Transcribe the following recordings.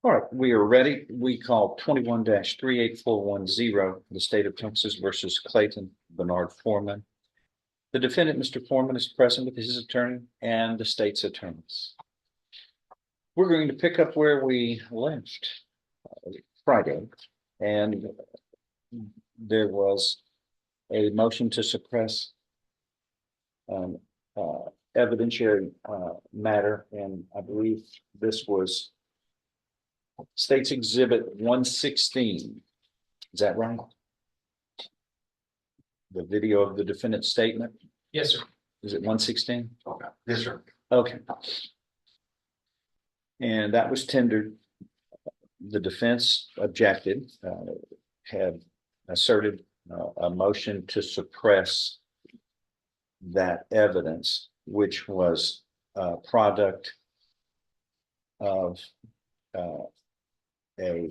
All right, we are ready. We call 21-38410, the state of Texas versus Clayton Bernard Foreman. The defendant, Mr. Foreman, is present with his attorney and the state's attorneys. We're going to pick up where we left Friday, and there was a motion to suppress evidentiary matter, and I believe this was State's Exhibit 116. Is that right? The video of the defendant's statement? Yes, sir. Is it 116? Okay. Yes, sir. Okay. And that was tendered. The defense objected, had asserted a motion to suppress that evidence, which was a product of a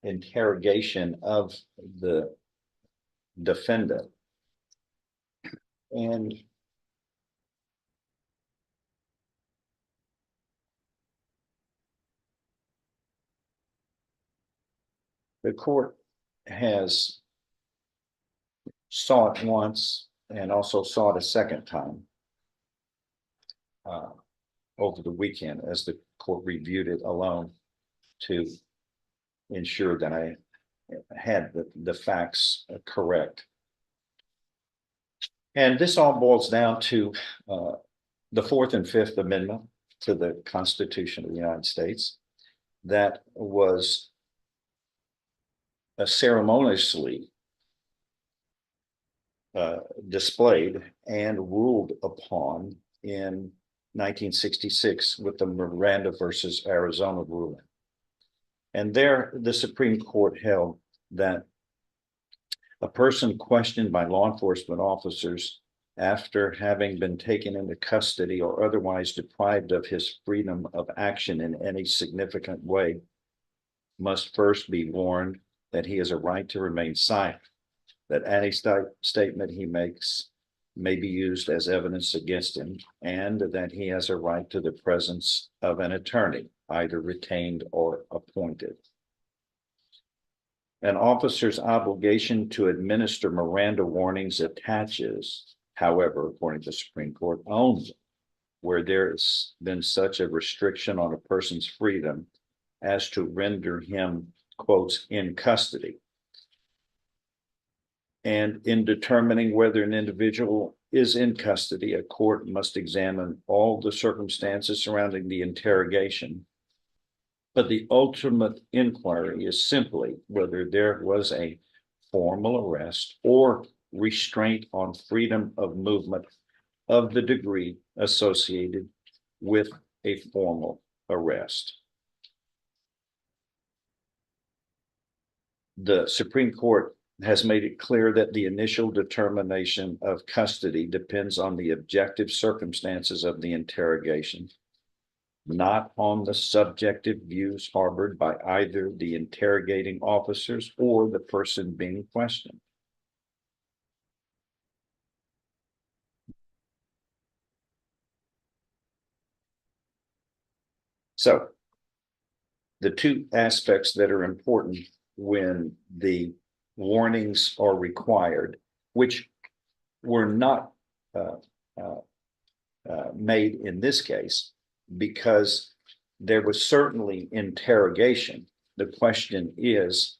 interrogation of the defendant. And the court has saw it once and also saw it a second time over the weekend as the court reviewed it alone to ensure that I had the facts correct. And this all boils down to the Fourth and Fifth Amendment to the Constitution of the United States that was ceremoniously displayed and ruled upon in 1966 with the Miranda versus Arizona ruling. And there, the Supreme Court held that a person questioned by law enforcement officers after having been taken into custody or otherwise deprived of his freedom of action in any significant way must first be warned that he has a right to remain silent, that any statement he makes may be used as evidence against him, and that he has a right to the presence of an attorney, either retained or appointed. An officer's obligation to administer Miranda warnings attaches, however, according to the Supreme Court, only where there's been such a restriction on a person's freedom as to render him, quotes, in custody. And in determining whether an individual is in custody, a court must examine all the circumstances surrounding the interrogation. But the ultimate inquiry is simply whether there was a formal arrest or restraint on freedom of movement of the degree associated with a formal arrest. The Supreme Court has made it clear that the initial determination of custody depends on the objective circumstances of the interrogation, not on the subjective views harbored by either the interrogating officers or the person being questioned. So, the two aspects that are important when the warnings are required, which were not made in this case, because there was certainly interrogation. The question is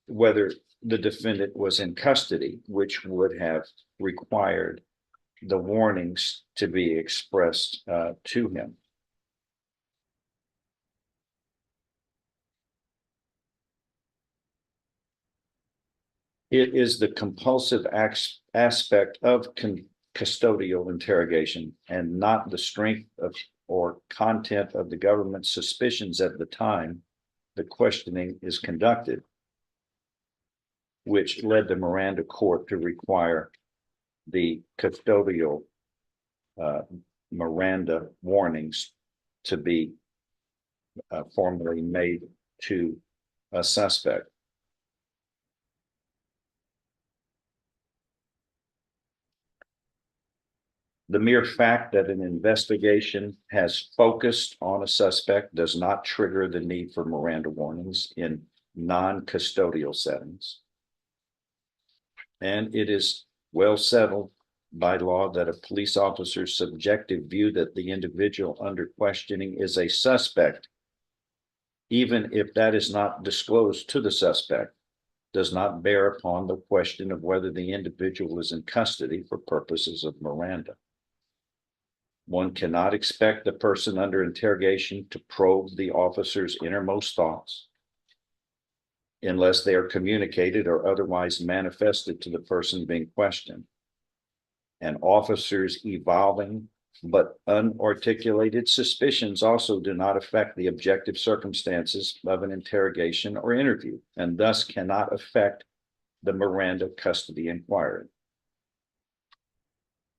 whether the defendant was in custody, which would have required the warnings to be expressed to him. It is the compulsive aspect of custodial interrogation and not the strength of or content of the government's suspicions at the time the questioning is conducted, which led the Miranda court to require the custodial Miranda warnings to be formally made to a suspect. The mere fact that an investigation has focused on a suspect does not trigger the need for Miranda warnings in non-custodial settings. And it is well settled by law that a police officer's subjective view that the individual under questioning is a suspect, even if that is not disclosed to the suspect, does not bear upon the question of whether the individual is in custody for purposes of Miranda. One cannot expect the person under interrogation to probe the officer's innermost thoughts unless they are communicated or otherwise manifested to the person being questioned. And officers' evolving but unarticulated suspicions also do not affect the objective circumstances of an interrogation or interview, and thus cannot affect the Miranda custody inquiry.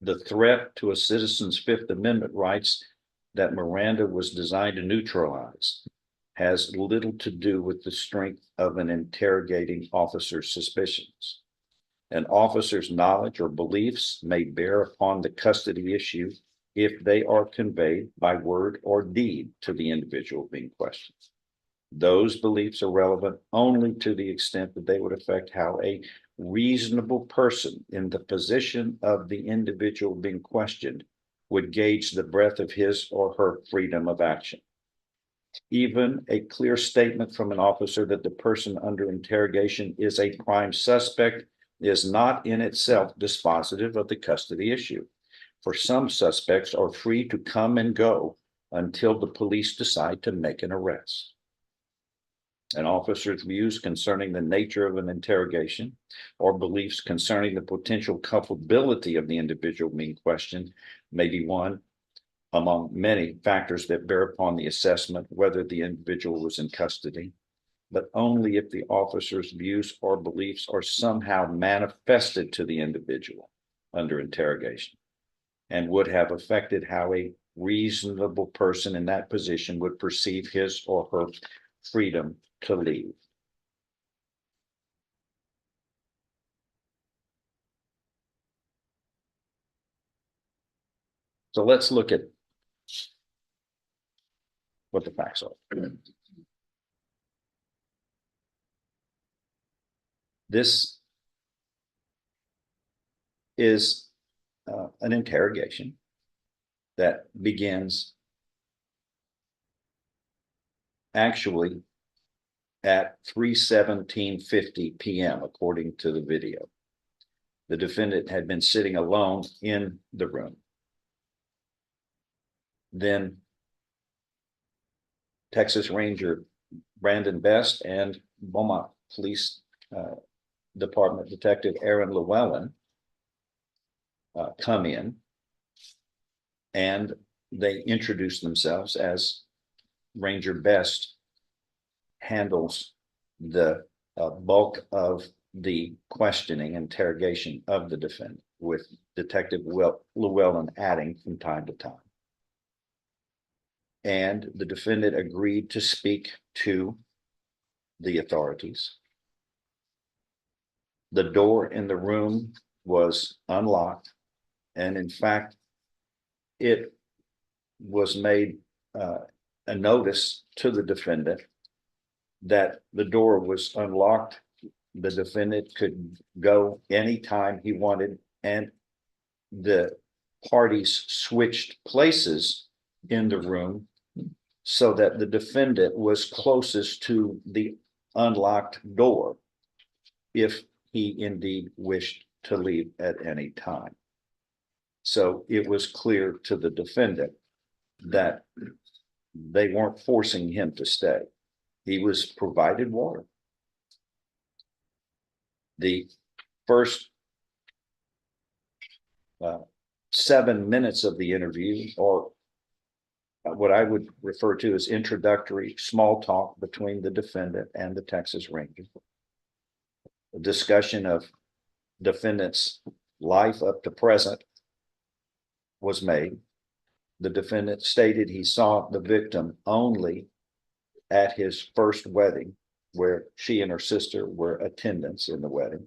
The threat to a citizen's Fifth Amendment rights that Miranda was designed to neutralize has little to do with the strength of an interrogating officer's suspicions. An officer's knowledge or beliefs may bear upon the custody issue if they are conveyed by word or deed to the individual being questioned. Those beliefs are relevant only to the extent that they would affect how a reasonable person in the position of the individual being questioned would gauge the breadth of his or her freedom of action. Even a clear statement from an officer that the person under interrogation is a prime suspect is not in itself dispositive of the custody issue, for some suspects are free to come and go until the police decide to make an arrest. An officer's views concerning the nature of an interrogation or beliefs concerning the potential culpability of the individual being questioned may be one among many factors that bear upon the assessment whether the individual was in custody, but only if the officer's views or beliefs are somehow manifested to the individual under interrogation and would have affected how a reasonable person in that position would perceive his or her freedom to leave. So let's look at what the facts are. This is an interrogation that begins actually at 3:17:50 p.m. according to the video. The defendant had been sitting alone in the room. Then Texas Ranger Brandon Bess and Beaumont Police Department Detective Aaron Lewallen come in, and they introduce themselves as Ranger Bess handles the bulk of the questioning, interrogation of the defendant, with Detective Lewallen adding from time to time. And the defendant agreed to speak to the authorities. The door in the room was unlocked, and in fact, it was made a notice to the defendant that the door was unlocked. The defendant could go anytime he wanted, and the parties switched places in the room so that the defendant was closest to the unlocked door if he indeed wished to leave at any time. So it was clear to the defendant that they weren't forcing him to stay. He was provided water. The first 7 minutes of the interview, or what I would refer to as introductory small talk between the defendant and the Texas Ranger. A discussion of defendant's life up to present was made. The defendant stated he saw the victim only at his first wedding, where she and her sister were attendants in the wedding.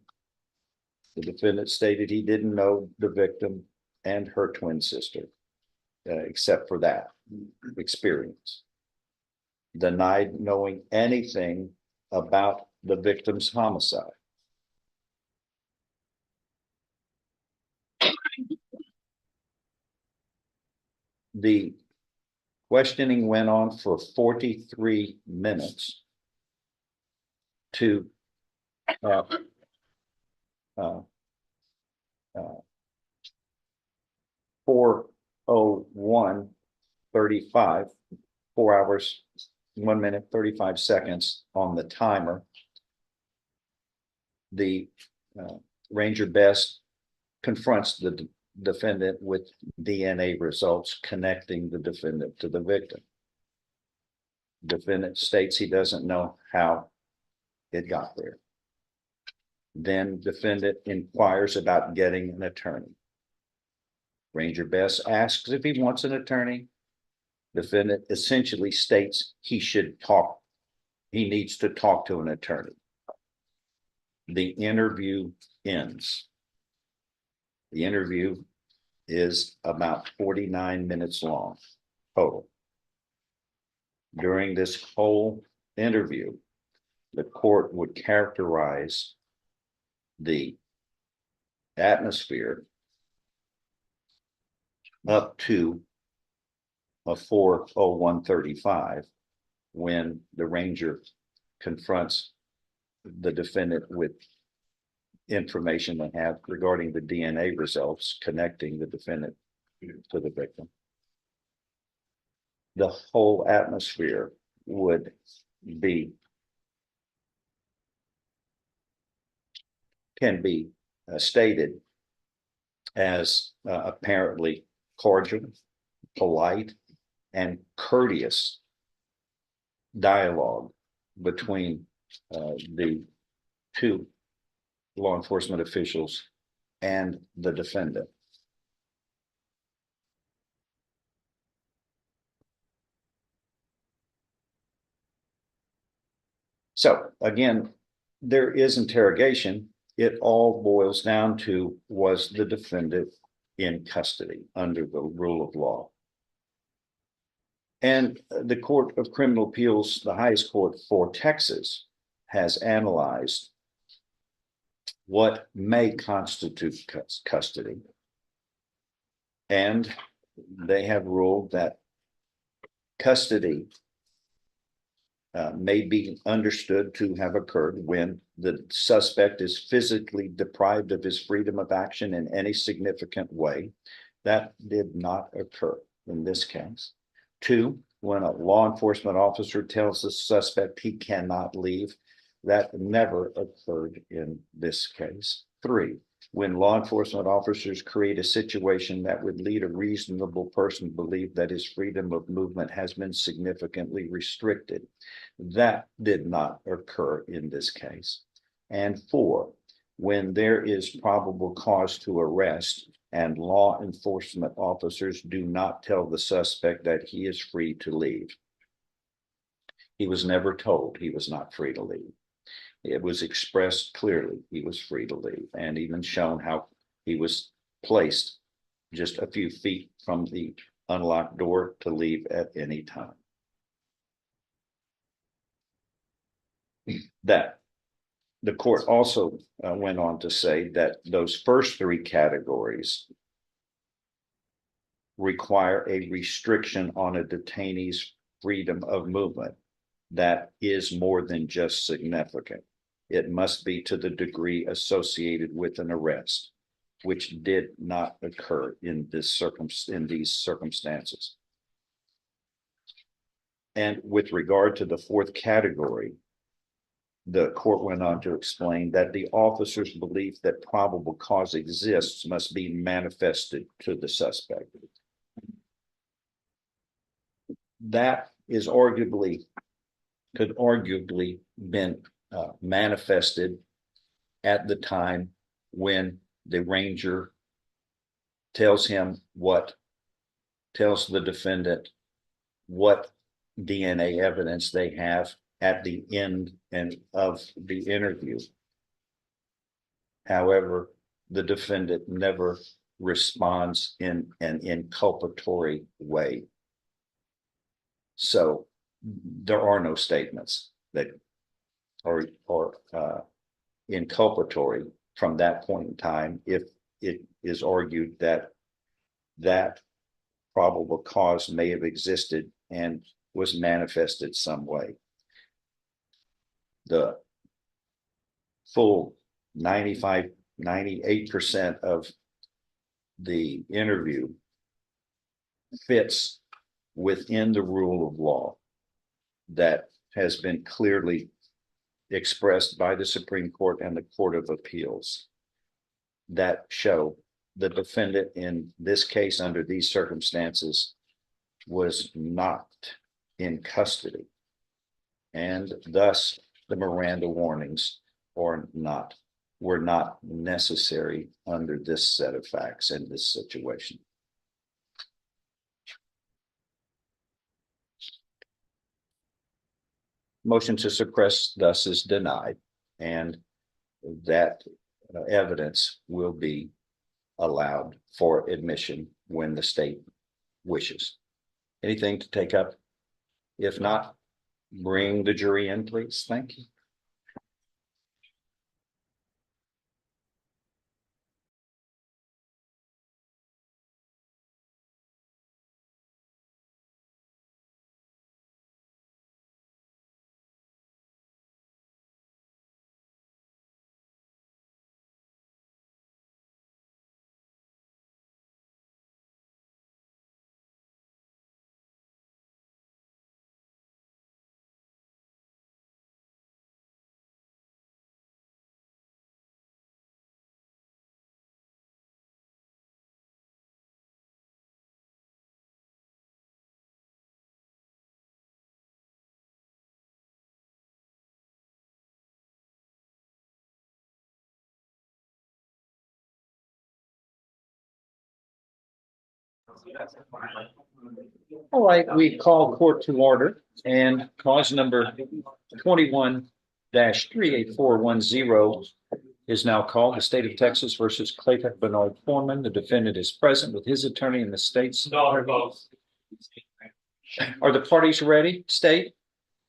The defendant stated he didn't know the victim and her twin sister, except for that experience. Denied knowing anything about the victim's homicide. The questioning went on for 43 minutes to 4:01:35, 4 hours, 1 minute, 35 seconds on the timer. The Ranger Bess confronts the defendant with DNA results connecting the defendant to the victim. Defendant states he doesn't know how it got there. Then defendant inquires about getting an attorney. Ranger Bess asks if he wants an attorney. Defendant essentially states he needs to talk to an attorney. The interview ends. The interview is about 49 minutes long total. During this whole interview, the court would characterize the atmosphere up to a 4:01:35 when the ranger confronts the defendant with information they have regarding the DNA results connecting the defendant to the victim. The whole atmosphere would can be stated as apparently cordial, polite, and courteous dialogue between the two law enforcement officials and the defendant. So again, there is interrogation. It all boils down to, was the defendant in custody under the rule of law? And the Court of Criminal Appeals, the highest court for Texas, has analyzed what may constitute custody. And they have ruled that custody may be understood to have occurred when the suspect is physically deprived of his freedom of action in any significant way. That did not occur in this case. 2, when a law enforcement officer tells the suspect he cannot leave. That never occurred in this case. 3, when law enforcement officers create a situation that would lead a reasonable person to believe that his freedom of movement has been significantly restricted. That did not occur in this case. And 4, when there is probable cause to arrest and law enforcement officers do not tell the suspect that he is free to leave. He was never told he was not free to leave. It was expressed clearly he was free to leave, and even shown how he was placed just a few feet from the unlocked door to leave at any time. That the court also went on to say that those first 3 categories require a restriction on a detainee's freedom of movement that is more than just significant. It must be to the degree associated with an arrest, which did not occur in these circumstances. And with regard to the 4th category, the court went on to explain that the officer's belief that probable cause exists must be manifested to the suspect. That is could arguably been manifested at the time when the ranger tells the defendant what DNA evidence they have at the end of the interview. However, the defendant never responds in an inculpatory way. So there are no statements that are inculpatory from that point in time if it is argued that that probable cause may have existed and was manifested some way. The full 95, 98% of the interview fits within the rule of law that has been clearly expressed by the Supreme Court and the Court of Appeals that show the defendant in this case under these circumstances was not in custody, and thus the Miranda warnings were not necessary under this set of facts in this situation. Motion to suppress thus is denied, and that evidence will be allowed for admission when the state wishes. Anything to take up? If not, bring the jury in, please. Thank you. All right, we call court to order, and cause number 21-38410 is now called. The state of Texas versus Clayton Bernard Foreman. The defendant is present with his attorney in the state's. Are the parties ready, state?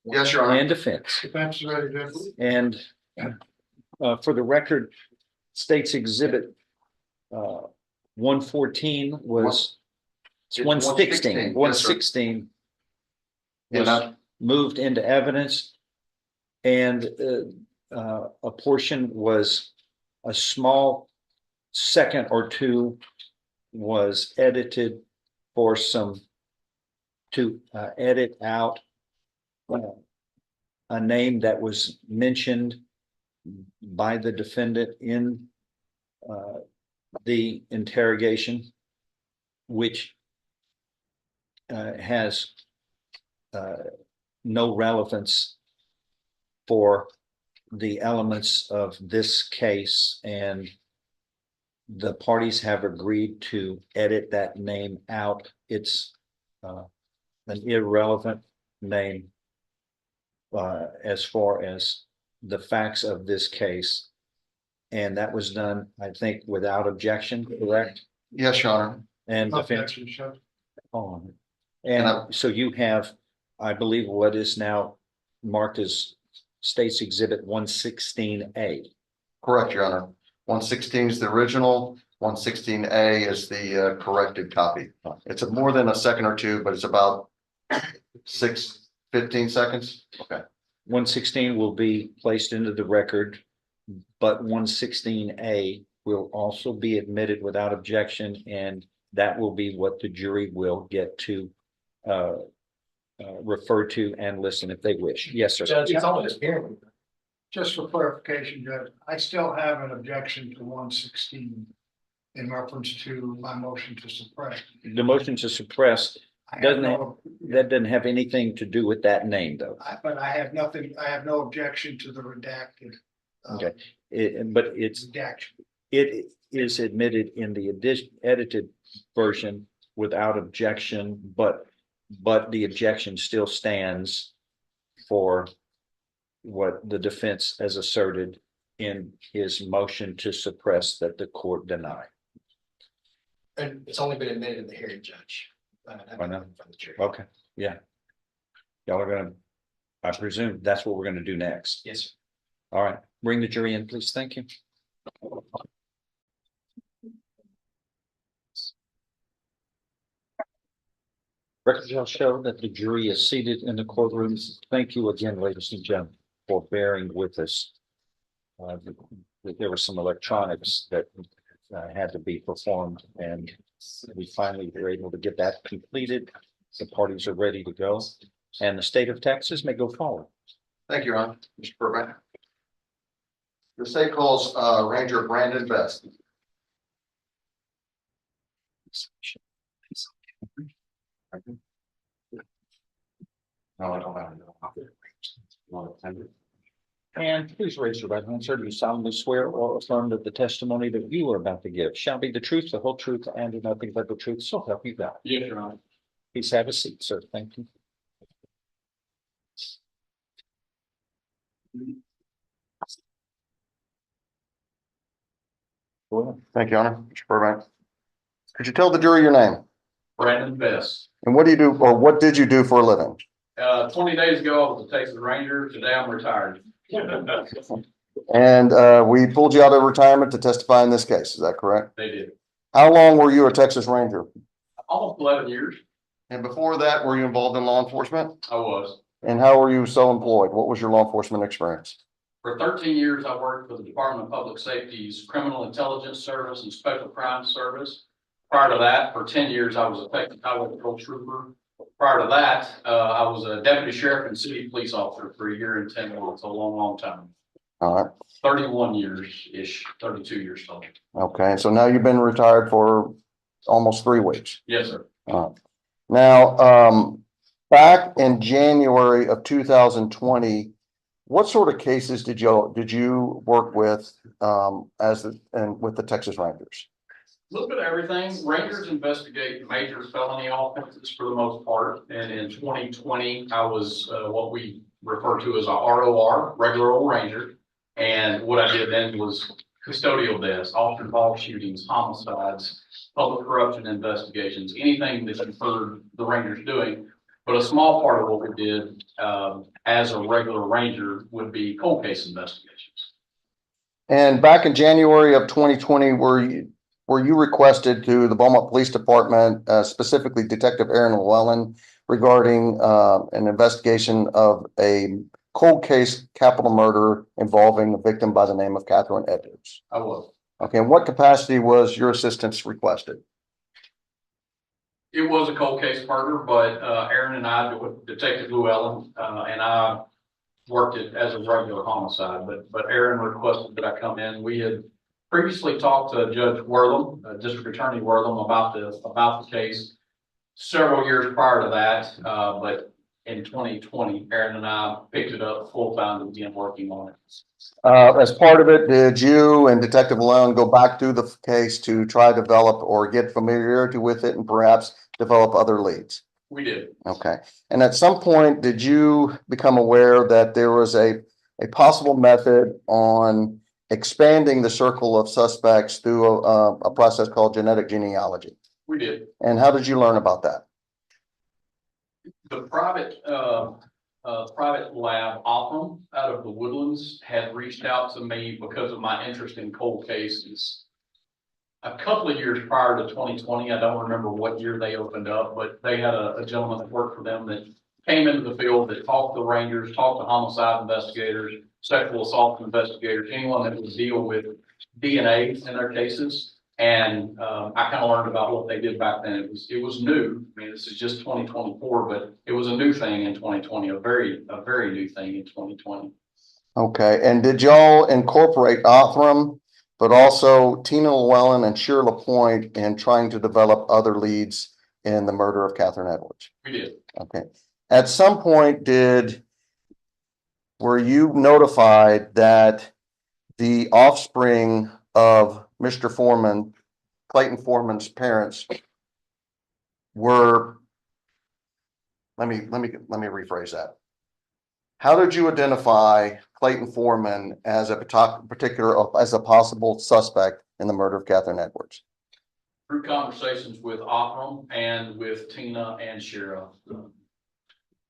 Yes, Your Honor. And defense. Defense is ready, Judge. And for the record, state's exhibit 114 was. It's 116. 116 was moved into evidence, and a portion was a small second or two was edited for some to edit out a name that was mentioned by the defendant in the interrogation, which has no relevance for the elements of this case, and the parties have agreed to edit that name out. It's an irrelevant name as far as the facts of this case, and that was done, I think, without objection, correct? Yes, Your Honor. And Objection. and so you have, I believe, what is now marked as State's Exhibit 116A. Correct, Your Honor. 116 is the original. 116A is the corrected copy. It's more than a second or two, but it's about 15 seconds. Okay. 116 will be placed into the record, but 116A will also be admitted without objection, and that will be what the jury will get to refer to and listen if they wish. Yes, sir. Judge, it's almost here. Just for clarification, Judge, I still have an objection to 116 in reference to my motion to suppress. The motion to suppress doesn't have anything to do with that name, though. But I have nothing, I have no objection to the redacted. Okay, but Redaction. it is admitted in the edited version without objection, but the objection still stands for what the defense has asserted in his motion to suppress that the court denied. And it's only been admitted in the hearing, Judge. I know. From the jury. Okay, yeah. Y'all are gonna, I presume that's what we're gonna do next. Yes, sir. All right, bring the jury in, please. Thank you. Records shall show that the jury is seated in the courtrooms. Thank you again, ladies and gentlemen, for bearing with us. There were some electronics that had to be performed, and we finally were able to get that completed. The parties are ready to go, and the state of Texas may go forward. Thank you, Ron. Mr. Burbank. The state calls Ranger Brandon Bess. No, I don't have it. And please raise your right hand, sir. Do you solemnly swear or affirm that the testimony that you are about to give shall be the truth, the whole truth, and nothing but the truth? So help you God. Yes, Your Honor. Please have a seat, sir. Thank you. Go ahead. Thank you, Honor. Mr. Burbank. Could you tell the jury your name? Brandon Bess. And what do you do, or what did you do for a living? 20 days ago, I was a Texas Ranger. Today I'm retired. And we pulled you out of retirement to testify in this case. Is that correct? They did. How long were you a Texas Ranger? Almost 11 years. And before that, were you involved in law enforcement? I was. And how were you so employed? What was your law enforcement experience? For 13 years, I worked for the Department of Public Safety's Criminal Intelligence Service and Special Crimes Service. Prior to that, for 10 years, I was a Texas Highway Patrol trooper. Prior to that, I was a deputy sheriff and city police officer for a year and 10 months, a long, long time. All right. 31 years-ish, 32 years total. Okay. And so now you've been retired for almost 3 weeks. Yes, sir. Now, back in January of 2020, what sort of cases did you work with with the Texas Rangers? A little bit of everything. Rangers investigate major felony offenses for the most part. And in 2020, I was what we refer to as a ROR, regular old Ranger. And what I did then was custodial deaths, often involved shootings, homicides, public corruption investigations, anything that you've heard the Rangers doing. But a small part of what we did as a regular Ranger would be cold case investigations. And back in January of 2020, were you requested to the Beaumont Police Department, specifically Detective Aaron Lewallen, regarding an investigation of a cold case capital murder involving a victim by the name of Catherine Edwards? I was. Okay, in what capacity was your assistance requested? It was a cold case murder, but Aaron and I, Detective Lewallen, and I worked it as a regular homicide. But Aaron requested that I come in. We had previously talked to Judge Wortham, District Attorney Wortham, about the case several years prior to that. But in 2020, Aaron and I picked it up full time and began working on it. As part of it, did you and Detective Lewallen go back through the case to try to develop or get familiarity with it and perhaps develop other leads? We did. Okay. And at some point, did you become aware that there was a possible method on expanding the circle of suspects through a process called genetic genealogy? We did. And how did you learn about that? The private lab, Optum, out of the Woodlands, had reached out to me because of my interest in cold cases. A couple of years prior to 2020, I don't remember what year they opened up, but they had a gentleman that worked for them that came into the field, that talked to Rangers, talked to homicide investigators, sexual assault investigators, anyone that would deal with DNA in their cases. And I kind of learned about what they did back then. It was new. I mean, this is just 2024, but it was a new thing in 2020, a very new thing in 2020. Okay. And did y'all incorporate Othram, but also Tina Lewallen and Shira LaPointe in trying to develop other leads in the murder of Catherine Edwards? We did. Okay. At some point, were you notified that the offspring of Mr. Foreman, Clayton Foreman's parents, were, let me rephrase that. How did you identify Clayton Foreman as a possible suspect in the murder of Catherine Edwards? Through conversations with Optum and with Tina and Sheriff.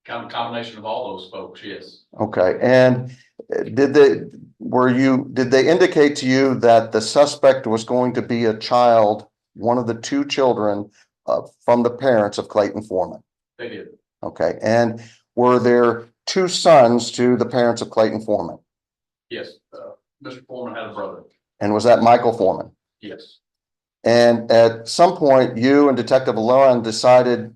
Kind of a combination of all those folks, yes. Okay, and did they indicate to you that the suspect was going to be a child, one of the two children from the parents of Clayton Foreman? They did, Okay, and were there two sons to the parents of Clayton Foreman? yes. Mr. Foreman had a brother, And was that Michael Foreman? yes. And at some point, you and Detective Lewallen decided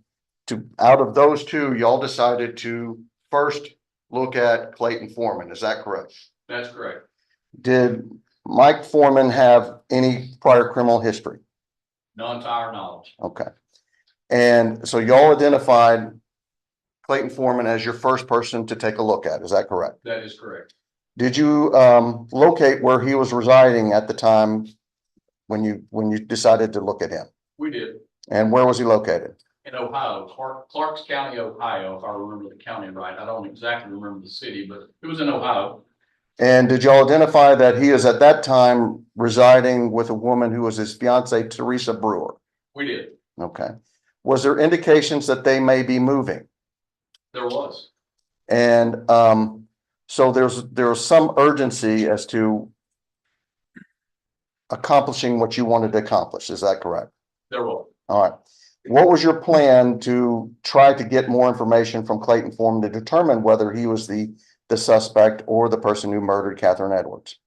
to, out of those two, y'all decided to first look at Clayton Foreman. Is that correct? That's correct. Did Mike Foreman have any prior criminal history? None to our knowledge. Okay. And so y'all identified Clayton Foreman as your first person to take a look at. Is that correct? That is correct. Did you locate where he was residing at the time when you decided to look at him? We did. And where was he located? In Ohio, Clarks County, Ohio, if I remember the county right. I don't exactly remember the city, but it was in Ohio. And did y'all identify that he is at that time residing with a woman who was his fiancee, Teresa Brewer? We did. Okay. Was there indications that they may be moving? There was. And so there was some urgency as to accomplishing what you wanted to accomplish. Is that correct? There was. All right. What was your plan to try to get more information from Clayton Foreman to determine whether he was the suspect or the person who murdered Catherine Edwards?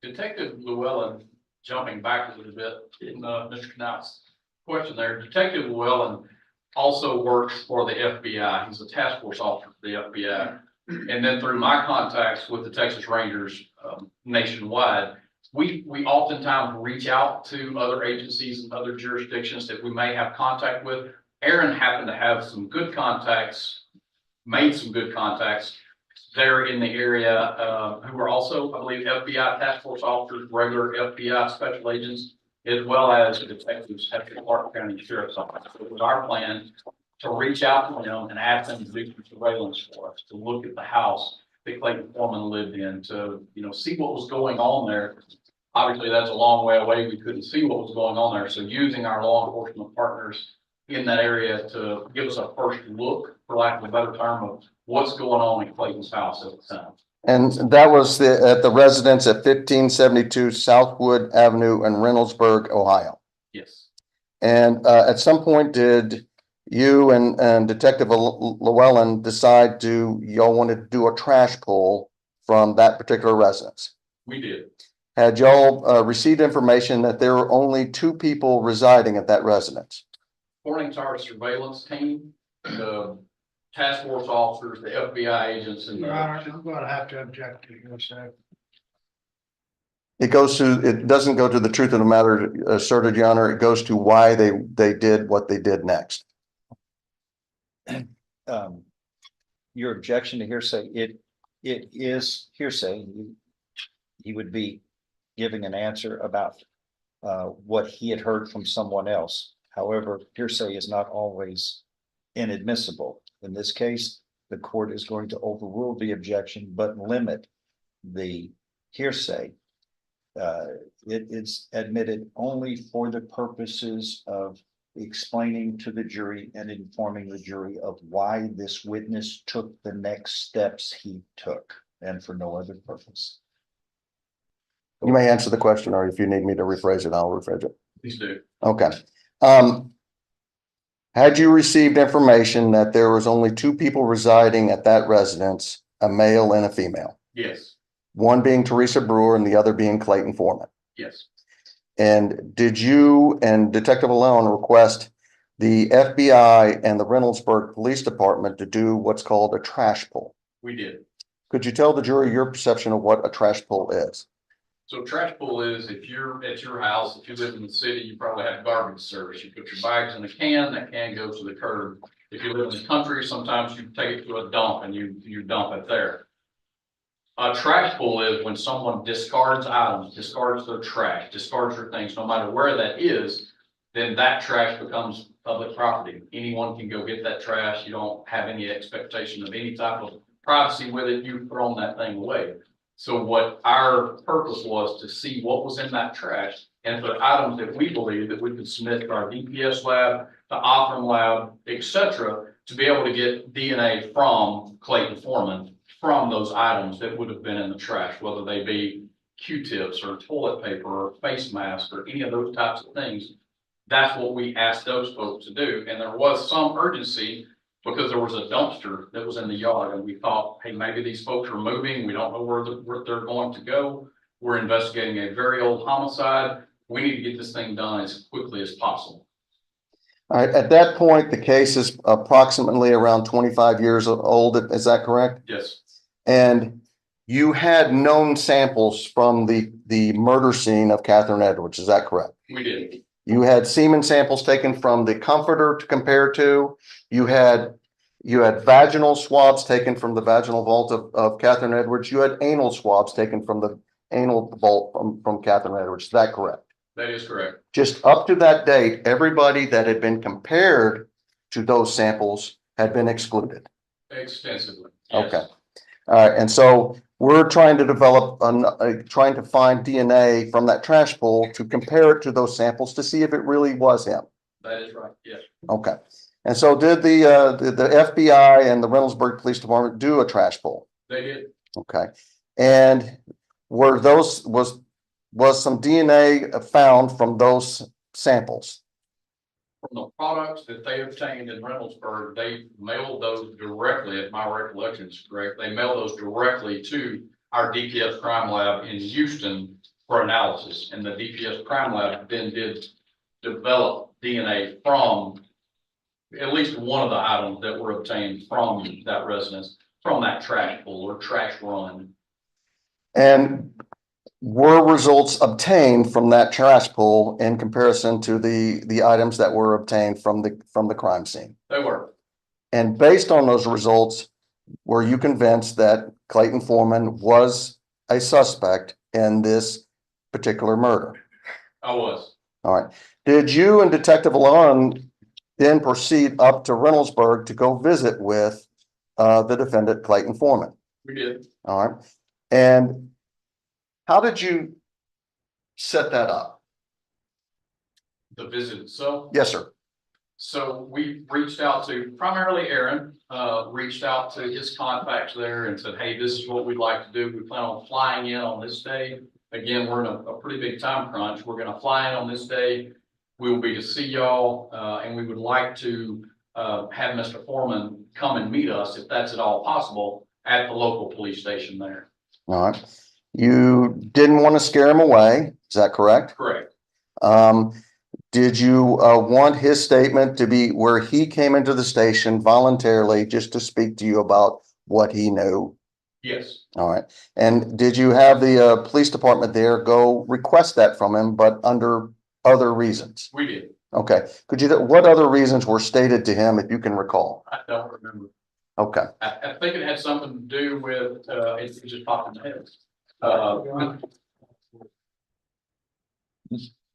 Detective Lewallen, jumping back a little bit in Mr. Knapp's question there, Detective Lewallen also works for the FBI. He's a task force officer for the FBI. And then through my contacts with the Texas Rangers nationwide, we oftentimes reach out to other agencies and other jurisdictions that we may have contact with. Aaron happened to have some good contacts, made some good contacts there in the area, who were also, I believe, FBI task force officers, regular FBI special agents, as well as detectives at the Clark County Sheriff's Office. So it was our plan to reach out to them and ask them to do some surveillance for us, to look at the house that Clayton Foreman lived in, to see what was going on there. Obviously, that's a long way away. We couldn't see what was going on there. So using our law enforcement partners in that area to give us a first look, for lack of a better term, of what's going on in Clayton's house at the time. And that was at the residence at 1572 Southwood Avenue in Reynoldsburg, Ohio. Yes. And at some point, did you and Detective Lewallen decide y'all wanted to do a trash pull from that particular residence? We did. Had y'all received information that there were only two people residing at that residence? According to our surveillance team, the task force officers, the FBI agents, and Your Honor, I'm going to have to object to you. So It doesn't go to the truth of the matter asserted, Your Honor. It goes to why they did what they did next. Your objection to hearsay, it is hearsay. He would be giving an answer about what he had heard from someone else. However, hearsay is not always inadmissible. In this case, the court is going to overrule the objection, but limit the hearsay. It is admitted only for the purposes of explaining to the jury and informing the jury of why this witness took the next steps he took, and for no other purpose. You may answer the question, or if you need me to rephrase it, I'll rephrase it. Please do. Okay. Had you received information that there was only two people residing at that residence, a male and a female? Yes. One being Teresa Brewer and the other being Clayton Foreman. Yes. And did you and Detective Lewallen request the FBI and the Reynoldsburg Police Department to do what's called a trash pull? We did. Could you tell the jury your perception of what a trash pull is? So trash pull is, if you're at your house, if you live in the city, you probably have garbage service. You put your bags in a can, that can goes to the curb. If you live in the country, sometimes you take it to a dump and you dump it there. A trash pull is when someone discards items, discards their trash, discards their things, no matter where that is, then that trash becomes public property. Anyone can go get that trash. You don't have any expectation of any type of privacy with it. You've thrown that thing away. So what our purpose was to see what was in that trash And for items that we believe that we could submit to our DPS lab, the Optum lab, et cetera, to be able to get DNA from Clayton Foreman from those items that would have been in the trash, whether they be Q-tips or toilet paper or face mask or any of those types of things. That's what we asked those folks to do. And there was some urgency because there was a dumpster that was in the yard and we thought, hey, maybe these folks are moving. We don't know where they're going to go. We're investigating a very old homicide. We need to get this thing done as quickly as possible. All right, at that point, the case is approximately around 25 years old. Is that correct? Yes, And you had known samples from the murder scene of Catherine Edwards. Is that correct? we did. You had semen samples taken from the comforter to compare to. You had vaginal swabs taken from the vaginal vault of Catherine Edwards. You had anal swabs taken from the anal vault from Catherine Edwards. Is that correct? That is correct. Just up to that date, everybody that had been compared to those samples had been excluded. Extensively. Yes. Okay. All right. And so we're trying to develop, trying to find DNA from that trash pull to compare it to those samples to see if it really was him. That is right. Yes. Okay. And so did the FBI and the Reynoldsburg Police Department do a trash pull? They did. Okay. And was some DNA found from those samples? From the products that they obtained in Reynoldsburg, they mailed those directly, if my recollection is correct, they mailed those directly to our DPS crime lab in Houston for analysis. And the DPS crime lab then did develop DNA from at least one of the items that were obtained from that residence, from that trash pull or trash run. And were results obtained from that trash pull in comparison to the items that were obtained from the crime scene? They were. And based on those results, were you convinced that Clayton Foreman was a suspect in this particular murder? I was. All right. Did you and Detective Lewallen then proceed up to Reynoldsburg to go visit with the defendant, Clayton Foreman? We did. All right. And how did you set that up? The visit itself. Yes, sir. So we reached out to primarily Aaron, reached out to his contacts there and said, hey, this is what we'd like to do. We plan on flying in on this day. Again, we're in a pretty big time crunch. We're going to fly in on this day. We will be to see y'all, and we would like to have Mr. Foreman come and meet us, if that's at all possible, at the local police station there. All right. You didn't want to scare him away. Is that correct? Correct. Did you want his statement to be where he came into the station voluntarily just to speak to you about what he knew? Yes. All right. And did you have the police department there go request that from him, but under other reasons? We did. Okay. What other reasons were stated to him, if you can recall? I don't remember. Okay. I think it had something to do with, it just popped in my head.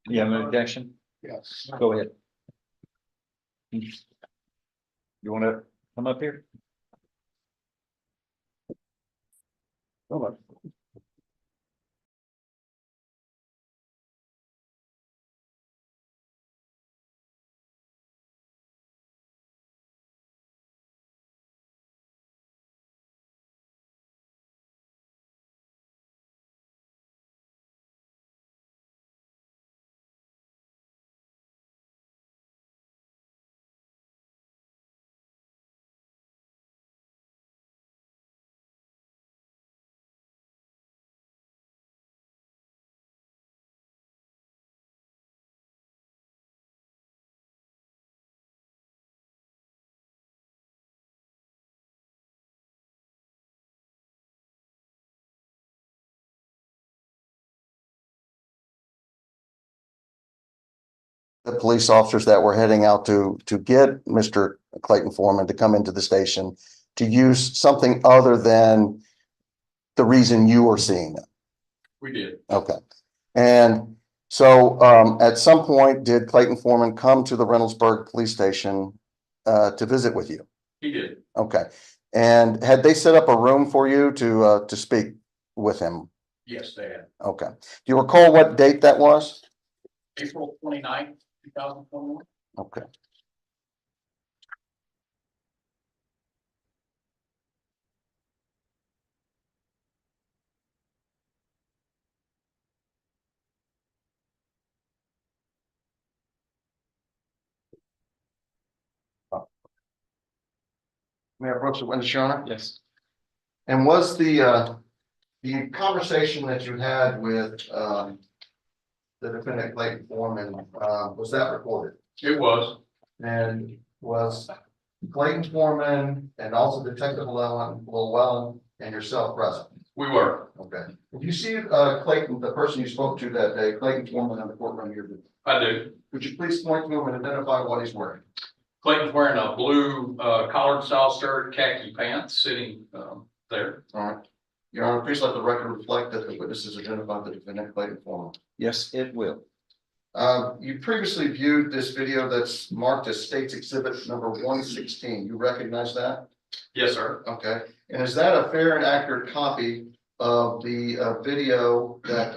You have an objection? Yes. Go ahead. You want to come up here? Come on. The police officers that were heading out to get Mr. Clayton Foreman to come into the station to use something other than the reason you were seeing them? We did. Okay. And so at some point, did Clayton Foreman come to the Reynoldsburg police station to visit with you? He did. Okay. And had they set up a room for you to speak with him? Yes, they had. Okay. Do you recall what date that was? April 29th, 2021. Okay. Mayor Brooks, the witness, Your Honor. Yes. And was the conversation that you had with, the defendant Clayton Foreman, was that recorded? It was. And was Clayton Foreman and also Detective Lewallen and yourself present? We were. Okay. Did you see, Clayton, the person you spoke to that day, Clayton Foreman in the courtroom here? I do. Could you please point to him and identify what he's wearing? Clayton's wearing a blue collared style shirt, khaki pants, sitting there. All right. Your Honor, please let the record reflect that the witnesses identified the defendant Clayton Foreman. Yes, it will. You previously viewed this video that's marked as State's Exhibit number 116. You recognize that? Yes, sir. Okay. And is that a fair and accurate copy of the video that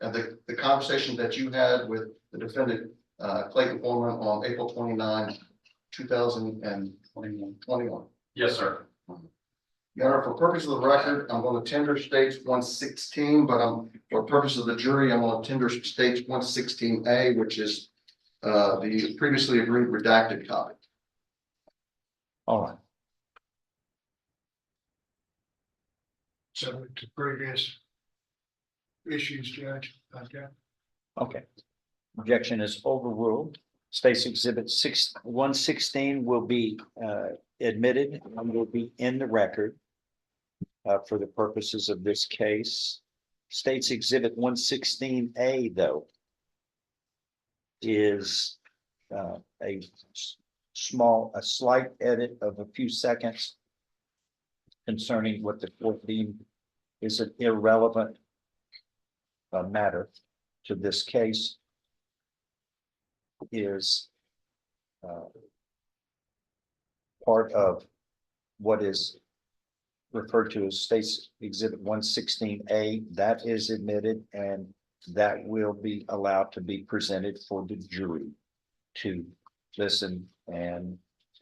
and the conversation that you had with the defendant Clayton Foreman on April 29, 2021? Yes, sir. Your Honor, for purpose of the record, I'm going to tender State's 116, but for purpose of the jury, I'm going to tender State's 116A, which is the previously agreed redacted copy. All right. So to previous issues, Judge, okay. Okay. Objection is overruled. State's Exhibit 116 will be admitted and will be in the record for the purposes of this case. State's Exhibit 116A, though, is a slight edit of a few seconds concerning what the court deemed is an irrelevant matter to this case. Is part of what is referred to as State's Exhibit 116A. That is admitted and that will be allowed to be presented for the jury to listen and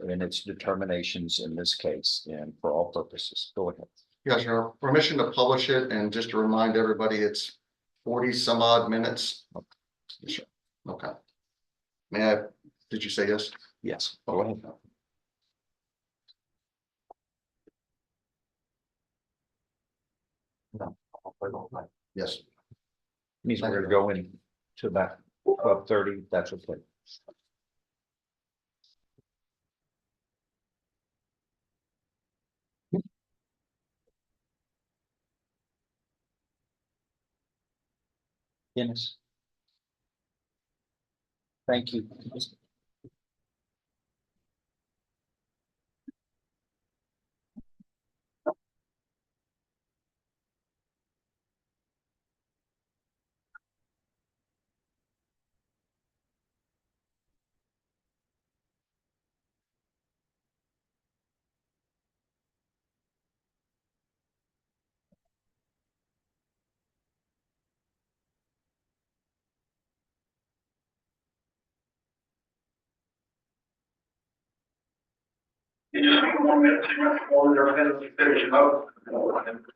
in its determinations in this case and for all purposes. Go ahead. Yes, Your Honor. Permission to publish it, and just to remind everybody, it's 40 some odd minutes. Sure. Okay. May I, did you say yes? Yes, go ahead. Yes. Means we're gonna go in to about 12:30. That's okay. Dennis. Thank you.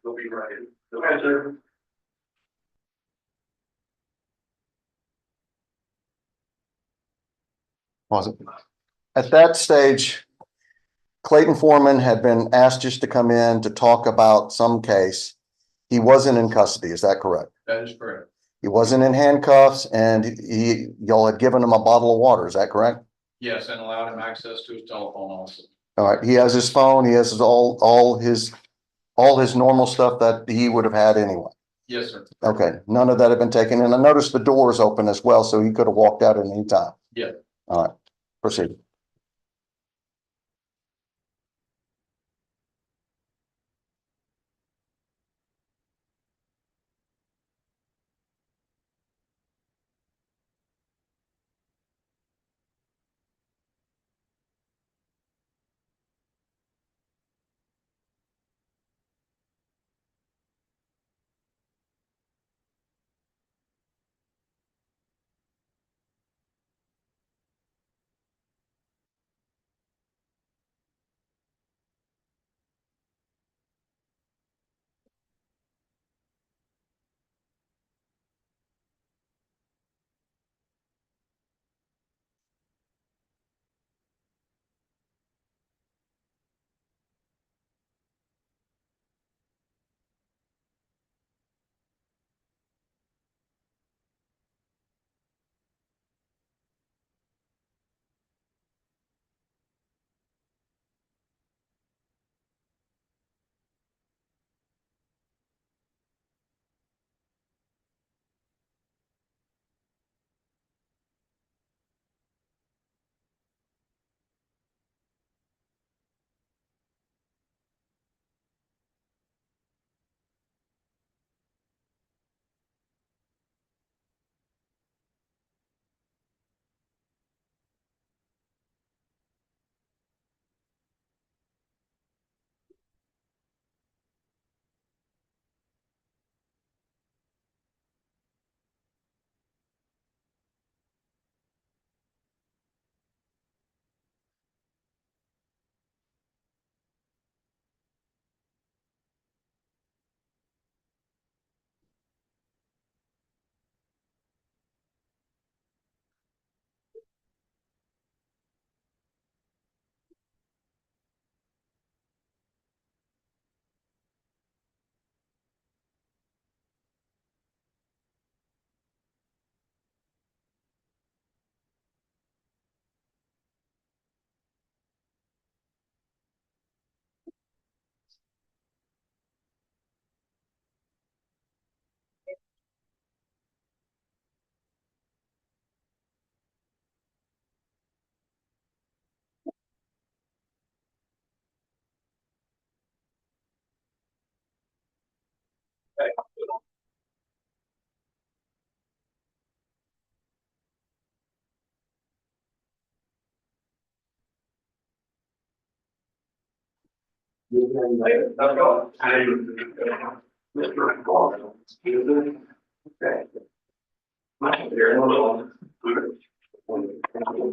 We'll be ready. Okay, sir. Was it? At that stage, Clayton Foreman had been asked just to come in to talk about some case. He wasn't in custody, is that correct? That is correct. He wasn't in handcuffs and y'all had given him a bottle of water, is that correct? Yes, and allowed him access to his telephone also. All right, he has his phone, he has all his normal stuff that he would have had anyway. Yes, sir. Okay, none of that had been taken, and I noticed the door is open as well, so he could have walked out at any time. Yeah. All right, proceed.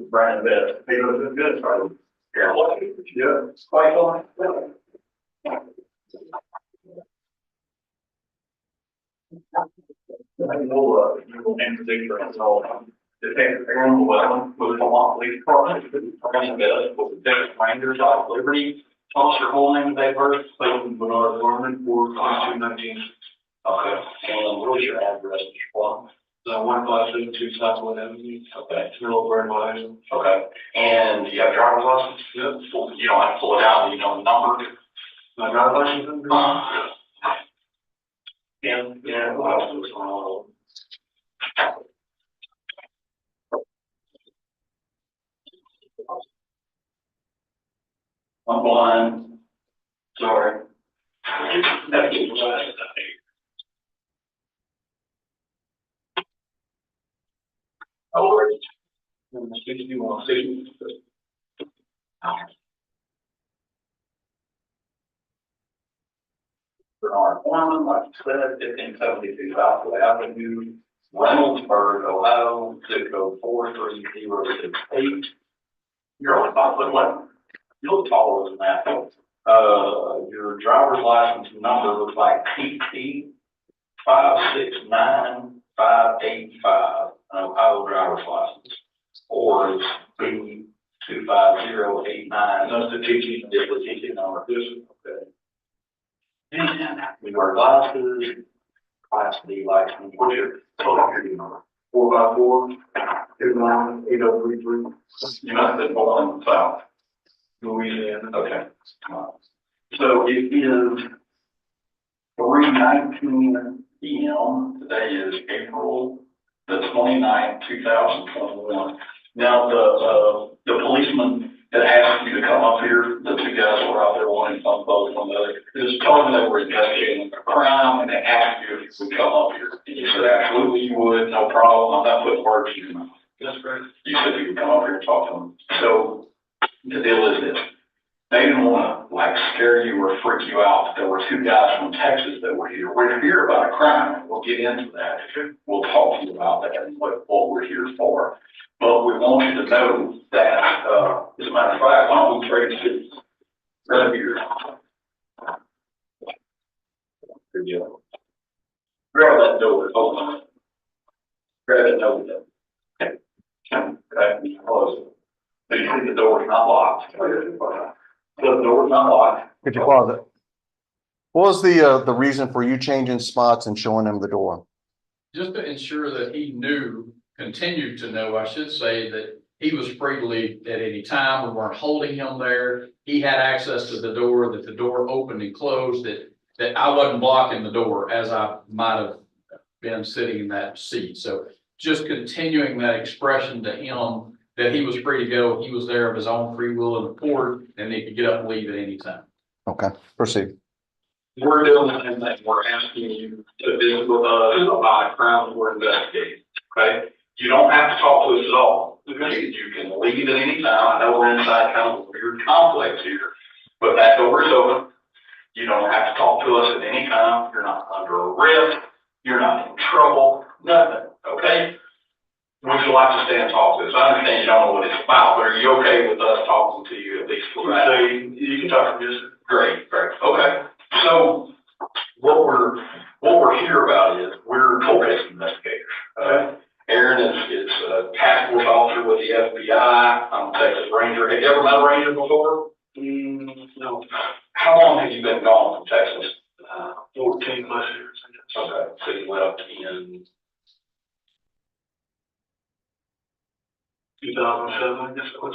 Brian Bess, they look good, Charlie. Yeah, it's quite on. I know, in particular, it's all, Detective Aaron Lewallen with the Beaumont Police Department, Brian Bess with the Texas Rangers out of Liberty. Officer whole name and date of birth, Clayton Bernard Foreman, 4/22/19. Okay, and what is your address, Mr. Plum? 1572 Southwood Avenue. Okay. Middlelan, Ohio. Okay, and do you have a driver's license? Yep. You don't have to pull it out, you know the number? My driver's license? Yeah, what else was going on? I'm blind. Sorry. Oh, 61, 60. Bernard Foreman, like I said, 1572 Southwood Avenue, Reynoldsburg, Ohio, zip code 43068. You're only 5'11". You look taller than that. Your driver's license number looks like PT 569585, an Ohio driver's license, or it's B 25089. That's the TT. It's the TT number. Okay. And we wear glasses, Class D license. What's your total number? 454-29-8033. You must have been born in the South. Louisiana. Okay. So it is 3:19 p.m. Today is April the 29th, 2021. Now the policeman that asked you to come up here, the two guys who were out there wanting some both from the other, just told me they were investigating a crime and they asked you if you would come up here. And you said absolutely you would, no problem. I'm not putting words in your mouth. That's great. You said you would come up here and talk to them. So the deal is this. They didn't want to like scare you or freak you out. There were two guys from Texas that were here. We're here about a crime. We'll get into that. We'll talk to you about that and what we're here for. But we want you to know that, as a matter of fact, why don't we trade cities right here? Good deal. Grab that door. Open it. Grab that door. Okay. Okay. Close it. So you see the door's not locked. So the door's not locked. Could you pause it? What was the reason for you changing spots and showing him the door? Just to ensure that he knew, continued to know, I should say, that he was free to leave at any time. We weren't holding him there. He had access to the door, that the door opened and closed, that I wasn't blocking the door as I might have been sitting in that seat. So just continuing that expression to him that he was free to go. He was there of his own free will and accord, and he could get up and leave at any time. Okay, proceed. We're doing the same thing. We're asking you to visit with us about a crime we're investigating. Okay? You don't have to talk to us at all. You can leave at any time. I know we're inside kind of a weird complex here, but that door is open. You don't have to talk to us at any time. You're not under arrest. You're not in trouble. Nothing. Okay? Would you like to stay and talk to us? I understand you don't know what it's about, but are you okay with us talking to you at least for that? You can talk to us. Great, great. Okay. So what we're here about is we're cold case investigators. Aaron is a task force officer with the FBI. I'm a Texas Ranger. Have you ever met a Ranger before? No. How long have you been gone from Texas? 14 plus years. Okay. So you left in 2007, I guess it was.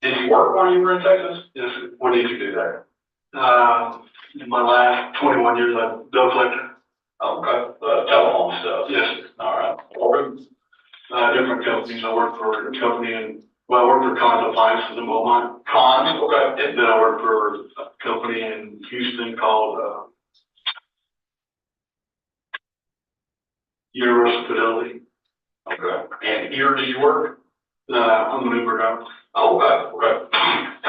Did you work while you were in Texas? Yes. What did you do there? In my last 21 years, I'm a bill collector. Okay. Telephone stuff. Yes. All right. Different companies. I work for a company I work for Cons Appliances in Beaumont. Cons, okay. And then I work for a company in Houston called, Universal Fidelity. Okay, and here do you work? No, I'm an Uber driver. Oh, okay.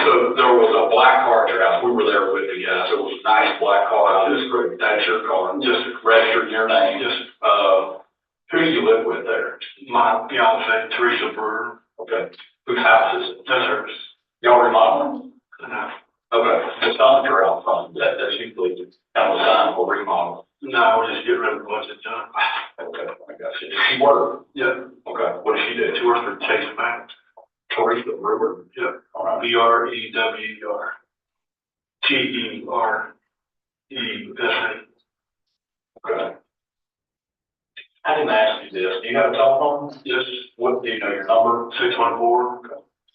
So there was a black car at your house. We were there with you guys. It was a nice black car. Just great. That's your car. Just registered in your name. Just, who do you live with there? My fiance, Teresa Brewer. Okay. Whose house is it? That's hers. Y'all remodeling? No. Okay. The signs are out front. That's usually kind of a sign for remodel. No, we're just getting rid of what's it done. Okay, I got you. Does she work? Yeah. Okay. What does she do? She works for Chase Bank. Teresa Brewer? Yep. All right. BREWER. TERESA. Okay. I didn't ask you this. Do you have a telephone? Yes. What, do you know your number?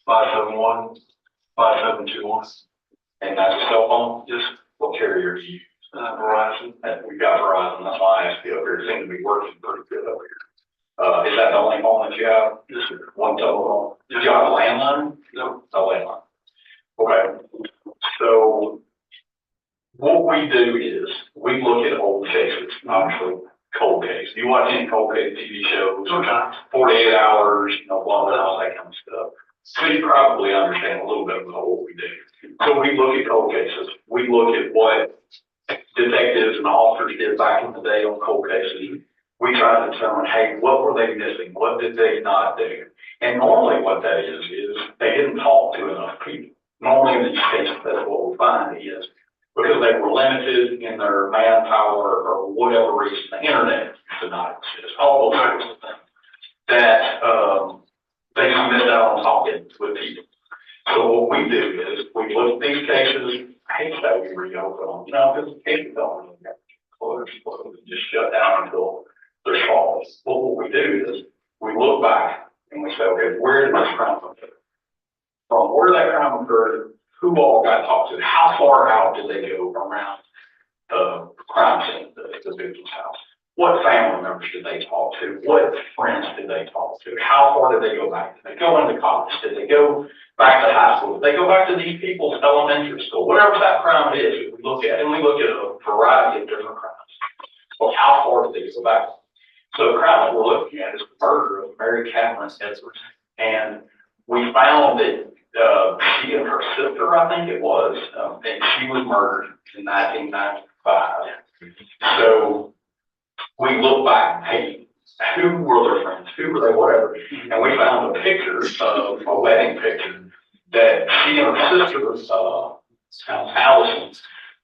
614-571-5721. And that's a cell phone? Yes. What carrier do you use? Verizon. And we got Verizon. That's why I asked you over here. It seems to be working pretty good over here. Is that the only phone that you have? Yes, sir. One telephone? Do you have a landline? No. A landline. Okay. So what we do is we look at old cases, obviously cold case. Do you watch any cold case TV shows? Okay. 48 hours, blah, blah, all that kind of stuff. So you probably understand a little bit about what we do. So we look at cold cases. We look at what detectives and officers did back in the day on cold cases. We try to determine, hey, what were they missing? What did they not do? And normally what that is they didn't talk to enough people. Normally in these cases, that's what we find is because they were limited in their manpower or whatever reason, the internet did not exist, all those sorts of things, that they just missed out on talking with people. So what we do is we look at these cases, I hate that we reopen them, because the cases don't really get closed, just shut down until they're solved. Well, what we do is we look back and we say, okay, where did this crime occur? From where that crime occurred, who all got talked to? How far out did they go around the crime scene, the victim's house? What family members did they talk to? What friends did they talk to? How far did they go back? Did they go into college? Did they go back to high school? Did they go back to these people's elementary school? Whatever that crime is, we look at, and we look at a variety of different crimes. Well, how far did they go back? So the crime that we're looking at is the murder of Mary Catherine Edwards. And we found that she and her sister, I think it was, and she was murdered in 1995. So we look back, hey, who were their friends? Who were they? Whatever. And we found a picture of a wedding picture that she and her sister, Allison,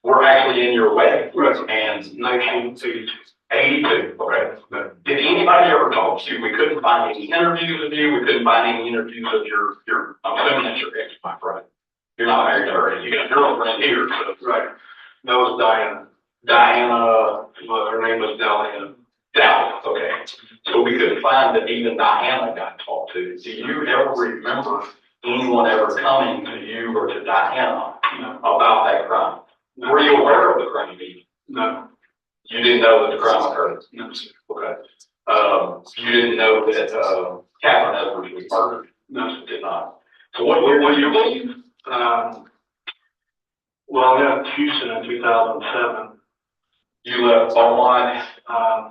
were actually in your wedding. And 1982. 82, okay. Did anybody ever talk to you? We couldn't find any interviews of you. We couldn't find any interviews of your I'm assuming that's your ex-wife, right? You're not married to her. You got a girlfriend here, so. Right. That was Diana. Diana, well, her name was Diana. Diana, okay. So we couldn't find that even Diana got talked to. Do you ever remember anyone ever coming to you or to Diana about that crime? Were you aware of the crime? No. You didn't know that the crime occurred? No, sir. Okay. You didn't know that Catherine Edwards was murdered? No, sir, did not. So what year did you leave? Well, I left Houston in 2007. You left Beaumont? I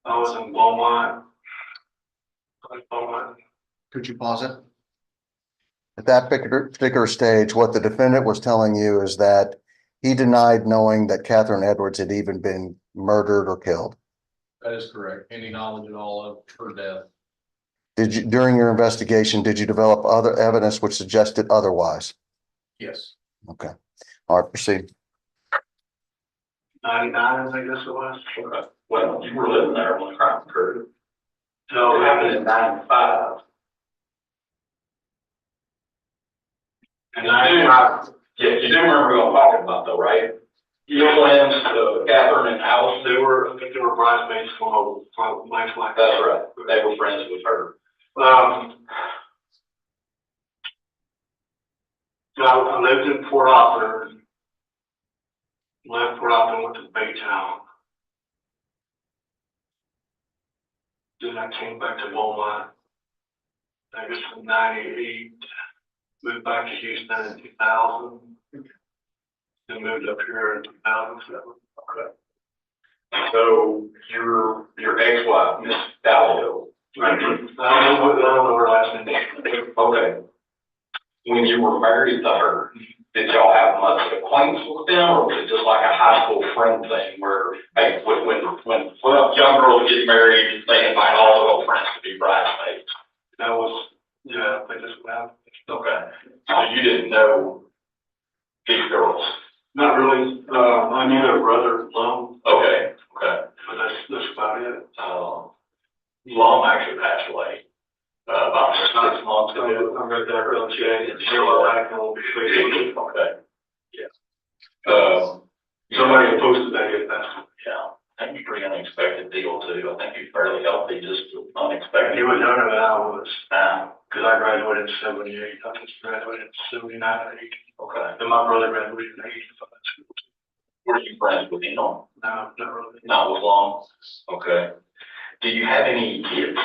was in Beaumont. Could you pause it? At that particular stage, what the defendant was telling you is that he denied knowing that Catherine Edwards had even been murdered or killed. That is correct. Any knowledge at all of her death? Did you, during your investigation, did you develop other evidence which suggested otherwise? Yes. Okay. All right, proceed. 99, I guess it was. Okay. Well, you were living there when the crime occurred. So it happened in 95. And yeah, you do remember what I'm talking about though, right? Your twins, Catherine and Alice, they were bridesmaids from life like that. That's right. They were friends with her. I lived in Port Arthur. Left Port Arthur, went to Baytown. Then I came back to Beaumont. I guess in 98. Moved back to Houston in 2000. Then moved up here in 2007. Okay. So your ex-wife, Miss Dalio. I don't know her last name. Okay. When you were married to her, did y'all have much acquaintance with them, or was it just like a high school friend thing where, hey, when young girls get married, they invite all their old friends to be bridesmaids? That was, yeah, I think that's what happened. Okay. So you didn't know these girls? Not really. I knew their brother, Lum. Okay. Okay. But that's about it. Lum actually passed away. About 6 months ago. I read that earlier. It's still back and will be free. Okay. Yeah. Somebody had posted that yet. Yeah. I think it's a pretty unexpected deal too. I think he's fairly healthy, just unexpected. He was younger than I was. Cause I graduated in 78. I just graduated in 79 or 80. Okay. And my brother graduated in 85. Were you friends with him? No, not really. Not with Long? Okay. Do you have any kids?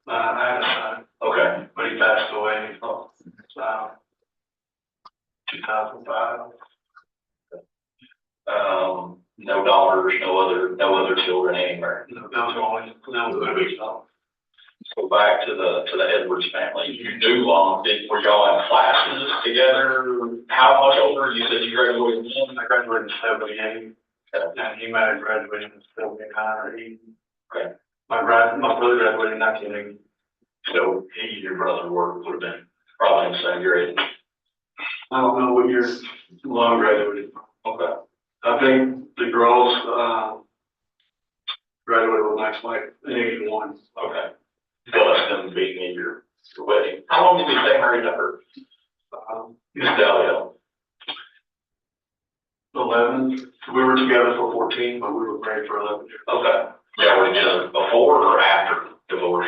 I had a son. Okay. But he passed away. 2005. No daughters, no other children anywhere. No, that was only. Let's go back to the Edwards family. You knew Long. Were y'all in classes together? How much older? You said you graduated in? I graduated in 78. Okay. And he might have graduated in 79 or 80. Okay. My brother graduated in 1980. So he and your brother would have been probably in the same grade. I don't know what year Long graduated. Okay. I think the girls graduated with next like in 81. Okay. Plus them being in your wedding. How long did you stay married to her? Miss Dalio. 11. We were together for 14, but we were married for 11 years. Okay. Y'all were together before or after divorce?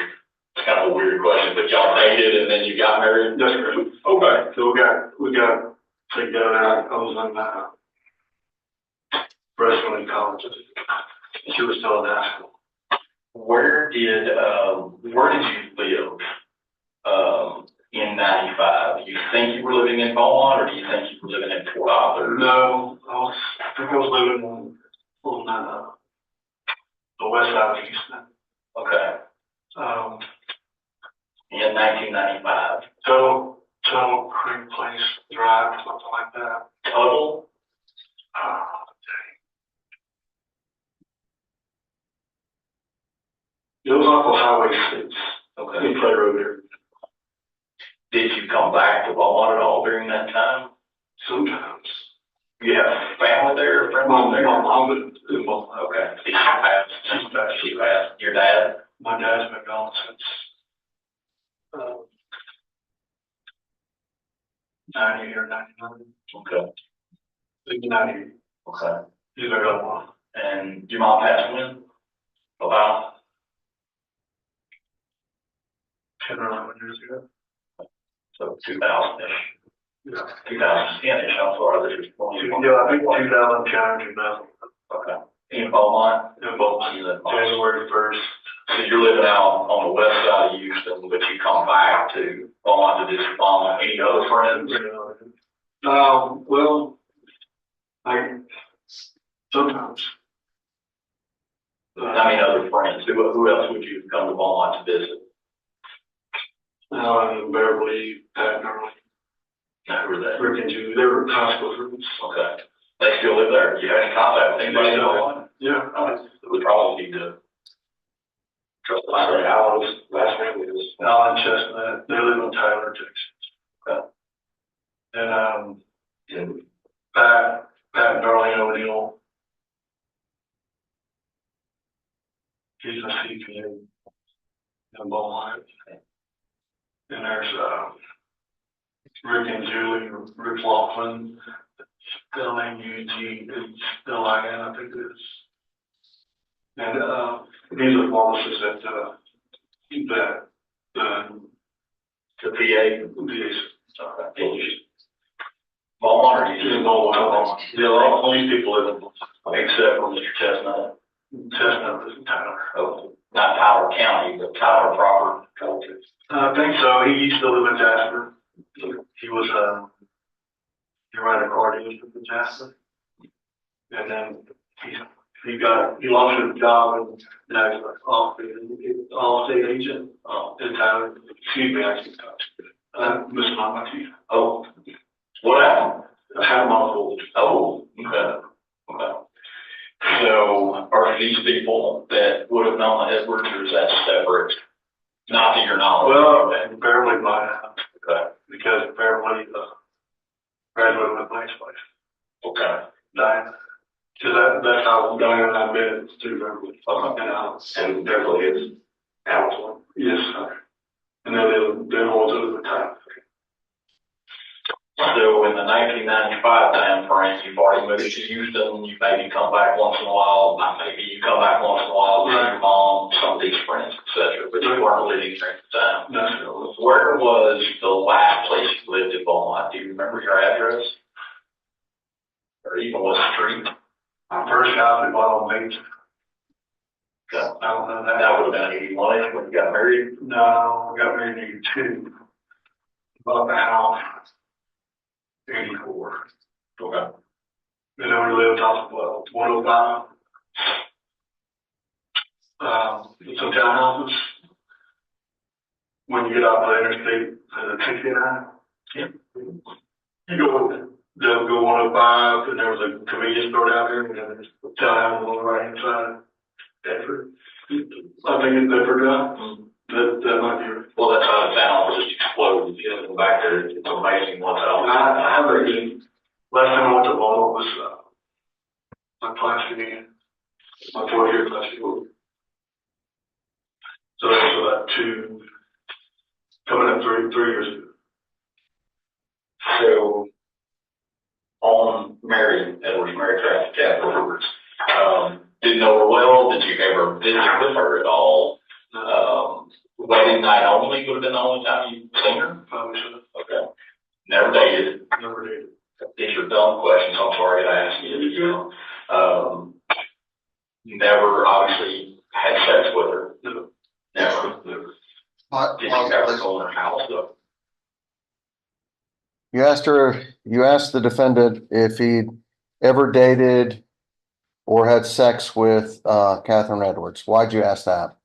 It's kind of a weird question, but y'all dated and then you got married? That's correct. Okay. So we got together. I was in freshman in college. She was still in high school. Where did you live in 95? Do you think you were living in Beaumont, or do you think you were living in Fort Arthur? No, I think I was living on the west side of Houston. Okay. In 1995. Total Creek Place Drive, something like that. Total? It was off of Highway 6. Okay. In Clay Road area. Did you come back to Beaumont at all during that time? Sometimes. You have family there, friends there? My mom lived in Beaumont. Okay. Did she pass? Your dad? My dad's been gone since 90 or 99. Okay. 90. Okay. He's been gone a while. And your mom passed when? About 10 or 11 years ago. So 2000-ish. Yeah. 2010-ish, I'm sorry, this is 20. Yeah, I think 2010 or 2000. Okay. In Beaumont? In Beaumont. January 1st. So you're living out on the west side of Houston, but you come back to Beaumont to just follow any other friends? Well, sometimes. I mean, other friends. Who else would you come to Beaumont to visit? Beverly, Pat and Early. Who were they? Rick and Julie. They were high school friends. Okay. They still live there? You have any contact with anybody in Beaumont? Yeah. We probably need to trust the library. Alan's last name is Alan Chestnut. They live in Tyler, Texas. Okay. And Pat and Darlene O'Neill. He's a CPA in Beaumont. And there's Rick and Julie, Rick Laughlin, L-A-U-G-H-L-I-N, I think it is. And these are pharmacists at the PA. Beaumont or you? Beaumont. Yeah, all these people live in, except for Mr. Chestnut. Chestnut is in Tyler. Oh, not Tyler County, but Tyler proper. I think so. He used to live in Jasper. He was he ran a car dealership in Jasper. And then he lost his job and now he's like all state agent, in town. Excuse me, actually. Mr. Monty. Oh, what happened? I had him on hold. Oh, okay. Okay. So are these people that would have known the Edwards, or is that separate? Not that you're not. Well, and Beverly might have. Okay. Because Beverly, graduated with my place. Okay. Diana. Cause that's how Diana and I've been through Beverly. Okay. And Beverly is counseling. Yes, sir. And then they'll hold to the time. So in the 1995 time frame, you've already moved to Houston, you maybe come back once in a while, not maybe, you come back once in a while, with your mom, some of these friends, et cetera, but you weren't living there at the time. No. Where was the last place you lived in Beaumont? Do you remember your address? Or even what street? My first house we bought on Main. No, I don't know that. That would have been 81 when you got married? No, we got married in 82. Bought the house. 84. Okay. And then we lived off of 105. Some townhouses. When you get off the interstate, 69. Yeah. You go 105, and there was a convenience store down here, and then there's a townhouse on the right hand side. Bedford. I think it's Bedford Drive. That might be right. Well, that's how the town just exploded. You know, back there, it's amazing what's out. I heard it. Last time I went to Beaumont was my class meeting, my 4-year class meeting. So that was about coming up three years ago. So, on Mary Edwards, Mary Travis Edwards, didn't know her well. Did you ever visit with her at all? Wedding night only would have been the only time you've seen her? Probably should have. Okay. Never dated? Never dated. These are dumb questions, I'm sorry to ask you. Never obviously had sex with her? No. Never? Did you ever go in her house though? You asked the defendant if he'd ever dated or had sex with Catherine Edwards. Why'd you ask that?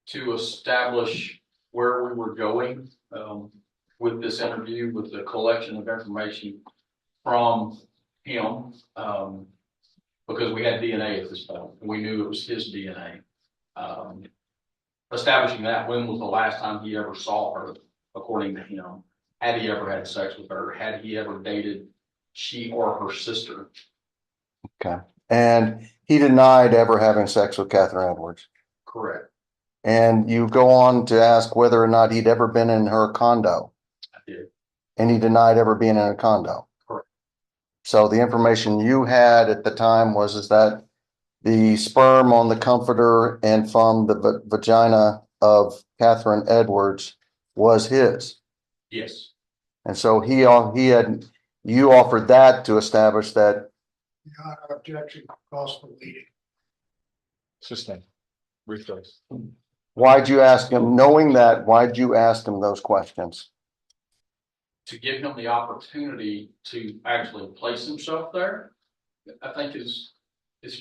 To establish where we were going, with this interview, with the collection of information from him, because we had DNA at this point, and we knew it was his DNA. Establishing that, when was the last time he ever saw her, according to him? Had he ever had sex with her? Had he ever dated she or her sister? Okay. And he denied ever having sex with Catherine Edwards. Correct. And you go on to ask whether or not he'd ever been in her condo. I did. And he denied ever being in a condo. Correct. So the information you had at the time is that the sperm on the comforter and from the vagina of Catherine Edwards was his. Yes. And so you offered that to establish that. Your Honor, objection, calls for leading. Sustain. Rephrase. Why'd you ask him, knowing that, why'd you ask him those questions? To give him the opportunity to actually place himself there, I think is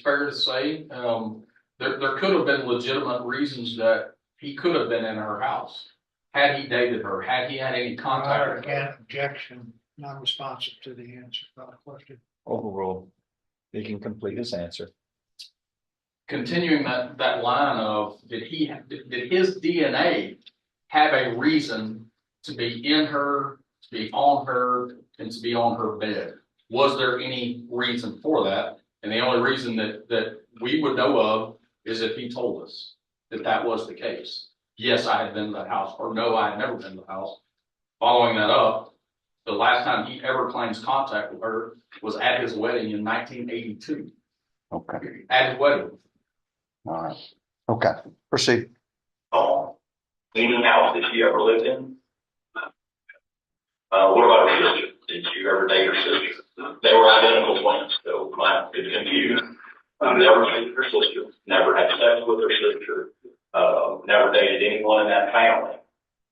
fair to say. There could have been legitimate reasons that he could have been in her house. Had he dated her, had he had any contact with her. Again, objection, not responsive to the answer, not a question. Overruled. He can complete his answer. Continuing that line of, did his DNA have a reason to be in her, to be on her, and to be on her bed? Was there any reason for that? And the only reason that we would know of is if he told us that was the case. Yes, I had been to the house, or no, I had never been to the house. Following that up, the last time he ever claims contact with her was at his wedding in 1982. Okay. At his wedding. All right. Okay. Proceed. Any house that you ever lived in? What about her sister? Did you ever date her sister? They were identical twins, so I get confused. Never dated her sister, never had sex with her sister, never dated anyone in that family.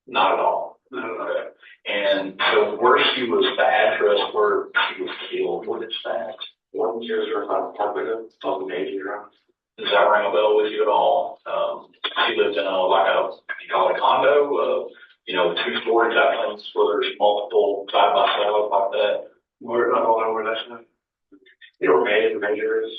Not at all. Okay. And so where she was, the address where she was killed, what is that? 1 year certified park window, off the main drive. Does that ring a bell with you at all? She lives in you call it a condo, two-story type things where there's multiple side by side like that. Where, I don't know where that's at. You know where major is?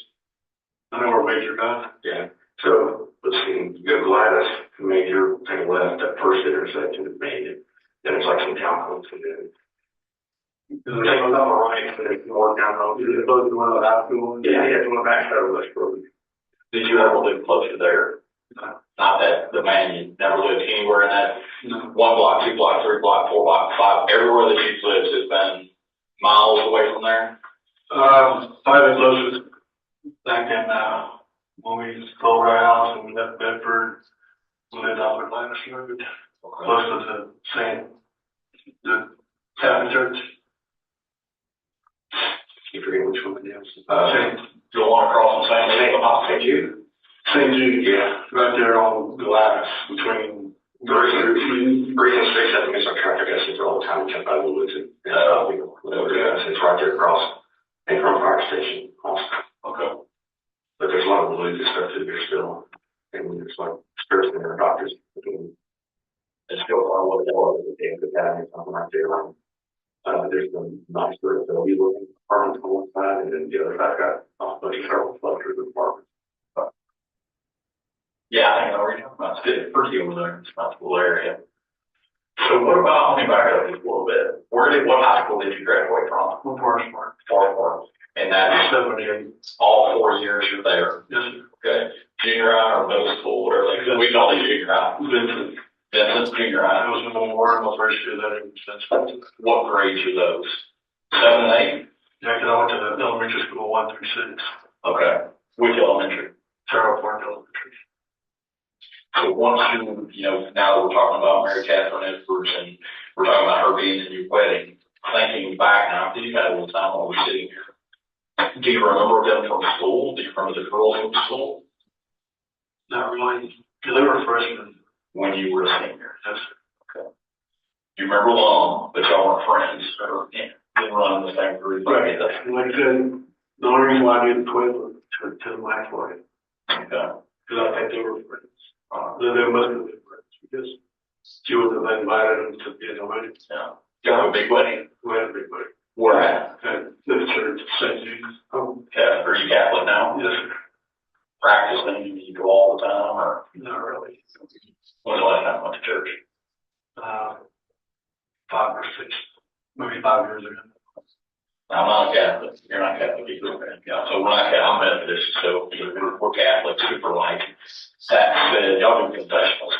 I know where Major got. Yeah. So let's see, you go Gladys, major, take a left, that first intersection is made. Then it's like some townhomes and then. Take a left or right, but it's more down road. Is it close to one of the high schools? Yeah, it's on the back side of West Road. Did you ever live close to there? No. Not that, the man, you never lived anywhere in that No. 1 block, 2 block, 3 block, 4 block, 5, everywhere that you've lived has been miles away from there? Probably the closest back in, when we sold our house and we left Bedford, we lived off of Atlantis Road, close to the the Catholic Church. You forget which one it is. St. You'll want to cross the St. Jude? St. Jude, yeah, right there on Gladys between. 3 and 6, I think it's our traffic, I see it all the time, jump out of the woods and, it's right there across, in front of the fire station also. Okay. But there's a lot of religious stuff through there still, and there's like spirits and doctors. It's still a lot of what they are, the academy, something right there. There's some nice spirits that'll be looking apartments on one side, and then the other side got a bunch of several structures and apartments. Yeah, I think I know what you're talking about. It's pretty over there. It's not a cool area. So what about, let me back up just a little bit. What high school did you graduate from? Forest Park. Forest Park. And that's 78. all 4 years you're there? Yes, sir. Okay. Junior high or middle school, whatever they call it. We call it junior high. Vincent. Vincent's junior high. I was in Memorial my first year there. What grades are those? 7 and 8? Yeah, because I went to the elementary school 1 through 6. Okay. Which elementary? Terrell Park Elementary. So once now that we're talking about Mary Catherine Edwards and we're talking about her being in your wedding, thinking back now, because you've had a little time while we're sitting here, do you remember them from school? Do you remember the girls from school? Not really, because they were freshmen. When you were a senior? Yes, Okay. Do you remember Lum, but y'all weren't friends? Or, didn't run in the same group? right. Like I said, the only reason why I did the quiz was to laugh for it, Okay. because I think they were friends. They must have been friends, because she was invited them to be in the wedding. Yeah. Y'all have a big wedding? We had a big wedding. Where at? At the church, St. Jude's. Yeah. Are you Catholic now? Yes, sir. Practicing? You go all the time, or Not really. when's the last time you went to church? 5 or 6, maybe 5 years ago. I'm not a Catholic. You're not Catholic either. Yeah. So we're not Catholic. I'm Methodist. So we're Catholic, super like. That said, y'all do confessionals,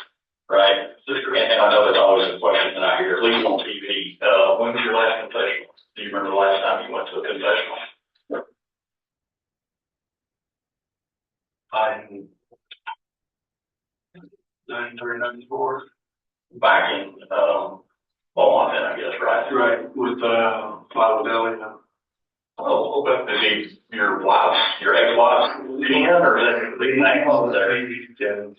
right? And I know that's always a question that I hear, at least on TV. When was your last confessional? Do you remember the last time you went to a confessional? In 93, 94. Back in Beaumont, then I guess, right? Right, with Fidelity. Oh, okay. Is he your ex-wife's Jen, or is that the name over there?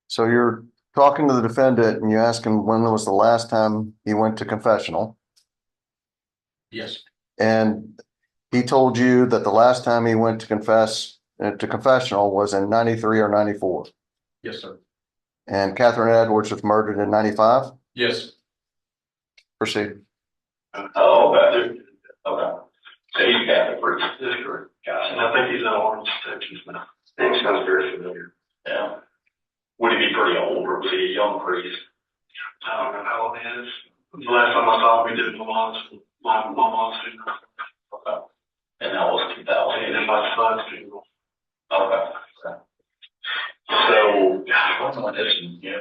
So you're talking to the defendant and you ask him when was the last time he went to confessional, Yes. and he told you that the last time he went to confessional was in 93 or 94. Yes, sir. And Catherine Edwards was murdered in 95. Yes. Proceed. Oh, okay. Okay. So he's a Catholic priest. That's correct. Gotcha. And I think he's in Orange, Texas now. Name sounds very familiar. Yeah. Would he be pretty old, or was he a young priest? I don't know how old he is. The last time I saw him, we did my mom's funeral. Okay. And that was 2000. And then my son's funeral. Okay. Okay. So,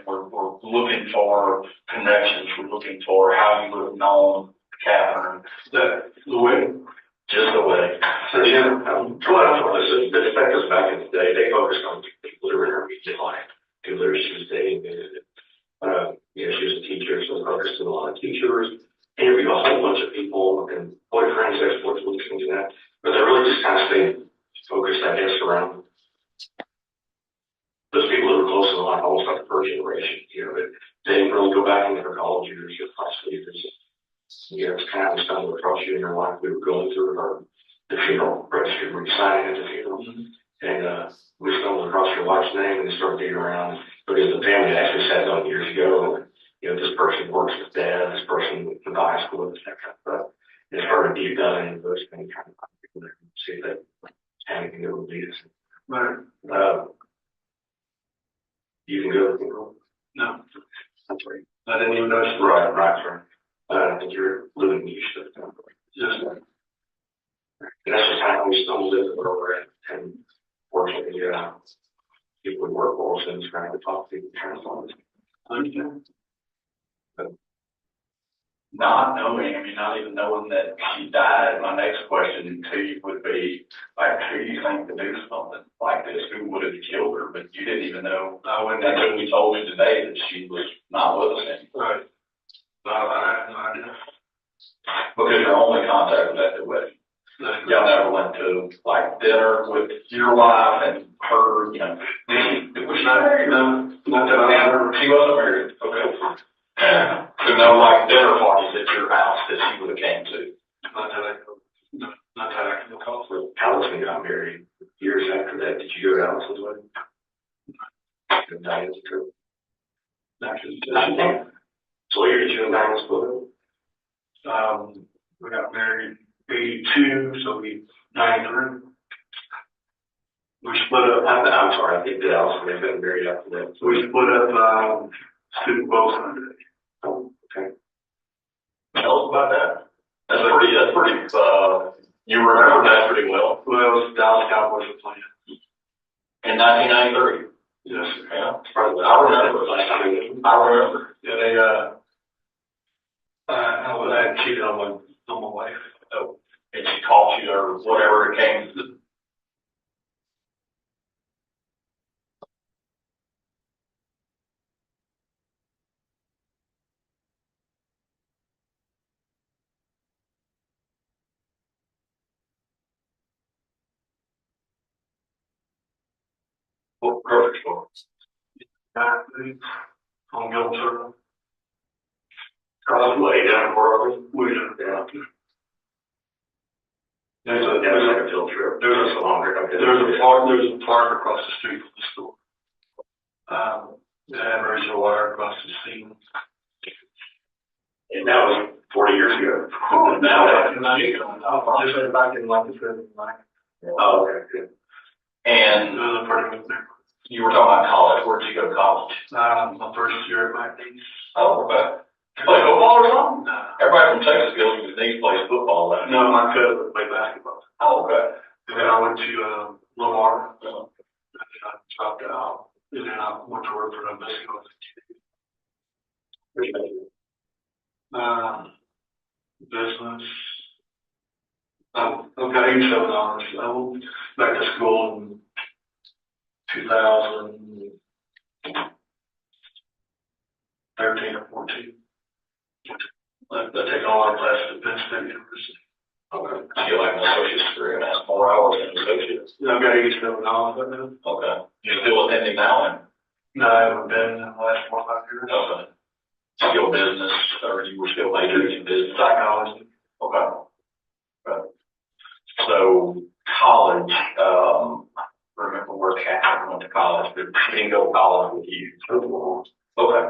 we're looking for connections. We're looking for how you would have known Catherine. The wedding. Just the way. So, what I thought is the detectives back in the day, they focused on people who were in her immediate life. People that she was dating. She was a teacher, so focused on a lot of teachers. Interviewed a whole bunch of people and boyfriends, ex-boyfriends, things like that. But they really just kind of stayed focused, I guess, around those people that were close in life, almost like the first generation. They didn't really go back into their college years or high school years. You know, kind of stumbled across you in your life. We were going through the funeral registry, we decided at the funeral. And, we stumbled across your wife's name and started digging around because the family actually sat down years ago. And, you know, this person works with dad, this person with the high school, that kind of stuff. And started deep diving into those things, trying to find people that can see that anything that would lead us. Right. You can go to the funeral. No, That's right. I didn't even notice. Right. I think you're living used to it. Just, And that's just how we stumbled into where we're at. And fortunately, people would work for us and trying to talk to people, trying to find us. understand. Not knowing, I mean, not even knowing that she died, my next question to you would be, like, who do you think would do something like this? Who would have killed her? But you didn't even know, until we told you today that she was not with us anymore. Right. I have no idea. Because your only contact was at the wedding. Y'all never went to, like, dinner with your wife and her, you know. Was she married? No, not that I remember. She wasn't married, okay. So no, like, dinner parties at your house that she would have came to. Not that I can recall. So Allison got married years after that. Did you go to Allison's wedding? Diana's true. Actually, So what year did you and Diana split up? we got married 82, so we 93. We split up. I'm sorry, I think that Allison may have been married after that. So we split up, student both Sunday. Oh, okay. Tell us about that. That's pretty, you remember that pretty well. Well, it was Dallas Cowboys were playing. In 1993. Yes. Yeah. I remember. Yeah, they, I had cheated on my wife. Oh, and she called you or whatever it came to. Well, grocery store. On Gilm Circle. Way down for We did. yeah. There's like a field trip. There's a longer. There's a park across the street from the store. They had razor wire across the street. And that was 40 years ago. Just went back in like the 79. Oh, okay, good. And It was a pretty good there. you were talking about college. Where'd you go to college? My first year at McNeese. Oh, okay. Play football or something? No, Everybody from Texas goes to McNeese plays football. Right? no, my cousin played basketball. Oh, okay. And then I went to Lamar. And then I dropped out. And then I went to work for them. Business. I've got $87. I went back to school in 2013 or 14. I take all our classes at Penn State University. Okay. I feel like an associate's degree and have more hours than associates. I've got $87 right now. Okay. You still attending now? No, I haven't been in the last 4 or 5 years. Okay. Still business, or you were still majoring in business? Psychology. Okay. Okay. So college, remember where Catherine went to college, but she didn't go to college with you. Okay.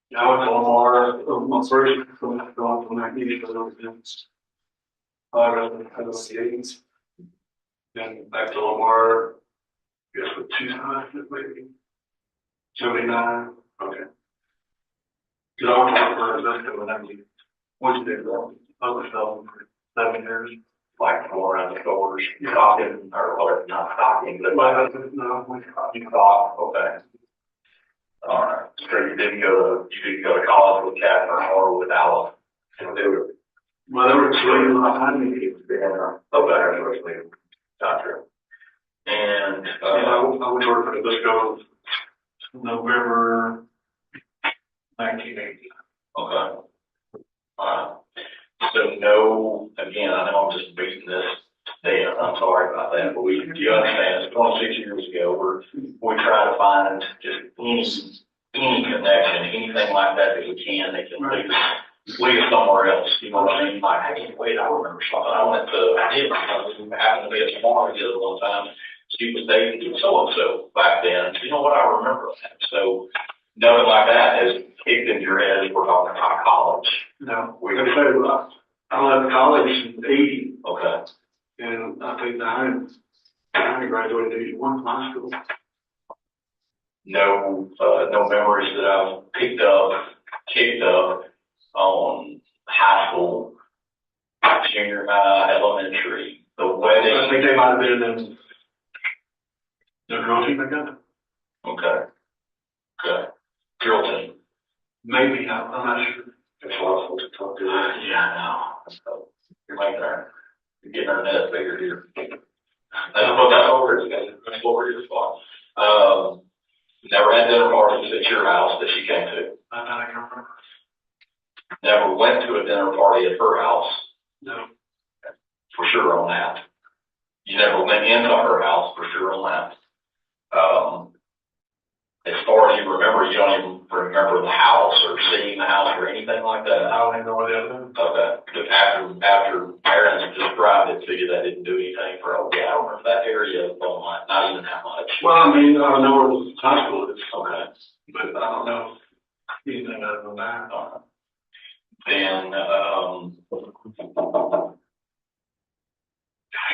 Yeah, I went to Lamar, my first from going from McNeese to those things. I got the Canes. Then back to Lamar, I guess with 2 times, maybe. 79. Okay. Cause I went to work for Invesco and McNeese. Once you did that, I was selling for 7 years. Like more around the stores, stocking, or not stocking, but No, you thought, okay. All right. So you didn't go to college with Catherine or with Alice? And they were, well, there were 2 behind me. Okay. Gotcha. And, I went to work for Invesco November 1980. okay. So no, again, I know I'm just beating this dead. I'm sorry about that, but you understand, it's 26 years ago, we try to find just any connection, anything like that we can lead us leave it somewhere else, you know what I mean? Like, hey, wait, I remember something. I did, happened to be at Smart the other one time. She was dating so-and-so back then. You know what? I remember that. So nothing like that has kicked into your head as we're talking about college. No, we can say, I left college in '80, Okay. and I think I graduated in '81 from high school. No, no memories that I've kicked up on high school, junior high, elementary, the wedding. I think they might have been in the girl team again. Okay. Okay. Drill team. Maybe, I'm not sure. There's a lot of folks to talk to. Yeah, I know. So you're getting our net bigger here. That's over it, guys. That's what we're here for. Never had dinner parties at your house that she came to. I can't remember. Never went to a dinner party at her house. No. For sure on that. You never went into her house, for sure on that. As far as you remember, you don't even remember the house or seeing the house or anything like that. I don't even know where the other one. Okay. After parents described it to you, that didn't do anything for, oh yeah, I remember that area of Beaumont, not even that much. Well, I mean, I know where the high school is. Okay. But I don't know anything other than that. Then,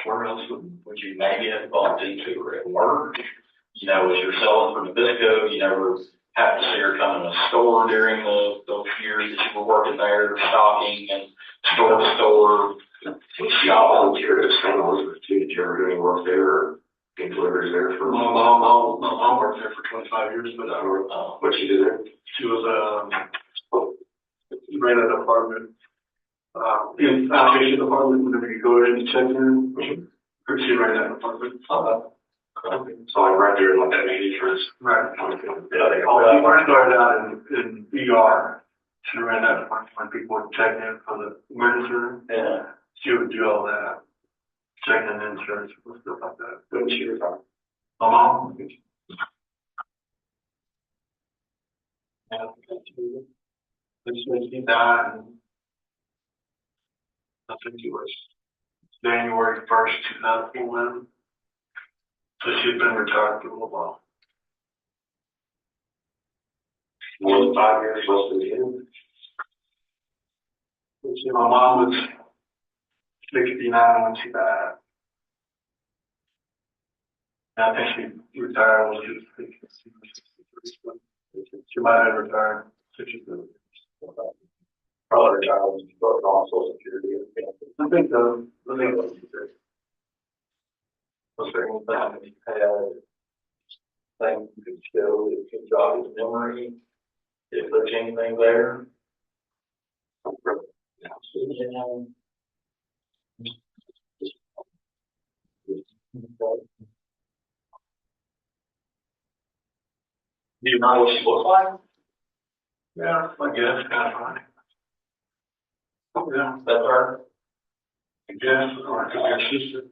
where else would you maybe have bumped into her at work? You know, as you're selling for Nabisco, you never have to see her come in the store during those years that you were working there, stocking and store to store. Was she volunteer at St. Elizabeth too? Did you ever do any work there or get deliveries there for? My mom worked there for 25 years, but I don't know What she did there? she was, she ran an apartment, in outpatient apartment, whenever you go in and check in. She ran that apartment. So like right there, like that main entrance. Right. Yeah, they Oh, call she that. first started out in ER. She ran that department when people would check in for the emergency room. Yeah. She would do all that, checking insurance and stuff like that. When did she retire? My mom, she died in, I think it was January 1st, 2011. So she'd been retired for a little while. More than 5 years, less than 10. See, my mom was 69 when she died. And I think she retired when she was 63. She might have retired 63. Probably retired when she started on Social Security. I think so. I think so. Was there anything that you had, thing you could show that could jog his memory? If there's anything there? Do you know what she looked like? Yeah, I guess, kind of funny. Yeah, That's her? I guess, or it could be her sister.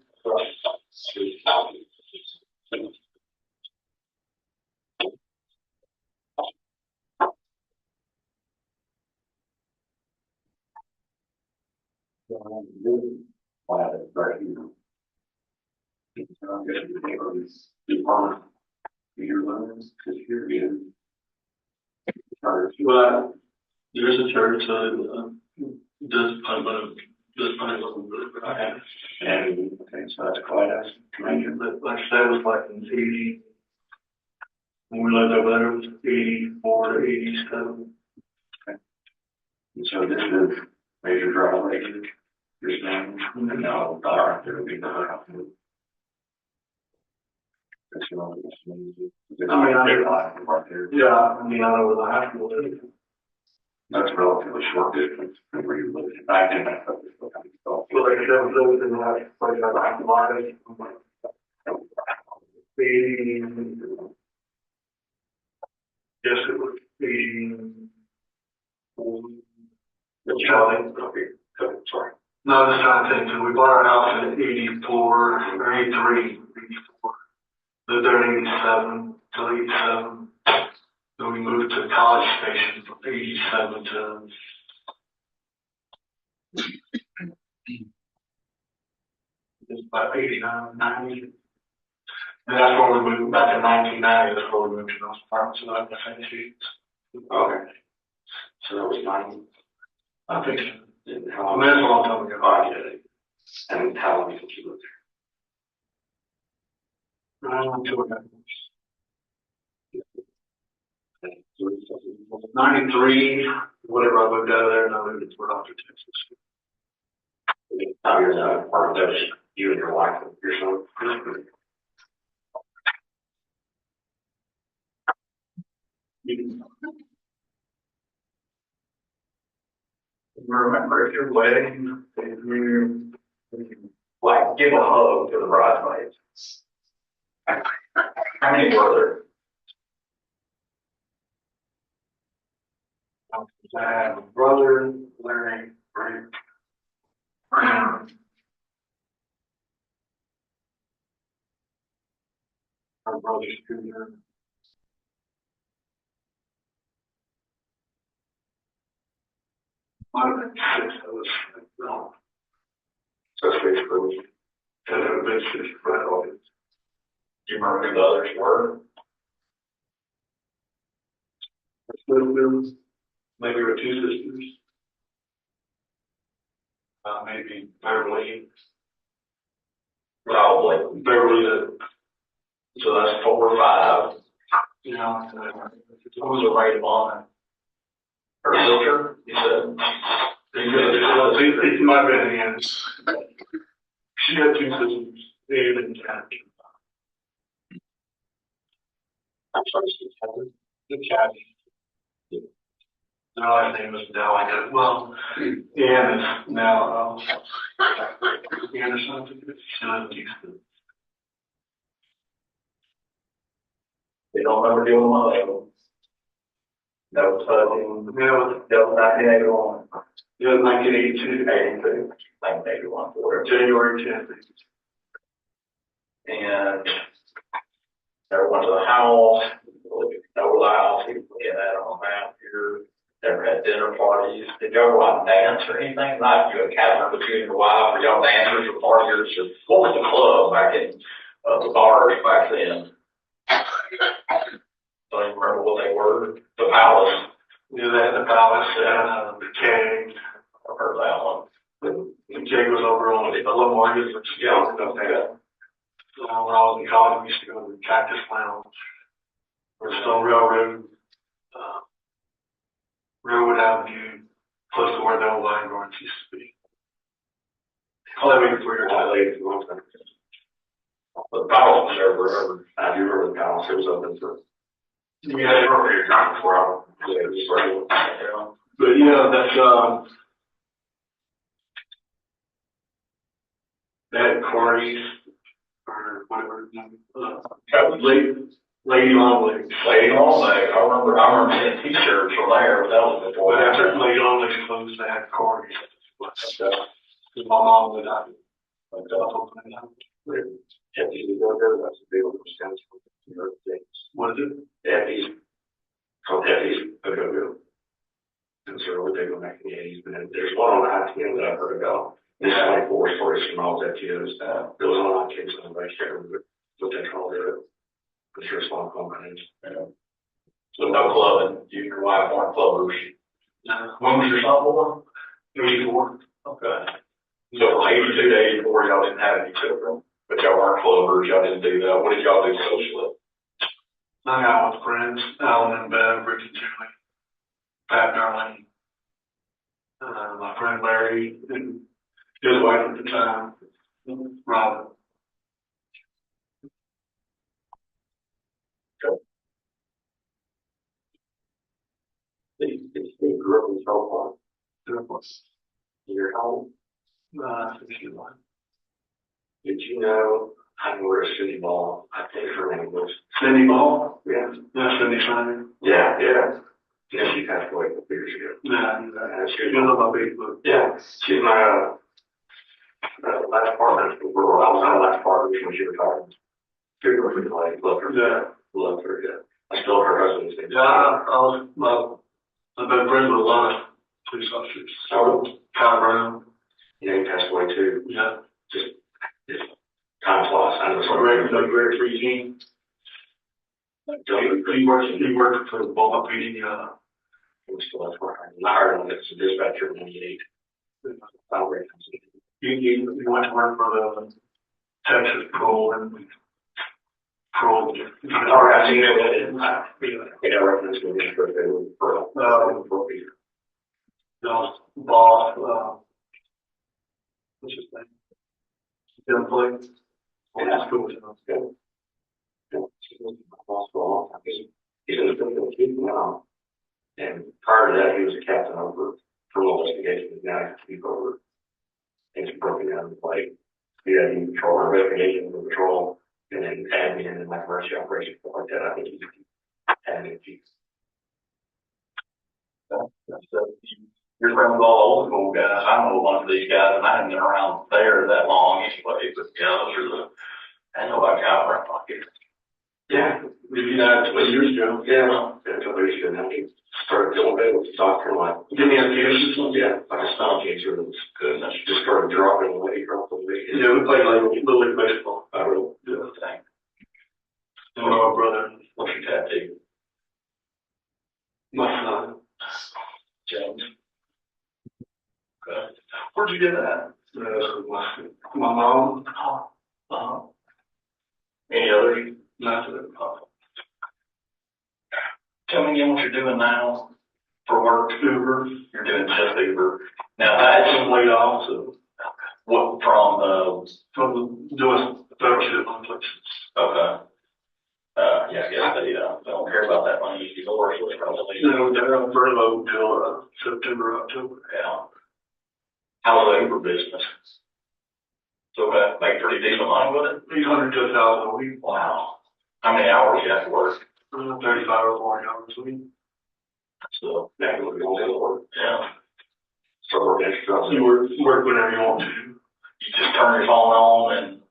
Well, there's a church that does And, okay, so that's quite a major, but like I said, it was like in 80. When we lived over there, it was 84 to 87. So this is major driveway, you're saying, no, alright, there would be no. Yeah, I mean, I know where the high school is. That's relatively short distance from where you live. I can. Well, like I said, we lived in that place I like a 80. Yes, it was 80. Sorry. No, I was trying to think, so we bought our house in 84, or 83, 84. Lived there in 87 till 87. Then we moved to College Station from 87 to It's about 89, 90. And that's where we moved back in 1990. That's where we moved to those apartments and like the same sheets. Okay. So that was 90. I think so. And how long? That's a long time ago. I get it. And how long did you live there? 93, whatever, I moved out of there and I moved to Fort Arthur, Texas. How years out, or that was you and your wife, your son? Remember at your wedding, if you like give a hug to the bridesmaids. How many were there? I have a brother, Larry, friend. Our brother's junior. Might have been 6 of us. No. So 6 for me. And it would have been 6 for that audience. Do you remember who the others were? Maybe with 2 sisters. Maybe Beverly. Probably. Beverly. So that's 4 or 5. You know, who was a right on? Her sister, you said? It might have been Anne's. She had 2 sisters, Dave and Kathy. I'm sorry, the Kathy. Her last name is now I guess. Well, Anne is now Anne or something. She lives in Houston. They don't remember doing one of those. That was 1981. It was 1982. 1981, January 10th. And never went to the house. Never allowed to get that on the map here. Never had dinner parties. Did y'all go out and dance or anything? Not you and Catherine, but you and your wife, or y'all dancers or partiers? What was the club back in the bars back then? Don't even remember what they were. The Palace. Yeah, they had the Palace and the Keg. I heard that one. The Keg was over on a little more different scale. Okay. When I was in college, we used to go to the Cactus Lounge or Stone Railroad, Railroad Avenue, close to where the old line guards used to be. I'll let me before your time lady. The Palace was there forever. I do remember the Palace. It was open for. Yeah, I remember your time before. But yeah, that's that Corey's or whatever. Lady Longlegs. Lady Longlegs. I remember seeing T-shirts from there, but that was before. But after Lady Longlegs closed, they had Corey's. My mom would have. What is it? Deputies. Called Deputies. And so what they go back in the 80s. And there's one on ITM that I've heard about. This is like 4 stories from all that kids. It was on ITM, so I can't remember what they called it. I'm sure it's one companies. So no clubbing. You and your wife weren't clubbers. When was your son born? 84. Okay. So from 82 to 84, y'all didn't have any children, but y'all weren't clubbers. Y'all didn't do that. What did y'all do socially? Hung out with friends, Alan and Bev, Rick and Julie, Pat Darlene, my friend Larry, and his wife at the time, Robin. They grew up in Beaumont. Your home? 61. Did you know I knew where Cindy Ball, I think her name was. Cindy Ball? Yeah. Yeah, Cindy Simon. Yeah. Yeah, she passed away a few years ago. Yeah, she's been on my Facebook. Yeah, she's my last partner. I was my last partner when she retired. Very good play. Loved her. Yeah. Loved her, yeah. I still her husband's name. Yeah, I've been friends with a lot of police officers. So, Kyle Brown. 2022. Yeah. Just time flies. I know it's Great for Eugene. He worked for the Beaumont PD, I hired him as a dispatcher in 98. he went to work for the Texas Patrol and Patrol. All right, I seen that. You know, reference to this for The boss, what's his name? Dylan Blake. Yeah. He's in the Philippines now. And prior to that, he was a captain over criminal investigation. Now he's a chief over. Things are broken down in the plate. Yeah, he control investigation, patrol, and then admin and like commercial operations, stuff like that. I think he's admin chief. You're friends with all old school guys. I know a bunch of these guys, and I haven't been around there that long anyway, but yeah, those are the, I know about guys around here. Yeah, we did that 20 years ago. Yeah, a couple years ago now. He started doing it with the doctor, like, give me a case. Yeah, like a stomach cancer that was good. And she just started dropping away. Yeah, we played like Little League baseball. I really Do the thing. One of our brother, What's your tattoo? my son. James. Okay. Where'd you get that? My mom, Uh-huh. Any others? nothing. Tell me again what you're doing now for work. Uber, You're doing just Uber. Now that's some laid off, so what from doing fellowship on places. okay. Yeah, I guess they don't care about that money anymore, so it's probably. They're on furlough until September, October. Yeah. How's the Uber business? So make pretty decent money with it? 800 to 1,000 a week. Wow. How many hours you have to work? 35 or 40 hours a week. So, Yeah, we're going to work. yeah. Start working extra. You work whenever you want to. You just turn your phone on and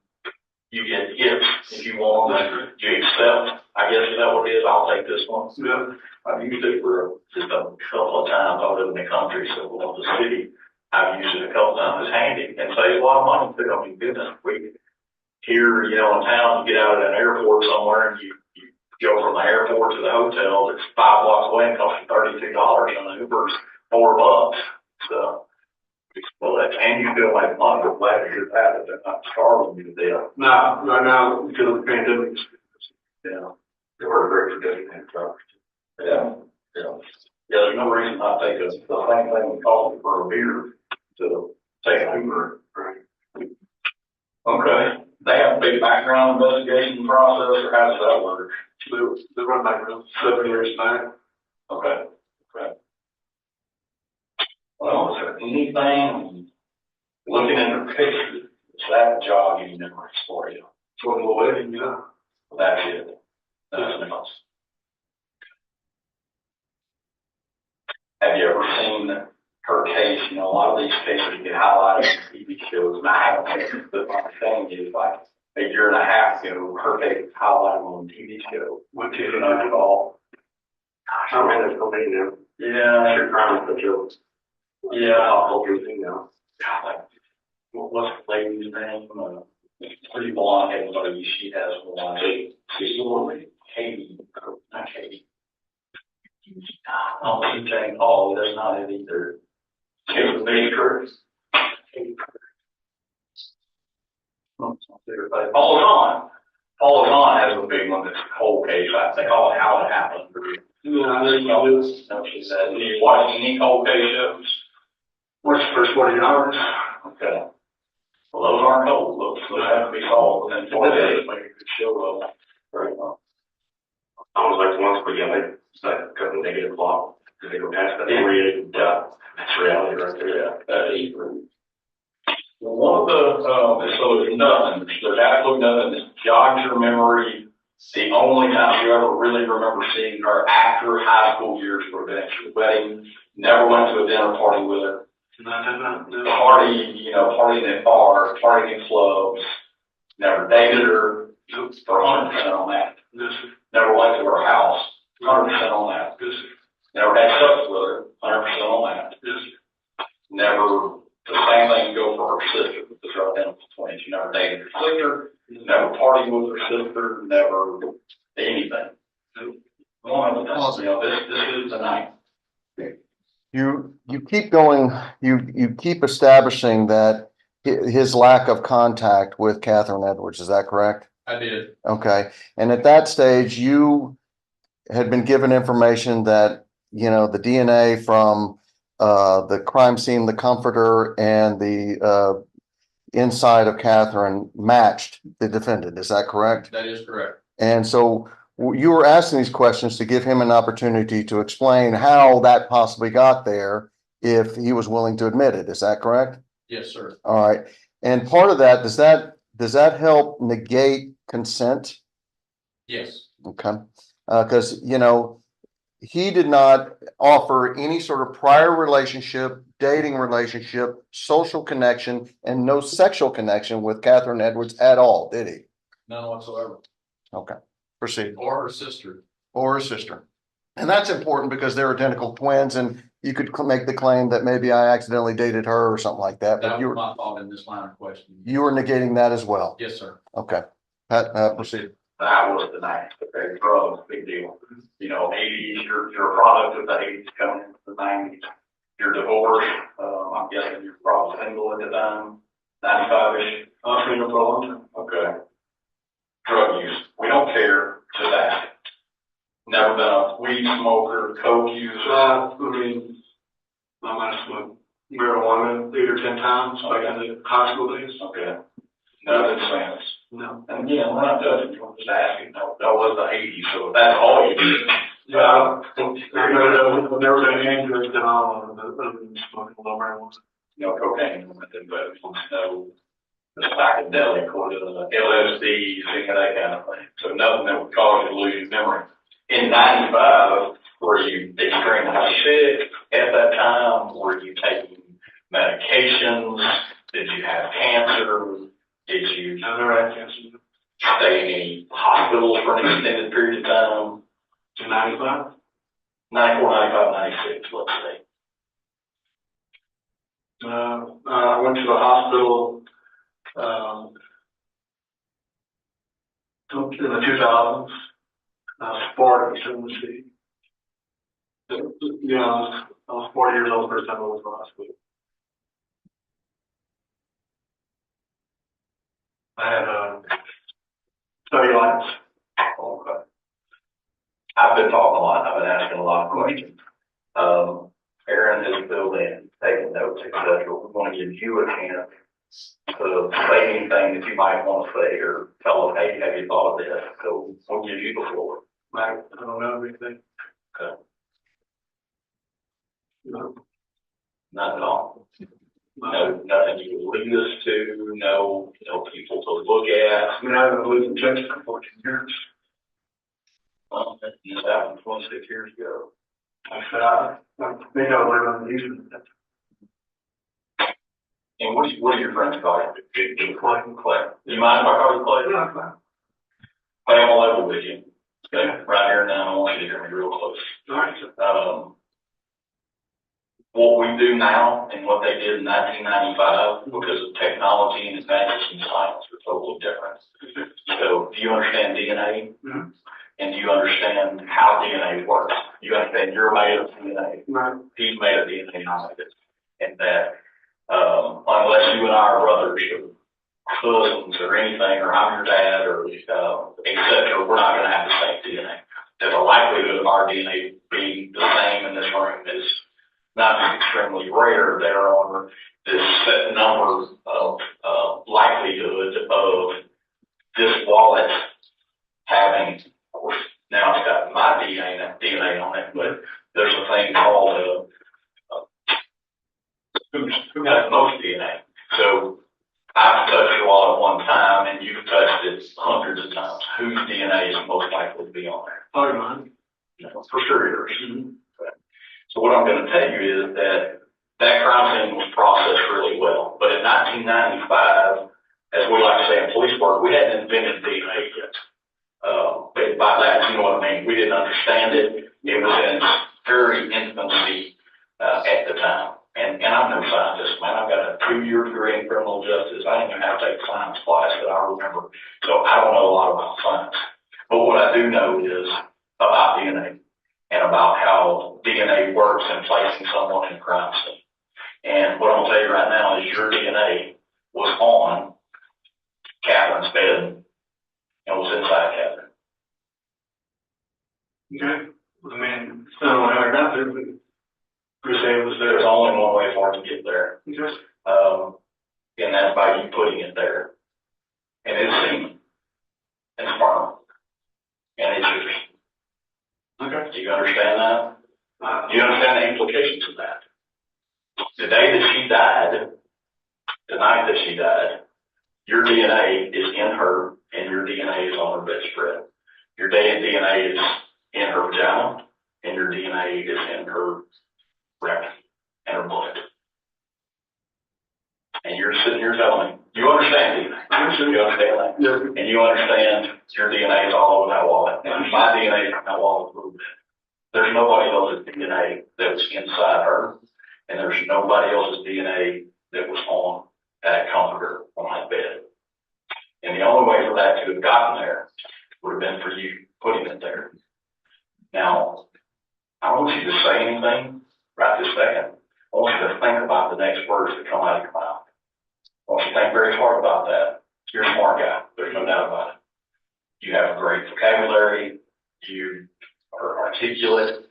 you get gifts if you want them. You accept. I guess is that what it is? I'll take this one. Yeah. I've used it for just a couple of times. I live in the country, so in the city, I've used it a couple times. It's handy and saves a lot of money too. I mean, goodness, here, in town, you get out at an airport somewhere and you go from the airport to the hotel. It's 5 blocks away and costs you $32 on an Uber's $4. So, well, and you feel like money. I'm glad to hear that. They're not starving you to death. Now, right now, because of the pandemic. Yeah. They were very forgiving and truckers. Yeah. Yeah. There's no reason not to take the same thing we cost for a beer to take an Uber. Right. Okay. They have a big background investigation process, or how does that work? They run background 7 years back. Okay. Okay. Well, is there anything looking in the picture? Is that jogging memories for you? From the wedding, yeah. That's it. Nothing else. Have you ever seen her case? A lot of these cases get highlighted in TV shows, and I haven't. But my thing is, like, a year and a half ago, her case was highlighted on a TV show. What Did you know it all? I don't know, there's so many now. Yeah. Sure, crime with the jokes. Yeah. I'll hold your thing now. Like, what's the lady's name? Pretty blonde head, but she has one. She's the one. Katie. Not Katie. Oh, she's Jane Paul. That's not it either. Katie Baker. Paul John. Paul John has a big one. It's a cold case. I think all how it happened. Yeah, I didn't know this. No, she said, do you watch any cold case shows? What's the first 40 hours? Okay. Well, those aren't cold. Those have to be solved within 4 days. Make a good show of very well. I was like once, but yeah, it's like a couple negative block. Because they go past that 48. Yeah, that's reality right there. Yeah, that is true. One of the, so there's nothing, there's absolutely nothing that jogs your memory. The only time you ever really remember seeing her after high school years for the wedding, never went to a dinner party with her. Party, partying at bars, partying in clubs, never dated her, for 100% on that. Never went to her house, 100% on that. Never had sex with her, 100% on that. Never, the same thing go for her sister. She never dated her sister, never partied with her sister, never anything. One of them, this is the night. You keep going, you keep establishing that his lack of contact with Catherine Edwards, is that correct? I did. Okay, and at that stage, you had been given information that, the DNA from the crime scene, the comforter, and the inside of Catherine matched the defendant, is that correct? That is correct. And so you were asking these questions to give him an opportunity to explain how that possibly got there if he was willing to admit it, is that correct? Yes, sir. All right, and part of that, does that help negate consent? Yes. Okay, because he did not offer any sort of prior relationship, dating relationship, social connection, and no sexual connection with Catherine Edwards at all, did he? None whatsoever. Okay, proceed. Or her sister. Or her sister. And that's important because they're identical twins, and you could make the claim that maybe I accidentally dated her or something like that, but That was my thought in this line of questioning. you were negating that as well. Yes, sir. Okay, Pat, proceed. That was the night, okay, drugs, big deal. 80s, you're a product of the 80s coming into the 90s. You're divorced, I'm guessing you're probably single at the time, 95-ish. I've been for a long time. Okay. Drug use, we don't care, just ask it. Never been a weed smoker, coke user. I might have smoked marijuana 8 or 10 times back in the high school days. Okay. Nothing sense. No. And again, we're not judging, we're just asking, that was the 80s, so if that's all you did. Yeah, I've never been angry at all other than smoking a little marijuana. No cocaine, nothing, but no psychedelic or the LSD, any of that kind of thing. So nothing that would cause you to lose your memory. In 95, were you extremely sick at that time? Were you taking medications? Did you have cancer? Did you I've never had cancer. stay in any hospitals for an extended period of time? In 95? 94, 95, 96, let's say. I went to the hospital, in the 2000s. Spartan, Tennessee. Yeah, I was 40 years old the first time I was in the hospital. I had cellulitis. Okay. I've been talking a lot, I've been asking a lot of questions. Aaron has filled in, taking notes, etc. We're going to give you a chance to say anything that you might want to say or tell us, hey, have you thought of this? So we'll give you the floor. I don't know anything. Okay. No. Not at all. No, nothing you would lead us to, no, people to look at. I mean, I haven't lived in Texas for 14 years. Well, that happened 26 years ago. I said, I think I live on the eastern. And what are your friends call you? Clayton. Clay. Do you mind if I call you Clay? Yeah, fine. Clay, I'm all over with you. Okay, right here now, I want you to hear me real close. All right. What we do now and what they did in 1995, because of technology and advances in science, are totally different. So, do you understand DNA? Mm-hmm. And do you understand how DNA works? You understand you're made of DNA. Right. He's made of DNA, and I made it. And that, unless you and I are brothers or cousins or anything, or I'm your dad, or et cetera, we're not going to have the same DNA. There's a likelihood of our DNA being the same in this room is not extremely rare. There are this set number of likelihood of this wallet having, of course, now it's got my DNA on it, but there's a thing called who has most DNA. So I've touched your wallet one time, and you've touched it hundreds of times. Whose DNA is most likely to be on there? Oh, mine. For sure yours. Okay. So what I'm going to tell you is that crime scene was processed really well. But in 1995, as we like to say in police work, we hadn't invented DNA yet. But by that, you know what I mean. We didn't understand it. It was in its very infancy at the time. And I'm no scientist, man. I've got a 2-year third degree in criminal justice. I didn't even have to take science class that I remember. So I don't know a lot about science. But what I do know is about DNA and about how DNA works in placing someone in a crime scene. And what I'm gonna tell you right now is your DNA was on Catherine's bed and was inside Catherine. Okay, I mean, I don't know how I got there, but Chris A was there. There's only one way for it to get there. Okay. And that's by you putting it there. And it's seen. And firm. And it's yours. Okay. Do you understand that? Do you understand the implications of that? The day that she died, the night that she died, your DNA is in her and your DNA is on her bedspread. Your DNA is in her vagina and your DNA is in her rectum and her blood. And you're sitting here telling me, you understand DNA. You understand that? Yeah. And you understand your DNA is all over that wallet. And my DNA is on that wallet a little bit. There's nobody else's DNA that was inside her. And there's nobody else's DNA that was on that comforter on that bed. And the only way for that to have gotten there would have been for you putting it there. Now, I don't want you to say anything right this second. I want you to think about the next words that come out of your mouth. I want you to think very hard about that. You're a smart guy. There's no doubt about it. You have a great vocabulary. You are articulate.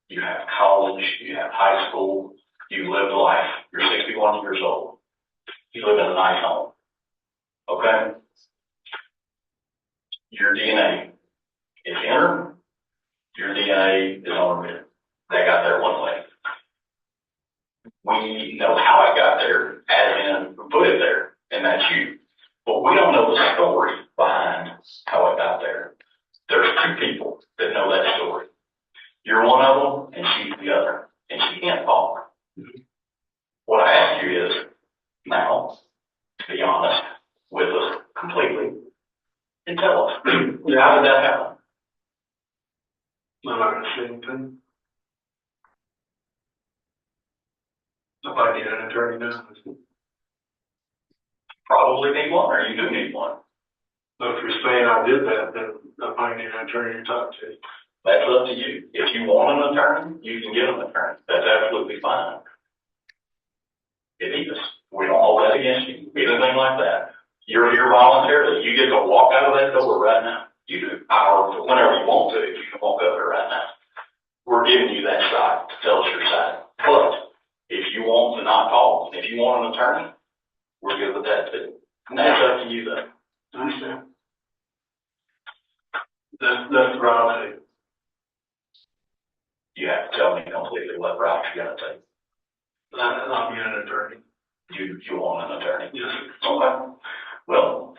You have college. You have high school. You live life. You're 61 years old. You live in a nice home. Okay? Your DNA is in her. Your DNA is on her. They got there one way. We know how it got there, as in who put it there, and that's you. But we don't know the story behind how it got there. There's two people that know that story. You're one of them, and she's the other, and she can't fall. What I ask you is, now, to be honest with us completely, and tell us, how did that happen? I'm not gonna say anything. I might need an attorney now. Probably need one, or you do need one. But if you're saying I did that, then I might need an attorney to talk to. That's up to you. If you want an attorney, you can get an attorney. That's absolutely fine. It is. We don't hold that against you, anything like that. You're here voluntarily. You get to walk out of that door right now. You do. Or whenever you want to, you can walk out there right now. We're giving you that shot to tell us your side. But if you want to not talk, if you want an attorney, we're good with that too. And that's up to you though. I understand. That's the route I take. You have to tell me completely what route you're gonna take. I'll be an attorney. You want an attorney? Yes. Okay. Well,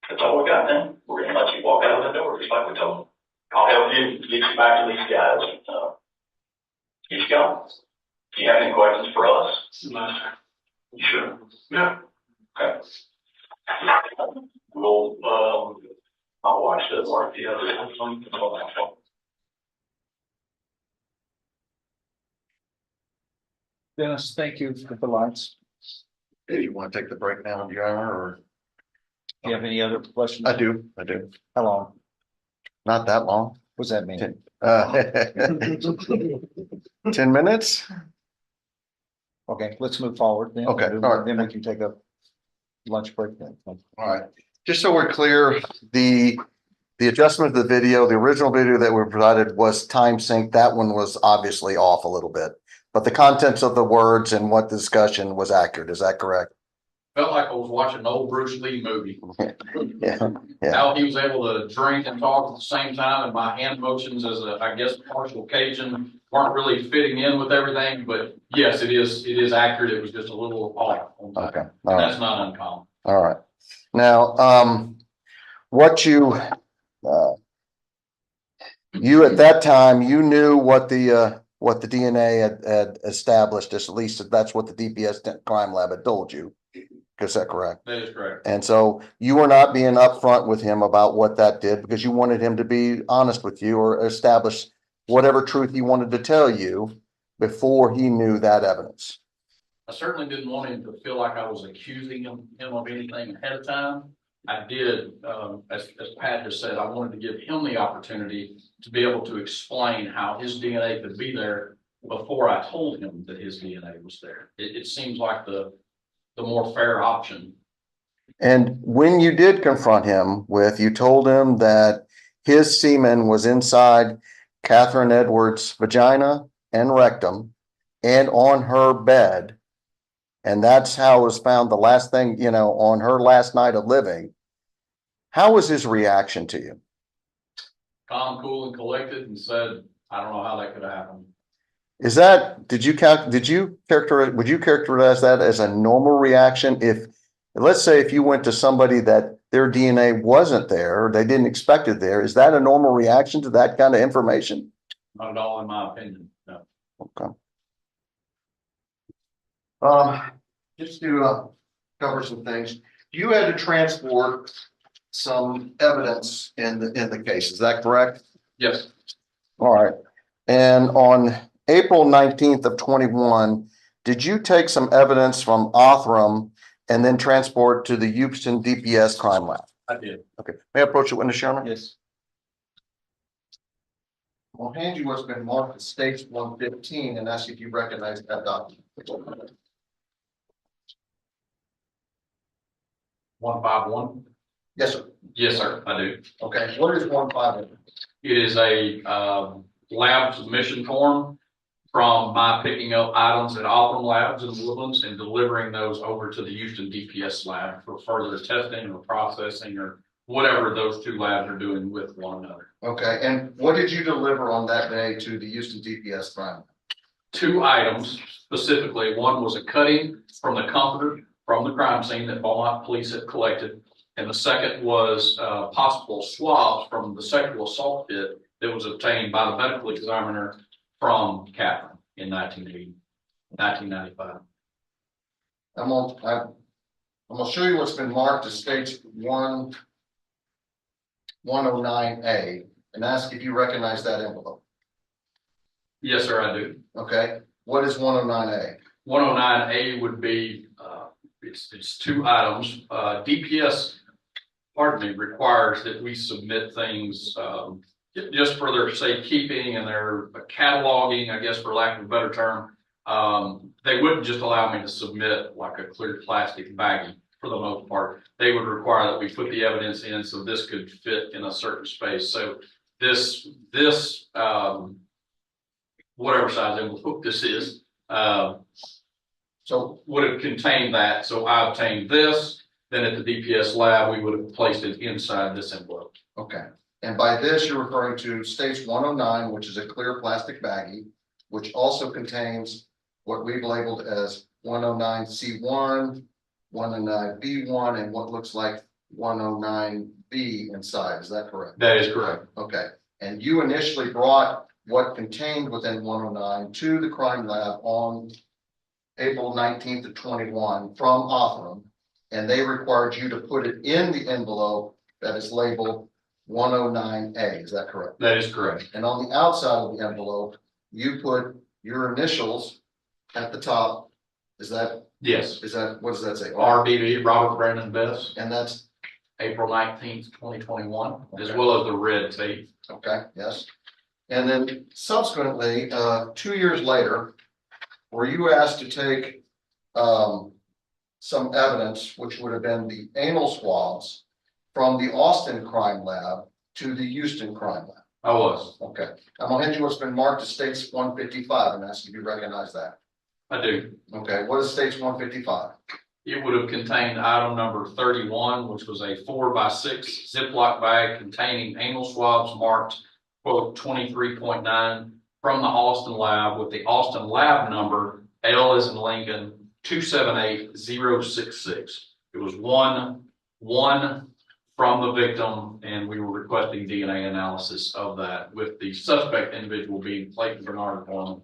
that's all we got then. We're gonna let you walk out of the door just like we told them. I'll help you get you back to these guys and get you going. Do you have any questions for us? No, sir. You sure? Yeah. Okay. We'll I'll watch this work the other one. Dennis, thank you for the lights. Do you want to take the break now, Your Honor, or? Do you have any other questions? I do. How long? Not that long. What's that mean? 10 minutes? Okay, let's move forward then. Okay, all right. Then we can take a lunch break then. All right. Just so we're clear, the adjustment of the video, the original video that we provided was time synced. That one was obviously off a little bit, but the contents of the words and what the discussion was accurate. Is that correct? Felt like I was watching an old Bruce Lee movie. Yeah. Yeah. How he was able to drink and talk at the same time, and my hand motions as a, I guess, partial Cajun weren't really fitting in with everything, but yes, it is accurate. It was just a little off. Okay. And All right. that's not uncommon. All right. Now, what you at that time, you knew what the DNA had established, at least that's what the DPS crime lab had told you. Is that correct? That is correct. And so you were not being upfront with him about what that did because you wanted him to be honest with you or establish whatever truth he wanted to tell you before he knew that evidence. I certainly didn't want him to feel like I was accusing him of anything ahead of time. I did, as Pat just said, I wanted to give him the opportunity to be able to explain how his DNA could be there before I told him that his DNA was there. It seems like the more fair option. And when you did confront him with, you told him that his semen was inside Catherine Edwards' vagina and rectum and on her bed. And that's how it was found the last thing, you know, on her last night of living. How was his reaction to you? Calm, cool, and collected, and said, I don't know how that could have happened. Is that, would you characterize that as a normal reaction? If, let's say if you went to somebody that their DNA wasn't there, or they didn't expect it there, is that a normal reaction to that kind of information? Not at all, in my opinion, no. Okay. Just to cover some things, you had to transport some evidence in the case, is that correct? Yes, All right. And on April 19th of 21, did you take some evidence from Othram and then transport to the Houston DPS crime lab? I did. Okay, may I approach you, witness Sherman? Yes. I'll hand you what's been marked as stage 115 and ask if you recognize that document. 151. Yes, sir. Yes, sir, I do. Okay, what is 151? It is a lab submission form from my picking up items at Auburn Labs in the Woodlands and delivering those over to the Houston DPS lab for further testing or processing or whatever those two labs are doing with one another. Okay, and what did you deliver on that day to the Houston DPS crime? 2 items specifically. One was a cutting from the comforter from the crime scene that Beaumont police had collected. And the second was possible swabs from the sexual assault kit that was obtained by the medical examiner from Catherine in 1995. I'm gonna show you what's been marked as stage 109A and ask if you recognize that envelope. Yes, sir, I do. Okay, what is 109A? 109A would be, it's 2 items. DPS, pardon me, requires that we submit things just for their safekeeping and their cataloging, I guess, for lack of a better term. They wouldn't just allow me to submit like a clear plastic baggie for the most part. They would require that we put the evidence in so this could fit in a certain space. So this whatever size envelope this is, so would have contained that. So I obtained this, then at the DPS lab, we would have placed it inside this envelope. Okay, and by this, you're referring to stage 109, which is a clear plastic baggie, which also contains what we've labeled as 109C1, 109B1, and what looks like 109B inside. Is that correct? That is correct. Okay, and you initially brought what contained within 109 to the crime lab on April 19th of 21 from Othram, and they required you to put it in the envelope that is labeled 109A. Is that correct? That is correct. And on the outside of the envelope, you put your initials at the top. Is that, Yes. what does that say? RBB, Robert Brandon Bess, And that's, April 19th, 2021, as well as the red tape. okay, yes. And then subsequently, 2 years later, were you asked to take some evidence, which would have been the anal swabs from the Austin crime lab to the Houston crime lab? I was. Okay, I'm gonna hand you what's been marked as states 155 and ask if you recognize that. I do. Okay, what is states 155? It would have contained item number 31, which was a 4x6 Ziploc bag containing anal swabs marked quote 23.9 from the Austin lab with the Austin lab number L as in Lincoln 278066. It was one from the victim, and we were requesting DNA analysis of that, with the suspect individual being Clayton Bernard Foreman.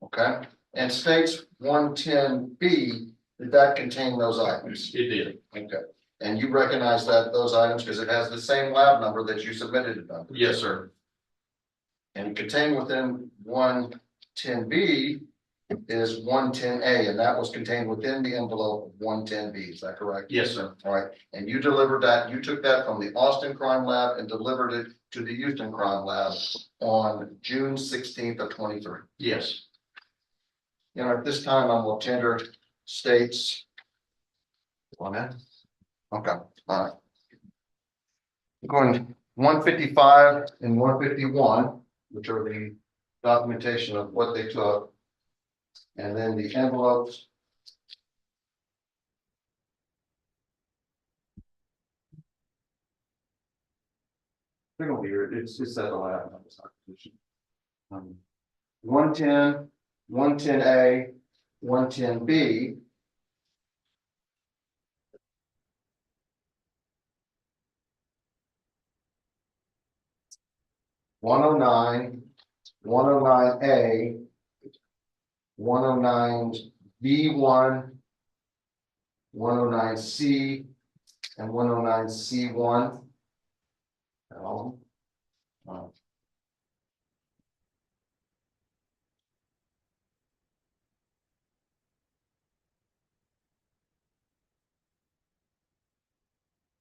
Okay, and states 110B, did that contain those items? It did. Okay, and you recognize that those items because it has the same lab number that you submitted it under? Yes, sir. And contained within 110B is 110A, and that was contained within the envelope of 110B, is that correct? Yes, sir. All right, and you delivered that, you took that from the Austin Crime Lab and delivered it to the Houston Crime Lab on June 16th of 23. Yes. You know, at this time, I'm will tender states. On that? Okay, all right. Going 155 and 151, which are the documentation of what they took. And then the envelopes. They're gonna be here, it's at the lab. 110, 110A, 110B. 109, 109A, 109B1, 109C, and 109C1.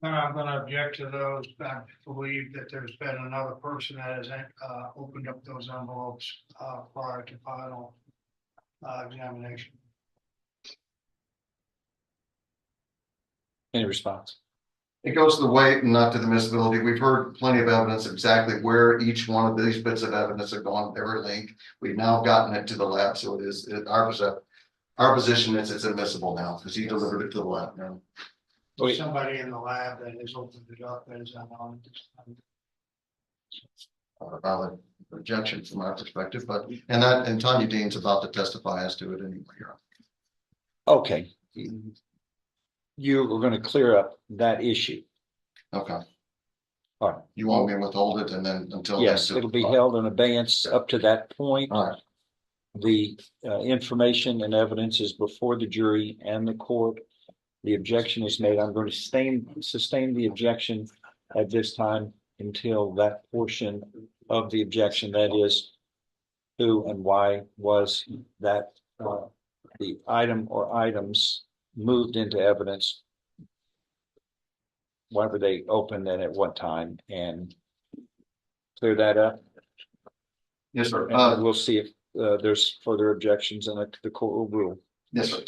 And I'm gonna object to those. I believe that there's been another person that has opened up those envelopes prior to final examination. Any response? It goes to the weight and not to the admissibility. We've heard plenty of evidence of exactly where each one of these bits of evidence have gone, every link. We've now gotten it to the lab, so it is, our position is it's admissible now, because he delivered it to the lab now. Wait. Somebody in the lab that has opened it up as I'm on this time. Valid objection from our perspective, but, and Tanya Dean's about to testify as to it anyway. Okay. You were gonna clear up that issue. Okay. All right. You want me to withhold it and then until. Yes, it'll be held in abeyance up to that point. All right. The information and evidence is before the jury and the court. The objection is made. I'm going to sustain the objection at this time until that portion of the objection, that is, who and why was that the item or items moved into evidence. Why were they opened and at what time, and clear that up. Yes, sir. And we'll see if there's further objections and the court will rule. Yes, sir.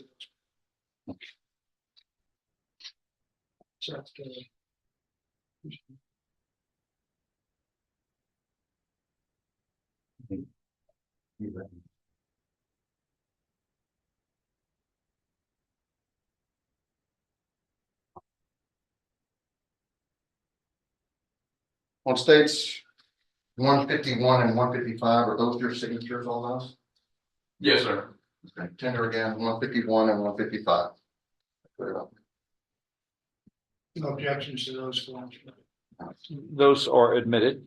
On states 151 and 155, are those your signatures on those? Yes, sir. Okay, tender again, 151 and 155. Clear it up. No objections to those forms. Those are admitted.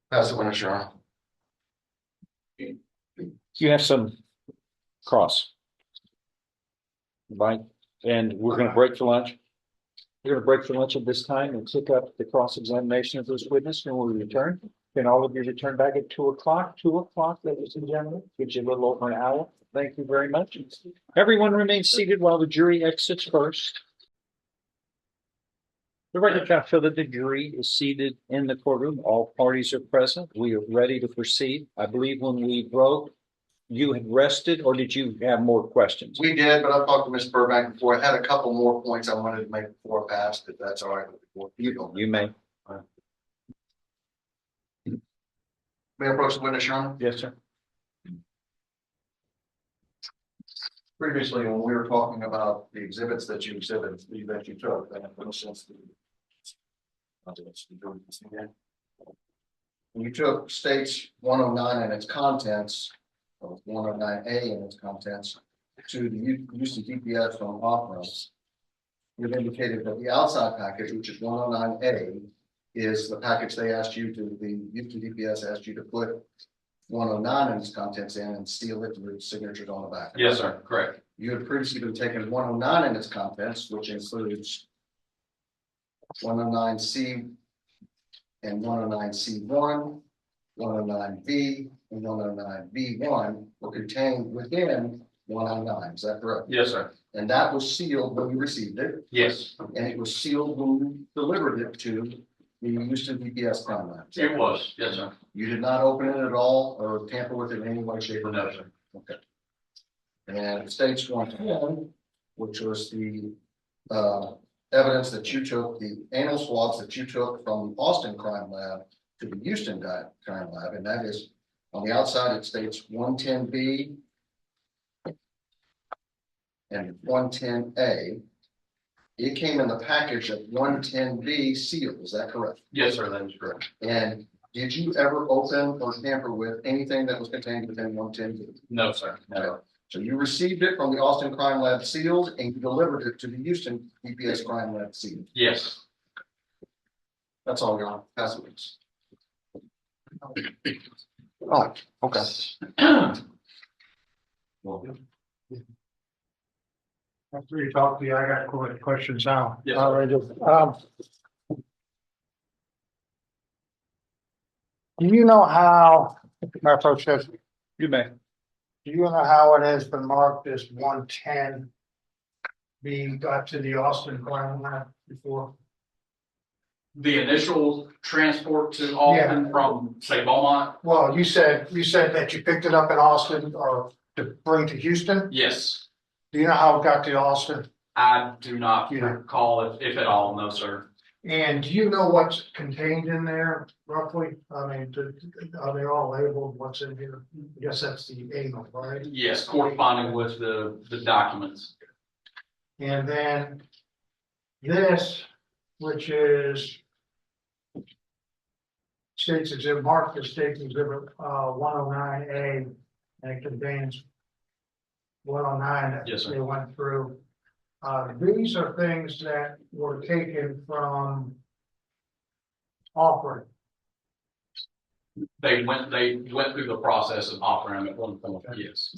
Pass the winner, Sharon. You have some cross. Right, and we're gonna break for lunch. We're gonna break for lunch at this time and pick up the cross-examination of those witnesses when we return. Can all of you return back at 2 o'clock? 2 o'clock, ladies and gentlemen, gives you a little over an hour. Thank you very much. Everyone remains seated while the jury exits first. The record shall show that the jury is seated in the courtroom. All parties are present. We are ready to proceed. I believe when we broke, you had rested, or did you have more questions? We did, but I've talked to Ms. Burbank before. I had a couple more points I wanted to make before I passed, if that's all right with the board. You may. May I approach the witness, Sharon? Yes, sir. Previously, when we were talking about the exhibits that you exhibited, that you took, that for instance, when you took states 109 and its contents, or 109A and its contents, to the UCDPS on off-roads, you've indicated that the outside package, which is 109A, is the package they asked you to, the UCDPS asked you to put 109 and its contents in and seal it with signatures on the back. Yes, sir. Correct. You had previously been taking 109 and its contents, which includes 109C and 109C1, 109B, and 109B1 were contained within 109. Is that correct? Yes, sir. And that was sealed when you received it, Yes, and it was sealed when you delivered it to the Houston DPS crime lab. it was. Yes, sir. You did not open it at all or tamper with it in any way, shape, or No, form? sir. Okay. And it states 110, which was the evidence that you took, the anal swabs that you took from the Austin crime lab to the Houston crime lab, and that is on the outside, it states 110B and 110A. It came in the package of 110B sealed, is that correct? Yes, sir, that is correct. And did you ever open or tamper with anything that was contained within 110B? No, sir. No. So you received it from the Austin crime lab sealed and you delivered it to the Houston DPS crime lab sealed. Yes. That's all, Your Honor. Passwords. Oh, okay. After you talk to you, I got questions now. Yes. Do you know how, I approach this, You may. do you know how it has been marked as 110? Being got to the Austin crime lab before? The initial transport to Austin from, say, Beaumont? Well, you said that you picked it up in Austin or to bring to Houston. Yes. Do you know how it got to Austin? I do not Yeah. recall if at all, no, sir. And do you know what's contained in there roughly? I mean, are they all labeled? What's in here? I guess that's the anal, right? Yes, corresponding with the documents. And then this, which is states exhibit marked as state exhibit 109A, and it contains 109 that Yes, sir. they went through. These are things that were taken from offering. They went through the process of offering them at one point, yes.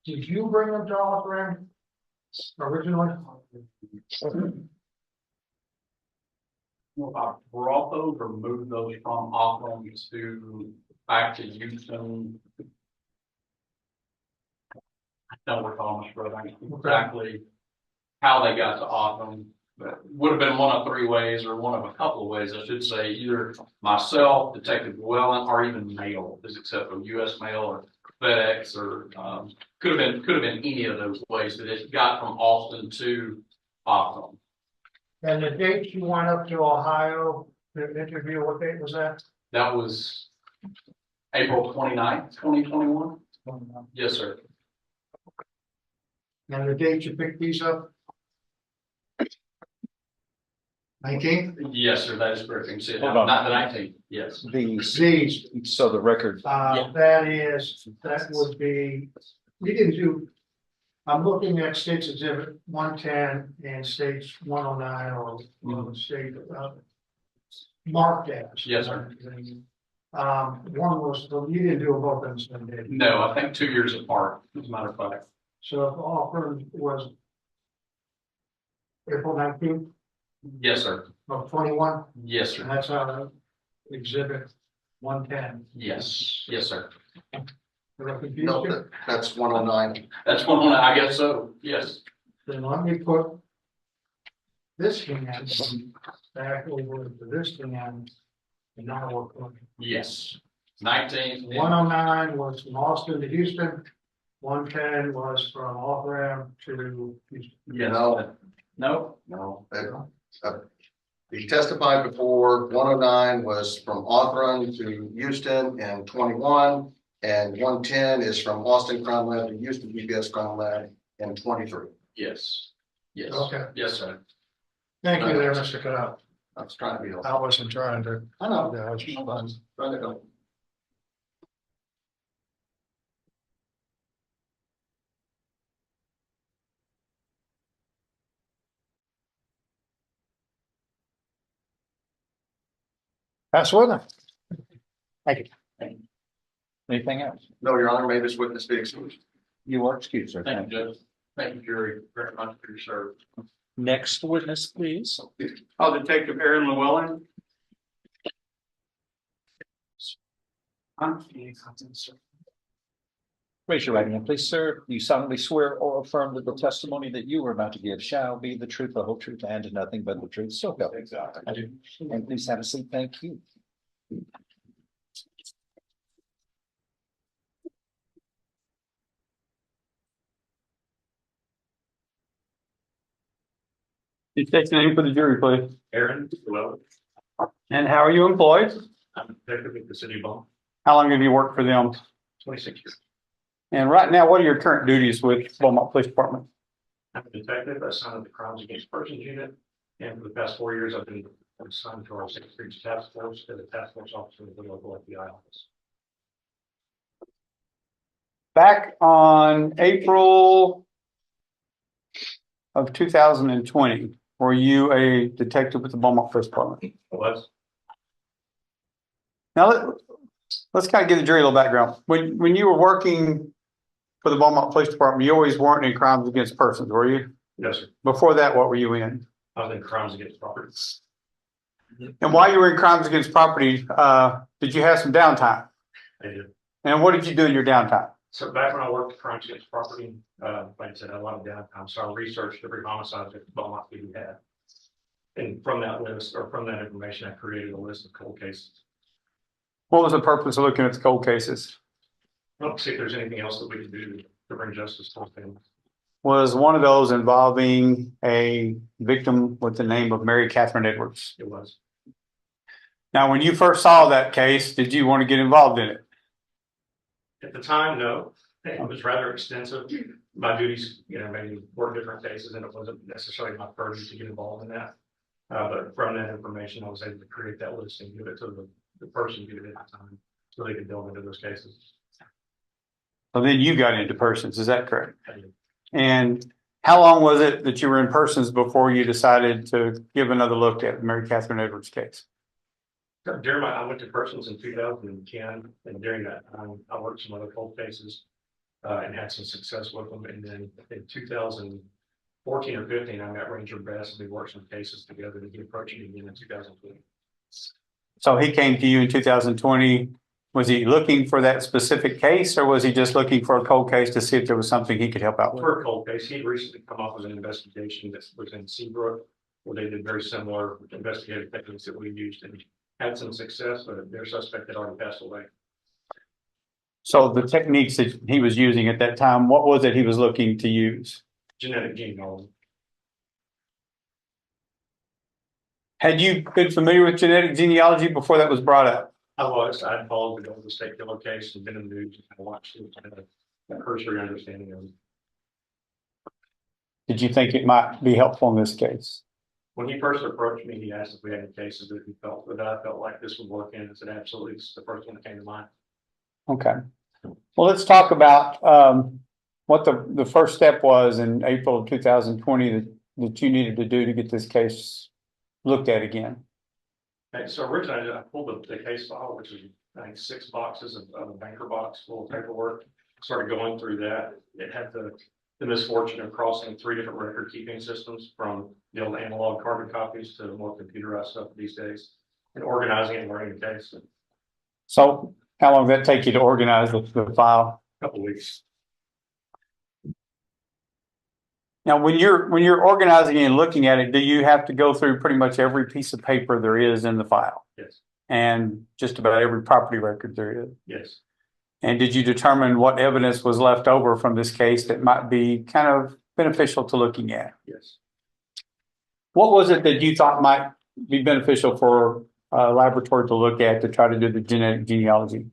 Did you bring them to offering originally? Well, I brought those or moved those from Auckland to back to Houston. I don't recall, Mr. Brother, exactly how they got to Auckland. But would have been one of three ways, or one of a couple of ways, I should say. Either myself, Detective Lewallen, or even mail, is except for U.S. mail or FedEx, or could have been any of those ways that it got from Austin to Auckland. And the date you went up to Ohio to interview, what date was that? That was April 29th, 2021. Yes, sir. And the date you picked these up? 19th? Yes, sir. That is correct. You can see it now. Hold on. Not the 19th. Yes. These, So the record, Yeah. that would be, we didn't do, I'm looking at states exhibit 110 and states 109 or state, marked as. Yes, sir. One was, well, you didn't do them both in the same day. No, I think 2 years apart, as a matter of fact. So if offer was April 19th Yes, sir. of 21, Yes, and sir. that's on exhibit 110. Yes. Yes, sir. No, that's 109. That's one, I guess so. Yes. Then let me put this hand back over to this hand, and now we're going. Yes. 19th. 109 was from Austin to Houston, 110 was from off-ramp to Houston. Yes. No. No. No. He testified before, 109 was from Auckland to Houston in 21, and 110 is from Austin Crime Lab to Houston DPS Crime Lab in 23. Yes. Yes. Okay. Yes, sir. Thank you there, Mr. Canal. I was trying to be helpful. I wasn't trying to. I know. Yeah, I was just fun. Trying to help. That's with him. Thank you. anything else? No, Your Honor, may this witness be excused. You are excused, sir. Thank you, Judge. Thank you, jury, very much for your service. Next witness, please. Detective Aaron Lewallen. Raise your right hand, please, sir. You solemnly swear or affirm that the testimony that you are about to give shall be the truth, the whole truth, and nothing but the truth. So help. Exactly. I do. And please have a seat. Thank you. You state your name for the jury, please. Aaron, hello. And how are you employed? I'm detective with the city of Beaumont, How long have you worked for them? 26 years. And right now, what are your current duties with Beaumont Police Department? I'm a detective assigned to the Crimes Against Persons Unit. And for the past 4 years, I've been assigned to our Sixth Street Task Force as a task force officer with the local FBI office. Back on April of 2020, were you a detective with the Beaumont Police Department? Was Now, let's kind of give the jury a little background. When you were working for the Beaumont Police Department, you always weren't in crimes against persons, were you? yes, sir. Before that, what were you in? I was in Crimes Against Property. And while you were in crimes against property, did you have some downtime? I did. And what did you do in your downtime? So back when I worked at Crimes Against Property, like I said, I had a lot of downtime. So I researched every homicide that Beaumont PD had. And from that list, or from that information, I created a list of cold cases. What was the purpose of looking at the cold cases? I don't see if there's anything else that we can do to bring justice to the family. Was one of those involving a victim with the name of Mary Catherine Edwards? It was. Now, when you first saw that case, did you want to get involved in it? At the time, no. It was rather extensive. My duties, maybe work different cases, and it wasn't necessarily my purview to get involved in that. But from that information, I was able to create that list and give it to the person who did it at the time, so they could delve into those cases. So then you got into persons, is that correct? I did. And how long was it that you were in persons before you decided to give another look at Mary Catherine Edwards case? I went to persons in 2010, and during that time, I worked some other cold cases and had some success with them. And then in 2014 or 15, I met Ranger Bess, and we worked some cases together to get approaching again in 2020. So he came to you in 2020. Was he looking for that specific case, or was he just looking for a cold case to see if there was something he could help out with? For a cold case, he had recently come up with an investigation that was in Seabrook, where they did very similar investigative techniques that we used and had some success, but their suspect had already passed away. So the techniques that he was using at that time, what was it he was looking to use? Genetic genealogy. Had you been familiar with genetic genealogy before that was brought up? I followed the Golden State Killer case and been in the news and watched it and had a cursory understanding of it. Did you think it might be helpful in this case? When he first approached me, he asked if we had any cases that I felt like this would work in. I said, absolutely, it's the first one that came to mind. Okay. Well, let's talk about what the first step was in April of 2020 that you needed to do to get this case looked at again. Okay, so originally I pulled the case file, which is I think 6 boxes of a banker box full of paperwork. Started going through that. It had the misfortune of crossing 3 different record keeping systems, from the old analog carbon copies to more computerized stuff these days, and organizing and learning the case. So how long did that take you to organize the file? A couple of weeks. Now, when you're organizing and looking at it, do you have to go through pretty much every piece of paper there is in the file? Yes. And just about every property record there is? Yes. And did you determine what evidence was left over from this case that might be kind of beneficial to looking at? Yes. What was it that you thought might be beneficial for a laboratory to look at to try to do the genetic genealogy?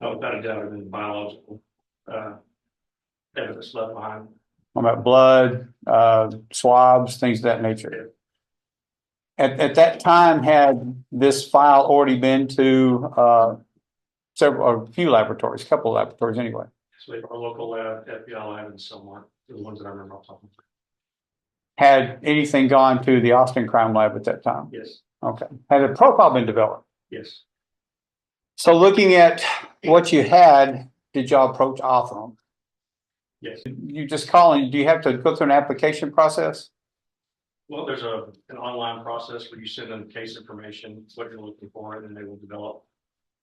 Oh, without a doubt, the biological evidence left behind. About blood, swabs, things of that nature. At that time, had this file already been to a few laboratories, a couple of laboratories anyway? So we have our local lab, FBI lab, and so on. The ones that I remember off the top of my head. Had anything gone to the Austin Crime Lab at that time? Yes. Okay. Had a profile been developed? Yes. So looking at what you had, did y'all approach all of them? Yes. You just calling, do you have to go through an application process? Well, there's an online process where you send them case information, what you're looking for, and then they will develop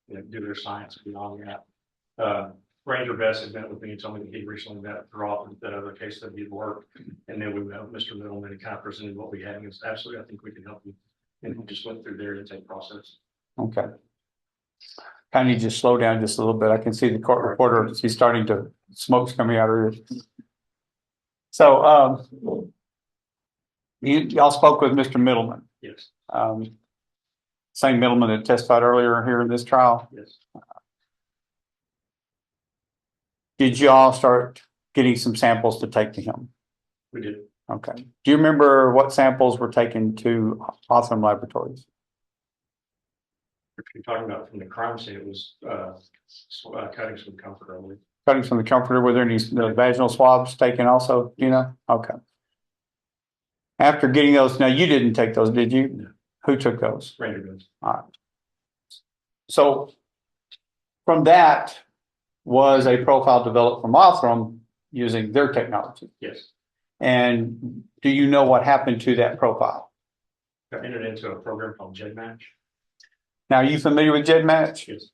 do their science beyond that. Ranger Bess had met with me and told me that he recently met throughout that other case that he'd worked. And then we met with Mr. Middleman and kind of presented what we had. And it's absolutely, I think we can help you. And we just went through their intake process. Okay. Kind of just slow down just a little bit. I can see the court reporter, she's starting to, smoke's coming out of her. So, y'all spoke with Mr. Middleman. Yes, Same Middleman that testified earlier here in this trial. yes. Did y'all start getting some samples to take to him? We did. Okay. Do you remember what samples were taken to Hawthorne Laboratories? If you're talking about from the crime scene, it was cuttings from comfort only. Cuttings from the comforter, were there any vaginal swabs taken also, you know? Okay. After getting those, now you didn't take those, did you? No. Who took those? Ranger Bess. All right. So from that was a profile developed from Hawthorne using their technology. Yes. And do you know what happened to that profile? I entered into a program called JedMatch. Now, are you familiar with JedMatch? Yes.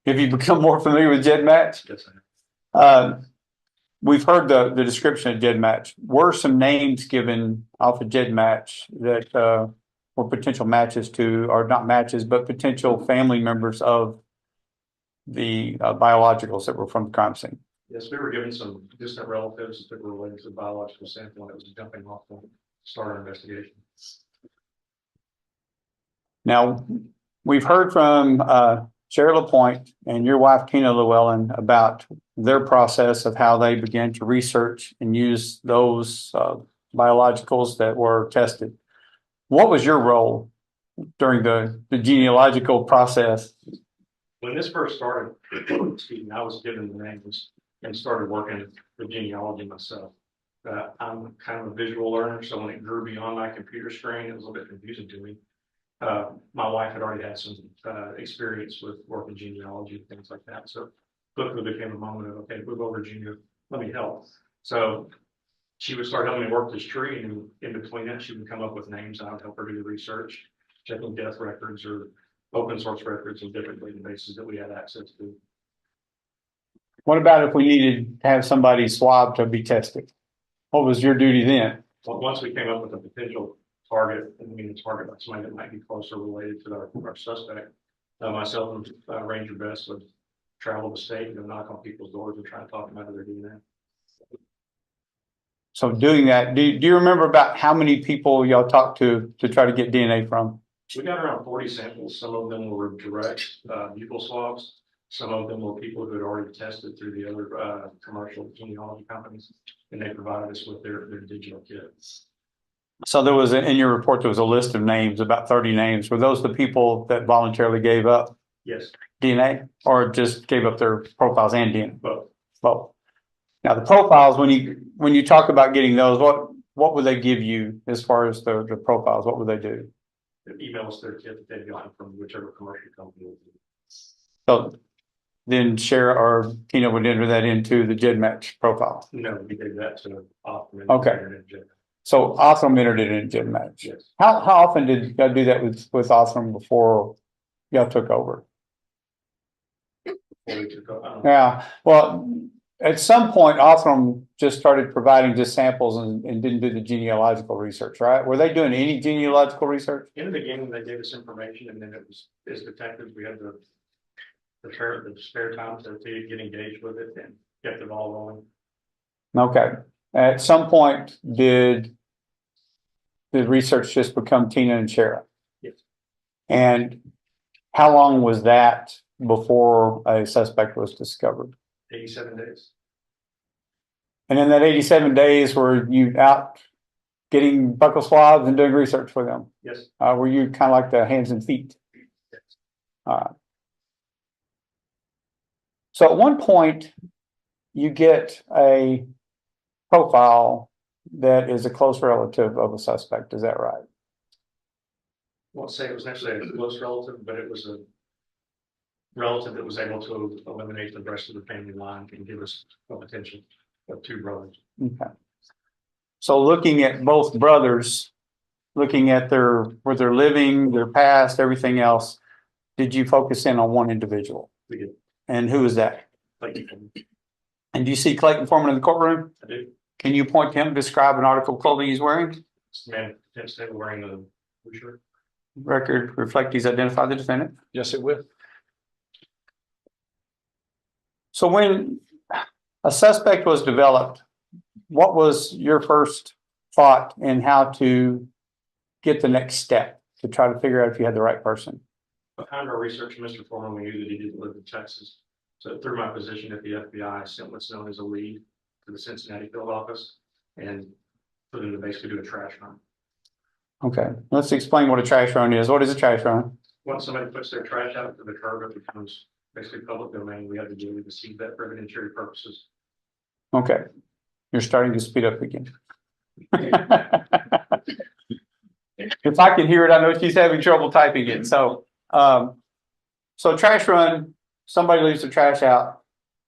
Have you become more familiar with JedMatch? Yes, I have. We've heard the description of JedMatch. Were some names given off of JedMatch that were potential matches to, or not matches, but potential family members of the biologicals that were from the crime scene? Yes, we were given some distant relatives that were related to the biological sample that was jumping off to start our investigation. Now, we've heard from Sheriff LaPointe and your wife, Tina Lewallen, about their process of how they began to research and use those biologicals that were tested. What was your role during the genealogical process? When this first started, excuse me, I was given the names and started working with genealogy myself. I'm kind of a visual learner, so when it grew beyond my computer screen, it was a little bit confusing to me. My wife had already had some experience with working genealogy and things like that. So quickly became a moment of, okay, move over to let me help. So she would start helping me work this tree, and in between that, she would come up with names, and I would help her do the research, checking death records or open source records and different databases that we had access to. What about if we needed to have somebody swabbed to be tested? What was your duty then? Well, once we came up with a potential target, and I mean a target like somebody that might be closer related to our suspect, myself and Ranger Bess would travel the state and knock on people's doors and try to talk them out of their DNA. So doing that, do you remember about how many people y'all talked to try to get DNA from? We got around 40 samples. Some of them were direct buccal swabs. Some of them were people who had already tested through the other commercial genealogy companies, and they provided us with their digital kits. So there was, in your report, there was a list of names, about 30 names. Were those the people that voluntarily gave up Yes. DNA, or just gave up their profiles and DNA? Both. Both. Now the profiles, when you talk about getting those, what would they give you as far as the profiles? What would they do? They email us their kit that they've gotten from whichever commercial company. So then Shara or Tina would enter that into the JedMatch profile. No, we gave that to Foreman. Okay. So Othram entered it in JedMatch. Yes. How often did y'all do that with Othram before y'all took over? Yeah, well, at some point, Othram just started providing just samples and didn't do the genealogical research, right? Were they doing any genealogical research? In the beginning, they gave us information, and then it was, as detectives, we had the spare time to get engaged with it and get the ball rolling. Okay. At some point, did the research just become Tina and Shara? Yes. And how long was that before a suspect was discovered? 87 days. And in that 87 days, were you out getting buccal swabs and doing research for them? Yes. Were you kind of like the hands and feet? Yes. So at one point, you get a profile that is a close relative of a suspect. Is that right? I won't say it was necessarily a close relative, but it was a relative that was able to eliminate the rest of the family line and give us a potential of two brothers. Okay. So looking at both brothers, looking at where they're living, their past, everything else, did you focus in on one individual? We did. And who is that? Like, And do you see Clayton Foreman in the courtroom? I do. Can you point to him, describe an article of clothing he's wearing? This man, instead of wearing a blue shirt. Record reflect he's identified the defendant. Yes, it will. So when a suspect was developed, what was your first thought in how to get the next step to try to figure out if you had the right person? Behind our research, Mr. Foreman, we knew that he didn't live in Texas. So through my position at the FBI, I sent what's known as a lead to the Cincinnati field office and for them to basically do a trash run. Okay, let's explain what a trash run is. What is a trash run? Once somebody puts their trash out to the curb, it becomes basically public domain. We have the ability to see that for evidentiary purposes. Okay, you're starting to speed up again. If I can hear it, I know she's having trouble typing it. So trash run, somebody leaves the trash out.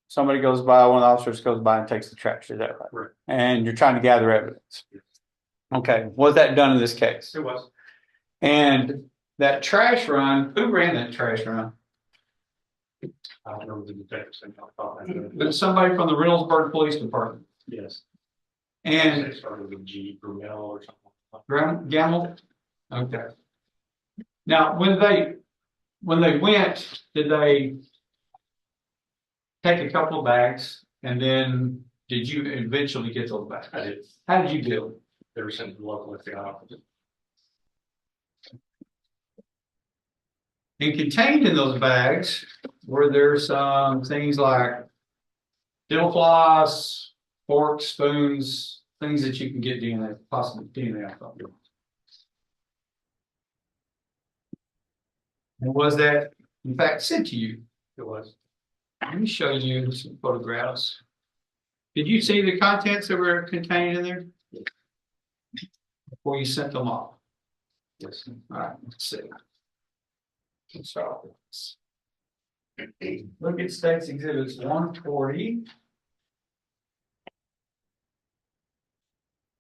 Somebody goes by, one of the officers goes by and takes the trash. Is that right? Right. And you're trying to gather evidence. Okay, was that done in this case? It was. And that trash run, who ran that trash run? I don't know the detectives and how thought that. It was somebody from the Reynoldsburg Police Department. Yes. And They started with G, Brunel or something. Gamble? Okay. Now, when they went, did they take a couple of bags and then did you eventually get those bags? I did. How did you do it? They were sent to the local FBI office. And contained in those bags, were there some things like dental floss, forks, spoons, things that you can get DNA, possibly DNA off of? And was that in fact sent to you? It was. Let me show you some photographs. Did you see the contents that were contained in there? Before you sent them off? Yes. All right, let's see. Let's start with this. Look at State's Exhibits 140.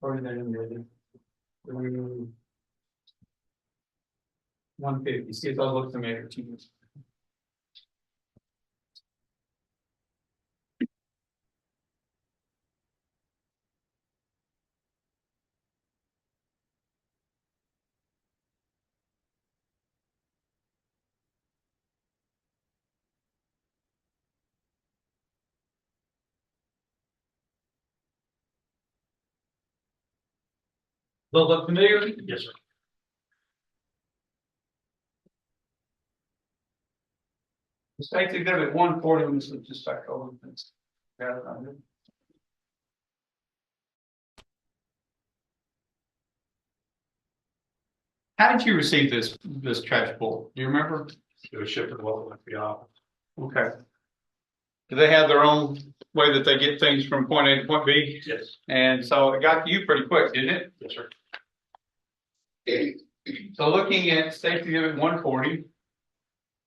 Or they didn't 150. See if those look familiar to you. Those look familiar? Yes, sir. State's Exhibit 140, this was just back over. Got it on here. How did you receive this trash pull? Do you remember? It was shipped to the local FBI office. Okay. Do they have their own way that they get things from point A to point B? Yes. And so it got to you pretty quick, didn't it? Yes, sir. So looking at State Exhibit 140,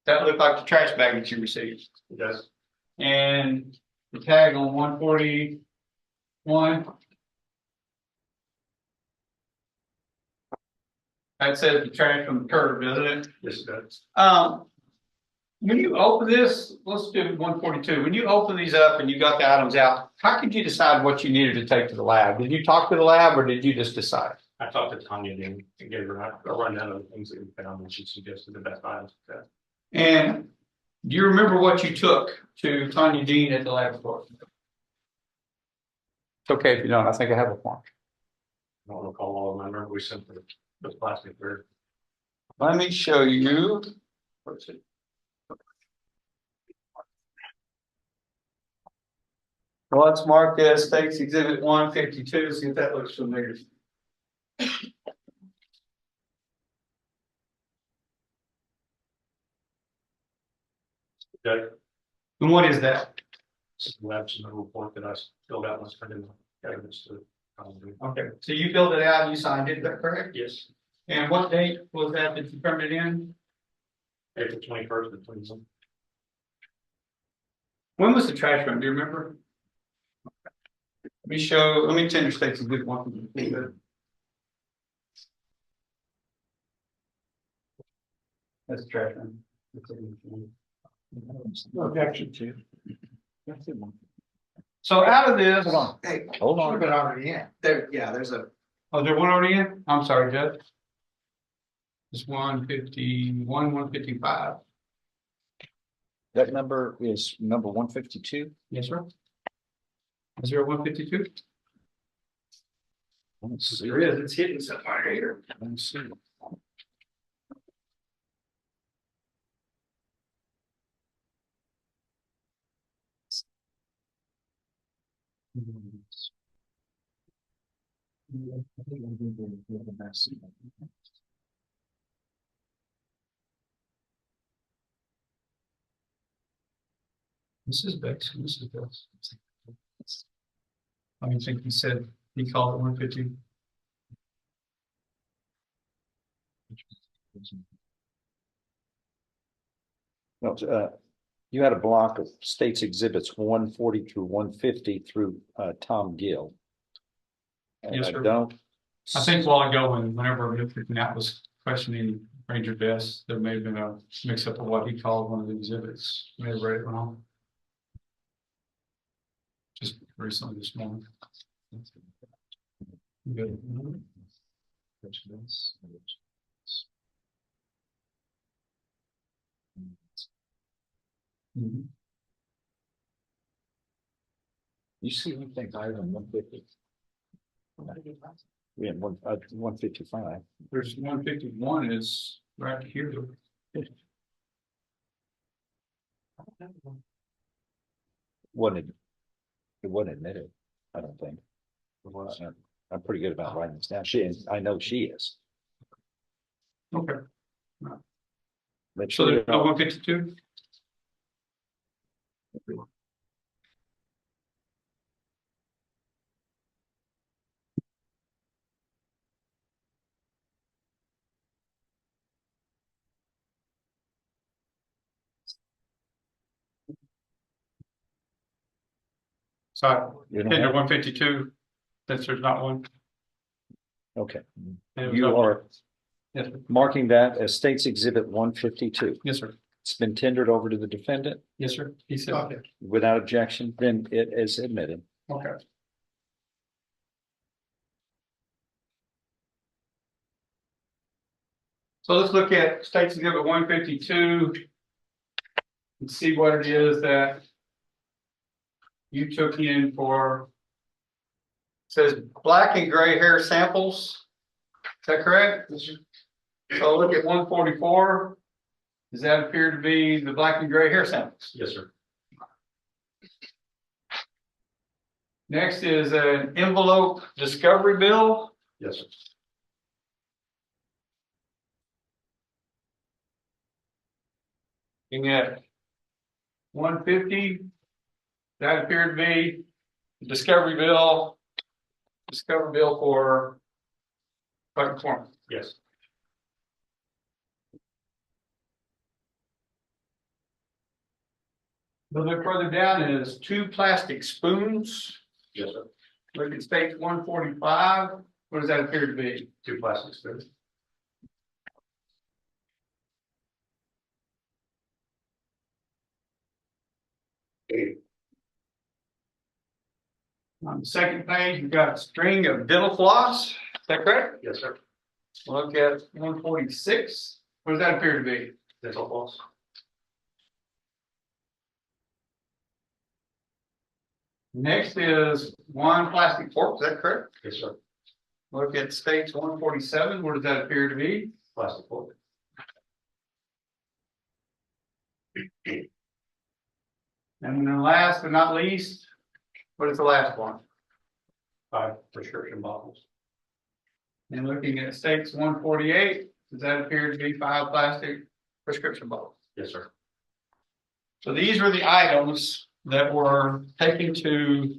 that looked like the trash bag that you received. It does. And the tag on 141. That says the trash from the curb, doesn't it? Yes, it does. When you open this, let's do 142. When you open these up and you got the items out, how could you decide what you needed to take to the lab? Did you talk to the lab or did you just decide? I talked to Tanya and gave her a rundown of the things that we found, and she suggested the best items to test. And do you remember what you took to Tanya Dean at the laboratory? It's okay if you don't. I think I have a form. I don't recall all of them. I remember we sent the plastic there. Let me show you. Where's it? Well, let's mark this State's Exhibit 152. See if that looks familiar. Okay. And what is that? It's the lab submittal report that I filled out and I turned in evidence to. Okay, so you filled it out and you signed it, is that correct? Yes. And what date was that you turned it in? April 21st and 21st. When was the trash run? Do you remember? Let me tell you State's a good one. That's the trash run. Objection to. So out of this. Hold on. Hey, Hold on. Should've been already in. there's a, Oh, there one already in? I'm sorry, Judge. It's 151, 155. That number is number 152. Yes, sir. Is there a 152? Let's see. there is, it's hidden somewhere here. Let's see. This is Bess. This is Bess. I don't think he said he called it 150. No, you had a block of states exhibits 140 through 150 through Tom Gill. And Yes, I sir. don't. I think a while ago, whenever Nat was questioning Ranger Bess, there may have been a mix up of what he called one of the exhibits. May have read it wrong. Just recently this morning. Good. Mhm. You see anything higher than 150? Yeah, 155. There's 151 is right here. It wasn't admitted, I don't think. I'm pretty good about writing this down. I know she is. Okay. But So there's no 152? So You under know, 152, since there's not one. okay, And it was you up- are Yes, sir. marking that as States Exhibit 152. Yes, sir. It's been tendered over to the defendant Yes, sir. He said, Okay. without objection, then it is admitted. okay. So let's look at States Exhibit 152 and see what it is that you took in for. It says black and gray hair samples. Is that correct? So look at 144. Does that appear to be the black and gray hair samples? Yes, sir. Next is an envelope discovery bill. Yes, sir. You get 150. That appeared to be the discovery bill for Foreman. Yes. A little bit further down is 2 plastic spoons. Yes, sir. Look at stage 145. What does that appear to be? 2 plastic spoons. On the second page, you've got a string of dental floss. Is that correct? Yes, sir. Look at 146. What does that appear to be? Dental floss. Next is 1 plastic fork. Is that correct? Yes, sir. Look at stage 147. What does that appear to be? Plastic fork. And then last but not least, what is the last one? 5 prescription bottles. And looking at stakes 148, does that appear to be 5 plastic prescription bottles? Yes, sir. So these are the items that were taken to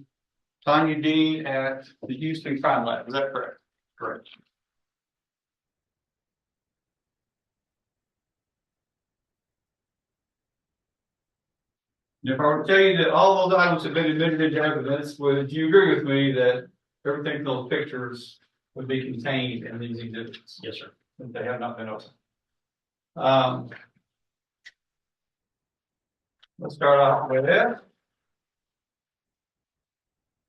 Tanya Dean at the Houston Crime Lab. Is that correct? Correct. And if I were to tell you that all those items have been admitted into evidence, would you agree with me that everything in those pictures would be contained in these exhibits? Yes, sir. That they have not been opened. Let's start off with it.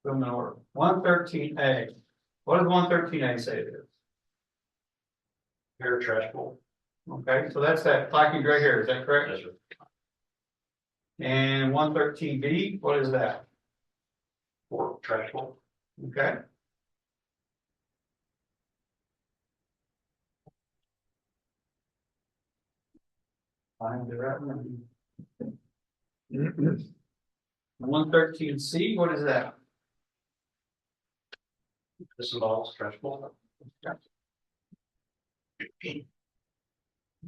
113A. What does 113A say it is? Hair trash bowl. Okay, so that's that black and gray hair, is that correct? Yes, sir. And 113B, what is that? Or trash bowl. Okay. Find the right one. 113C, what is that? This involves trash bowl. And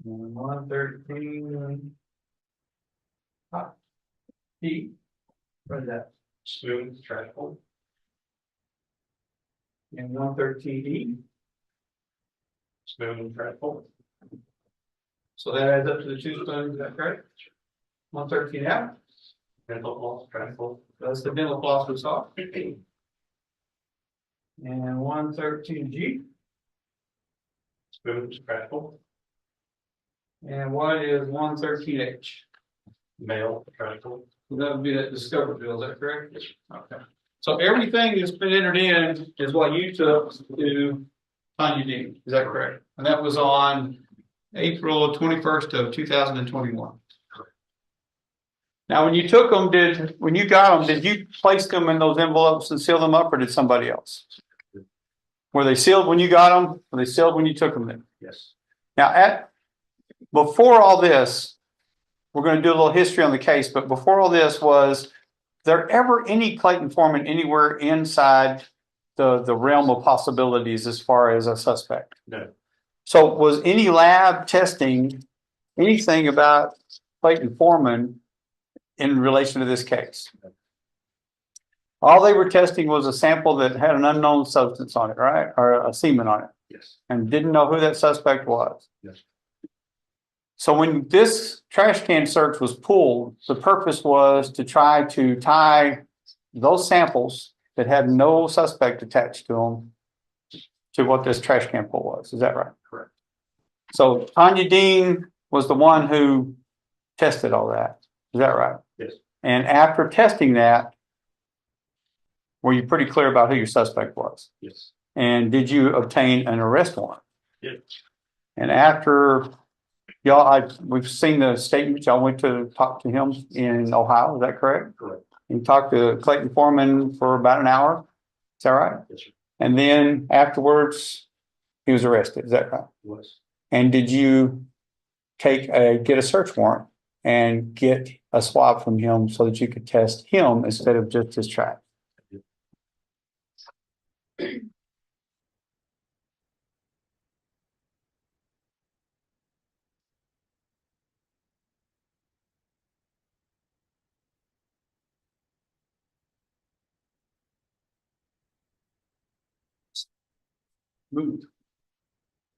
113. D, what is that? Spoon, trash bowl. And 113E, Spoon, trash bowl. so that adds up to the 2 spoons, is that correct? 113F, Dental floss, trash bowl. that's the dental floss we saw. And 113G, Spoon, trash bowl. and what is 113H? Mail, trash bowl. So that would be that discovery bill, is that correct? Yes. Okay. So everything that's been entered in is what you took to Tanya Dean, is that correct? And that was on April 21st of 2021. Now, when you took them, when you got them, did you place them in those envelopes and seal them up, or did somebody else? Were they sealed when you got them? Were they sealed when you took them then? Yes. Now, before all this, we're going to do a little history on the case, but before all this, was there ever any Clayton Foreman anywhere inside the realm of possibilities as far as a suspect? No. So was any lab testing anything about Clayton Foreman in relation to this case? All they were testing was a sample that had an unknown substance on it, right? Or a semen on it, Yes. and didn't know who that suspect was. Yes. So when this trash can search was pulled, the purpose was to try to tie those samples that had no suspect attached to them to what this trash can pull was. Is that right? Correct. So Tanya Dean was the one who tested all that. Is that right? Yes. And after testing that, were you pretty clear about who your suspect was? Yes. And did you obtain an arrest warrant? Yes. And after y'all, we've seen the statement, y'all went to talk to him in Ohio, is that correct? Correct. You talked to Clayton Foreman for about an hour, is that right? Yes, sir. And then afterwards, he was arrested, is that right? Was. And did you get a search warrant and get a swab from him so that you could test him instead of just his track? Move.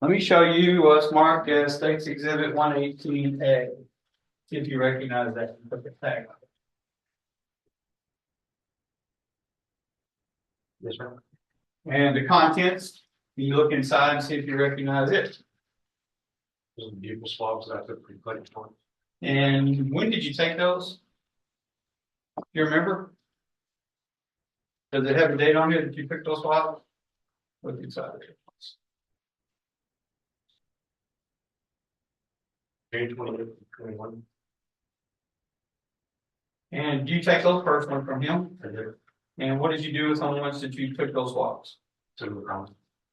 Let me show you what's marked as State's Exhibit 118A. See if you recognize that. Put the tag on it. Yes, sir. And the contents, you look inside and see if you recognize it. Those are the buccal swabs that I took from Clayton Foreman. And when did you take those? You remember? Does it have a date on it that you took those swabs? Look inside it. June 28th, 21. And you take those personally from him? I did. And what did you do with them once that you took those swabs? To the ground.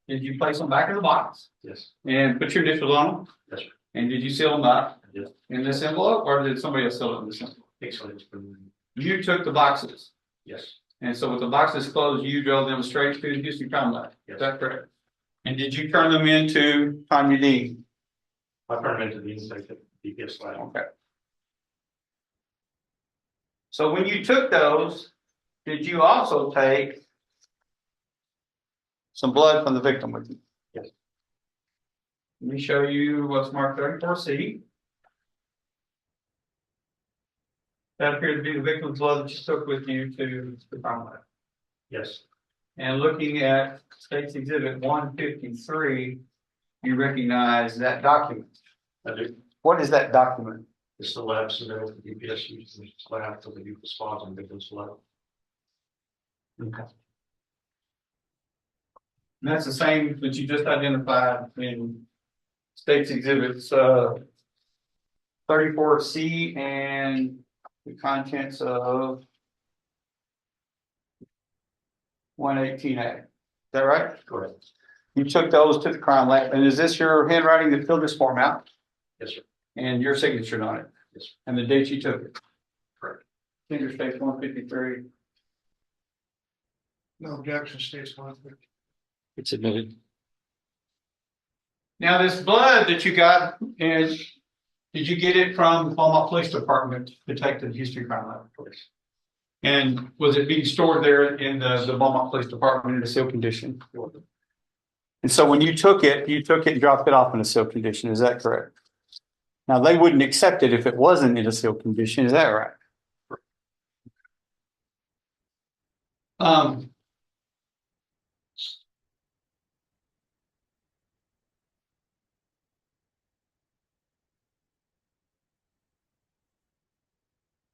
Did you place them back in the box Yes. and put your initials on them? Yes, sir. And did you seal them up I did. in this envelope, or did somebody else seal it in this envelope? Excellent. It's been- You took the boxes, Yes. and so with the boxes closed, you drove them straight to the Houston Crime Lab. Yes. Is that correct? And did you turn them into Tanya Dean? I turned them into the insect DPS lab. Okay. So when you took those, did you also take some blood from the victim with you? Yes. Let me show you what's marked 34C. That appears to be the victim's blood that you took with you to the crime lab. Yes. And looking at State's Exhibit 153, you recognize that document. I do. What is that document? It's the labs and the GPS used in the lab to the response and different lab. Okay. And that's the same that you just identified in states exhibits, 34C and the contents of 118A. Is that right? Correct. You took those to the crime lab, and is this your handwriting that filled this form out? Yes, sir. And your signature on it? Yes, sir. And the date you took it? Correct. Finger states 153. No objection, states conflict. It's admitted. Now, this blood that you got is, did you get it from the Beaumont Police Department Detective History Crime Lab? And was it being stored there in the Beaumont Police Department in a sealed condition? And so when you took it and dropped it off in a sealed condition, is that correct? Now, they wouldn't accept it if it wasn't in a sealed condition, is that right?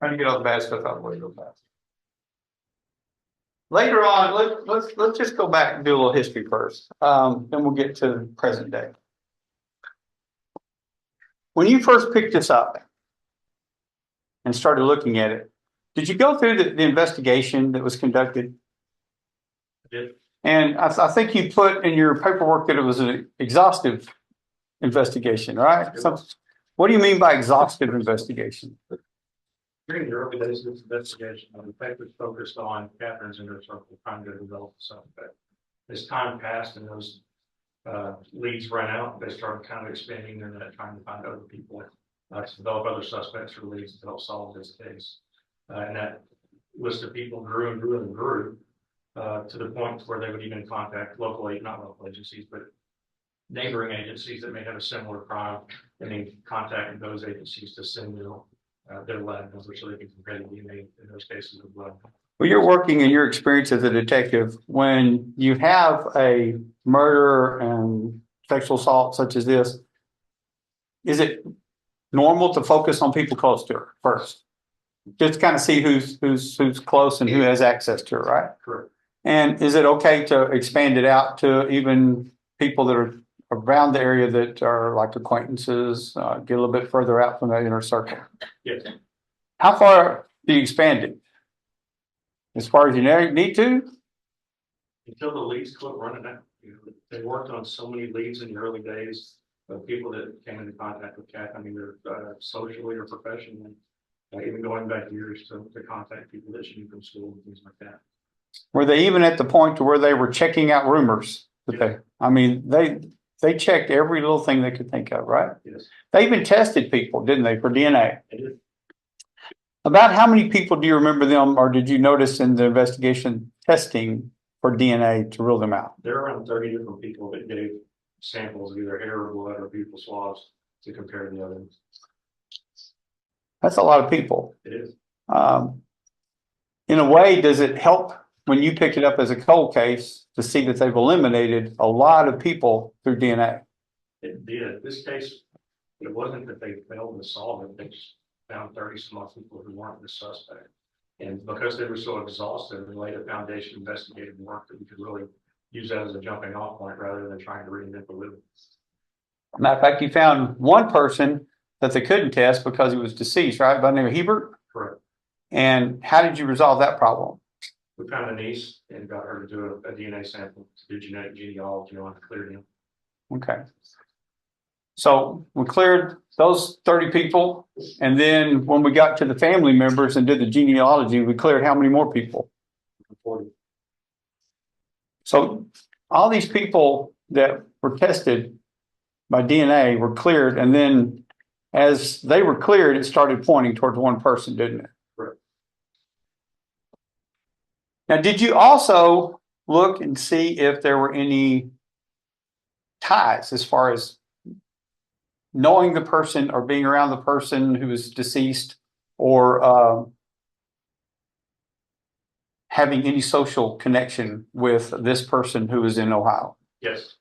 Trying to get all the bad stuff out of the way real fast. Later on, let's just go back and do a little history first. Then we'll get to present day. When you first picked this up and started looking at it, did you go through the investigation that was conducted? I did. And I think you put in your paperwork that it was an exhaustive investigation, right? So, what do you mean by exhaustive investigation? During the early days of this investigation, the detectives focused on Catherine's inner circle, trying to develop the suspect. As time passed and those leads ran out, they started kind of expanding their net, trying to find other people to develop other suspects or leads to help solve this case. And that list of people grew and grew and grew to the point where they would even contact not local agencies, but neighboring agencies that may have a similar crime, and then contacting those agencies to send their lab numbers so they can compare the DNA in those cases of blood. Well, you're working in your experience as a detective when you have a murder and sexual assault such as this. Is it normal to focus on people close to her first? Just kind of see who's close and who has access to her, right? Correct. And is it okay to expand it out to even people that are around the area that are like acquaintances, get a little bit further out from that inner circle? Yes. How far do you expand it? As far as you need to? Until the leads quit running out. They worked on so many leads in the early days of people that came into contact with Kat. I mean, they're socially or professionally, even going back years to contact people that she knew from school and things like that. Were they even at the point to where they were checking out rumors? They checked every little thing they could think of, right? Yes. They even tested people, didn't they, for DNA? They did. About how many people do you remember them, or did you notice in the investigation testing for DNA to rule them out? There are around 30 different people that gave samples of either hair or blood or fecal swabs to compare the evidence. That's a lot of people. It is. In a way, does it help when you pick it up as a cold case to see that they've eliminated a lot of people through DNA? It did. This case, it wasn't that they failed to solve it. They just found 30 some odd people who weren't the suspect. And because they were so exhausted, we laid a foundation investigative work that we could really use that as a jumping off point rather than trying to reinvent the wheel. Matter of fact, you found one person that they couldn't test because he was deceased, right? By the name of Hebert? Correct. And how did you resolve that problem? We found a niece and got her to do a DNA sample to do genetic genealogy on to clear him. Okay. So we cleared those 30 people. And then when we got to the family members and did the genealogy, we cleared how many more people? 40. So all these people that were tested by DNA were cleared. And then as they were cleared, it started pointing towards one person, didn't it? Correct. Now, did you also look and see if there were any ties as far as knowing the person or being around the person who was deceased, or having any social connection with this person who was in Ohio? Yes.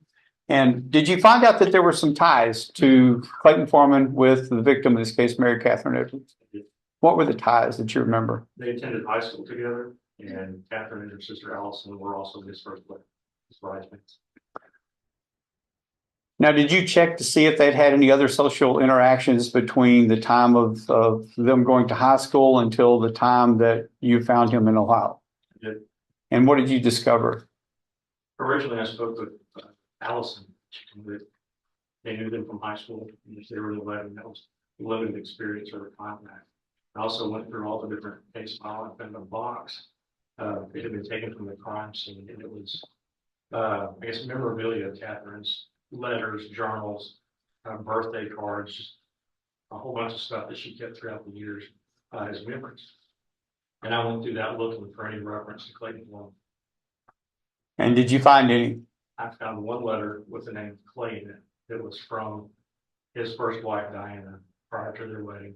And did you find out that there were some ties to Clayton Foreman with the victim in this case, Mary Catherine Edwards? What were the ties that you remember? They attended high school together, and Catherine and her sister Allison were also his bridesmaids. Now, did you check to see if they'd had any other social interactions between the time of them going to high school until the time that you found him in Ohio? I did. And what did you discover? Originally, I spoke with Allison. They knew them from high school, and they were letting that was a living experience or a contact. I also went through all the different case file and found a box. It had been taken from the crime scene, and it was, I guess, memorabilia of Catherine's, letters, journals, birthday cards, just a whole bunch of stuff that she kept throughout the years as memories. And I went through that looking for any reference to Clayton Foreman. And did you find any? I found one letter with the name Clayton that was from his first wife, Diana, prior to their wedding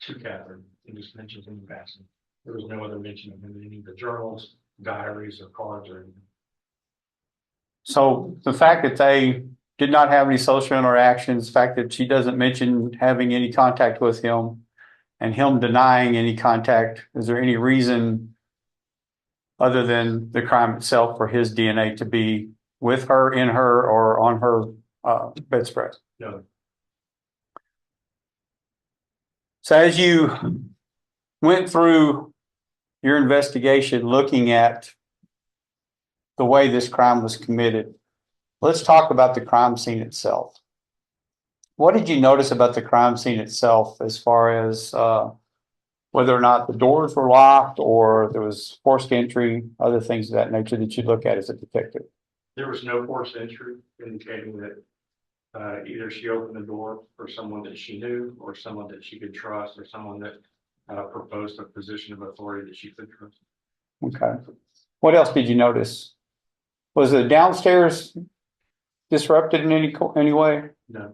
to Catherine. He just mentioned him in passing. There was no other mention of him in any of the journals, diaries, or cards or anything. So the fact that they did not have any social interactions, the fact that she doesn't mention having any contact with him and him denying any contact, is there any reason other than the crime itself for his DNA to be with her, in her, or on her bedspread? No. So as you went through your investigation looking at the way this crime was committed, let's talk about the crime scene itself. What did you notice about the crime scene itself as far as whether or not the doors were locked or there was forced entry, other things of that nature that you look at as a detective? There was no forced entry indicating that either she opened the door for someone that she knew or someone that she could trust or someone that proposed a position of authority that she could trust. Okay. What else did you notice? Was the downstairs disrupted in any way? No.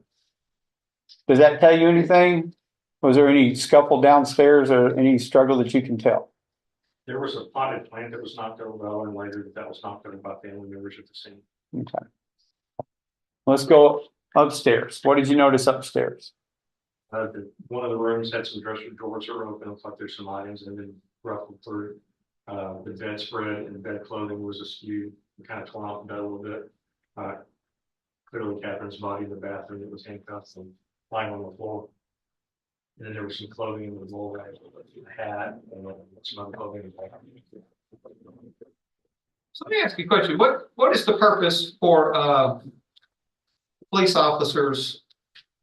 Does that tell you anything? Was there any scuffle downstairs or any struggle that you can tell? There was a potted plant that was knocked over, and later that was knocked over by family members at the scene. Okay. Let's go upstairs. What did you notice upstairs? One of the rooms had some dresser drawers that were open. It looked like there's some items that had been ruffled through. The bedspread and the bed clothing was askew, kind of torn off the bed a little bit. Clearly Catherine's body in the bathroom that was handcuffed and lying on the floor. And then there was some clothing in the bowl rag, a hat, and some other clothing in the bathroom. So let me ask you a question. What is the purpose for police officers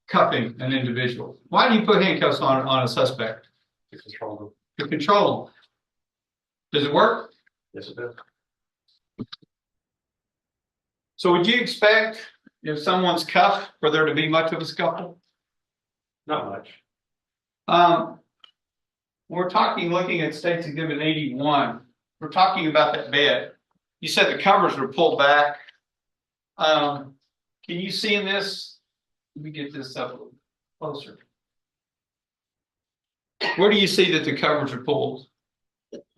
cuffing an individual? Why do you put handcuffs on a suspect? To control them. To control them. Does it work? Yes, it does. So would you expect if someone's cuffed for there to be much of a scuffle? Not much. We're looking at State's Exhibit 81. We're talking about that bed. You said the covers were pulled back. Can you see in this? Let me get this up a little closer. Where do you see that the covers are pulled?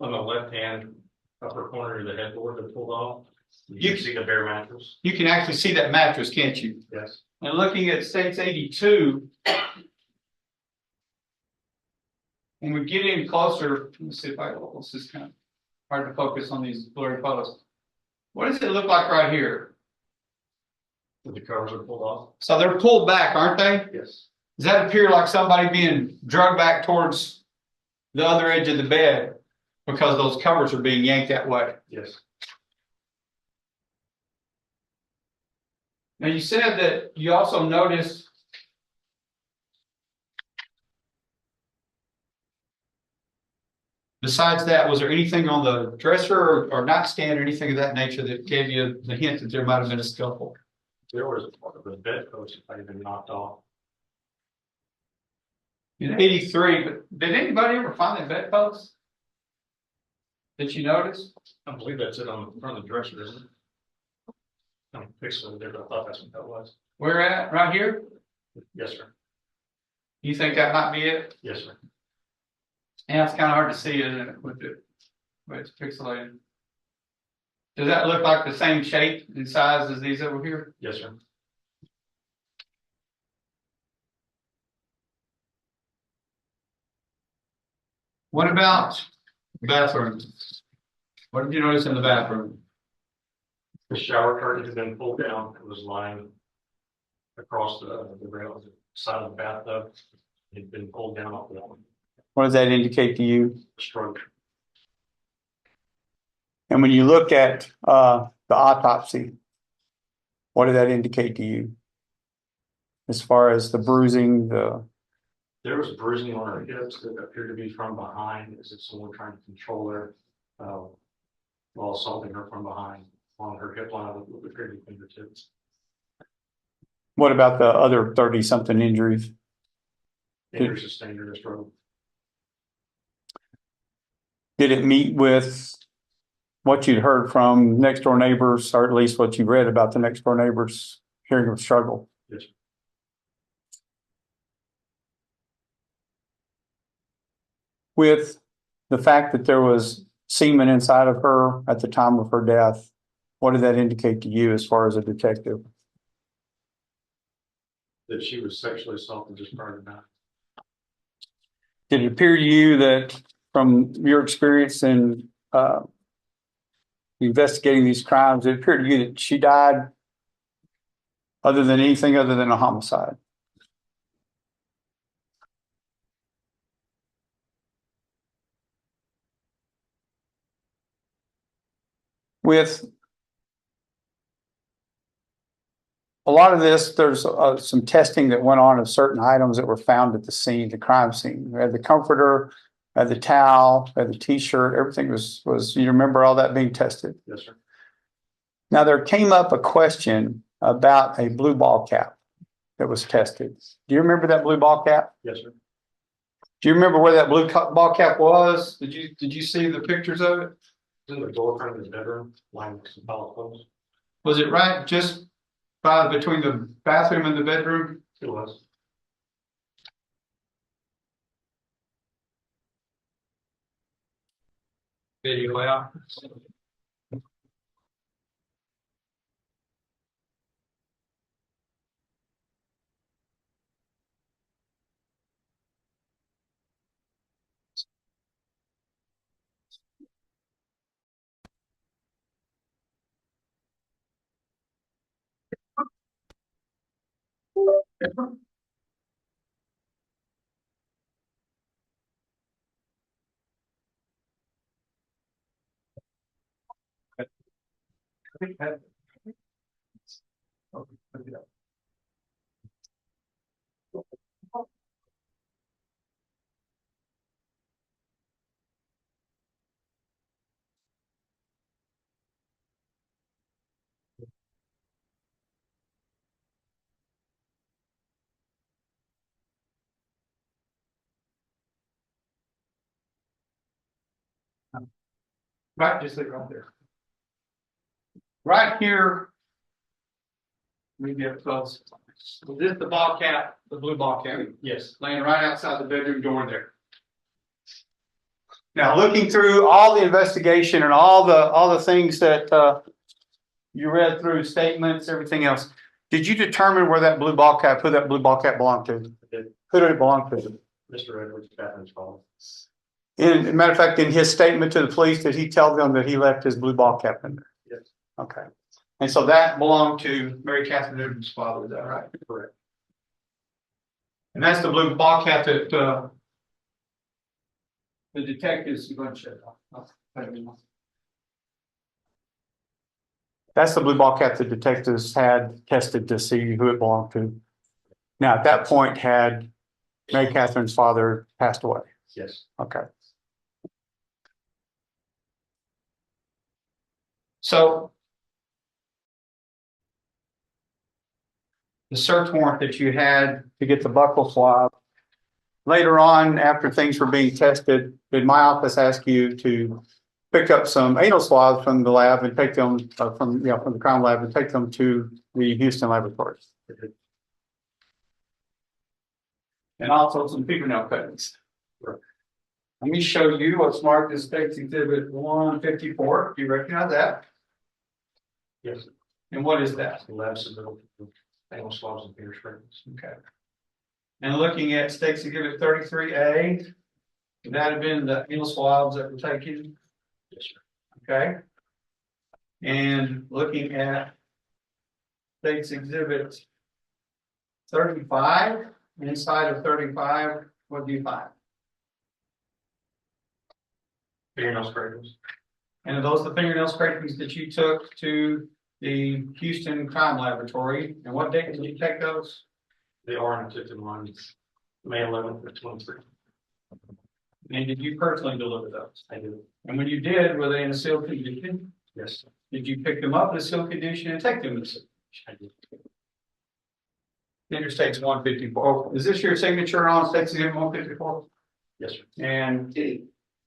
On the left-hand upper corner of the headboard that pulled off, you can see the bare mattress. You can actually see that mattress, can't you? Yes. And looking at State's 82, when we get in closer, let me see if this is kind of hard to focus on these blurry photos. What does it look like right here? The covers are pulled off. So they're pulled back, aren't they? Yes. Does that appear like somebody being dragged back towards the other edge of the bed because those covers are being yanked that way? Yes. Now you said that you also noticed besides that, was there anything on the dresser or nightstand or anything of that nature that gave you the hint that there might have been a scuffle? There was a part of the bedpost that had been knocked off. In 83, but did anybody ever find that bedpost that you noticed? I believe that's it on the front of the dresser, isn't it? I'm pixelated there, but I thought that's what that was. Where at? Right here? Yes, sir. You think that might be it? Yes, sir. Yeah, it's kind of hard to see, isn't it, with it, but it's pixelated. Does that look like the same shape and size as these over here? Yes, sir. What about bathroom? What did you notice in the bathroom? The shower curtain had been pulled down. It was lying across the rail, the side of the bathtub. It had been pulled down off the What does that indicate to you? stroke. And when you look at the autopsy, what did that indicate to you? As far as the bruising, There was bruising on her hips that appeared to be from behind, as if someone trying to control her, while assaulting her from behind on her hip line with the pretty fingertips. what about the other 30-something injuries? Injury sustained in her stroke. Did it meet with what you'd heard from next door neighbors, or at least what you read about the next door neighbors hearing of struggle? Yes. With the fact that there was semen inside of her at the time of her death, what did that indicate to you as far as a detective? That she was sexually assaulted just prior to that. Did it appear to you that from your experience in investigating these crimes, did it appear to you that she died other than anything other than a homicide? With a lot of this, there's some testing that went on of certain items that were found at the scene, the crime scene. We had the comforter, had the towel, had the t-shirt, everything was, you remember all that being tested? Yes, sir. Now, there came up a question about a blue ball cap that was tested. Do you remember that blue ball cap? Yes, sir. Do you remember where that blue ball cap was? Did you see the pictures of it? In the door frame of his bedroom, lying with some pillow clothes. Was it right just between the bathroom and the bedroom? It was. Video out. Right, just leave it right there. Right here. Let me get close. Was this the ball cap, the blue ball cap? Yes. Laying right outside the bedroom door there. Now, looking through all the investigation and all the things that you read through, statements, everything else, did you determine where that blue ball cap, who that blue ball cap belonged to? I did. Who did it belong to? Mr. Edwards, Catherine's father. In matter of fact, in his statement to the police, did he tell them that he left his blue ball cap in there? Yes. Okay. And so that belonged to Mary Catherine Edwards' father, is that right? Correct. And that's the blue ball cap that the detectives are going to shut off. That's the blue ball cap the detectives had tested to see who it belonged to. Now, at that point, had Mary Catherine's father passed away? Yes. Okay. So. The search warrant that you had To get the buccal swab. Later on, after things were being tested, did my office ask you to pick up some anal swabs from the lab and take them from the crime lab and take them to the Houston laboratories? And also some fingernail cuttings. Right. Let me show you what's marked as State's Exhibit 154. Do you recognize that? Yes. And what is that? Labs and anal swabs and finger scrapings. Okay. And looking at State's Exhibit 33A, would that have been the anal swabs that were taken? Yes, sir. Okay. And looking at State's Exhibit 35, inside of 35, what do you find? Fingernail scrapings. And are those the fingernail scrapings that you took to the Houston Crime Laboratory? And what date did you take those? They are in a ticket line. May 11th of 23. And did you personally deliver those? I do. And when you did, were they in a sealed condition? Yes, sir. Did you pick them up in a sealed condition and take them in a sealed condition? I do. Interstate's 154. Oh, is this your signature on State's Exhibit 154? Yes, sir. And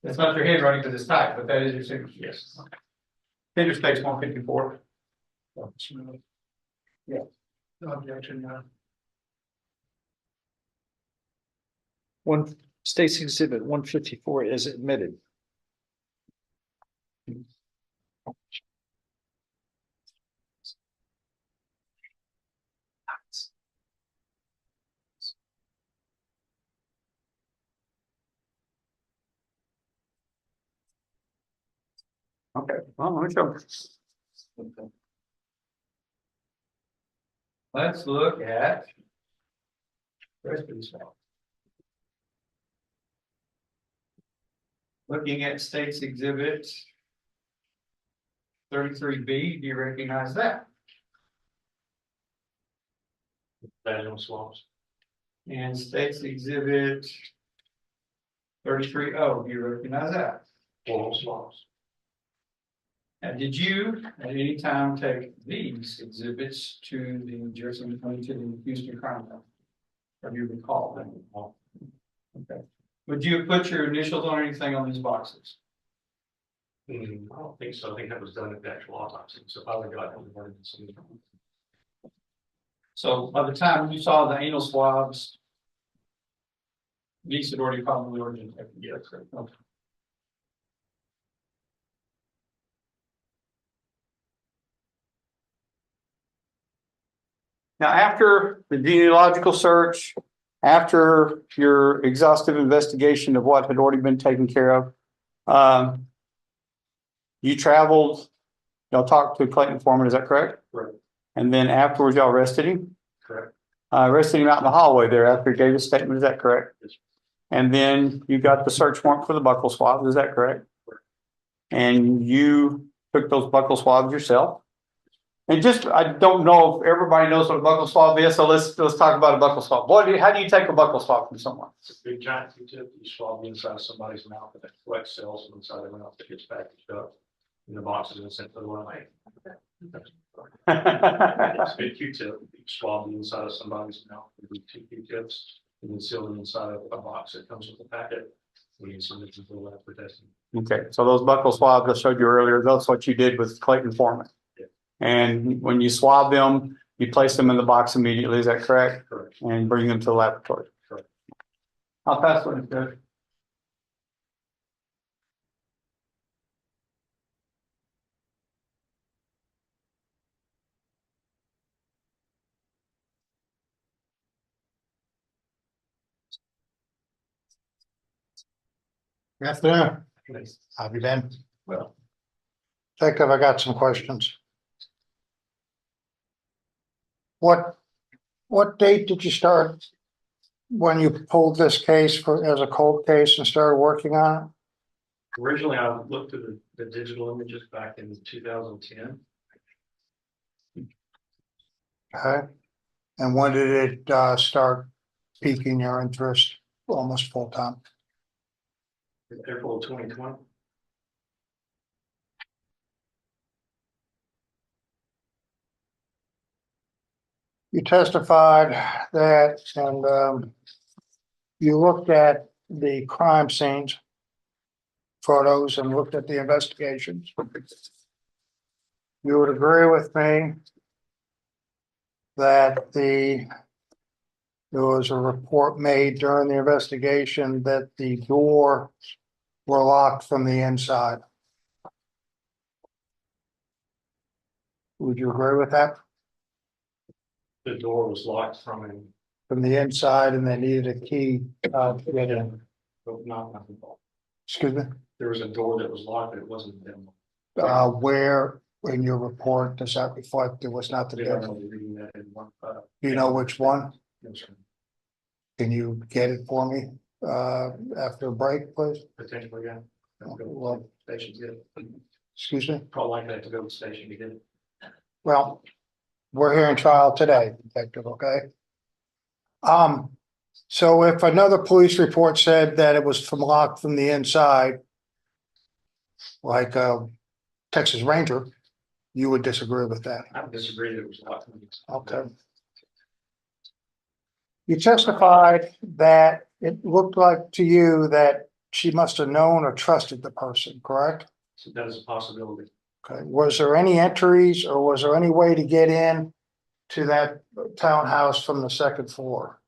that's not your handwriting because it's typed, but that is your signature. Yes. Interstate's 154. No objection, no. One State's Exhibit 154 is admitted. Okay, well, let me show. Let's look at. Rest of this file. Looking at State's Exhibit 33B, do you recognize that? Vaginal swabs. And State's Exhibit 33O, do you recognize that? Oral swabs. And did you at any time take these exhibits to the Jefferson, to the Houston Crime Lab? Or do you recall them? Okay. Would you have put your initials on anything on these boxes? I don't think so. I think that was done at the actual autopsy. So if I would got it, So by the time you saw the anal swabs, these had already probably been taken. Yes, sir. Okay. Now, after the genealogical search, after your exhaustive investigation of what had already been taken care of, you traveled, y'all talked to Clayton Foreman, is that correct? Right. And then afterwards, y'all arrested him? Correct. Arrested him out in the hallway there after he gave his statement, is that correct? Yes. And then you got the search warrant for the buccal swabs, is that correct? Correct. And you took those buccal swabs yourself? And just, I don't know if everybody knows what a buccal swab is, so let's talk about a buccal swab. How do you take a buccal swab from someone? It's a big giant Q-tip. You swab the inside of somebody's mouth and it collects cells from inside their mouth that gets packaged up in the boxes and sent to the lab. It's a big Q-tip. You swab the inside of somebody's mouth. You do 2 Q-tips and then seal them inside of a box that comes with the packet. We can send it to the lab for testing. Okay, so those buccal swabs I showed you earlier, that's what you did with Clayton Foreman. Yeah. And when you swab them, you place them in the box immediately, is that correct? Correct. And bring them to the laboratory. Correct. I'll pass one, Judge. Good afternoon. Nice. How have you been? Well, Jacob, I got some questions. What date did you start when you pulled this case as a cold case and started working on originally I looked at the digital images back in 2010. it? Okay. And when did it start piquing your interest almost full time? April of 2020. You testified that and you looked at the crime scenes photos and looked at the investigations. You would agree with me that there was a report made during the investigation that the door were locked from the inside. Would you agree with that? The door was locked from him, From the inside and they needed a key, to get in. but not nothing. Excuse me? There was a door that was locked, but it wasn't them. Where in your report does that reflect it was not the They devil? don't know reading that in one, Do you know which one? yes, sir. Can you get it for me, after a break, please? Potentially, yeah. Have to go to Well, the station to get it. excuse me? Probably likely have to go to the station to get it. Well, we're here in trial today, detective, okay? So if another police report said that it was from locked from the inside, like Texas Ranger, you would disagree with that, I would disagree that it was locked. okay? You testified that it looked like to you that she must have known or trusted the person, correct? So that is a possibility. Okay, was there any entries or was there any way to get in to that townhouse from the second floor?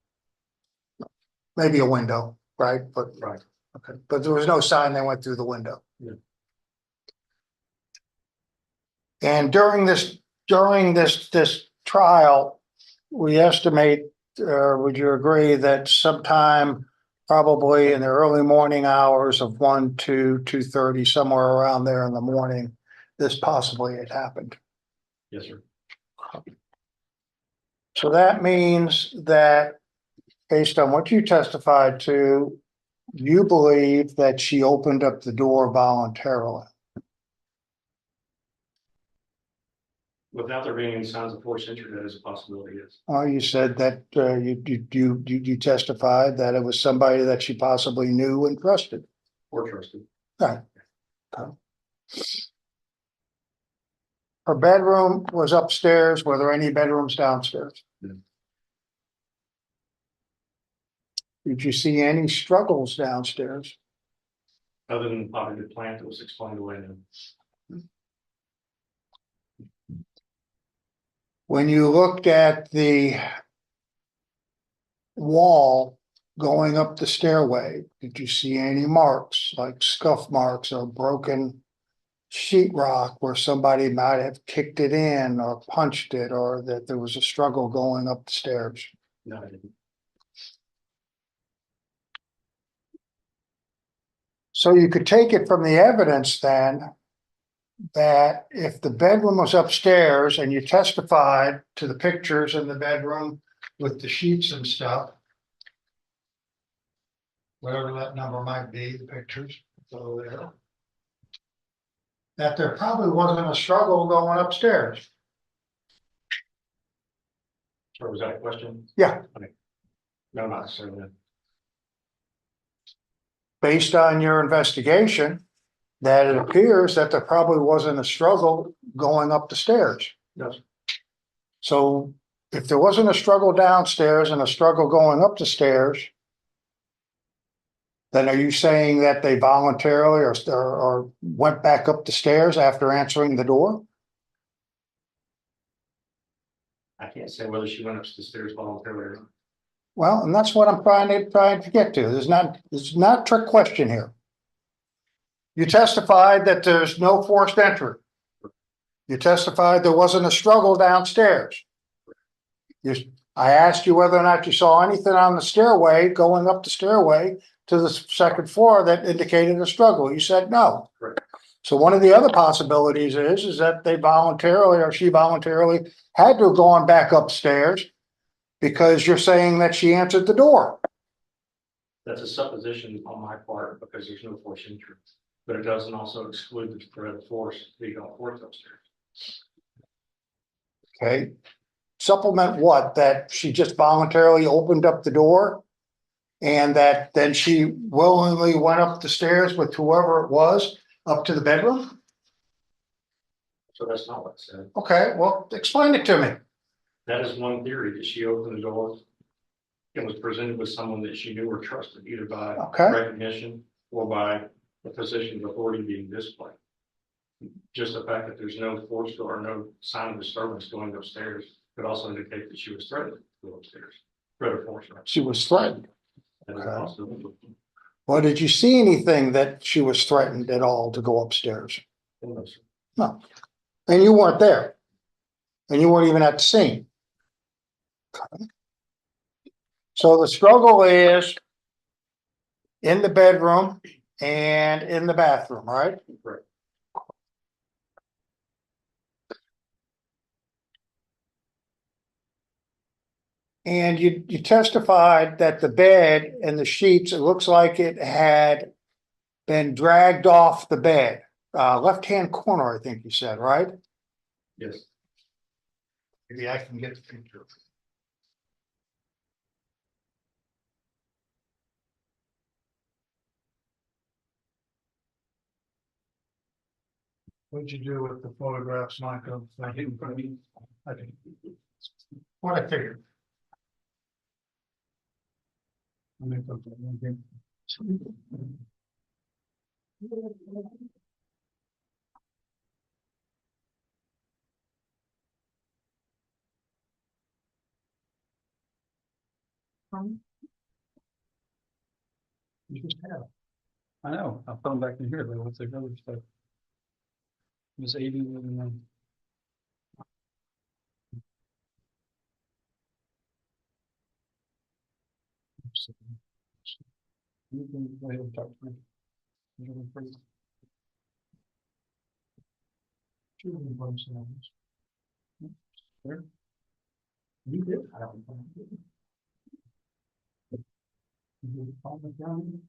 Maybe a window, right? But, Right. okay, but there was no sign they went through the window. Yeah. And during this trial, we estimate, would you agree that sometime probably in the early morning hours of 1, 2, 2:30, somewhere around there in the morning, this possibly had happened? Yes, sir. So that means that based on what you testified to, you believe that she opened up the door voluntarily. Without there being any signs of forced entry, that is a possibility, yes. Oh, you said that you testified that it was somebody that she possibly knew and trusted. Or trusted. Right. Okay. Her bedroom was upstairs. Were there any bedrooms downstairs? No. Did you see any struggles downstairs? Other than probably the plant that was explained away now. When you looked at the wall going up the stairway, did you see any marks like scuff marks or broken sheetrock where somebody might have kicked it in or punched it, or that there was a struggle going up the stairs? No, I didn't. So you could take it from the evidence then that if the bedroom was upstairs and you testified to the pictures in the bedroom with the sheets and stuff, whatever that number might be, the pictures over there, that there probably wasn't a struggle going upstairs. Or was that a question? Yeah. No, not necessarily. Based on your investigation, that it appears that there probably wasn't a struggle going up the stairs. Yes. So if there wasn't a struggle downstairs and a struggle going up the stairs, then are you saying that they voluntarily or went back up the stairs after answering the door? I can't say whether she went up the stairs voluntarily or not. Well, and that's what I'm trying to get to. There's not a trick question here. You testified that there's no forced entry. You testified there wasn't a struggle downstairs. I asked you whether or not you saw anything on the stairway, going up the stairway to the second floor that indicated a struggle. You said no. Correct. So one of the other possibilities is that they voluntarily or she voluntarily had to have gone back upstairs because you're saying that she answered the door. That's a supposition on my part because there's no forced entry, but it doesn't also exclude the threat of force being on force upstairs. Okay. Supplement what? That she just voluntarily opened up the door and that then she willingly went up the stairs with whoever it was up to the bedroom? So that's not what it said. Okay, well, explain it to me. That is one theory, that she opened the door and was presented with someone that she knew or trusted, either by Okay. recognition or by a position of authority being displayed. Just the fact that there's no force or no sign of disturbance going upstairs could also indicate that she was threatened to go upstairs. Threat of force. Right? She was threatened. That is a Okay. possibility. Well, did you see anything that she was threatened at all to go upstairs? No, sir. No. And you weren't there. and you weren't even at the scene. So the struggle is in the bedroom and in the bathroom, right? Right. And you testified that the bed and the sheets, it looks like it had been dragged off the bed, left-hand corner, I think you said, right? Yes. Maybe I can get the picture. What'd you do with the photographs, Michael? I didn't. What I figured. Let me put that in here. You just have. I know, I'll put them back in here, but what's the other stuff? It was 80. You can go ahead and talk to me. Sure. You did. I don't know. You call me down.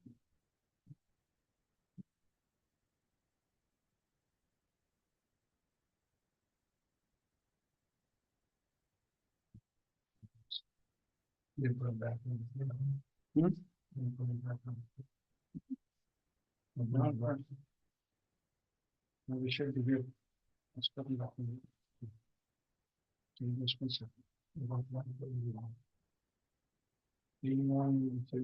You put it back in. Hmm? You put it back in. We should be here. Let's put it back in. This one, sir. 81 to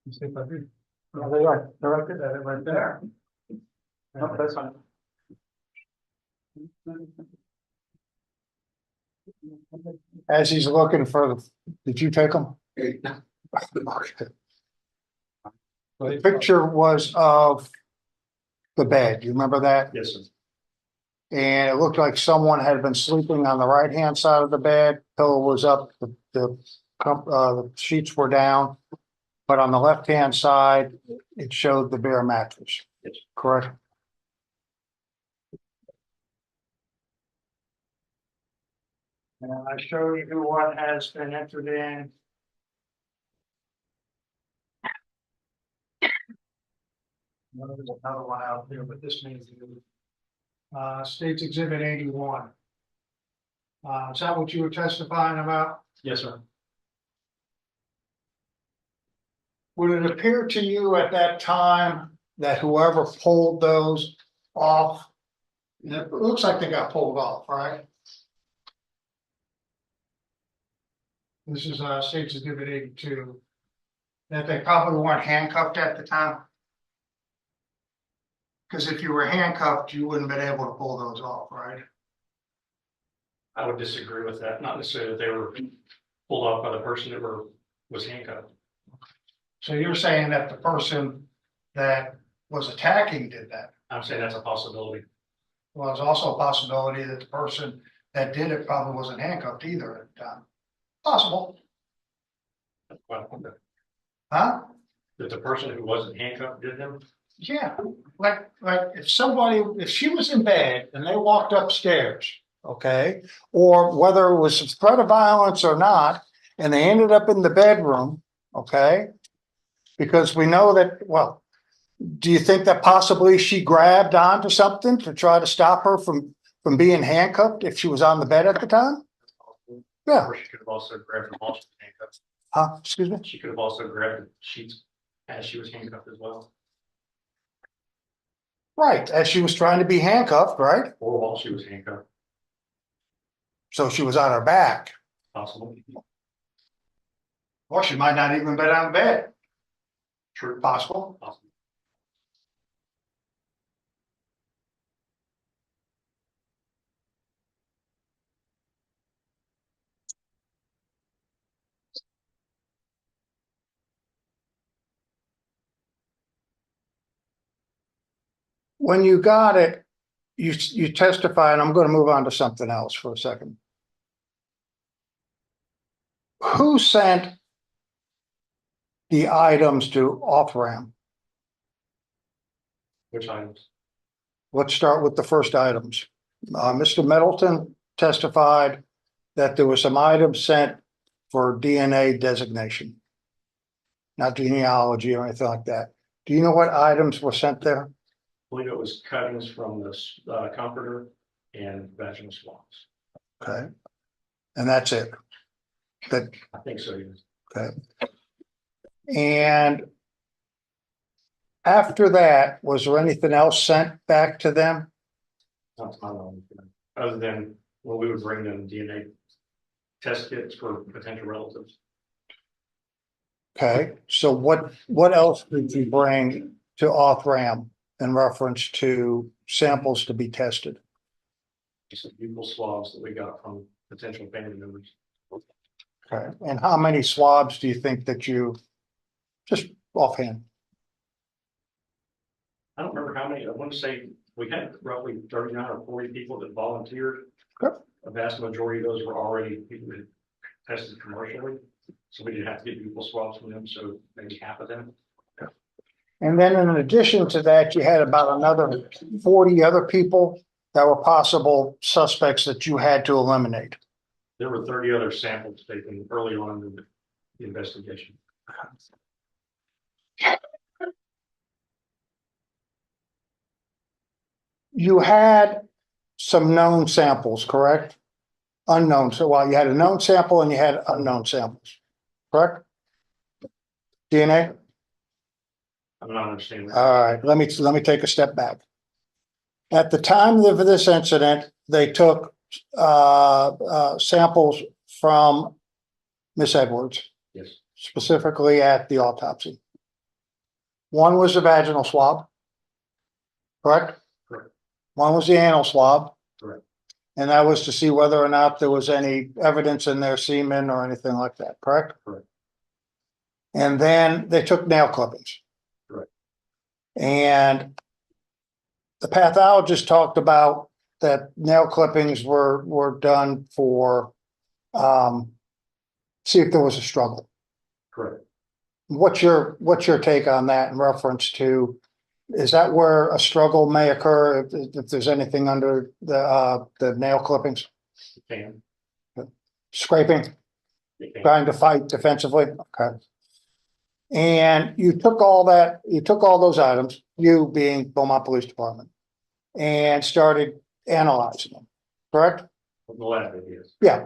You see if I do. Oh, they are. They're right there. They're right there. No, that's fine. As he's looking for, did you take them? Okay. The picture was of the bed. You remember that? Yes, sir. And it looked like someone had been sleeping on the right-hand side of the bed. Pillow was up, the sheets were down. But on the left-hand side, it showed the bare mattress. Yes. Correct? And I show you what has been entered in. There's another one out there, but this means State's Exhibit 81. Is that what you were testifying about? Yes, sir. Would it appear to you at that time that whoever pulled those off, and it looks like they got pulled off, right? This is State's Exhibit 82. That they probably weren't handcuffed at the time? Because if you were handcuffed, you wouldn't have been able to pull those off, right? I would disagree with that. Not necessarily that they were pulled off by the person that was handcuffed. So you're saying that the person that was attacking did that? I'm saying that's a possibility. Well, there's also a possibility that the person that did it probably wasn't handcuffed either at the time. Possible, huh? That the person who wasn't handcuffed did them? Yeah, like if she was in bed and they walked upstairs, okay, or whether it was a threat of violence or not, and they ended up in the bedroom, okay, because we know that, well, do you think that possibly she grabbed onto something to try to stop her from being handcuffed if she was on the bed at the time? Yeah. Or she could have also grabbed them while she was handcuffed. Excuse me? She could have also grabbed the sheets as she was handcuffed as well. Right, as she was trying to be handcuffed, right? Or while she was handcuffed, So she was on her back, possible. or she might not even been on the bed. True. Possible? Possible. When you got it, you testify, and I'm gonna move on to something else for a second. Who sent the items to off-ramp? Which items? Let's start with the first items. Mr. Middleton testified that there were some items sent for DNA designation. Not genealogy or anything like that. Do you know what items were sent there? I believe it was cuttings from this comforter and vaginal swabs. Okay. And that's it. That, I think so, yes. okay. And after that, was there anything else sent back to them? Not to my knowledge, other than when we would bring them DNA test kits for potential relatives. Okay, so what else did you bring to off-ramp in reference to samples to be tested? Just buccal swabs that we got from potential family members. Okay, and how many swabs do you think that you, just offhand? I don't remember how many, I want to say we had roughly 39 or 40 people that volunteered. Okay. A vast majority of those were already people that tested commercially. So we didn't have to get buccal swabs from them, so maybe half of them. And then in addition to that, you had about another 40 other people that were possible suspects that you had to eliminate. There were 30 other samples taken early on in the investigation. You had some known samples, correct? Unknown, so while you had a known sample and you had unknown samples, correct? DNA? I'm not understanding. All right, let me take a step back. At the time of this incident, they took samples from Miss Edwards, Yes, specifically at the autopsy. One was the vaginal swab, correct? Correct. One was the anal swab. Correct. And that was to see whether or not there was any evidence in their semen or anything like that, correct? Correct. And then they took nail clippings. Correct. And the pathologist talked about that nail clippings were done for see if there was a struggle. correct. What's your take on that in reference to, is that where a struggle may occur if there's anything under the nail clippings? Can. Scraping, It can. trying to fight defensively? Okay. And you took all those items, you being Beaumont Police Department, and started analyzing them, correct? From the lab, yes. Yeah.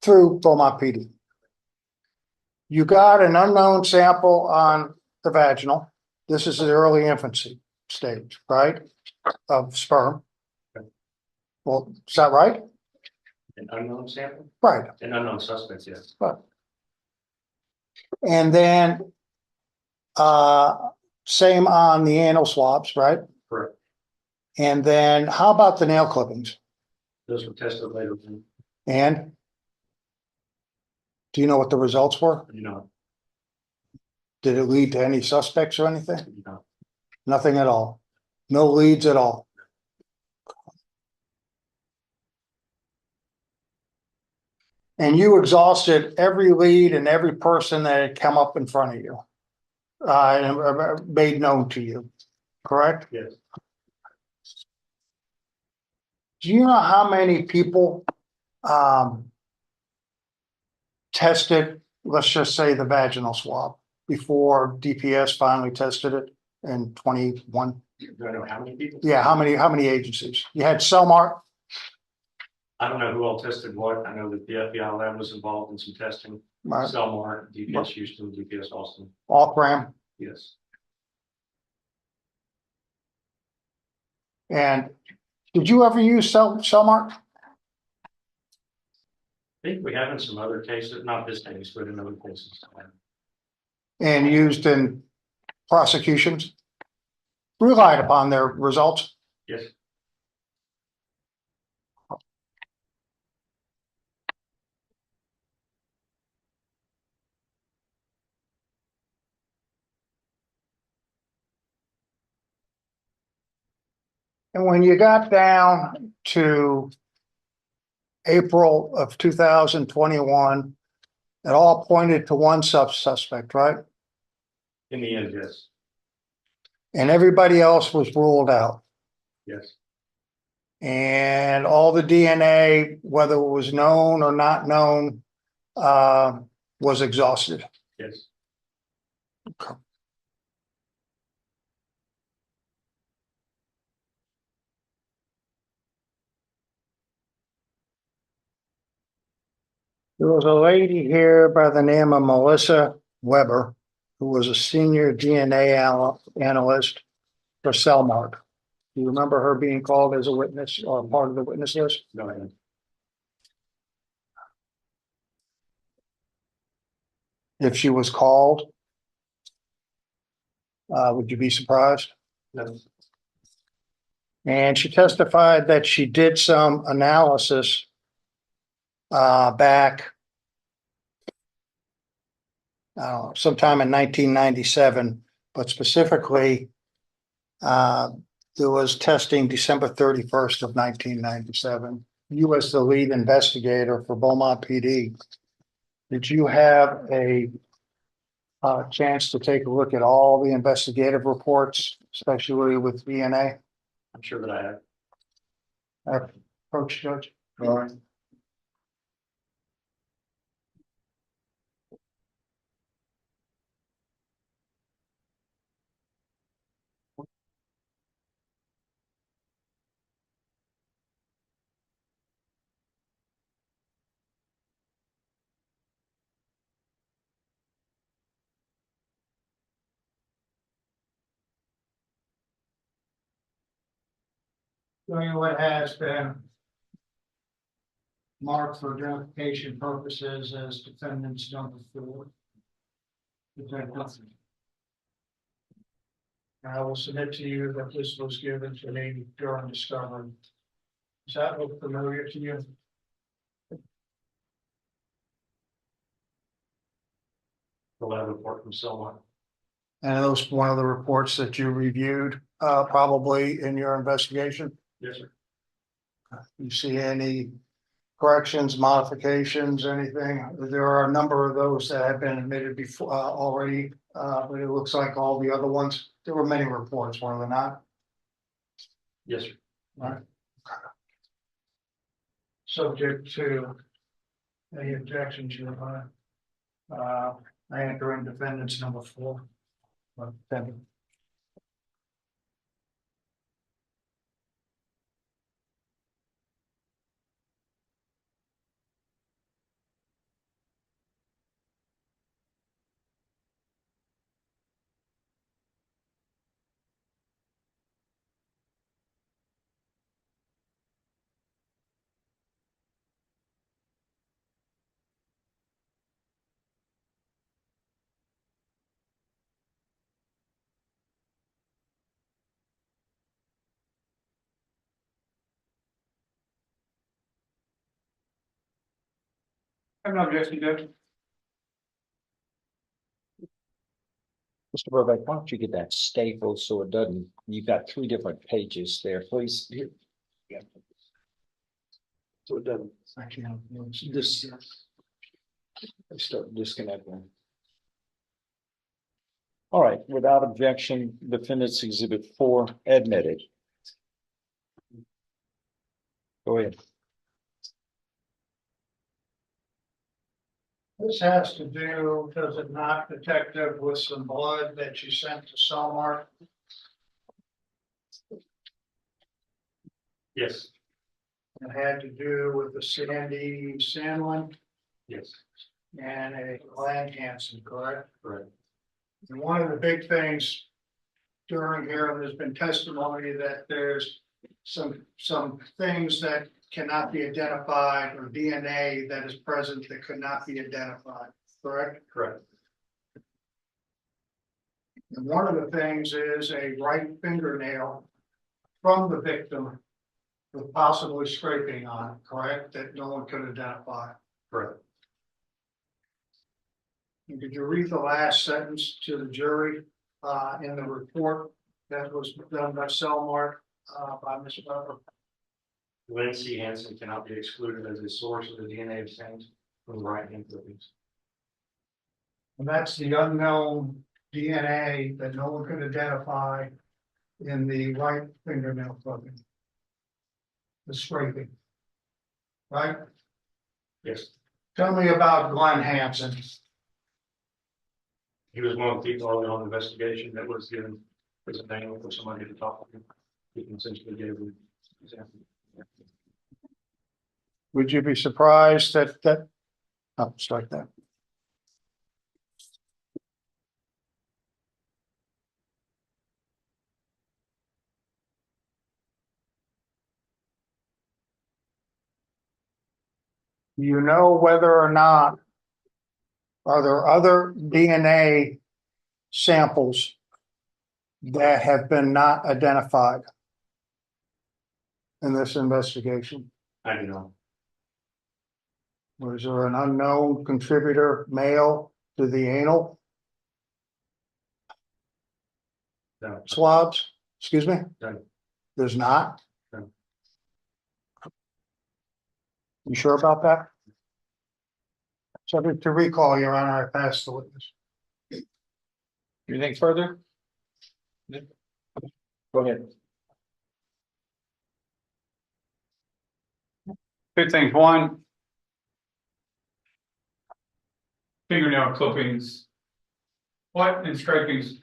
Through Beaumont PD. You got an unknown sample on the vaginal. This is the early infancy stage, right? Of sperm. Okay. Well, is that right? An unknown sample? Right. An unknown suspects, yes. And then same on the anal swabs, right? Correct. And then how about the nail clippings? Those were tested later, And do you know what the results were? you know, Did it lead to any suspects or anything? you know. Nothing at all. No leads at all. And you exhausted every lead and every person that had come up in front of you. And made known to you, correct? Yes. Do you know how many people tested, let's just say the vaginal swab, before DPS finally tested it in 21? Do I know how many people? Yeah, how many agencies? You had Cellmark, I don't know who all tested what. I know that the FBI lab was involved in some testing. right, Selmar, DPS Houston, DPS Austin. Off-Ram, Yes. and did you ever use Cellmark? I think we have in some other cases, not this case, but in other cases. And used in prosecutions relied upon their results. Yes. And when you got down to April of 2021, it all pointed to one suspect, right? In the end, yes, And everybody else was ruled out. yes, And all the DNA, whether it was known or not known, was exhausted. yes. There was a lady here by the name of Melissa Weber, who was a senior DNA analyst for Cellmark. Do you remember her being called as a witness or part of the witness list? No, I didn't. If she was called, would you be surprised? No. And she testified that she did some analysis back sometime in 1997, but specifically there was testing December 31st of 1997. You as the lead investigator for Beaumont PD, did you have a chance to take a look at all the investigative reports, especially with DNA? I'm sure that I have. Approach Judge. All right. Showing what has been marked for identification purposes as defendants number 4. I will submit to you that this was given to me during discovery. Does that look familiar to you? The lab report from someone. And those one of the reports that you reviewed, probably in your investigation? Yes, sir. You see any corrections, modifications, anything? There are a number of those that have been admitted before, already, but it looks like all the other ones, there were many reports, were there not? Yes, sir. Right. Subject to any objections you have. I enter in defendants number 4. Defendant. I have no objection, Judge. Mr. Burbank, why don't you get that stapled so it doesn't, you've got 3 different pages there, please. Here. Yeah. So it doesn't. I can't. This. Start disconnecting. All right, without objection, defendants exhibit 4 admitted. Go ahead. This has to do, does it not, detective, with some blood that you sent to Cellmark? Yes, It had to do with the Sandy Sandlin yes, and a gland cancer, correct? correct. And one of the big things during here, there's been testimony that there's some things that cannot be identified, or DNA that is present that could not be identified, correct? Correct. And one of the things is a right fingernail from the victim with possibly scraping on it, correct? That no one could identify. Correct. And did you read the last sentence to the jury in the report that was done by Selmar by Ms. Weber? Lindsay Hansen cannot be excluded as a source of the DNA obtained from the right hand clippings. And that's the unknown DNA that no one could identify in the right fingernail clipping. The scraping. Right? Yes, Tell me about Glenn Hansen. he was one of the people early on the investigation that was given as a name for somebody to talk to him. He can essentially give an example. Would you be surprised that, oh, strike that. You know whether or not are there other DNA samples that have been not identified in this investigation? I do know. Was there an unknown contributor male to the anal No. swabs? Excuse me? No. There's not? No. You sure about that? Subject to recall, Your Honor, I passed the witness. Anything further? Go ahead. Two things. One, fingernail clippings. What and scrapings?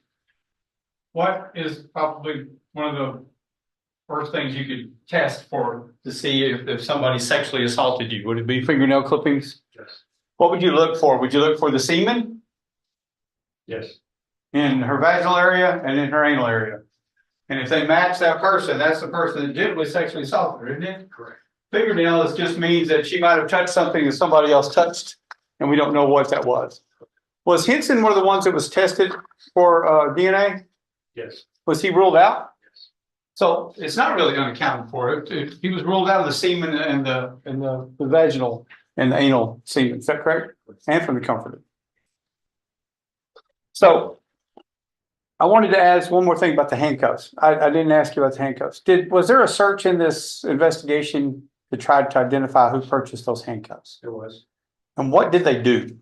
What is probably one of the first things you could test for to see if somebody sexually assaulted you? Would it be fingernail clippings? Yes. What would you look for? Would you look for the semen Yes. in her vaginal area and in her anal area? And if they match that person, that's the person that generally sexually assaulted her, isn't it? Correct. Fingernail is just means that she might have touched something that somebody else touched, and we don't know what that was. Was Henson one of the ones that was tested for DNA? Yes. Was he ruled out? Yes. So it's not really unaccounted for. He was ruled out of the semen and the vaginal and the anal semen. Is that correct? And from the comforter. So I wanted to ask one more thing about the handcuffs. I didn't ask you about the handcuffs. Was there a search in this investigation to try to identify who purchased those handcuffs? There was. And what did they do?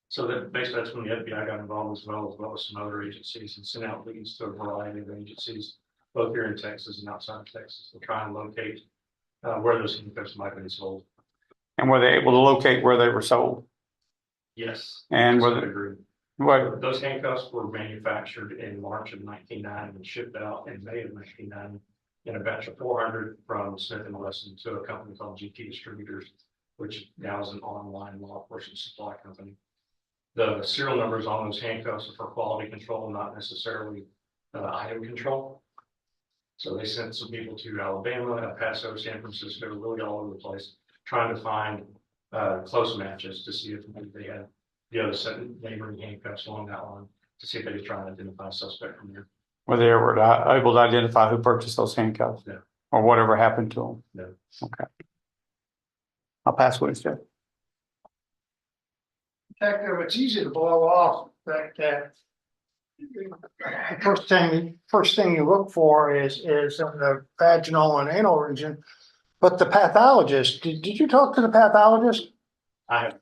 So that basically that's when the FBI got involved as well as some other agencies and sent out leads to a variety of agencies, both here in Texas and outside of Texas, to try and locate where those handcuffs might have been sold. And were they able to locate where they were sold? Yes. And So were I they, agree. what, Those handcuffs were manufactured in March of 1990 and shipped out in May of 1990 in a batch of 400 from Smith & Wesson to a company called GT Distributors, which now is an online law enforcement supply company. The serial numbers on those handcuffs are for quality control, not necessarily item control. So they sent some people to Alabama, El Paso, San Francisco, really all over the place, trying to find close matches to see if maybe they had the other set of neighboring handcuffs along that line to see if they could try and identify a suspect from there. were they ever able to identify who purchased those handcuffs? No. Or whatever happened to them? No. Okay. I'll pass what it's Detective, it's easy to blow off that the first thing you look for is in the vaginal and anal region. But the pathologist, did you talk to the pathologist? I have.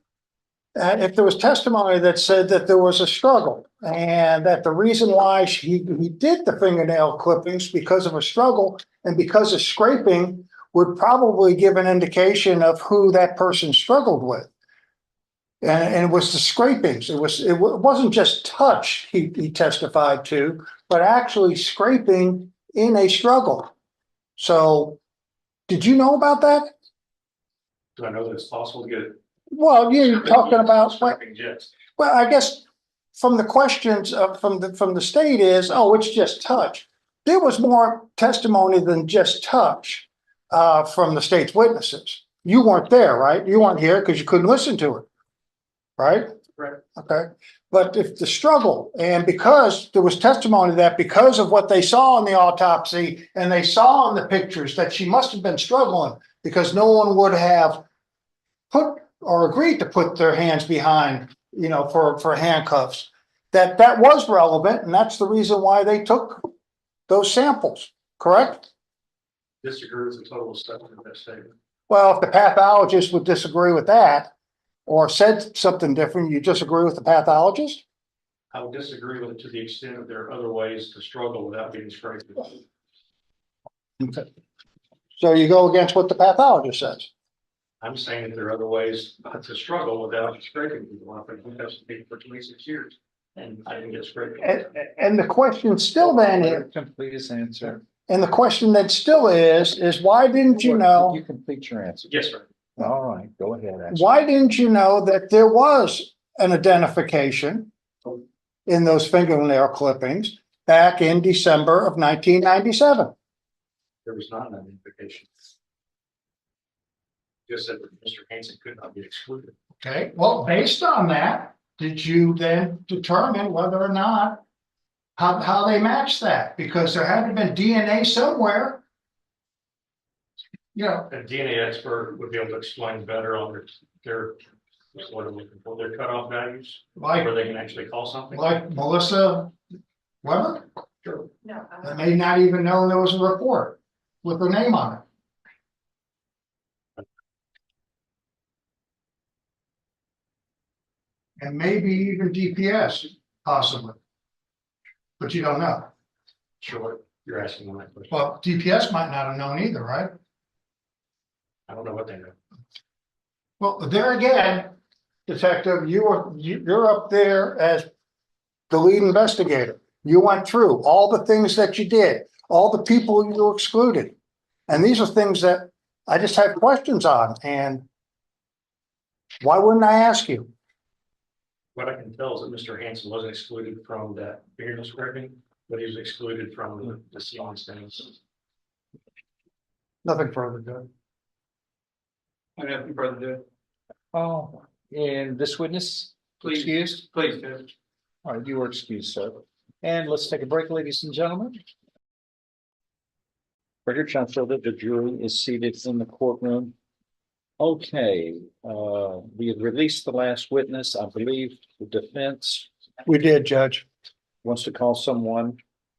And if there was testimony that said that there was a struggle and that the reason why he did the fingernail clippings because of a struggle and because of scraping would probably give an indication of who that person struggled with. And it was the scrapings. It wasn't just touch he testified to, but actually scraping in a struggle. So did you know about that? Do I know that it's possible to get it? Well, you're talking about, Yes. well, I guess from the questions from the state is, oh, it's just touch. There was more testimony than just touch from the state's witnesses. You weren't there, right? You weren't here because you couldn't listen to it, right? Right. Okay. But if the struggle, and because there was testimony that because of what they saw in the autopsy and they saw in the pictures that she must have been struggling because no one would have put or agreed to put their hands behind, for handcuffs, that was relevant, and that's the reason why they took those samples, correct? Disagree with the total stuff in that statement. Well, if the pathologist would disagree with that or said something different, you disagree with the pathologist? I would disagree with it to the extent that there are other ways to struggle without being scraped. So you go against what the pathologist says. I'm saying that there are other ways to struggle without scraping people. I've been investigating for 26 years and I didn't get scraped. And the question still then is, Complete his answer. and the question that still is why didn't you know? You complete your answer. Yes, sir. All right, go ahead. Ashley. Why didn't you know that there was an identification in those fingernail clippings back in December of 1997? There was not an identification. Just said that Mr. Hansen could not be excluded. Okay, well, based on that, did you then determine whether or not how they matched that? Because there had to have been DNA somewhere. A DNA expert would be able to explain better on their what I'm looking for, their cutoff values, like where they can actually call something. Melissa Weber, Sure. that may not even know there was a report with her name on it. And maybe even DPS, possibly. But you don't know. Sure, what you're asking on that question. Well, DPS might not have known either, right? I don't know what they know. Well, there again, detective, you're up there as the lead investigator. You went through all the things that you did, all the people you excluded. And these are things that I just have questions on, and why wouldn't I ask you? What I can tell is that Mr. Hansen wasn't excluded from that fingernail scraping, but he was excluded from the ceiling stains. Nothing further, good. I have nothing further to do. Oh, and this witness, Please. excused? Please, Judge. All right, you are excused, sir. And let's take a break, ladies and gentlemen. Frederick, I feel that the jury is seated in the courtroom. Okay, we have released the last witness. I believe the defense We did, Judge. wants to call someone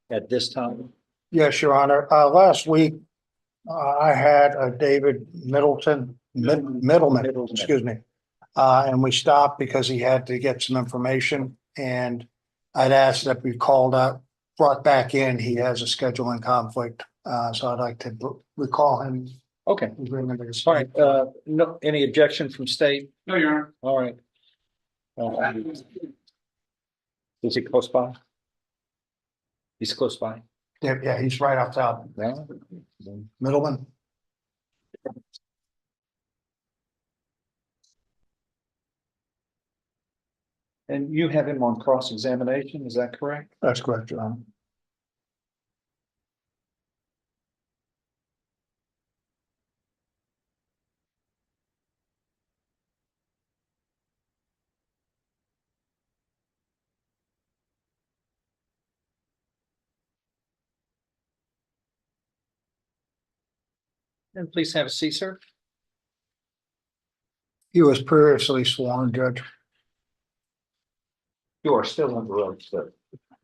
at this time. Yes, Your Honor. Last week, I had a David Middleman, excuse me. And we stopped because he had to get some information, and I'd asked that we called out, brought back in. He has a scheduling conflict. So I'd like to recall him. Okay, Bring him to the all right, no, any objection from state? No, Your Honor. All right. Is he close by? He's close by. Yeah, he's right off top. Yeah. Middleman. And you have him on cross-examination, is that correct? That's correct, Your Honor. And please have a seat, sir. He was previously sworn, Judge. You are still on the road, sir.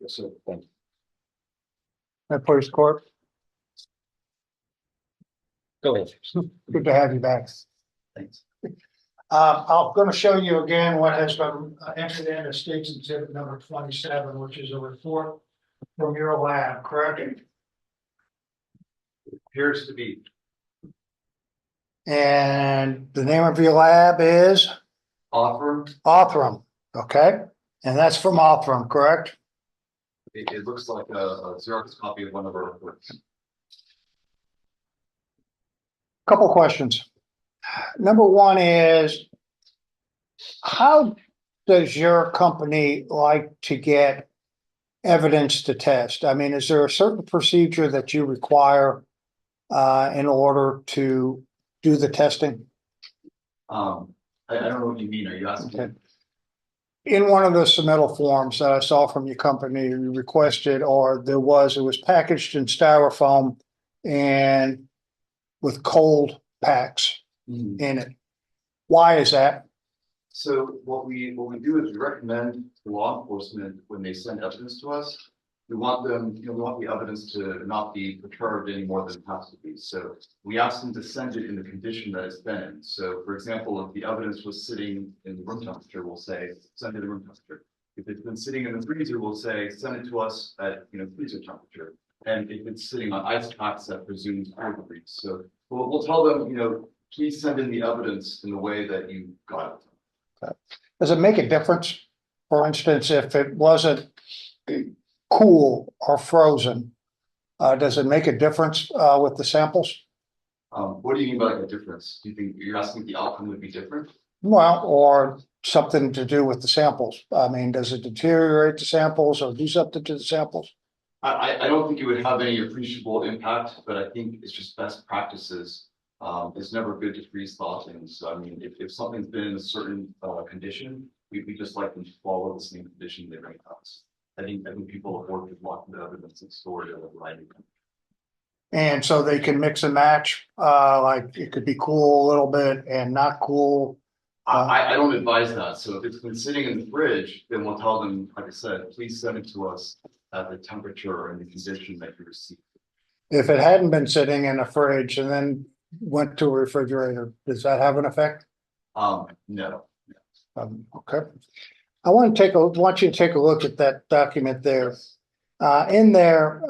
Yes, sir. Thank you. That police court, Go ahead. good to have you back. Thanks. I'm gonna show you again what has been entered in as State's Exhibit number 27, which is a report from your lab, correct? Appears to be. And the name of your lab is Othram, okay? And that's from Othram, correct? It looks like a Xerox copy of one of our reports. Couple questions. Number one is, how does your company like to get evidence to test? I mean, is there a certain procedure that you require in order to do the testing? I don't know what you mean. Are you asking? Okay. in one of the submittal forms that I saw from your company, you requested, or it was packaged in styrofoam and with cold packs in it. Why is that? So what we do is we recommend to law enforcement when they send evidence to us, we want them, we want the evidence to not be perturbed any more than it has to be. So we ask them to send it in the condition that it's been in. So for example, if the evidence was sitting in the room temperature, we'll say, send it to room temperature. If it's been sitting in the freezer, we'll say, send it to us at, freezer temperature. And if it's sitting on ice packs, that presumes 4 degrees. So we'll tell them, please send in the evidence in the way that you got it. Does it make a difference? For instance, if it wasn't cool or frozen, does it make a difference with the samples? What do you mean by like a difference? Do you think you're asking if the outcome would be different? Well, or something to do with the samples. I mean, does it deteriorate the samples or do something to the samples? I don't think it would have any appreciable impact, but I think it's just best practices. It's never good to freeze thaw things. So I mean, if something's been in a certain condition, we just like them to follow the same condition they bring to us. I think people have worked with lots of evidence and stored it a variety of. And so they can mix and match, like it could be cool a little bit and not cool. I don't advise that. So if it's been sitting in the fridge, then we'll tell them, like I said, please send it to us at the temperature and the condition that you received. If it hadn't been sitting in a fridge and then went to a refrigerator, does that have an effect? No. Okay. I want you to take a look at that document there. In there,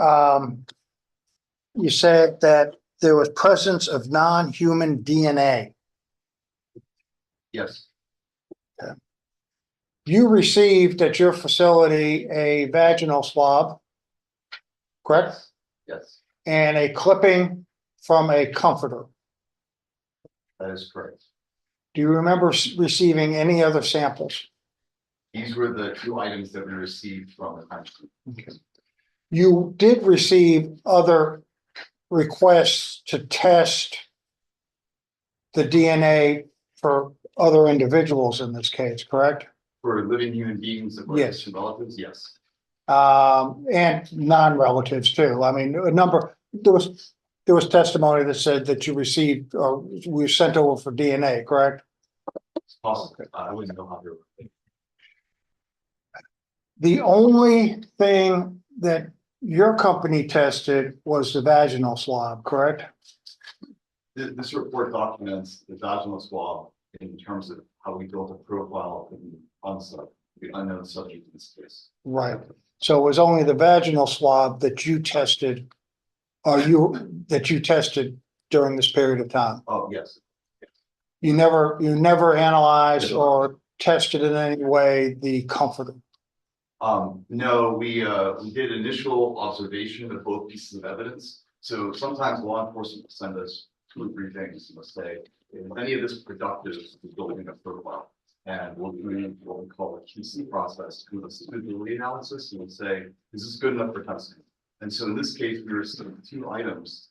you said that there was presence of non-human DNA. Yes. You received at your facility a vaginal swab, correct? Yes, And a clipping from a comforter. that is correct. Do you remember receiving any other samples? These were the 2 items that we received from the country. Okay. You did receive other requests to test the DNA for other individuals in this case, correct? For living human beings that were Yes. distant relatives, yes. And non-relatives too. I mean, there was testimony that said that you received or we were sent over for DNA, correct? It's possible. I wouldn't know how to. The only thing that your company tested was the vaginal swab, correct? This report documents the vaginal swab in terms of how we built a profile of the unknown subject in this case. Right. So it was only the vaginal swab that you tested, that you tested during this period of time. Oh, yes. You never analyzed or tested in any way the comforter. No, we did initial observation of both pieces of evidence. So sometimes law enforcement will send us 2 or 3 things. Let's say, if any of this productive is building a profile, and we'll do what we call a QC process, do a suitability analysis, and we'll say, is this good enough for testing? And so in this case, we received 2 items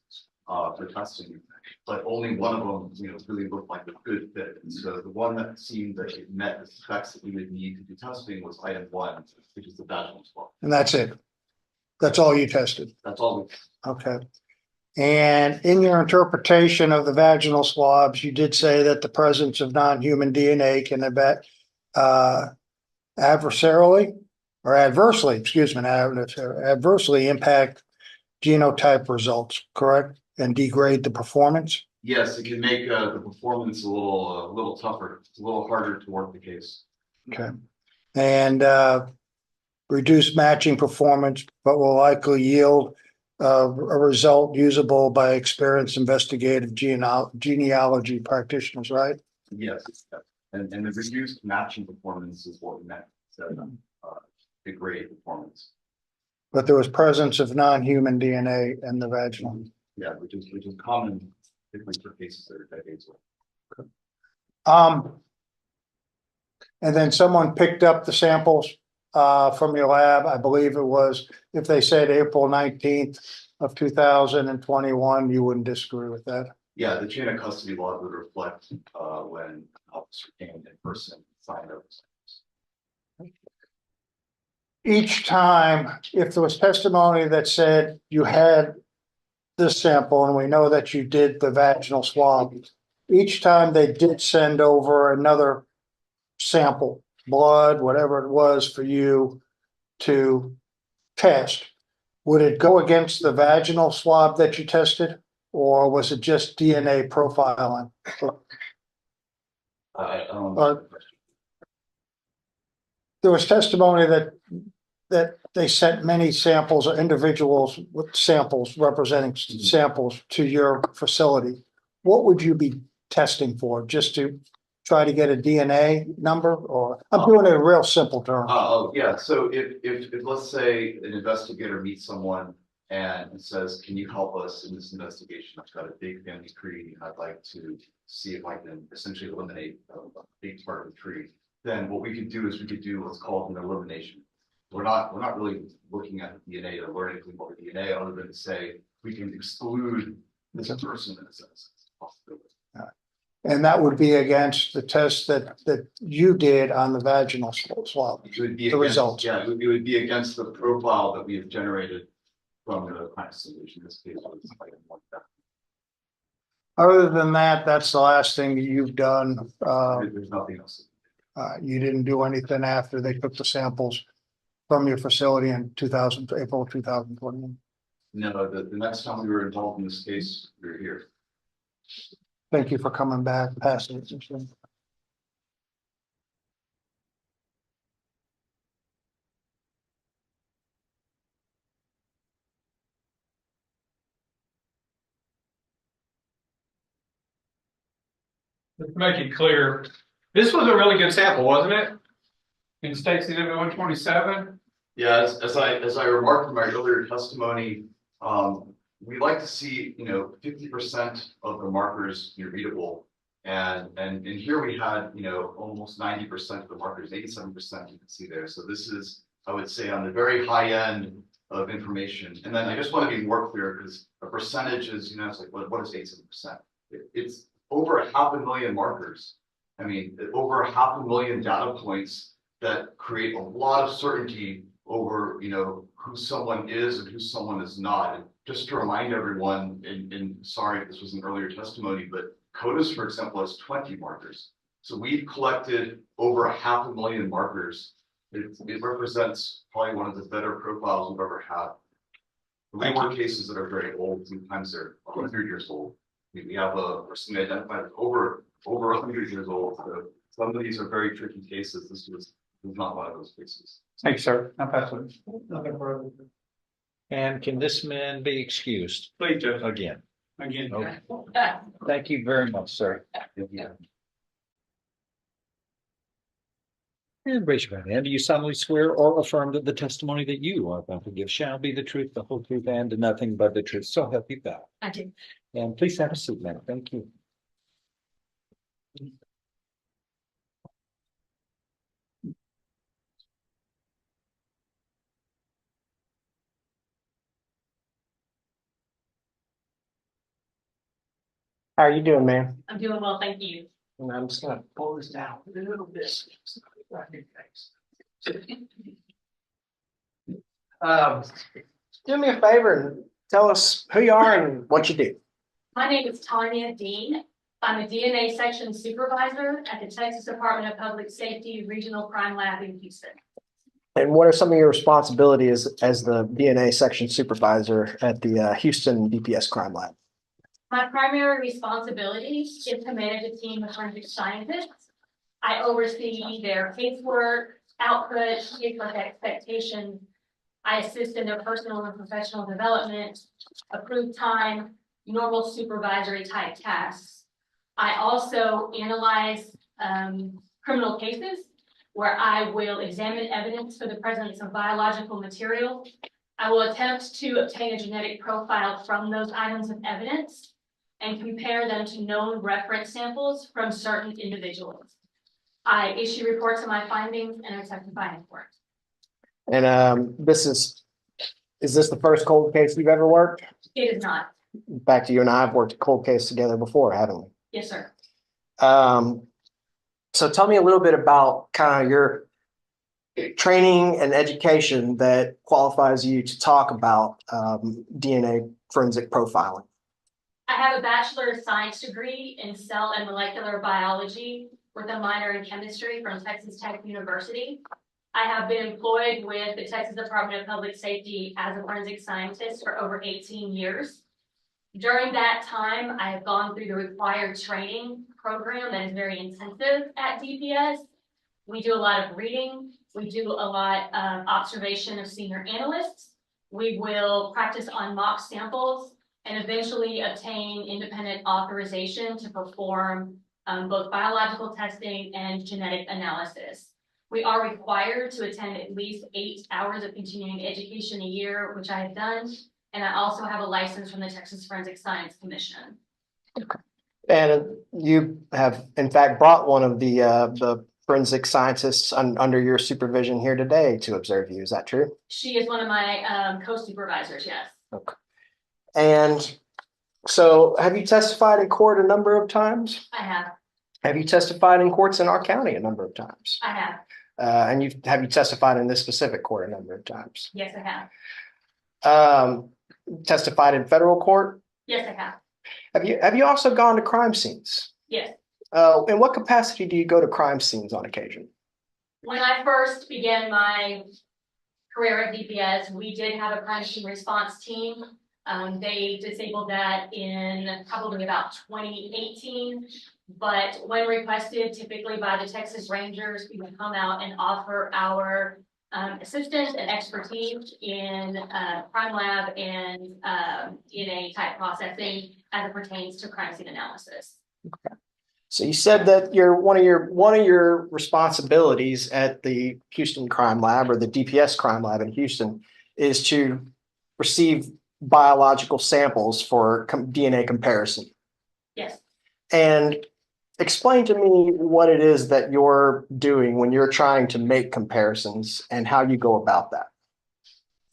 for testing, but only one of them, really looked like a good fit. And so the one that seemed that it met the specs that we would need to do testing was item 1, which is the vaginal swab. And that's it. That's all you tested. That's all. Okay. And in your interpretation of the vaginal swabs, you did say that the presence of non-human DNA can adversely impact genotype results, correct? And degrade the performance? Yes, it can make the performance a little tougher. It's a little harder to work the case. Okay. And reduce matching performance, but will likely yield a result usable by experienced investigative genealogy practitioners, right? Yes, and the reduced matching performance is what we meant. So degrade performance. But there was presence of non-human DNA in the vaginal. Yeah, which is common, particularly for cases that are decades old. And then someone picked up the samples from your lab. I believe it was, if they said April 19th of 2021, you wouldn't disagree with that. Yeah, the chain of custody log would reflect when an officer came in person, signed up. each time, if there was testimony that said you had this sample, and we know that you did the vaginal swab, each time they did send over another sample, blood, whatever it was for you to test, would it go against the vaginal swab that you tested? Or was it just DNA profiling? I don't. There was testimony that they sent many samples or individuals with samples representing samples to your facility. What would you be testing for? Just to try to get a DNA number, or I'm doing it in real simple terms. Oh, yeah, so if let's say an investigator meets someone and says, can you help us in this investigation? I've got a big family tree, I'd like to see if I can essentially eliminate a big part of the tree. Then what we could do is we could do what's called an elimination. We're not really looking at the DNA or learning anything about the DNA other than to say we can exclude this person in a sense. And that would be against the test that you did on the vaginal swab. It would be the against, results. yeah, it would be against the profile that we have generated from the crime solution. This case was item 1. Other than that, that's the last thing that you've done. There's nothing else. You didn't do anything after they took the samples from your facility in April 2020. No, the next time we were involved in this case, we were here. Thank you for coming back, passing it. To make it clear, this was a really good sample, wasn't it? In State Exhibit 127? Yeah, as I remarked in my earlier testimony, we like to see, 50% of the markers be readable. And here we had, almost 90% of the markers, 87% you can see there. So this is, I would say, on the very high end of information. And then I just want to be more clear because a percentage is, it's like, what is 87%? It's over 500,000 markers. I mean, over 500,000 data points that create a lot of certainty over, who someone is and who someone is not. And just to remind everyone, and sorry if this was an earlier testimony, but CODIS, for example, has 20 markers. So we've collected over 500,000 markers. It represents probably one of the better profiles we've ever had. We work cases that are very old. Sometimes they're 100 years old. We have a person identified over 100 years old. So some of these are very tricky cases. This was not one of those cases. Thanks, sir. I'll pass it. Nothing further. And can this man be excused Please, Judge. again? Again. Okay. Thank you very much, sir. Yeah. And raise your right hand. Do you solemnly swear or affirm that the testimony that you are about to give shall be the truth, the whole truth, and nothing but the truth? So help you God. I do. And please have a seat, ma'am. Thank you. How are you doing, man? I'm doing well, thank you. And I'm just gonna pull this down a little bit. Do me a favor and tell us who you are and what you do. My name is Tanya Dean. I'm a DNA section supervisor at the Texas Department of Public Safety Regional Crime Lab in Houston. And what are some of your responsibilities as the DNA section supervisor at the Houston DPS Crime Lab? My primary responsibility is to manage a team of forensic scientists. I oversee their casework, output, casework expectations. I assist in their personal and professional development, approve time, normal supervisory type tasks. I also analyze criminal cases where I will examine evidence for the presence of biological material. I will attempt to obtain a genetic profile from those items of evidence and compare them to known reference samples from certain individuals. I issue reports of my findings and I testify in court. And is this the first cold case you've ever worked? It is not. In fact, you and I have worked a cold case together before, haven't we? Yes, sir. So tell me a little bit about kind of your training and education that qualifies you to talk about DNA forensic profiling? I have a Bachelor of Science degree in cell and molecular biology with a minor in chemistry from Texas Tech University. I have been employed with the Texas Department of Public Safety as a forensic scientist for over 18 years. During that time, I have gone through the required training program that is very intensive at DPS. We do a lot of reading. We do a lot of observation of senior analysts. We will practice on mock samples and eventually obtain independent authorization to perform both biological testing and genetic analysis. We are required to attend at least 8 hours of continuing education a year, which I have done. And I also have a license from the Texas Forensic Science Commission. And you have in fact brought one of the forensic scientists under your supervision here today to observe you. Is that true? She is one of my co-supervisors, yes. Okay. And so have you testified in court a number of times? I have. Have you testified in courts in our county a number of times? I have. And have you testified in this specific court a number of times? Yes, I have. Testified in federal court? Yes, I have. Have you also gone to crime scenes? Yes. In what capacity do you go to crime scenes on occasion? When I first began my career at DPS, we did have a crime scene response team. They disabled that in probably about 2018. But when requested, typically by the Texas Rangers, we would come out and offer our assistance and expertise in crime lab and DNA type processing as it pertains to crime scene analysis. Okay. So you said that one of your responsibilities at the Houston Crime Lab or the DPS Crime Lab in Houston is to receive biological samples for DNA comparison. Yes. And explain to me what it is that you're doing when you're trying to make comparisons and how you go about that.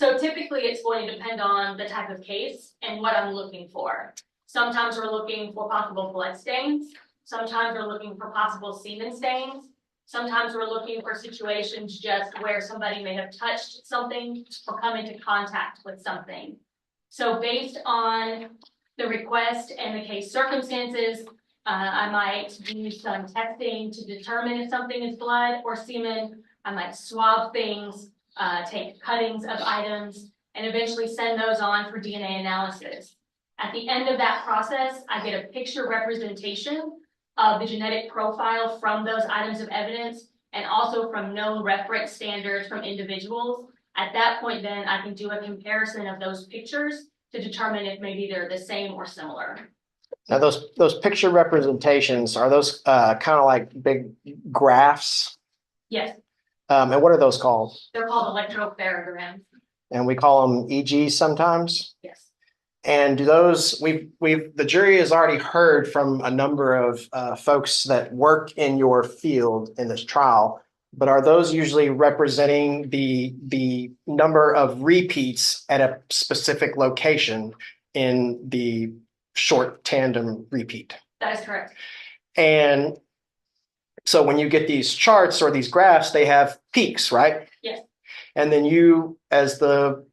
So typically it's going to depend on the type of case and what I'm looking for. Sometimes we're looking for possible blood stains. Sometimes we're looking for possible semen stains. Sometimes we're looking for situations just where somebody may have touched something or come into contact with something. So based on the request and the case circumstances, I might do some testing to determine if something is blood or semen. I might swab things, take cuttings of items, and eventually send those on for DNA analysis. At the end of that process, I get a picture representation of the genetic profile from those items of evidence and also from known reference standards from individuals. At that point, then I can do a comparison of those pictures to determine if maybe they're the same or similar. Now, those picture representations, are those kind of like big graphs? Yes. And what are those called? They're called electropherograms. And we call them EGs sometimes? Yes. And do those, the jury has already heard from a number of folks that work in your field in this trial, but are those usually representing the number of repeats at a specific location in the short tandem repeat? That is correct. And so when you get these charts or these graphs, they have peaks, right? Yes. And then you, as the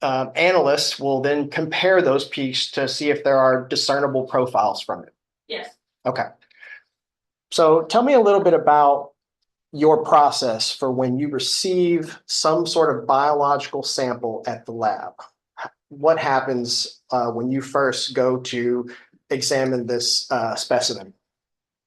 analyst, will then compare those peaks to see if there are discernible profiles from it. Yes. Okay. So tell me a little bit about your process for when you receive some sort of biological sample at the lab. What happens when you first go to examine this specimen?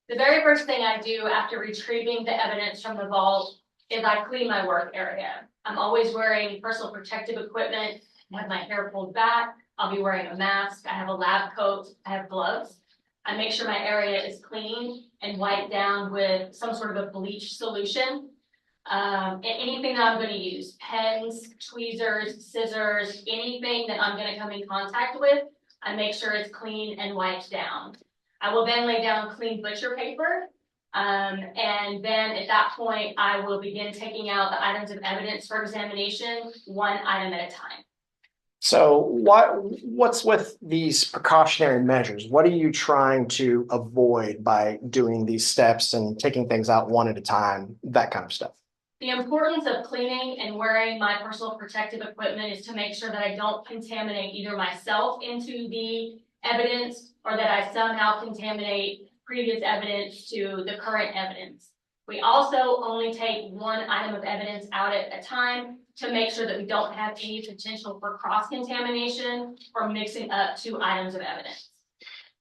The very first thing I do after retrieving the evidence from the vault is I clean my work area. I'm always wearing personal protective equipment. I have my hair pulled back. I'll be wearing a mask. I have a lab coat. I have gloves. I make sure my area is clean and wiped down with some sort of a bleach solution. And anything that I'm going to use, pens, tweezers, scissors, anything that I'm going to come in contact with, I make sure it's clean and wiped down. I will then lay down clean butcher paper. And then at that point, I will begin taking out the items of evidence for examination, one item at a time. So what's with these precautionary measures? What are you trying to avoid by doing these steps and taking things out one at a time, that kind of stuff? The importance of cleaning and wearing my personal protective equipment is to make sure that I don't contaminate either myself into the evidence or that I somehow contaminate previous evidence to the current evidence. We also only take one item of evidence out at a time to make sure that we don't have any potential for cross-contamination or mixing up two items of evidence.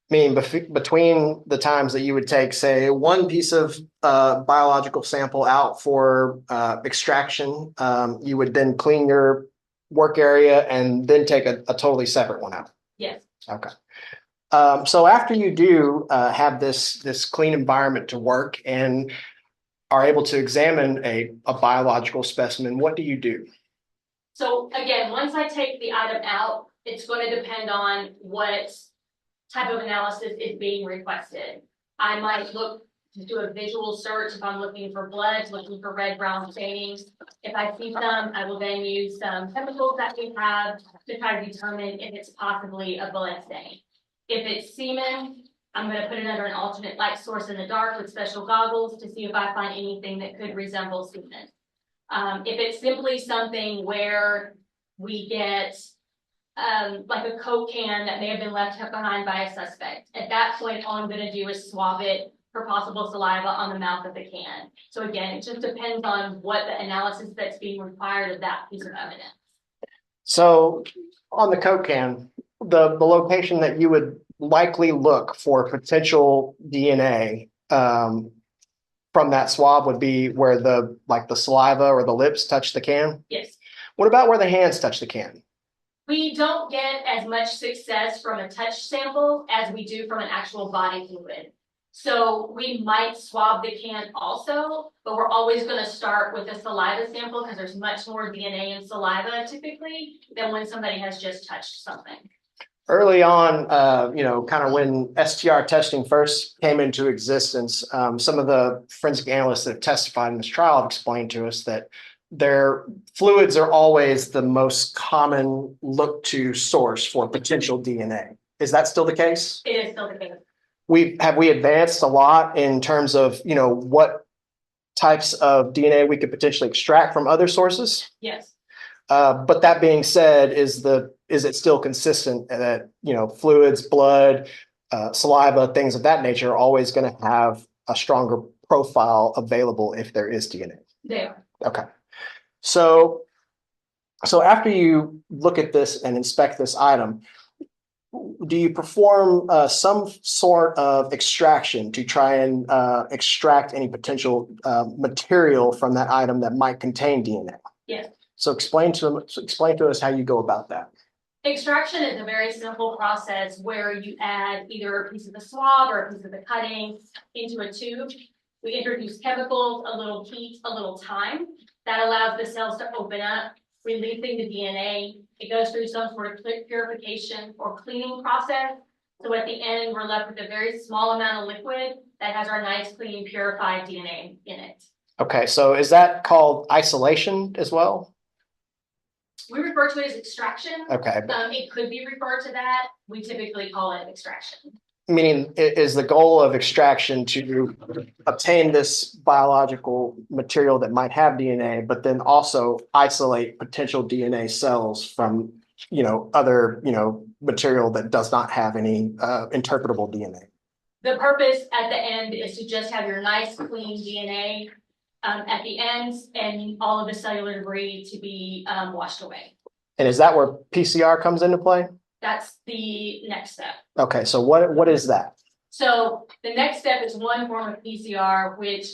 Meaning between the times that you would take, say, one piece of biological sample out for extraction, you would then clean your work area and then take a totally separate one out. Yes. Okay. So after you do have this clean environment to work and are able to examine a biological specimen, what do you do? So again, once I take the item out, it's going to depend on what type of analysis is being requested. I might look to do a visual search if I'm looking for blood, looking for red-brown stains. If I see some, I will then use some chemicals that we have to try to determine if it's possibly a blood stain. If it's semen, I'm going to put it under an alternate light source in the dark with special goggles to see if I find anything that could resemble semen. If it's simply something where we get like a Coke can that may have been left behind by a suspect, at that point, all I'm going to do is swab it for possible saliva on the mouth of the can. So again, it just depends on what the analysis that's being required of that piece of evidence. So on the Coke can, the location that you would likely look for potential DNA from that swab would be where the saliva or the lips touch the can? Yes. What about where the hands touch the can? We don't get as much success from a touch sample as we do from an actual body fluid. So we might swab the can also, but we're always going to start with a saliva sample because there's much more DNA in saliva typically than when somebody has just touched something. Early on, kind of when STR testing first came into existence, some of the forensic analysts that have testified in this trial have explained to us that their fluids are always the most common look to source for potential DNA. Is that still the case? It is still the case. Have we advanced a lot in terms of, what types of DNA we could potentially extract from other sources? Yes. But that being said, is it still consistent that, fluids, blood, saliva, things of that nature are always going to have a stronger profile available if there is DNA? They are. Okay. So after you look at this and inspect this item, do you perform some sort of extraction to try and extract any potential material from that item that might contain DNA? Yes. So explain to us how you go about that. Extraction is a very simple process where you add either a piece of the swab or a piece of the cutting into a tube. We introduce chemicals, a little heat, a little time. That allows the cells to open up, releasing the DNA. It goes through some sort of purification or cleaning process. So at the end, we're left with a very small amount of liquid that has our nice, clean, purified DNA in it. Okay, so is that called isolation as well? We refer to it as extraction. Okay. It could be referred to that. We typically call it extraction. Meaning, is the goal of extraction to obtain this biological material that might have DNA, but then also isolate potential DNA cells from, other, material that does not have any interpretable DNA? The purpose at the end is to just have your nice, clean DNA at the ends and all of the cellular debris to be washed away. And is that where PCR comes into play? That's the next step. Okay, so what is that? So the next step is one form of PCR, which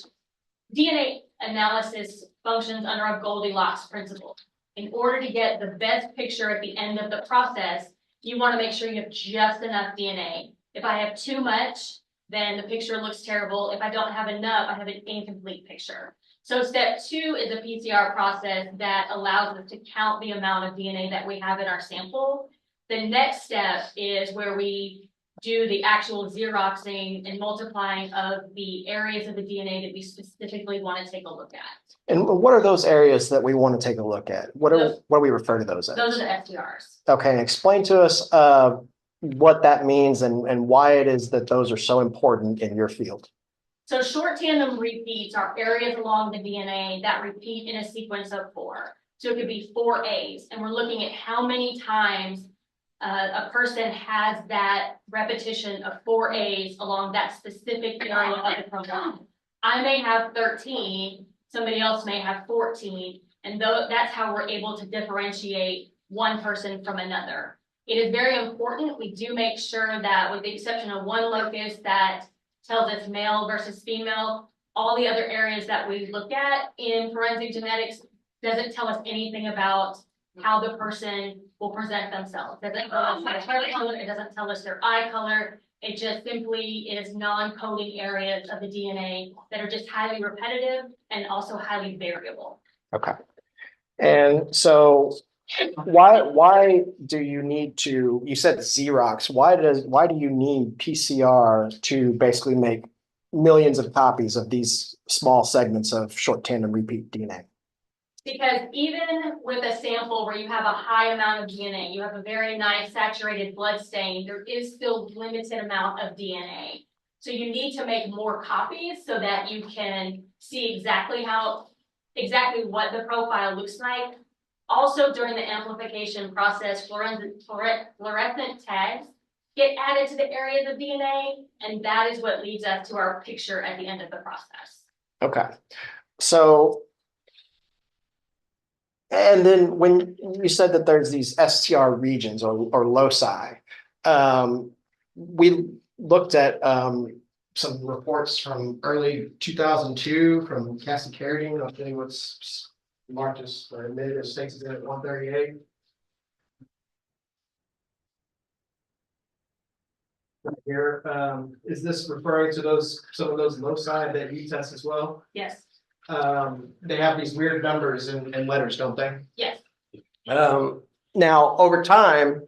DNA analysis functions under a Goldilocks principle. In order to get the best picture at the end of the process, you want to make sure you have just enough DNA. If I have too much, then the picture looks terrible. If I don't have enough, I have an incomplete picture. So step 2 is a PCR process that allows us to count the amount of DNA that we have in our sample. The next step is where we do the actual Xeroxing and multiplying of the areas of the DNA that we specifically want to take a look at. And what are those areas that we want to take a look at? What do we refer to those as? Those are the STRs. Okay, and explain to us what that means and why it is that those are so important in your field. So short tandem repeats are areas along the DNA that repeat in a sequence of 4. So it could be 4 A's, and we're looking at how many times a person has that repetition of 4 A's along that specific area of the chromosome. I may have 13, somebody else may have 14, and that's how we're able to differentiate one person from another. It is very important. We do make sure that, with the exception of one locus that tells us male versus female, all the other areas that we look at in forensic genetics doesn't tell us anything about how the person will present themselves. It doesn't tell us their hair color, it doesn't tell us their eye color. It just simply is non-coding areas of the DNA that are just highly repetitive and also highly variable. Okay. And so why do you need to, you said Xerox, why do you need PCR to basically make millions of copies of these small segments of short tandem repeat DNA? Because even with a sample where you have a high amount of DNA, you have a very nice saturated blood stain, there is still limited amount of DNA. So you need to make more copies so that you can see exactly what the profile looks like. Also, during the amplification process, fluorescent tags get added to the areas of DNA, and that is what leads us to our picture at the end of the process. Okay. So, and then when you said that there's these STR regions or loci, we looked at some reports from early 2002 from Cassie Carradine. I'll tell you what's marked as or admitted as states at 138. Right here, is this referring to some of those loci that you test as well? Yes. They have these weird numbers and letters, don't they? Yes. Now, over time,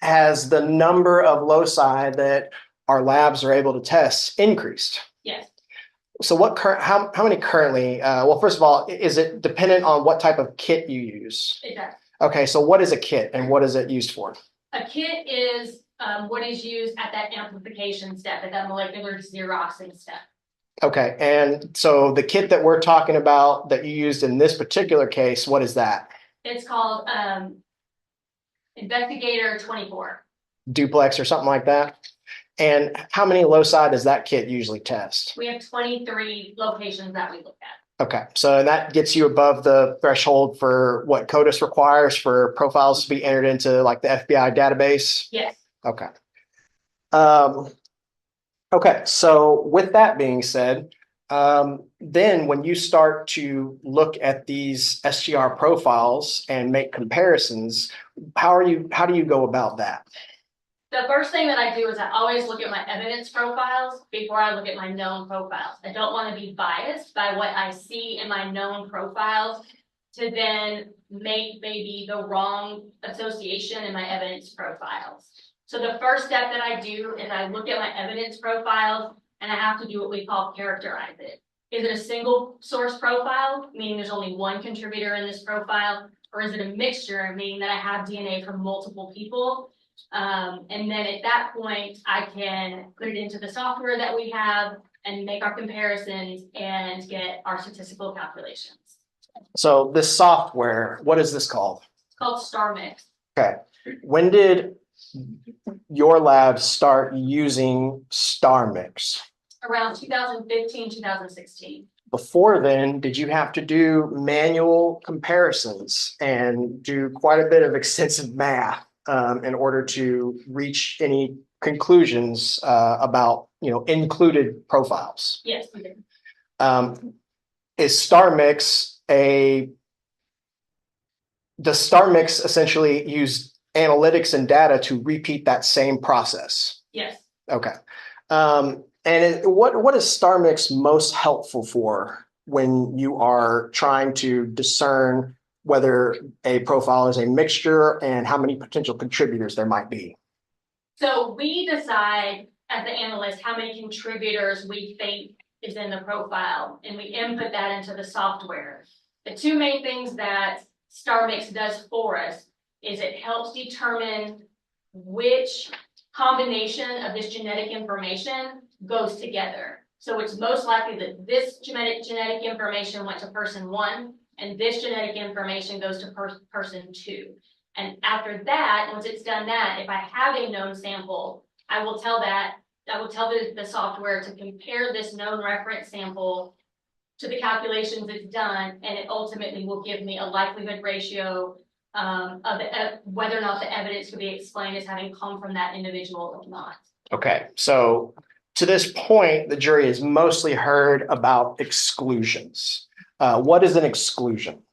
has the number of loci that our labs are able to test increased? Yes. So how many currently, well, first of all, is it dependent on what type of kit you use? It does. Okay, so what is a kit and what is it used for? A kit is what is used at that amplification step, at that molecular xeroxing step. Okay, and so the kit that we're talking about that you used in this particular case, what is that? It's called Investigator 24. Duplex or something like that? And how many loci does that kit usually test? We have 23 locations that we look at. Okay, so that gets you above the threshold for what CODIS requires for profiles to be entered into like the FBI database? Yes. Okay. Okay, so with that being said, then when you start to look at these SGR profiles and make comparisons, how do you go about that? The first thing that I do is I always look at my evidence profiles before I look at my known profiles. I don't want to be biased by what I see in my known profiles to then make maybe the wrong association in my evidence profiles. So the first step that I do is I look at my evidence profiles and I have to do what we call characterize it. Is it a single source profile, meaning there's only one contributor in this profile, or is it a mixture, meaning that I have DNA from multiple people? And then at that point, I can put it into the software that we have and make our comparisons and get our statistical calculations. So this software, what is this called? It's called StarMix. Okay. When did your lab start using StarMix? Around 2015, 2016. Before then, did you have to do manual comparisons and do quite a bit of extensive math in order to reach any conclusions about, included profiles? Yes, we did. Is StarMix does StarMix essentially use analytics and data to repeat that same process? Yes. Okay. And what is StarMix most helpful for when you are trying to discern whether a profile is a mixture and how many potential contributors there might be? So we decide as the analyst how many contributors we think is in the profile, and we input that into the software. The two main things that StarMix does for us is it helps determine which combination of this genetic information goes together. So it's most likely that this genetic information went to person 1 and this genetic information goes to person 2. And after that, once it's done that, if I have a known sample, I will tell the software to compare this known reference sample to the calculations it's done, and it ultimately will give me a likelihood ratio of whether or not the evidence could be explained as having come from that individual or not. Okay, so to this point, the jury has mostly heard about exclusions. What is an exclusion?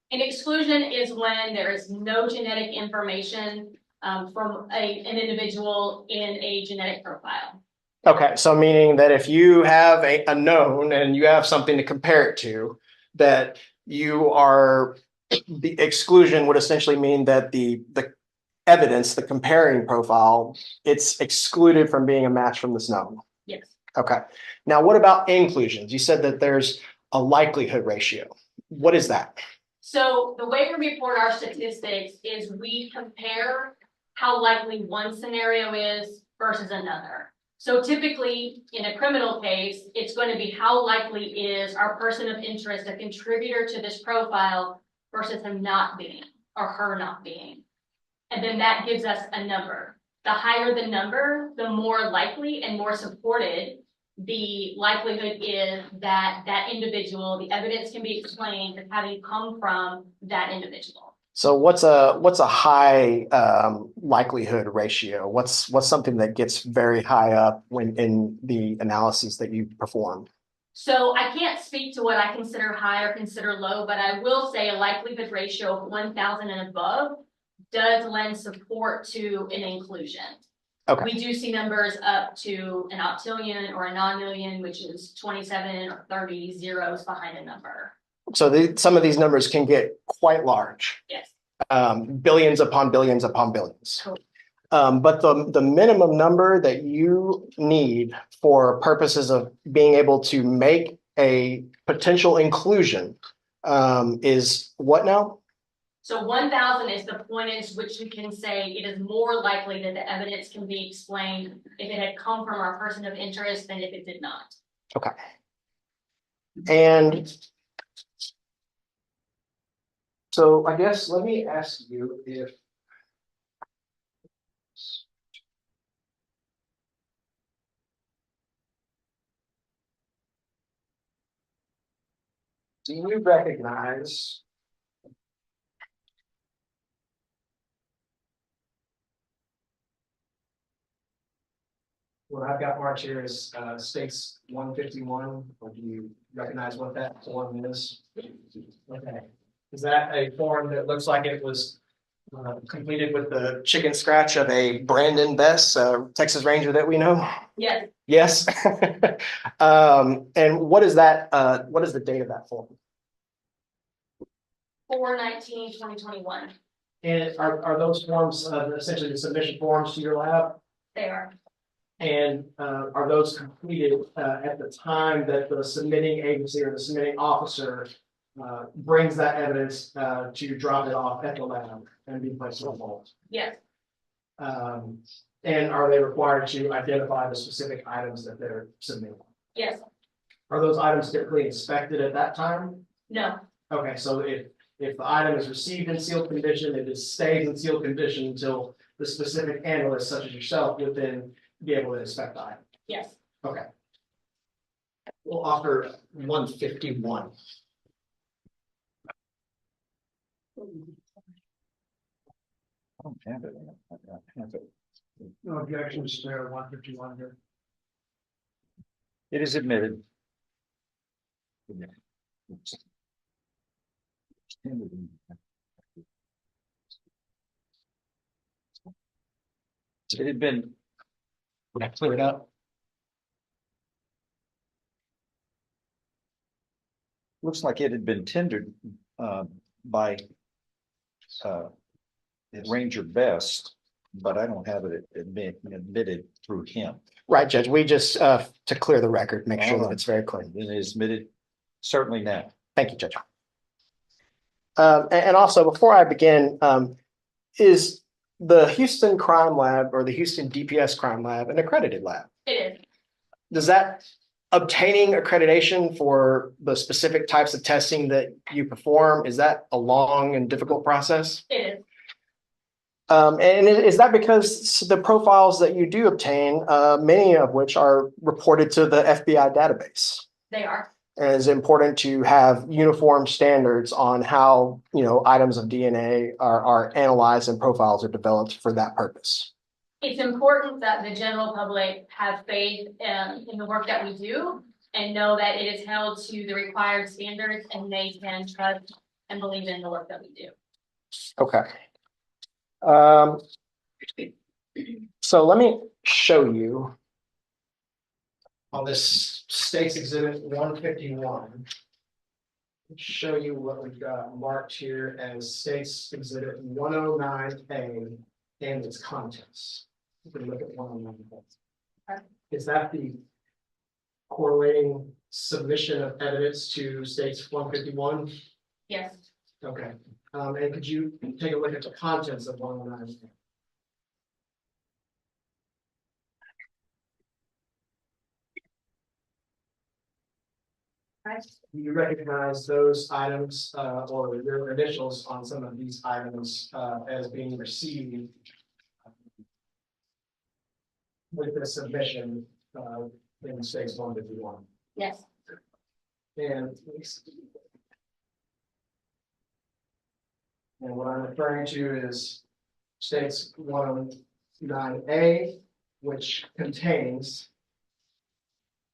An exclusion is when there is no genetic information from an individual in a genetic profile. Okay, so meaning that if you have a known and you have something to compare it to, that you are, the exclusion would essentially mean that the evidence, the comparing profile, it's excluded from being a match from this known. Yes. Okay, now what about inclusions? You said that there's a likelihood ratio. What is that? So the way we report our statistics is we compare how likely one scenario is versus another. So typically in a criminal case, it's going to be how likely is our person of interest a contributor to this profile versus him not being or her not being. And then that gives us a number. The higher the number, the more likely and more supported the likelihood is that that individual, the evidence can be explained as having come from that individual. So what's a high likelihood ratio? What's something that gets very high up when in the analyses that you perform? So I can't speak to what I consider high or consider low, but I will say a likelihood ratio of 1,000 and above does lend support to an inclusion. Okay. We do see numbers up to an octillion or a non-million, which is 27 or 30 zeros behind a number. So some of these numbers can get quite large. Yes. Billions upon billions upon billions. Cool. But the minimum number that you need for purposes of being able to make a potential inclusion is what now? So 1,000 is the point in which you can say it is more likely that the evidence can be explained if it had come from our person of interest than if it did not. Okay. And so I guess let me ask you if do you recognize what I've got marked here is states 151, or do you recognize what that form is? Okay. Is that a form that looks like it was completed with the chicken scratch of a Brandon Bess, Texas Ranger that we know? Yes. Yes. And what is that? What is the date of that form? 4/19/2021. And are those forms essentially the submission forms to your lab? They are. And are those completed at the time that the submitting agency or the submitting officer brings that evidence to drop it off at the lab and be placed on hold? Yes. And are they required to identify the specific items that they're submitting? Yes. Are those items typically inspected at that time? No. Okay, so if the item is received in sealed condition, it just stays in sealed condition until the specific analyst, such as yourself, would then be able to inspect the item. Yes. Okay. We'll offer 151. I don't have it. I don't have it. No objections to 151 here. It is admitted. It had been. Would I clear it up? Looks like it had been tendered by Ranger Best, but I don't have it admitted through him. Right, Judge. We just, to clear the record, make sure that it's very clear. It is admitted certainly now. Thank you, Judge. And also, before I begin, is the Houston Crime Lab or the Houston DPS Crime Lab an accredited lab? It is. Does that obtaining accreditation for the specific types of testing that you perform, is that a long and difficult process? It is. And is that because the profiles that you do obtain, many of which are reported to the FBI database? They are. And it's important to have uniform standards on how, items of DNA are analyzed and profiles are developed for that purpose. It's important that the general public have faith in the work that we do and know that it is held to the required standards and they can trust and believe in the work that we do. Okay. So let me show you on this State's Exhibit 151. Show you what we've got marked here as State's Exhibit 109A and its contents. You can look at 109A. Is that the correlating submission of evidence to State's 151? Yes. Okay. And could you take a look at the contents of 109A? Do you recognize those items or their initials on some of these items as being received with the submission in State's 151? Yes. And what I'm referring to is State's 109A, which contains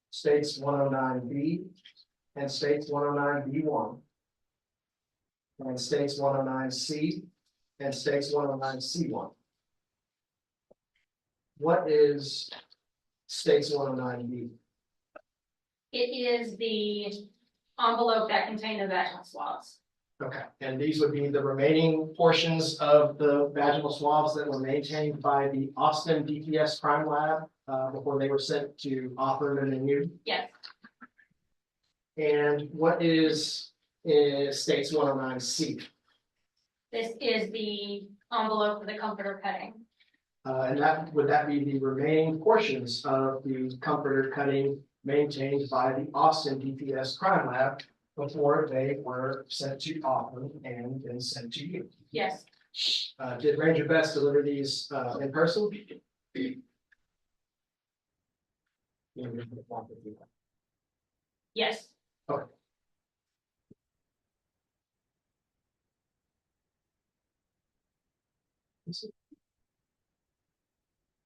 State's 109B and State's 109B1 and State's 109C and State's 109C1. What is State's 109B? It is the envelope that contained the vaginal swabs. Okay, and these would be the remaining portions of the vaginal swabs that were maintained by the Austin DPS crime lab before they were sent to Foreman and you? Yes. And what is State's 109C? This is the envelope for the comforter cutting. And would that be the remaining portions of the comforter cutting maintained by the Austin DPS crime lab before they were sent to Foreman and then sent to you? Yes. Did Ranger Bess deliver these in person? Yes. Okay.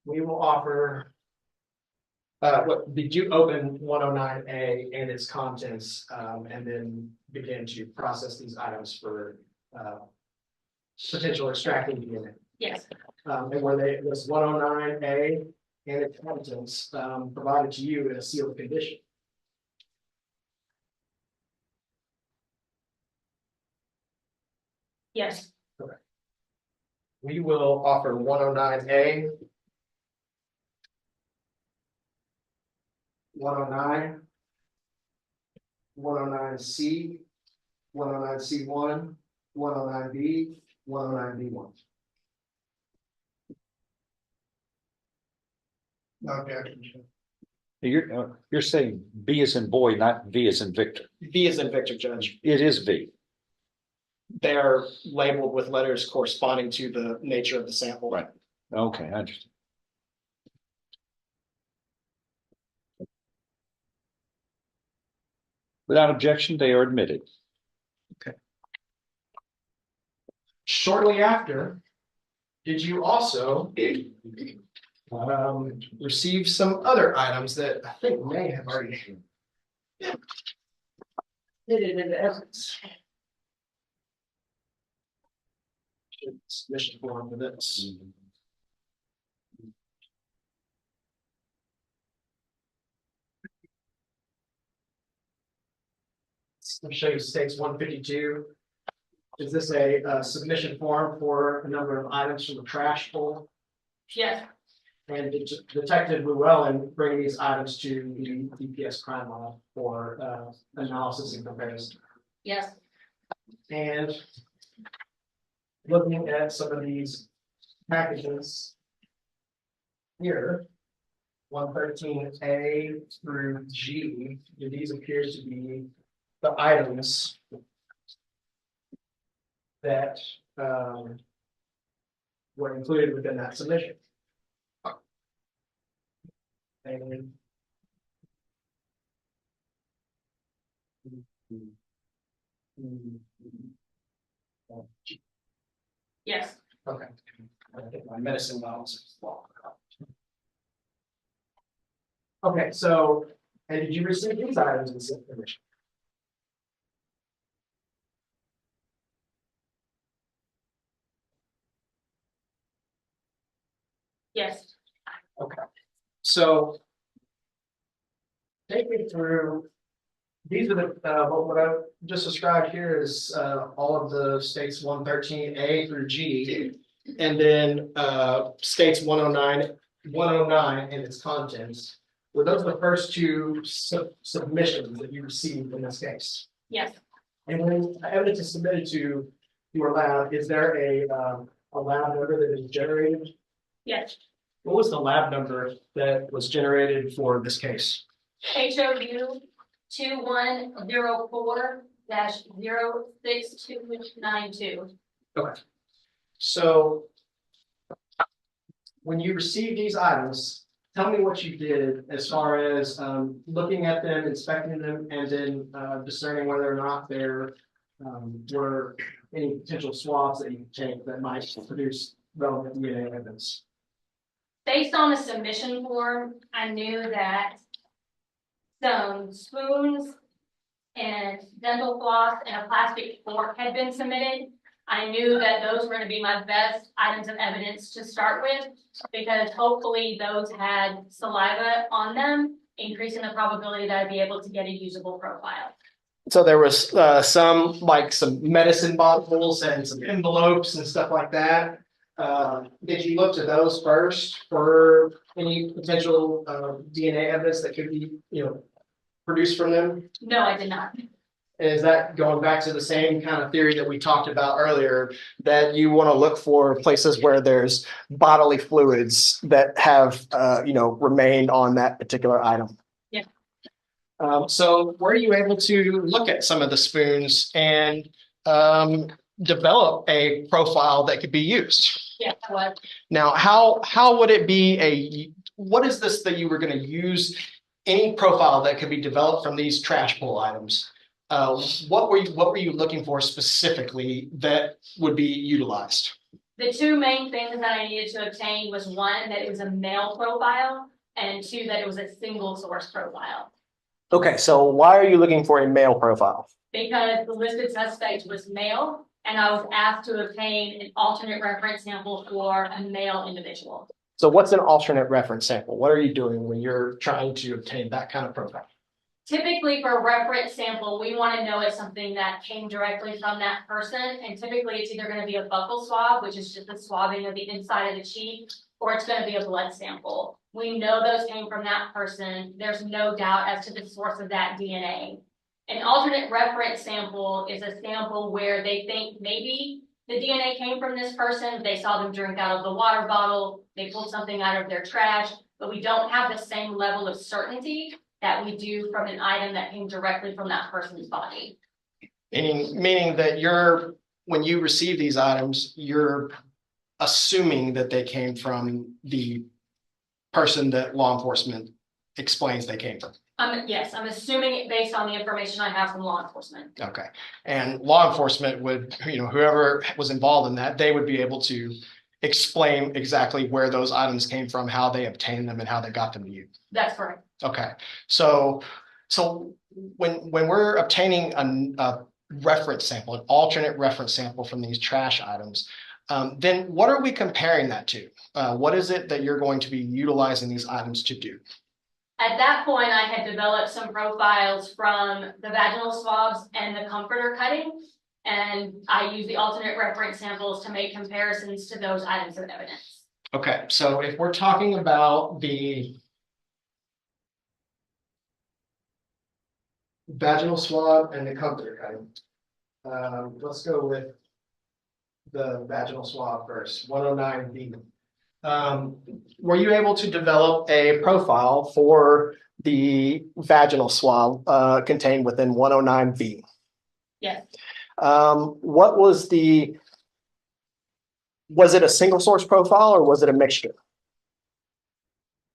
We will offer. What did you open 109A and its contents and then begin to process these items for potential extracting DNA? Yes. And were they was 109A and its contents provided to you in a sealed condition? Yes. Okay. We will offer 109A. 109, 109C, 109C1, 109B, 109B1. objection. You're saying B as in boy, not V as in Victor. V is in Victor, Judge. It is V. They are labeled with letters corresponding to the nature of the sample. Right. Okay, I understand. Without objection, they are admitted. Shortly after, did you also receive some other items that I think may have already hit it into evidence? Submission form for this. Let me show you States 152. Is this a submission form for a number of items from the trash pull? Yes. And Detective Lewallen bring these items to the DPS crime lab for analysis and comparison. Yes. And looking at some of these packages here, 113A through G, do these appear to be the items that were included within that submission? And Yes, okay, I think my medicine bottles is long. Okay, so, and did you receive these items in submission? yes. Okay, so take me through, these are the, what I just described here is, all of the states 113A through G. And then, states 109 and its contents. Were those the first two submissions that you received in this case? Yes, And when evidence is submitted to your lab, is there a lab number that is generated? yes. What was the lab number that was generated for this case? HOU 2104-06292. Okay. So when you receive these items, tell me what you did as far as looking at them, inspecting them, and then discerning whether or not there were any potential swabs that you could take that might produce relevant DNA evidence. Based on the submission form, I knew that some spoons and dental floss and a plastic fork had been submitted. I knew that those were going to be my best items of evidence to start with, because hopefully those had saliva on them, increasing the probability that I'd be able to get a usable profile. So there was some medicine bottles and some envelopes and stuff like that. Did you look to those first for any potential DNA evidence that could be, produced from them? No, I did not. Is that going back to the same kind of theory that we talked about earlier, that you want to look for places where there's bodily fluids that have, remained on that particular item? Yeah. So were you able to look at some of the spoons and develop a profile that could be used? Yeah, what? Now, how would it be what is this that you were going to use any profile that could be developed from these trash pull items? What were you looking for specifically that would be utilized? The two main things that I needed to obtain was, one, that it was a male profile, and two, that it was a single source profile. Okay, so why are you looking for a male profile? Because the listed suspect was male, and I was asked to obtain an alternate reference sample for a male individual. So what's an alternate reference sample? What are you doing when you're trying to obtain that kind of profile? Typically for a reference sample, we want to know it's something that came directly from that person. And typically it's either going to be a buccal swab, which is just the swabbing of the inside of the cheek, or it's going to be a blood sample. We know those came from that person. There's no doubt as to the source of that DNA. An alternate reference sample is a sample where they think maybe the DNA came from this person. They saw them drink out of the water bottle. They pulled something out of their trash, but we don't have the same level of certainty that we do from an item that came directly from that person's body. Meaning that when you receive these items, you're assuming that they came from the person that law enforcement explains they came from. Yes, I'm assuming it based on the information I have from law enforcement. Okay. And law enforcement would, whoever was involved in that, they would be able to explain exactly where those items came from, how they obtained them, and how they got them to you. That's correct. Okay. So when we're obtaining a reference sample, an alternate reference sample from these trash items, then what are we comparing that to? What is it that you're going to be utilizing these items to do? At that point, I had developed some profiles from the vaginal swabs and the comforter cutting, and I used the alternate reference samples to make comparisons to those items of evidence. Okay, so if we're talking about the vaginal swab and the comforter cutting, let's go with the vaginal swab first, 109B. Were you able to develop a profile for the vaginal swab contained within 109B? Yes. What was it a single source profile or was it a mixture?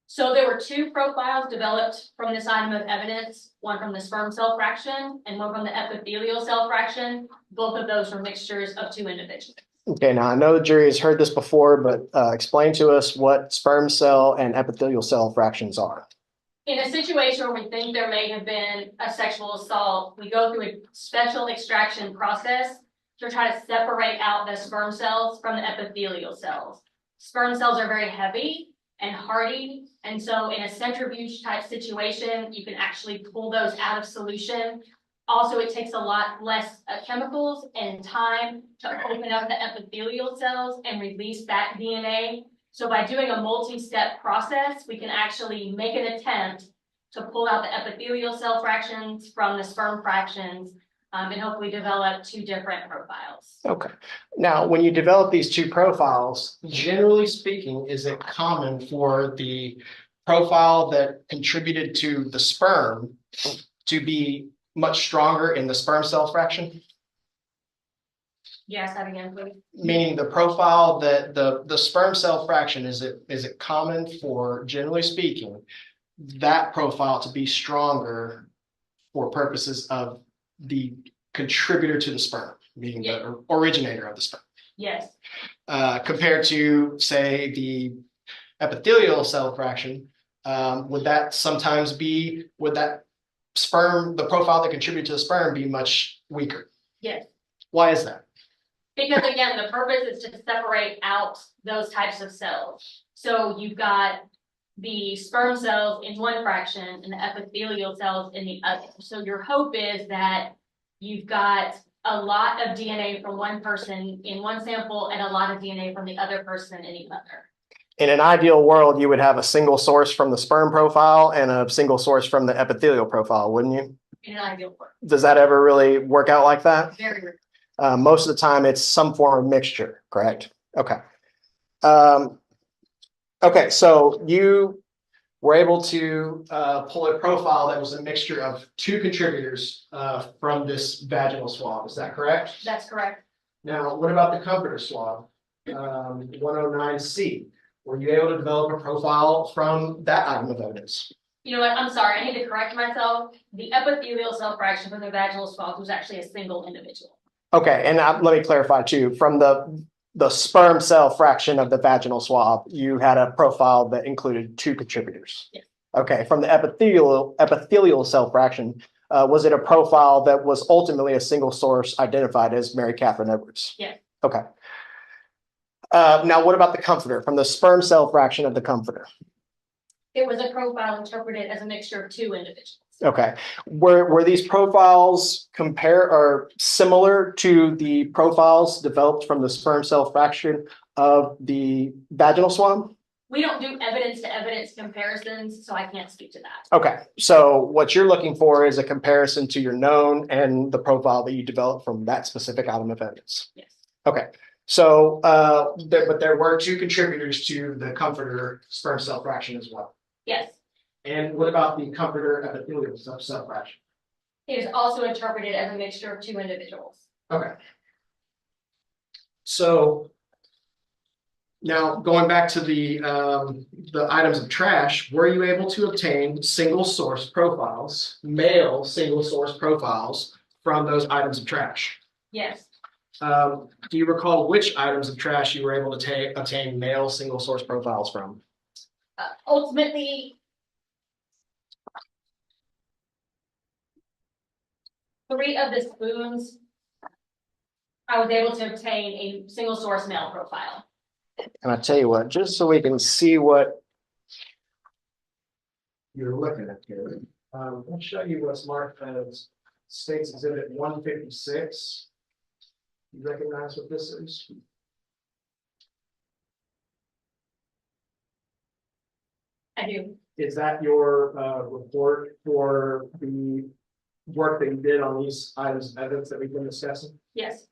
So there were two profiles developed from this item of evidence, one from the sperm cell fraction and one from the epithelial cell fraction. Both of those were mixtures of two individuals. Okay, now I know the jury has heard this before, but explain to us what sperm cell and epithelial cell fractions are. In a situation where we think there may have been a sexual assault, we go through a special extraction process to try to separate out the sperm cells from the epithelial cells. Sperm cells are very heavy and hardy, and so in a centrifuge type situation, you can actually pull those out of solution. Also, it takes a lot less chemicals and time to open up the epithelial cells and release that DNA. So by doing a multi-step process, we can actually make an attempt to pull out the epithelial cell fractions from the sperm fractions and hopefully develop two different profiles. Okay. Now, when you develop these two profiles, generally speaking, is it common for the profile that contributed to the sperm to be much stronger in the sperm cell fraction? Yes, that again, please. Meaning the profile that the sperm cell fraction, is it common for, generally speaking, that profile to be stronger for purposes of the contributor to the sperm, meaning the originator of the sperm? Yes. Compared to, say, the epithelial cell fraction, would that sperm, the profile that contributed to the sperm, be much weaker? Yes. Why is that? Because again, the purpose is to separate out those types of cells. So you've got the sperm cells in one fraction and the epithelial cells in the other. So your hope is that you've got a lot of DNA from one person in one sample and a lot of DNA from the other person in the other. In an ideal world, you would have a single source from the sperm profile and a single source from the epithelial profile, wouldn't you? In an ideal world. Does that ever really work out like that? Very rare. Most of the time, it's some form of mixture, correct? Okay. Okay, so you were able to pull a profile that was a mixture of two contributors from this vaginal swab. Is that correct? That's correct. Now, what about the comforter swab, 109C? Were you able to develop a profile from that item of evidence? You know what? I'm sorry. I need to correct myself. The epithelial cell fraction from the vaginal swab was actually a single individual. Okay, and let me clarify too, from the sperm cell fraction of the vaginal swab, you had a profile that included two contributors. Yes. Okay, from the epithelial cell fraction, was it a profile that was ultimately a single source identified as Mary Catherine Edwards? Yes. Okay. Now, what about the comforter, from the sperm cell fraction of the comforter? It was a profile interpreted as a mixture of two individuals. Okay, were these profiles similar to the profiles developed from the sperm cell fraction of the vaginal swab? We don't do evidence to evidence comparisons, so I can't speak to that. Okay, so what you're looking for is a comparison to your known and the profile that you developed from that specific item of evidence. Yes. Okay, so but there were two contributors to the comforter sperm cell fraction as well. Yes. And what about the comforter epithelial cell fraction? It is also interpreted as a mixture of two individuals. Okay. So now going back to the items of trash, were you able to obtain single source profiles, male single source profiles from those items of trash? Yes. Do you recall which items of trash you were able to obtain male single source profiles from? Ultimately, 3 of the spoons, I was able to obtain a single source male profile. And I tell you what, just so we can see what you're looking at here, I'll show you what's marked as State's Exhibit 156. You recognize what this is? I do. Is that your report for the work that you did on these items of evidence that we've been discussing? Yes.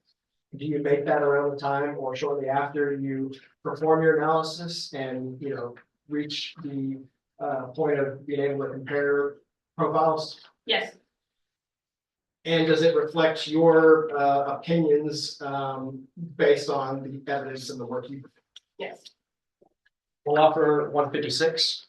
do you make that around the time or shortly after you perform your analysis and, reach the point of being able to compare profiles? Yes, And does it reflect your opinions based on the evidence and the work you? yes. We'll offer 156.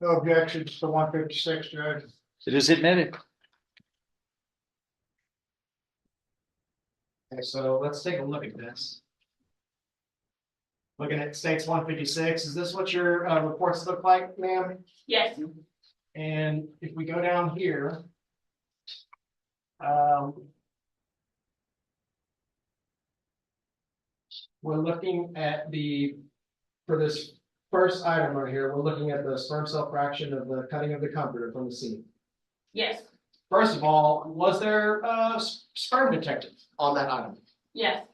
No objections to 156, Judge. It is admitted. Okay, so let's take a look at this. Looking at states 156, is this what your reports look like, ma'am? Yes, And if we go down here. We're looking at for this first item right here, we're looking at the sperm cell fraction of the cutting of the comforter from the scene. yes, First of all, was there sperm detected on that item? yes.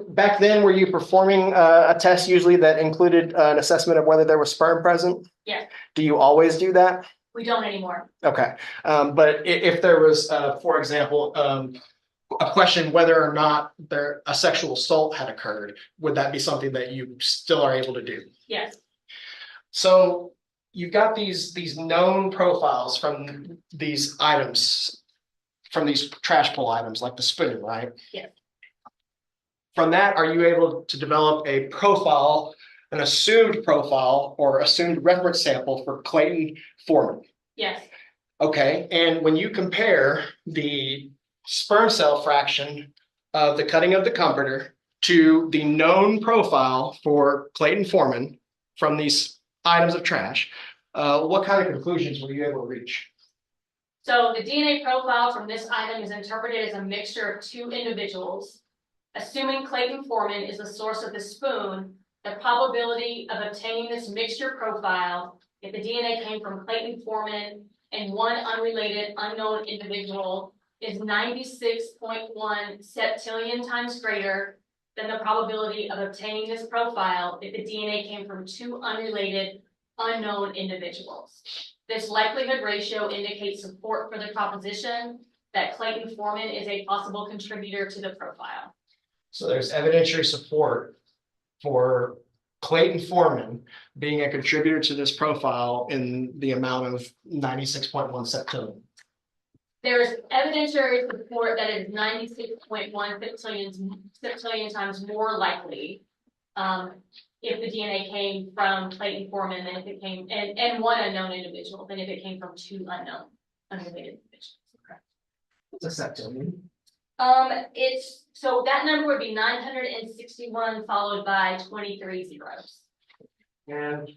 Back then, were you performing a test usually that included an assessment of whether there was sperm present? Yes. Do you always do that? We don't anymore. Okay, but if there was, for example, a question whether or not a sexual assault had occurred, would that be something that you still are able to do? Yes, So you've got these known profiles from these items, from these trash pull items like the spoon, right? yes, From that, are you able to develop a profile, an assumed profile or assumed reference sample for Clayton Foreman? yes, Okay, and when you compare the sperm cell fraction of the cutting of the comforter to the known profile for Clayton Foreman from these items of trash, what kind of conclusions were you able to reach? so the DNA profile from this item is interpreted as a mixture of two individuals. Assuming Clayton Foreman is the source of the spoon, the probability of obtaining this mixture profile, if the DNA came from Clayton Foreman and one unrelated unknown individual, is 96.1 septillion times greater than the probability of obtaining this profile if the DNA came from two unrelated unknown individuals. This likelihood ratio indicates support for the proposition that Clayton Foreman is a possible contributor to the profile. So there's evidentiary support for Clayton Foreman being a contributor to this profile in the amount of 96.1 septillion. There's evidentiary support that is 96.1 septillion times more likely if the DNA came from Clayton Foreman than if it came, and one unknown individual, than if it came from two unknown unrelated individuals. Correct. What's a septillion? It's, so that number would be 961 followed by 23 zeros. And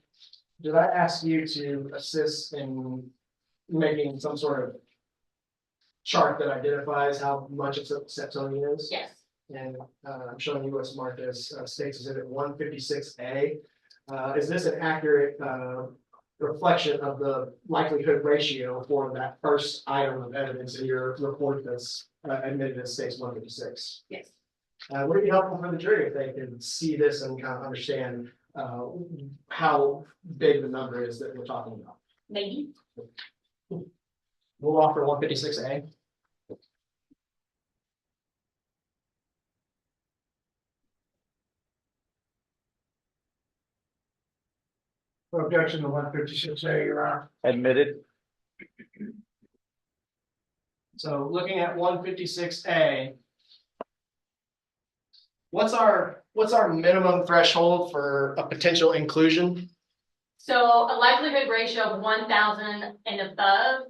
did I ask you to assist in making some sort of chart that identifies how much a septillion is? Yes. And I'm showing you what's marked as States Exhibit 156A. Is this an accurate reflection of the likelihood ratio for that first item of evidence in your report that's admitted as States 156? Yes. Would it be helpful for the jury if they can see this and kind of understand how big the number is that we're talking about? Maybe. We'll offer 156A. No objection to 156A, Your Honor. Admitted. So looking at 156A, what's our minimum threshold for a potential inclusion? So a likelihood ratio of 1,000 and above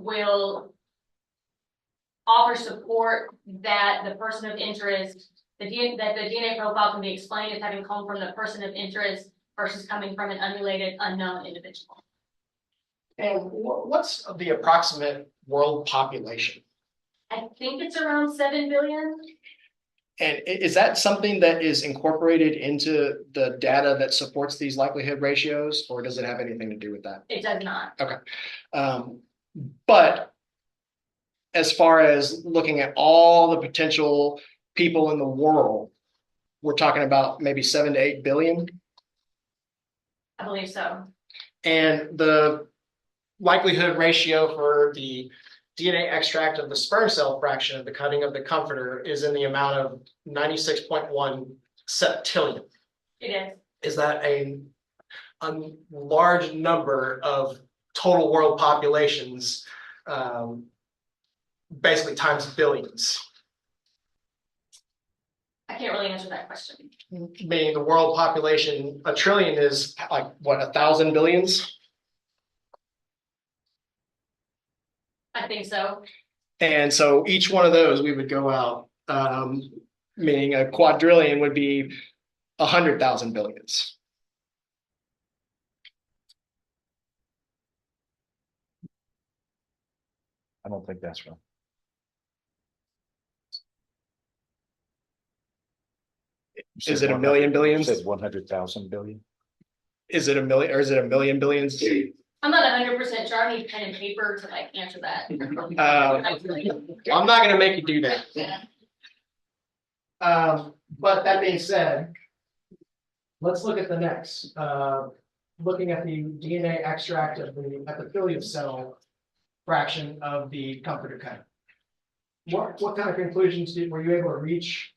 will offer support that the person of interest, that the DNA profile can be explained as having come from the person of interest versus coming from an unrelated unknown individual. And what's the approximate world population? I think it's around 7 billion. And is that something that is incorporated into the data that supports these likelihood ratios, or does it have anything to do with that? It does not. Okay. But as far as looking at all the potential people in the world, we're talking about maybe 7 to 8 billion. I believe so. And the likelihood ratio for the DNA extract of the sperm cell fraction of the cutting of the comforter is in the amount of 96.1 septillion. It is. Is that a large number of total world populations, basically times billions? I can't really answer that question. Meaning the world population, a trillion is like what, 1,000 billions? I think so. And so each one of those we would go out, meaning a quadrillion would be 100,000 billions. I don't think that's right. Is it a million billions? Said 100,000 billion. Is it a million or is it a million billions? I'm not 100% sure. I need pen and paper to like answer that. I'm not gonna make you do that. Yeah. But that being said, let's look at the next. Looking at the DNA extract of the epithelial cell fraction of the comforter cutting. What kind of conclusions were you able to reach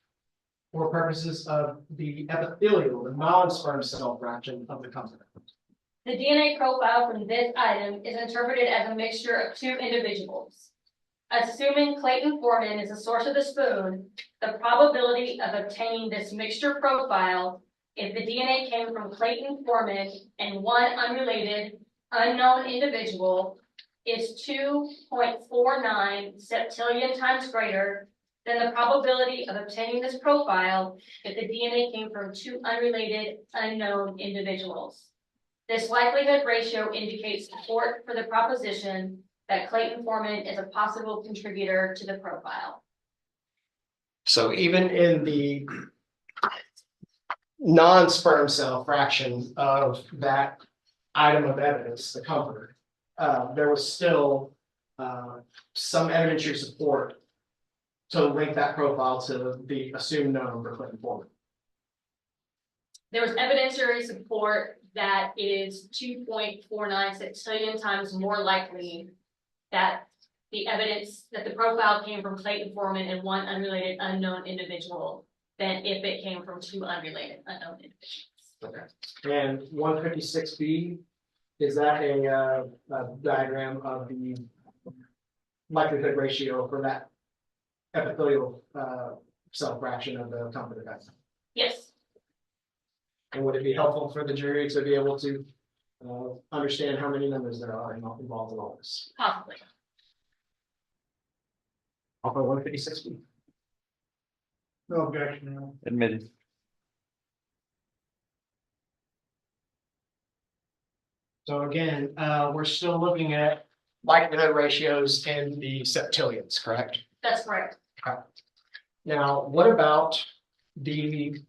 for purposes of the epithelial, the non-sperm cell fraction of the comforter? The DNA profile from this item is interpreted as a mixture of two individuals. Assuming Clayton Foreman is the source of the spoon, the probability of obtaining this mixture profile if the DNA came from Clayton Foreman and one unrelated unknown individual is 2.49 septillion times greater than the probability of obtaining this profile if the DNA came from two unrelated unknown individuals. This likelihood ratio indicates support for the proposition that Clayton Foreman is a possible contributor to the profile. So even in the non-sperm cell fraction of that item of evidence, the comforter, there was still some evidentiary support to link that profile to the assumed known for Clayton Foreman. There was evidentiary support that is 2.49 septillion times more likely that the evidence that the profile came from Clayton Foreman and one unrelated unknown individual than if it came from two unrelated unknown individuals. Okay. And 156B, is that a diagram of the likelihood ratio for that epithelial cell fraction of the comforter guys? Yes. And would it be helpful for the jury to be able to understand how many numbers there are involved in all this? Possibly. Off of 156B. No objection. No. Admitted. So again, we're still looking at likelihood ratios in the septillions, correct? That's correct. Okay. Now, what about the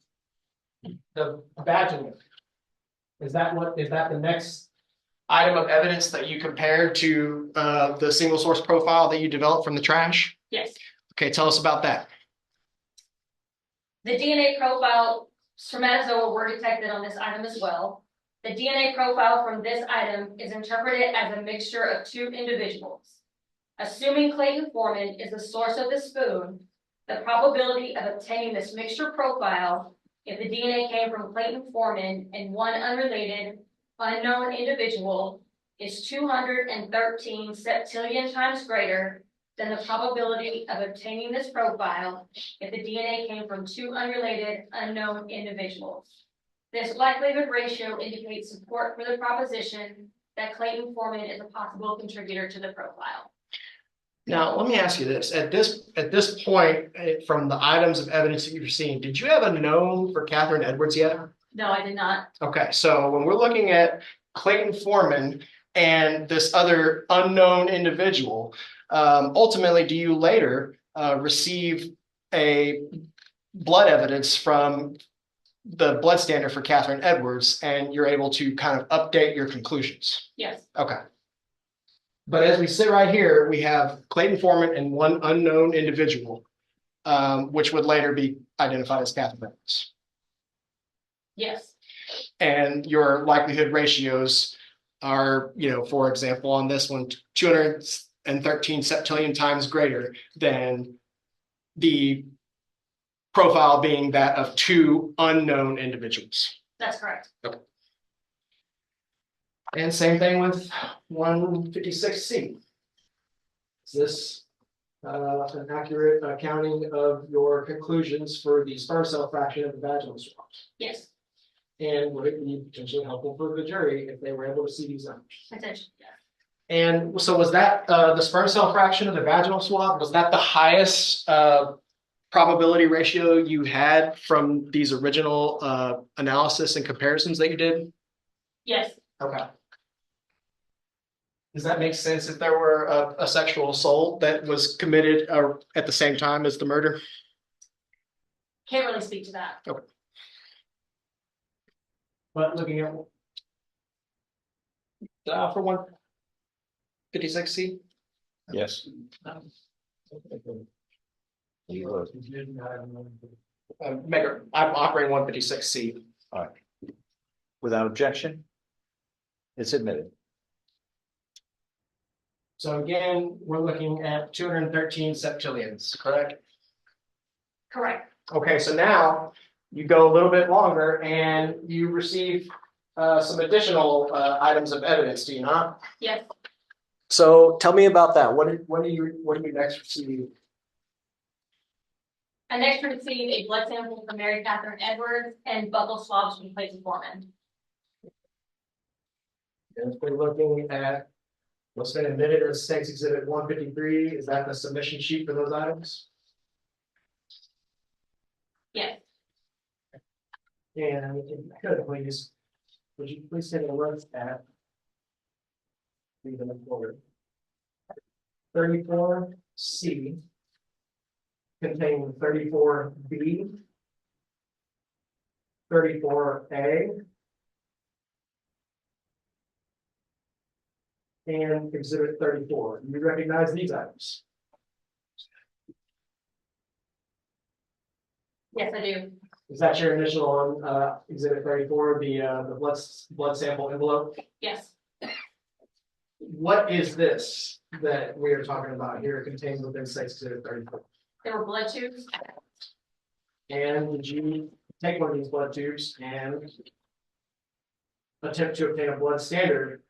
vaginal? Is that the next item of evidence that you compared to the single source profile that you developed from the trash? Yes. Okay, tell us about that. The DNA profile spermatozoa were detected on this item as well. The DNA profile from this item is interpreted as a mixture of two individuals. Assuming Clayton Foreman is the source of the spoon, the probability of obtaining this mixture profile if the DNA came from Clayton Foreman and one unrelated unknown individual is 213 septillion times greater than the probability of obtaining this profile if the DNA came from two unrelated unknown individuals. This likelihood ratio indicates support for the proposition that Clayton Foreman is a possible contributor to the profile. Now, let me ask you this. At this point, from the items of evidence that you've seen, did you have a known for Catherine Edwards yet? No, I did not. Okay, so when we're looking at Clayton Foreman and this other unknown individual, ultimately, do you later receive a blood evidence from the blood standard for Catherine Edwards and you're able to kind of update your conclusions? Yes. Okay. But as we sit right here, we have Clayton Foreman and one unknown individual, which would later be identified as Catherine Edwards. Yes. And your likelihood ratios are, for example, on this one, 213 septillion times greater than the profile being that of two unknown individuals. That's correct. And same thing with 156C. Is this an accurate accounting of your conclusions for the sperm cell fraction of the vaginal swabs? Yes, And would it be potentially helpful for the jury if they were able to see these numbers? potentially, yes. And so was that the sperm cell fraction of the vaginal swab, was that the highest probability ratio you had from these original analysis and comparisons that you did? Yes, Okay. Does that make sense if there were a sexual assault that was committed at the same time as the murder? can't really speak to that. But looking at for 156C? Yes. Mayor, I'm operating 156C. Without objection? It's admitted. So again, we're looking at 213 septillions, correct? Correct. Okay, so now you go a little bit longer and you receive some additional items of evidence, do you not? Yes, So tell me about that. What do you next receive? I next received a blood sample from Mary Catherine Edwards and buccal swabs from Clayton Foreman. And if we're looking at what's been admitted as State's Exhibit 153, is that the submission sheet for those items? Yes, And if you could, please, would you please take a look at read them forward. 34C containing 34B, 34A, and Exhibit 34. You recognize these items? yes, I do. Is that your initial on Exhibit 34, the blood sample envelope? Yes, What is this that we are talking about here contained within State's Exhibit 34? there were blood tubes. And did you take one of these blood tubes and attempt to obtain a blood standard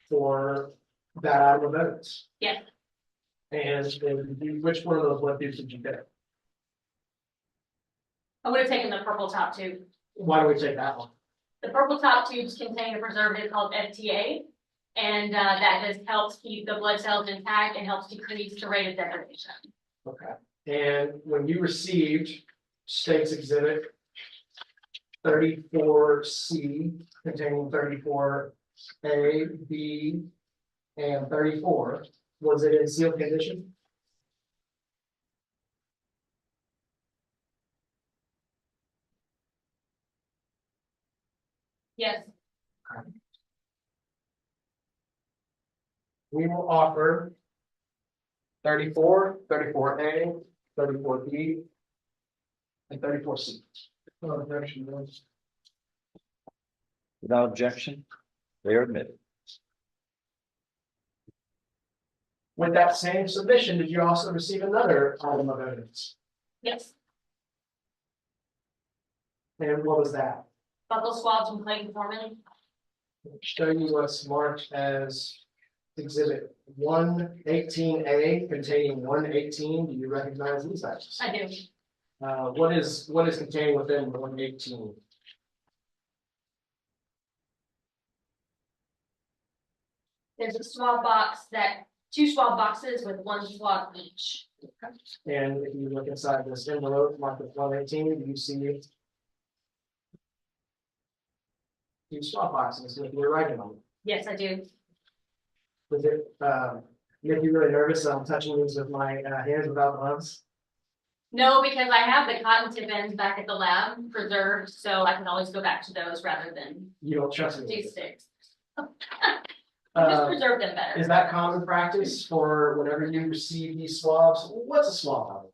for that item of evidence? Yes, And which one of those blood tubes did you take? I would have taken the purple top tube. Why do we take that one? The purple top tubes contain a preservative called FTA, and that just helps keep the blood cells intact and helps decrease the rate of degradation. Okay. And when you received State's Exhibit 34C containing 34A, B, and 34, was it in sealed condition? Yes, We will offer 34, 34A, 34B, and 34C. Without objection, they are admitted. With that same submission, did you also receive another item of evidence? yes. And what was that? Buccal swabs from Clayton Foreman. Show you what's marked as Exhibit 118A containing 118. Do you recognize these items? I do. What is contained within 118? There's a swab box two swab boxes with one swab each. And if you look inside this envelope marked with 118, do you see two swab boxes with your writing on them? Yes, I do. Was it make you really nervous that I'm touching these with my hands without gloves? No, because I have the cotton tip ends back at the lab preserved, so I can always go back to those rather than You don't trust me. do sticks. Just Uh, preserve them better. Is that common practice for whenever you receive these swabs? What's a swab?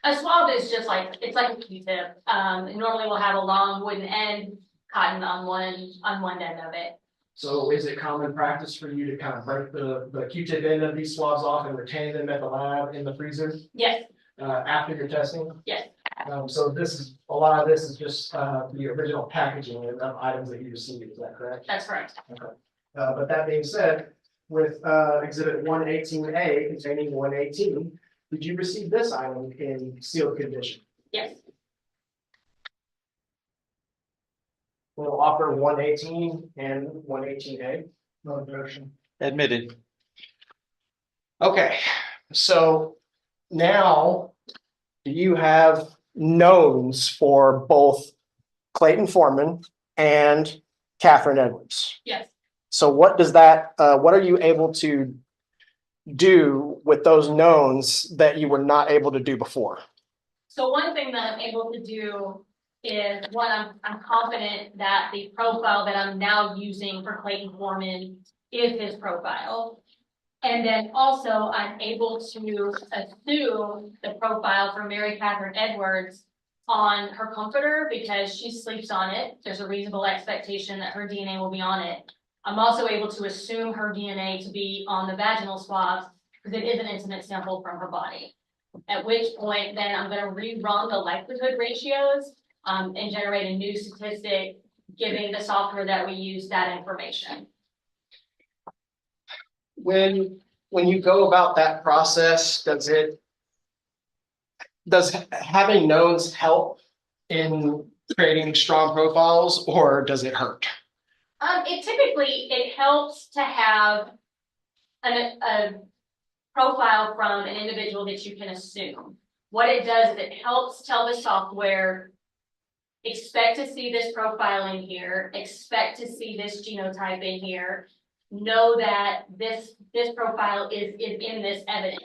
A swab is just like, it's like a Q-tip. Normally we'll have a long wooden end, cotton on one end of it. So is it common practice for you to kind of break the Q-tip end of these swabs off and retain them at the lab in the freezer, Yes, after your testing? yes, So a lot of this is just, the original packaging of items that you received, is that correct? that's correct. But that being said, with, exhibit 118A containing 118, did you receive this item in sealed condition? Yes, We'll offer 118 and 118A. No objection. Admitted. Okay, so now do you have knowns for both Clayton Foreman and Catherine Edwards? yes. So what does that, what are you able to do with those knowns that you were not able to do before? So one thing that I'm able to do is, one, I'm confident that the profile that I'm now using for Clayton Foreman is his profile. And then also I'm able to assume the profile for Mary Catherine Edwards on her comforter because she sleeps on it. There's a reasonable expectation that her DNA will be on it. I'm also able to assume her DNA to be on the vaginal swabs because it is an intimate sample from her body. At which point then I'm going to rerun the likelihood ratios and generate a new statistic, giving the software that we use that information. When you go about that process, does having knowns help in creating strong profiles, or does it hurt? It helps to have a profile from an individual that you can assume. What it does is it helps tell the software, expect to see this profile in here, expect to see this genotype in here, know that this profile is in this evidence.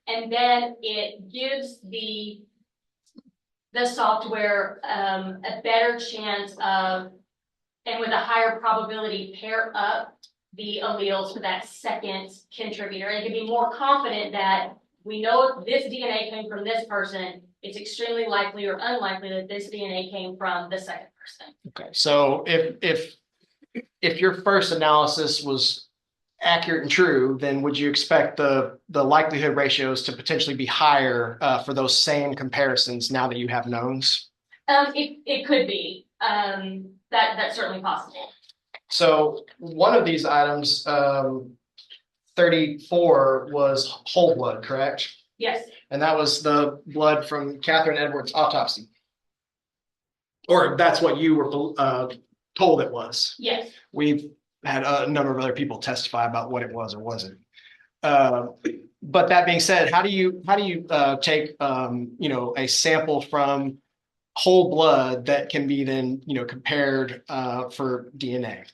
And then it gives the software a better chance of, and with a higher probability, pair up the alleles for that second contributor. And it can be more confident that we know this DNA came from this person. It's extremely likely or unlikely that this DNA came from the second person. Okay, so if your first analysis was accurate and true, then would you expect the likelihood ratios to potentially be higher for those same comparisons now that you have knowns? It could be. That's certainly possible. So one of these items, 34, was whole blood, correct? Yes, And that was the blood from Catherine Edwards' autopsy. Or that's what you were told it was. yes. We've had a number of other people testify about what it was or wasn't. But that being said, how do you take a sample from whole blood that can be then compared for DNA?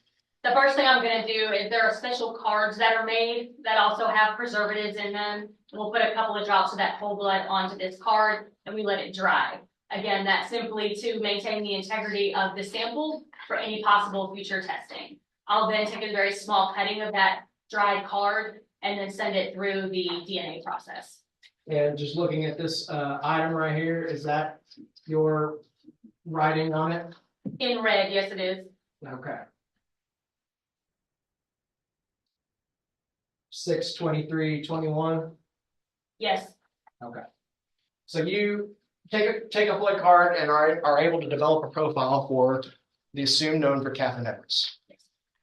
The first thing I'm gonna do is there are special cards that are made that also have preservatives in them. We'll put a couple of drops of that whole blood onto this card and we let it dry. Again, that's simply to maintain the integrity of the sample for any possible future testing. I'll then take a very small cutting of that dried card and then send it through the DNA process. And just looking at this item right here, is that your writing on it? In red, yes it is. Okay. 6/23/21. Yes, Okay. So you take a blood card and are able to develop a profile for the assumed known for Catherine Edwards.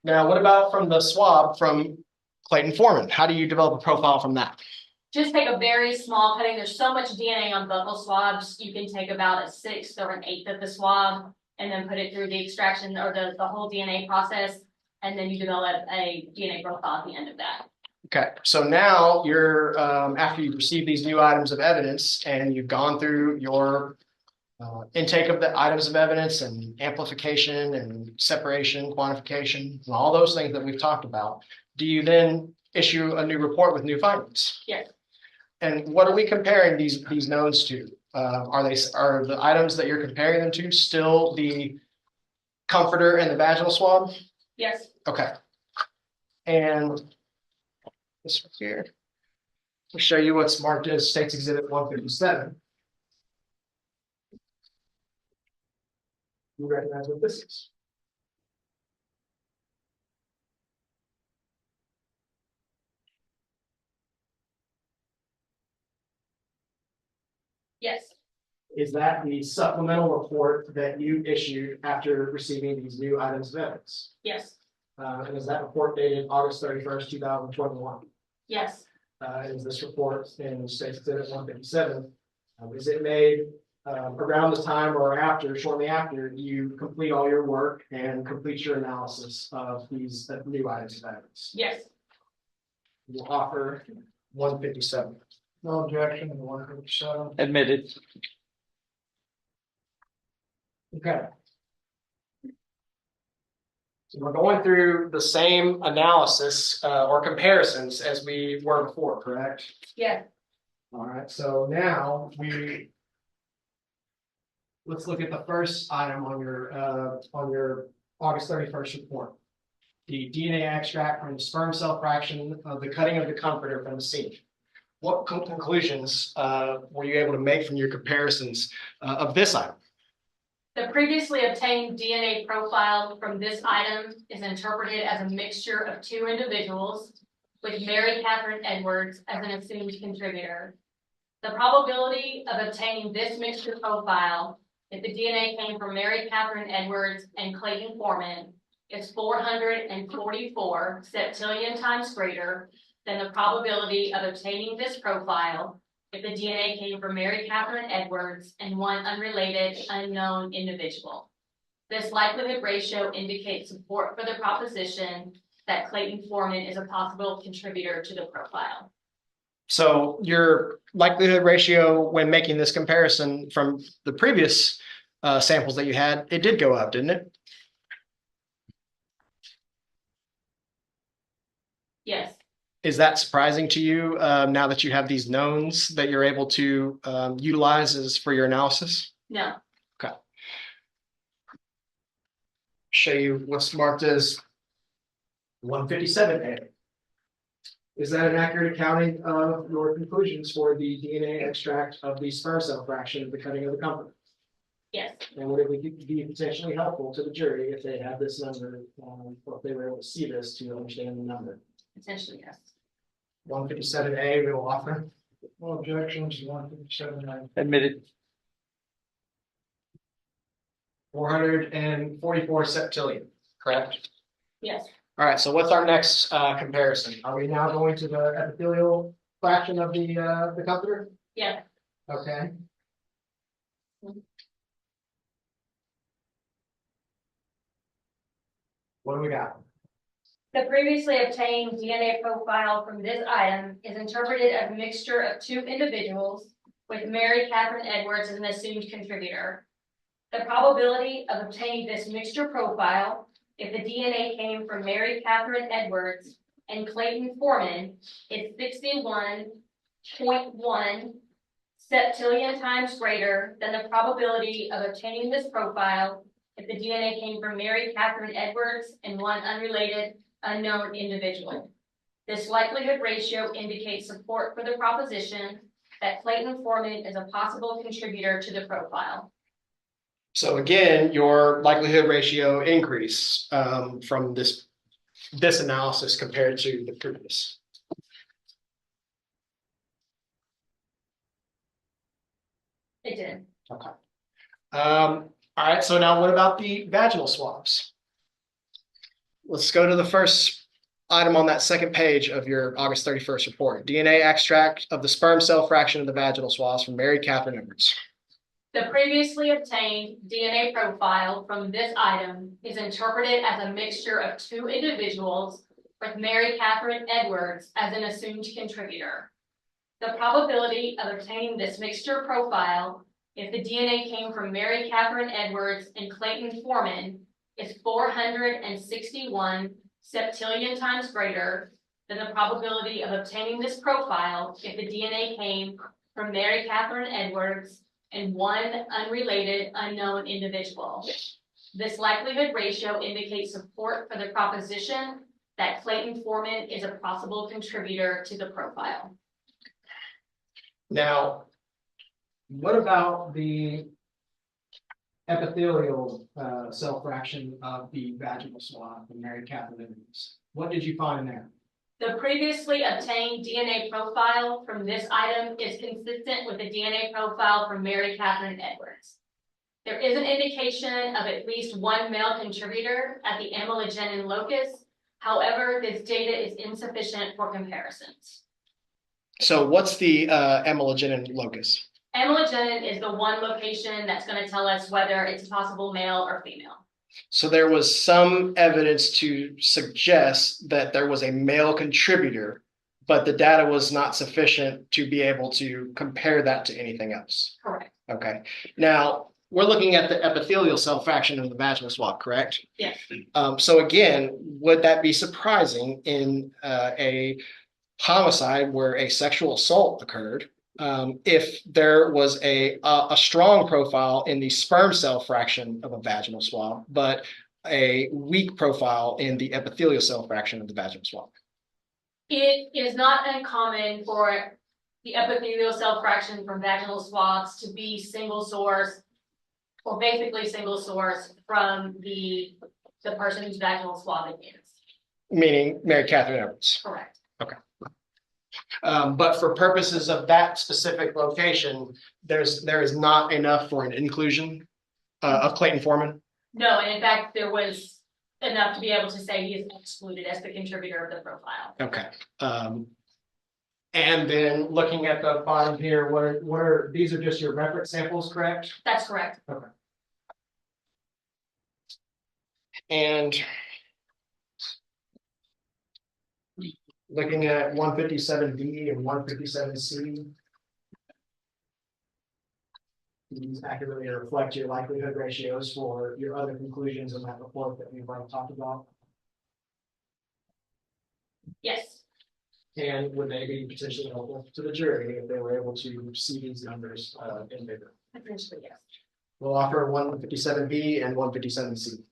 Now, what about from the swab from Clayton Foreman? How do you develop a profile from that? just take a very small cutting. There's so much DNA on buccal swabs, you can take about a 1/6 or an 1/8 of the swab and then put it through the extraction or the whole DNA process. And then you develop a DNA profile at the end of that. Okay, so now you're, after you've received these new items of evidence and you've gone through your intake of the items of evidence and amplification and separation, quantification, and all those things that we've talked about, do you then issue a new report with new findings? Yes. And what are we comparing these knowns to? Are the items that you're comparing them to still the comforter and the vaginal swab? Yes. Okay. And this one here, I'll show you what's marked as State's Exhibit 157. You recognize what this is? Yes, Is that the supplemental report that you issued after receiving these new items of evidence? yes, And is that report dated August 31st, 2021? yes, Is this report in State Exhibit 157? Is it made around the time or after, shortly after you complete all your work and complete your analysis of these new items of evidence? yes, We'll offer 157. No objection to 157. Admitted. Okay. So we're going through the same analysis or comparisons as we were before, correct? yes, All right, so now let's look at the first item on your August 31st report. The DNA extract from the sperm cell fraction of the cutting of the comforter from the scene. What conclusions were you able to make from your comparisons of this item? the previously obtained DNA profile from this item is interpreted as a mixture of two individuals, with Mary Catherine Edwards as an assumed contributor. The probability of obtaining this mixture profile, if the DNA came from Mary Catherine Edwards and Clayton Foreman, is 444 septillion times greater than the probability of obtaining this profile if the DNA came from Mary Catherine Edwards and one unrelated unknown individual. This likelihood ratio indicates support for the proposition that Clayton Foreman is a possible contributor to the profile. So your likelihood ratio when making this comparison from the previous samples that you had, it did go up, didn't it? Yes, Is that surprising to you now that you have these knowns that you're able to utilize as for your analysis? no, Show you what's marked as 157A. Is that an accurate accounting of your conclusions for the DNA extract of the sperm cell fraction of the cutting of the comforter? yes, And would it be potentially helpful to the jury if they had this number, or if they were able to see this to understand the number? potentially yes. 157A, we will offer. No objections to 157. Admitted. 444 septillion, correct? Yes, All right, so what's our next comparison? Are we now going to the epithelial fraction of the comforter? yes, Okay. What do we got? the previously obtained DNA profile from this item is interpreted as a mixture of two individuals, with Mary Catherine Edwards as an assumed contributor. The probability of obtaining this mixture profile, if the DNA came from Mary Catherine Edwards and Clayton Foreman, is 61.1 septillion times greater than the probability of obtaining this profile if the DNA came from Mary Catherine Edwards and one unrelated unknown individual. This likelihood ratio indicates support for the proposition that Clayton Foreman is a possible contributor to the profile. So again, your likelihood ratio increase from this analysis compared to the previous. It did. Okay. All right, so now what about the vaginal swabs? Let's go to the first item on that second page of your August 31st report. DNA extract of the sperm cell fraction of the vaginal swabs from Mary Catherine Edwards. The previously obtained DNA profile from this item is interpreted as a mixture of two individuals, with Mary Catherine Edwards as an assumed contributor. The probability of obtaining this mixture profile, if the DNA came from Mary Catherine Edwards and Clayton Foreman, is 461 septillion times greater than the probability of obtaining this profile if the DNA came from Mary Catherine Edwards and one unrelated unknown individual. This likelihood ratio indicates support for the proposition that Clayton Foreman is a possible contributor to the profile. Now, what about the epithelial cell fraction of the vaginal swab from Mary Catherine Edwards? What did you find there? The previously obtained DNA profile from this item is consistent with the DNA profile from Mary Catherine Edwards. There is an indication of at least one male contributor at the amylogenin locus. However, this data is insufficient for comparisons. So what's the amylogenin locus? Amylogenin is the one location that's going to tell us whether it's possible male or female. So there was some evidence to suggest that there was a male contributor, but the data was not sufficient to be able to compare that to anything else. Correct. Okay. Now, we're looking at the epithelial cell fraction of the vaginal swab, correct? Yes. So again, would that be surprising in a homicide where a sexual assault occurred? If there was a strong profile in the sperm cell fraction of a vaginal swab, but a weak profile in the epithelial cell fraction of the vaginal swab. It is not uncommon for the epithelial cell fraction from vaginal swabs to be single source or basically single source from the person whose vaginal swab it is. Meaning Mary Catherine Edwards. Correct. Okay. But for purposes of that specific location, there is not enough for an inclusion of Clayton Foreman. No, and in fact, there was enough to be able to say he is excluded as the contributor of the profile. Okay. And then looking at the bottom here, what are these are just your reference samples, correct? That's correct. Okay. And looking at 157B and 157C. These accurately reflect your likelihood ratios for your other conclusions in that report that we've already talked about. Yes. And would they be potentially helpful to the jury if they were able to see these numbers in bigger? Potentially, yes. We'll offer 157B and 157C.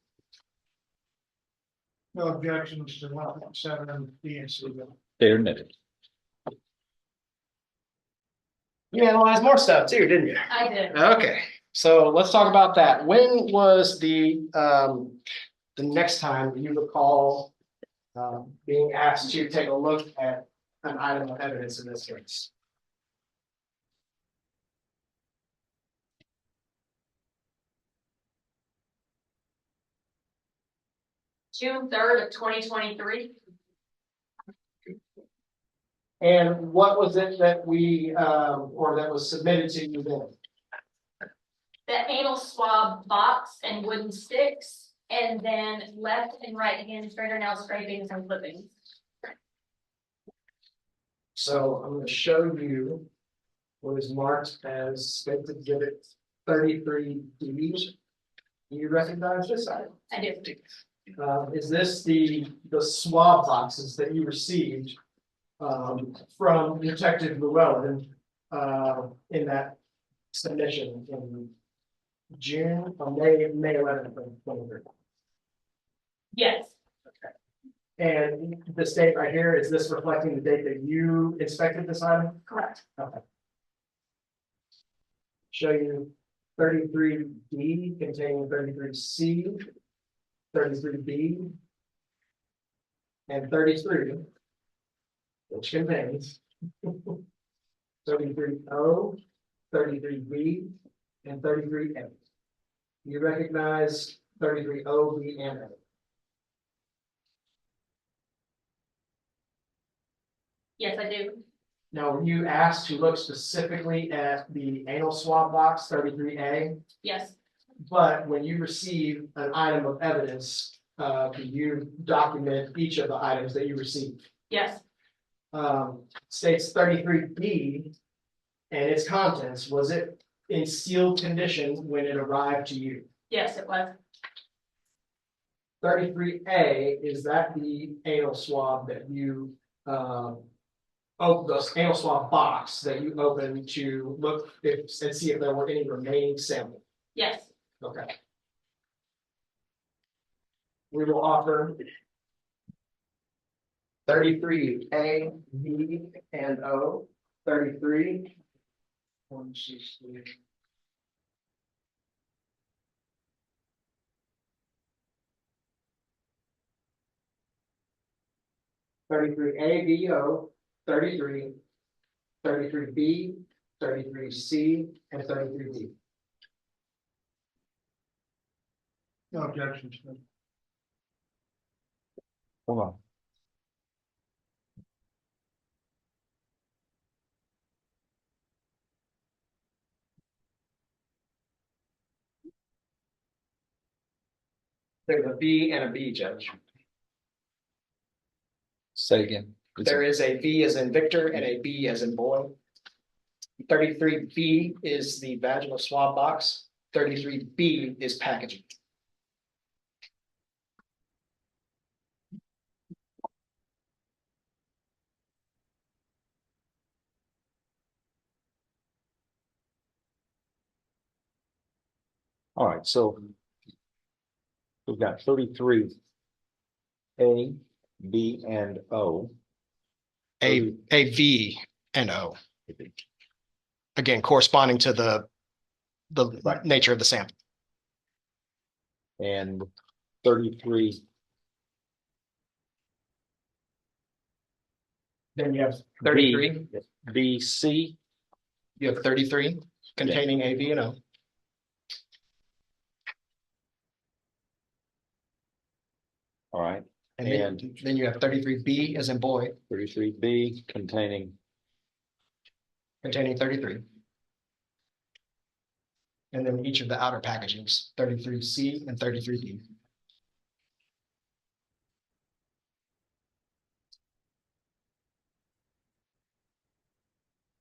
No objections to 1.7 B and C. They're admitted. You analyzed more stuff too, didn't you? I did. Okay, so let's talk about that. When was the next time you recall being asked to take a look at an item of evidence in this case? June 3rd of 2023. And what was it that we or that was submitted to you then? The anal swab box and wooden sticks, and then left and right hand fingernail scrapings and clippings. So I'm going to show you what is marked as State Exhibit 33D. Do you recognize this item? I do. Is this the swab boxes that you received from Detective Lewallen in that submission in June or May 11th of 2023? Yes. Okay. And the date right here, is this reflecting the date that you inspected this item? Correct. Okay. Show you 33D containing 33C, 33B, and 33, which contains 33O, 33B, and 33A. You recognize 33O, B, and A. Yes, I do. Now, were you asked to look specifically at the anal swab box 33A? Yes. But when you receive an item of evidence, do you document each of the items that you received? Yes. States 33B and its contents, was it in sealed condition when it arrived to you? Yes, it was. 33A, is that the anal swab that you, the anal swab box that you opened to look and see if there were any remaining samples? Yes. Okay. We will offer 33A, B, and O, 33. 1, 2, 3. 33 A, B, O, 33, 33 B, 33 C, and 33 D. No objections. Hold on. There's a B and a B, Judge. Say again. There is a V as in Victor and a B as in boy. 33B is the vaginal swab box. 33B is packaging. All right, so we've got 33 A, B, and O. A V and O. Again, corresponding to the nature of the sample. And 33 Then you have 33. B, C. You have 33 containing A, V, and O. All right, And then you have 33B as in boy, 33B containing 33. And then each of the outer packagings, 33C and 33B.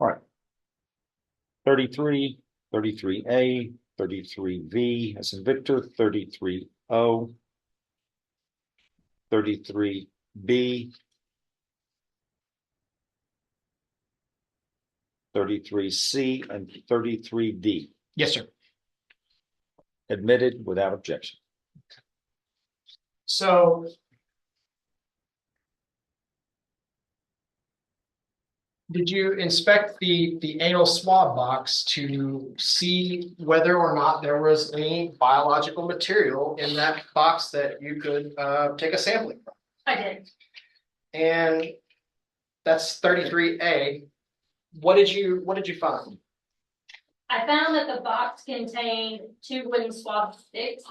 All right. 33, 33A, 33V as in Victor, 33O, 33B, 33C, and 33D. Yes, sir. Admitted without objection. So did you inspect the anal swab box to see whether or not there was any biological material in that box that you could take a sampling from? I did. And that's 33A. What did you find? I found that the box contained 2 wooden swab sticks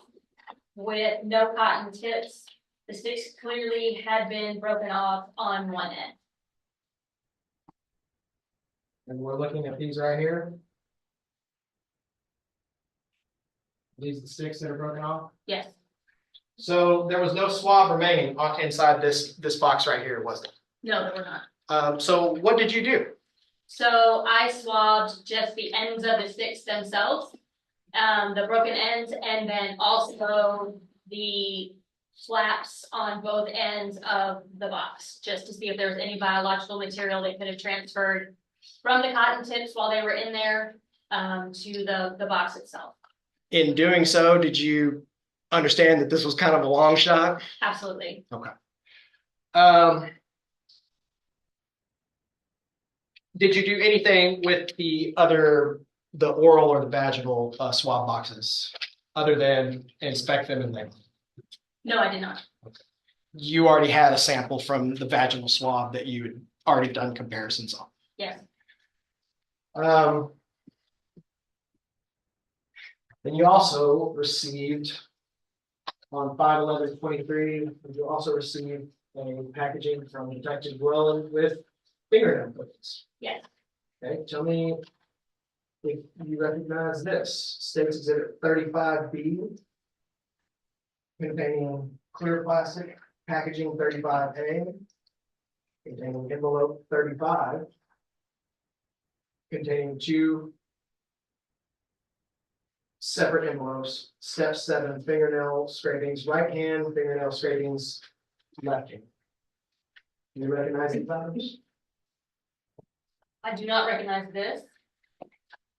with no cotton tips. The sticks clearly had been broken off on one end. And we're looking at these right here. These are the sticks that are broken off. Yes, So there was no swab remaining inside this box right here, was there? no, they were not. So what did you do? So I swabbed just the ends of the sticks themselves, the broken ends, and then also the flaps on both ends of the box, just to see if there was any biological material that could have transferred from the cotton tips while they were in there to the box itself. In doing so, did you understand that this was kind of a long shot? Absolutely. Okay. Did you do anything with the oral or the vaginal swab boxes, other than inspect them and label? No, I did not. You already had a sample from the vaginal swab that you had already done comparisons on. Yes. Then you also received on 5/11/23, you also received a packaging from Detective Lewallen with fingernail clippings. Yes. Okay, tell me if you recognize this. States Exhibit 35B, containing clear plastic, packaging 35A, containing envelope 35, containing 2 separate envelopes, step 7 fingernail scrapings, right hand fingernail scrapings, left hand. Do you recognize these items? I do not recognize this,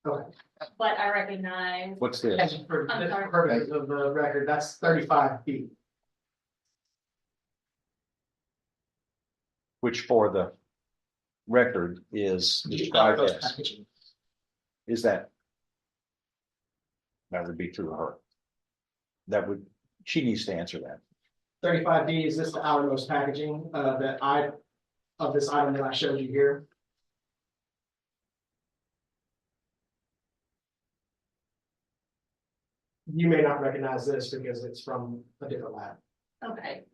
Okay. but I recognize. What's this? And for I'm the sorry. purpose of the record, that's 35B. Which for the record is The described outpost as, packaging. is that? That would be true of her. That she needs to answer that. 35B, is this the outermost packaging that I of this item that I showed you here. You may not recognize this because it's from a different lab. Okay.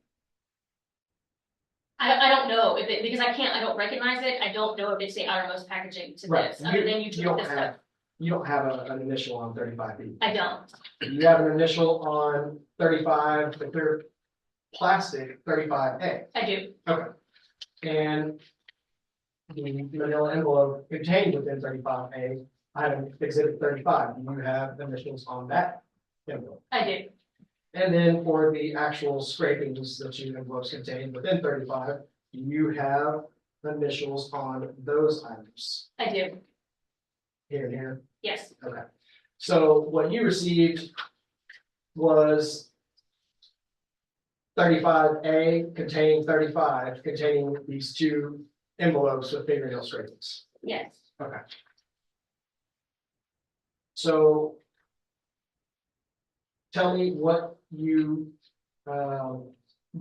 I don't know if it, because I don't recognize it. I don't know if it's the outermost packaging to this, other than you took this stuff. You don't have an initial on 35B. I don't. You have an initial on 35, the clear plastic 35A. I do. Okay. And the manila envelope contained within 35A, item exhibit 35, you have initials on that envelope. I do. And then for the actual scrapings that you envelopes contained within 35, you have initials on those items. I do. Here and here. Yes. Okay. So what you received was 35A containing 35, containing these two envelopes with fingernail scrapings. Yes. Okay. So tell me what you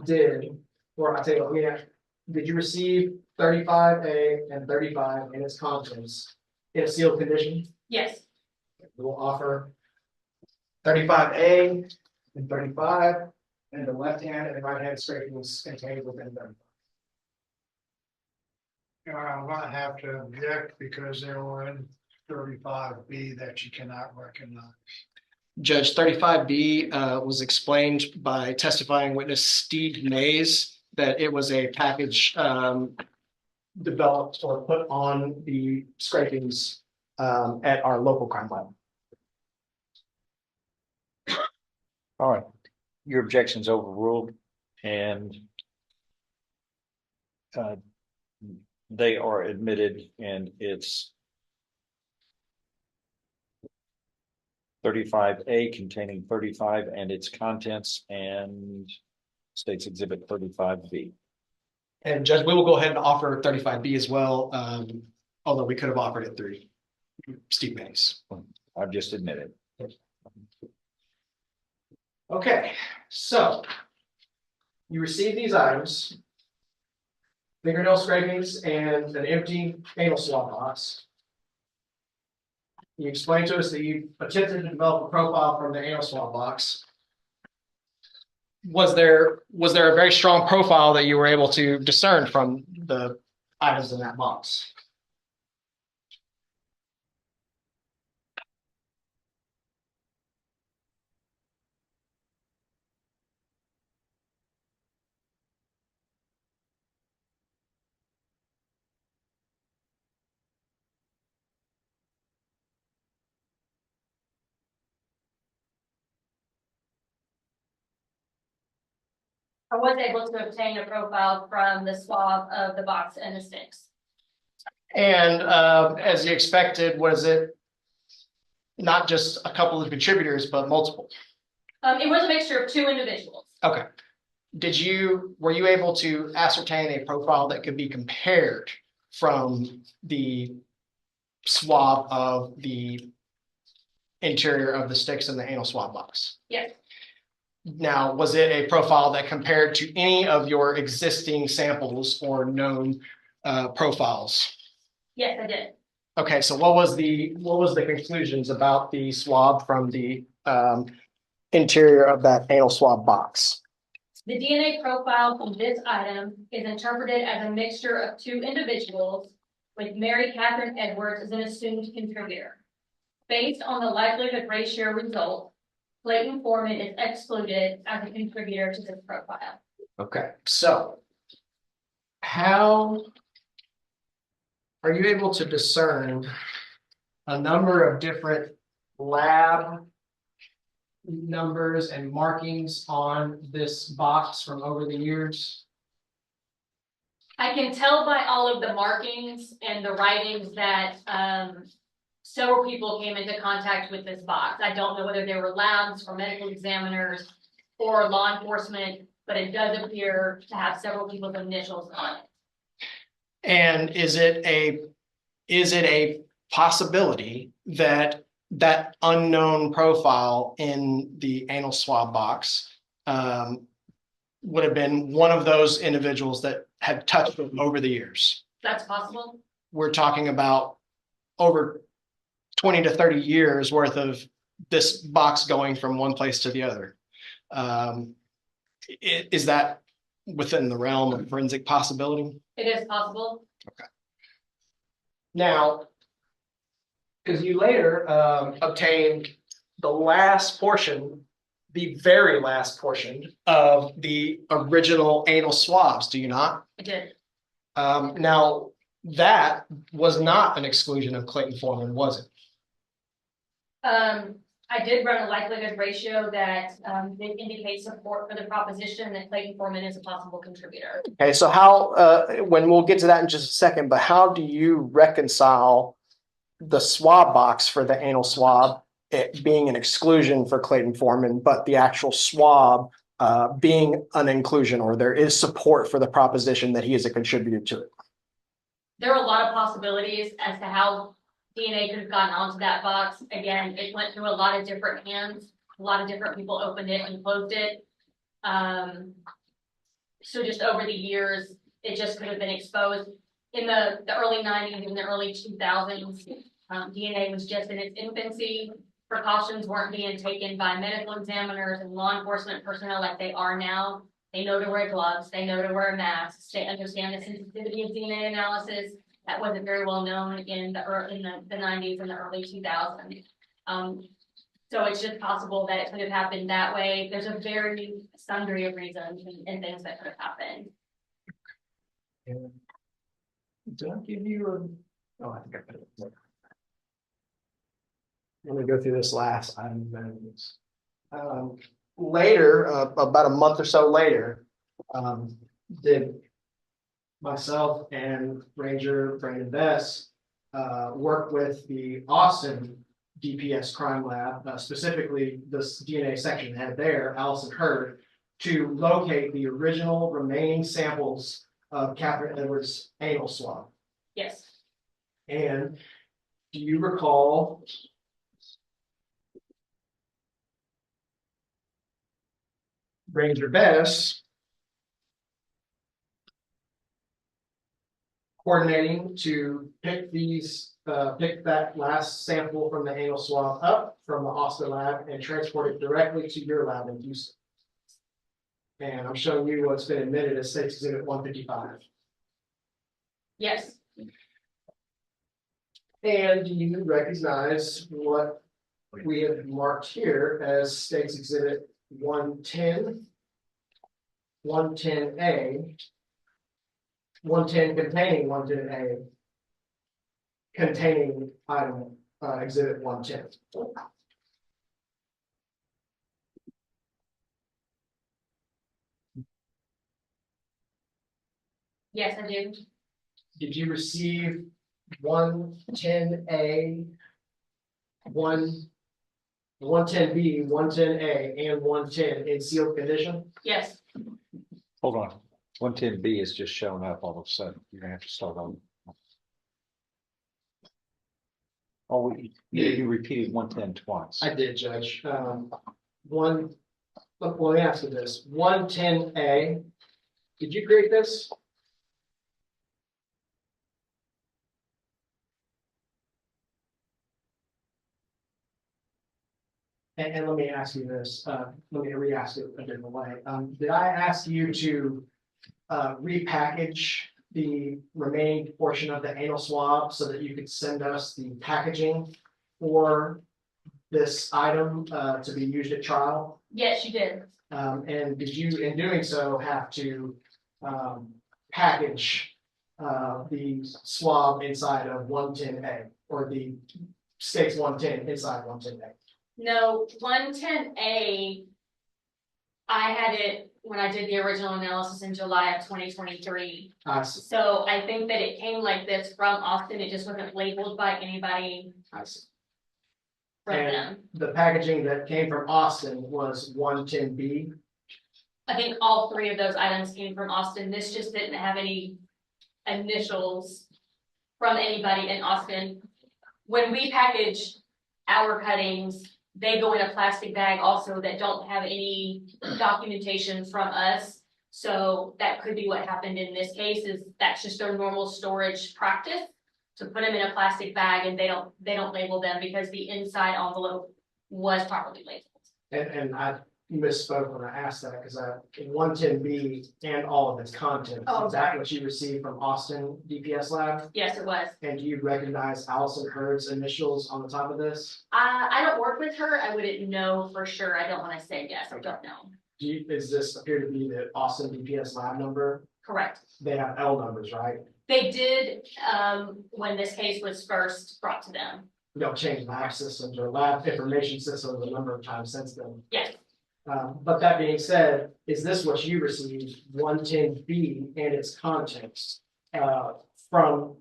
did, or I tell you, yeah, did you receive 35A and 35 and its contents in a sealed condition? Yes. We'll offer 35A and 35, and the left hand and right hand scrapings contained within them. I'm gonna have to object because they were in 35B that you cannot recognize. Judge, 35B was explained by testifying witness Steve Mays that it was a package developed or put on the scrapings at our local crime lab. All right, your objection's overruled and they are admitted, and it's 35A containing 35 and its contents, and State's Exhibit 35B. And Judge, we will go ahead and offer 35B as well, although we could have offered it through Steve Mays. I've just admitted. Okay, so you receive these items, fingernail scrapings and an empty anal swab box. You explained to us that you attempted to develop a profile from the anal swab box. Was there a very strong profile that you were able to discern from the items in that box? I was able to obtain a profile from the swab of the box and the sticks. And as you expected, was it not just a couple of contributors, but multiple? It was a mixture of two individuals. Okay. Were you able to ascertain a profile that could be compared from the swab of the interior of the sticks in the anal swab box? Yes. Now, was it a profile that compared to any of your existing samples or known profiles? Yes, I did. Okay, so what was the conclusions about the swab from the interior of that anal swab box? The DNA profile from this item is interpreted as a mixture of two individuals, with Mary Catherine Edwards as an assumed contributor. Based on the likelihood ratio result, Clayton Foreman is excluded as a contributor to this profile. Okay, so how are you able to discern a number of different lab numbers and markings on this box from over the years? I can tell by all of the markings and the writings that several people came into contact with this box. I don't know whether they were labs or medical examiners or law enforcement, but it does appear to have several people's initials on it. And is it a possibility that that unknown profile in the anal swab box would have been one of those individuals that had touched them over the years. That's possible. We're talking about over 20 to 30 years worth of this box going from one place to the other. Is that within the realm of forensic possibility? It is possible. Now, because you later obtained the last portion, the very last portion of the original anal swabs, do you not? I did. Now, that was not an exclusion of Clayton Foreman, was it? I did run a likelihood ratio that did indicate support for the proposition that Clayton Foreman is a possible contributor. Okay, so how, when we'll get to that in just a second, but how do you reconcile the swab box for the anal swab, it being an exclusion for Clayton Foreman, but the actual swab being an inclusion, or there is support for the proposition that he is a contributor to it? There are a lot of possibilities as to how DNA could have gotten onto that box. Again, it went through a lot of different hands. A lot of different people opened it and closed it. So just over the years, it just could have been exposed. In the early 90s, even the early 2000s, DNA was just in its infancy. Precautions weren't being taken by medical examiners and law enforcement personnel like they are now. They know to wear gloves, they know to wear masks, they understand the sensitivity of DNA analysis. That wasn't very well known in the 90s and the early 2000s. So it's just possible that it could have happened that way. There's a very sundry of reasons and things that could have happened. Did I give you a, oh, I think I put it. Let me go through this last item. Later, about a month or so later, did myself and Ranger Brandon Bess work with the Austin DPS crime lab, specifically this DNA section head there, Allison Hurd, to locate the original remaining samples of Catherine Edwards' anal swab. Yes. And do you recall Ranger Bess coordinating to pick that last sample from the anal swab up from the Austin lab and transport it directly to your lab in Houston? And I'm showing you what's been admitted as State's Exhibit 155. Yes. And do you recognize what we have marked here as State's Exhibit 110, 110A, 110 containing 110A, containing item Exhibit 110? Yes, I do. Did you receive 110A, 110B, 110A, and 110 in sealed condition? Yes. Hold on. 110B is just showing up all of a sudden. You're gonna have to start on. Oh, you repeated 110 twice. I did, Judge. Let me ask you this. 110A, did you create this? And let me ask you this, let me re-ask it a different way. Did I ask you to repackage the remaining portion of the anal swab so that you could send us the packaging for this item to be used at trial? Yes, you did. And did you, in doing so, have to package the swab inside of 110A, or the State's 110 inside 110A? No, 110A, I had it when I did the original analysis in July of 2023. I see. So I think that it came like this from Austin. It just wasn't labeled by anybody I see. from And them. the packaging that came from Austin was 110B. I think all three of those items came from Austin. This just didn't have any initials from anybody in Austin. When we package our cuttings, they go in a plastic bag also that don't have any documentation from us. So that could be what happened in this case, is that's just their normal storage practice. To put them in a plastic bag and they don't label them because the inside envelope was properly labeled. And I misspoke when I asked that, because in 110B and all of its contents, Oh, is that sorry. what you received from Austin DPS Lab? Yes, it was. And do you recognize Allison Hurd's initials on the top of this? I don't work with her. I wouldn't know for sure. I don't want to say yes. I don't know. Does this appear to be the Austin DPS Lab number? Correct. They have L numbers, right? They did, when this case was first brought to them. We don't change lab systems or lab information systems a number of times since then. Yes, But that being said, is this what you received, 110B and its contents, from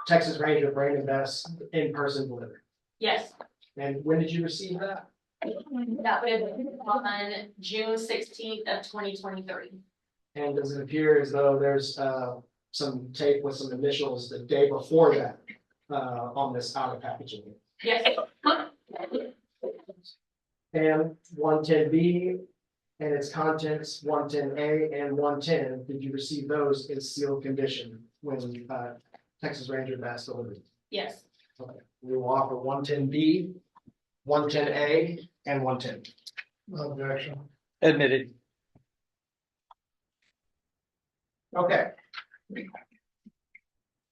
Texas Ranger Brandon Bess in person delivery? yes. And when did you receive that? That would have been on June 16th of 2023. And does it appear as though there's some tape with some initials the day before that on this outer packaging? Yes, And 110B and its contents, 110A and 110, did you receive those in sealed condition when Texas Ranger Bass delivered? yes. Okay, we will offer 110B, 110A, and 110. No objection. Admitted. Okay.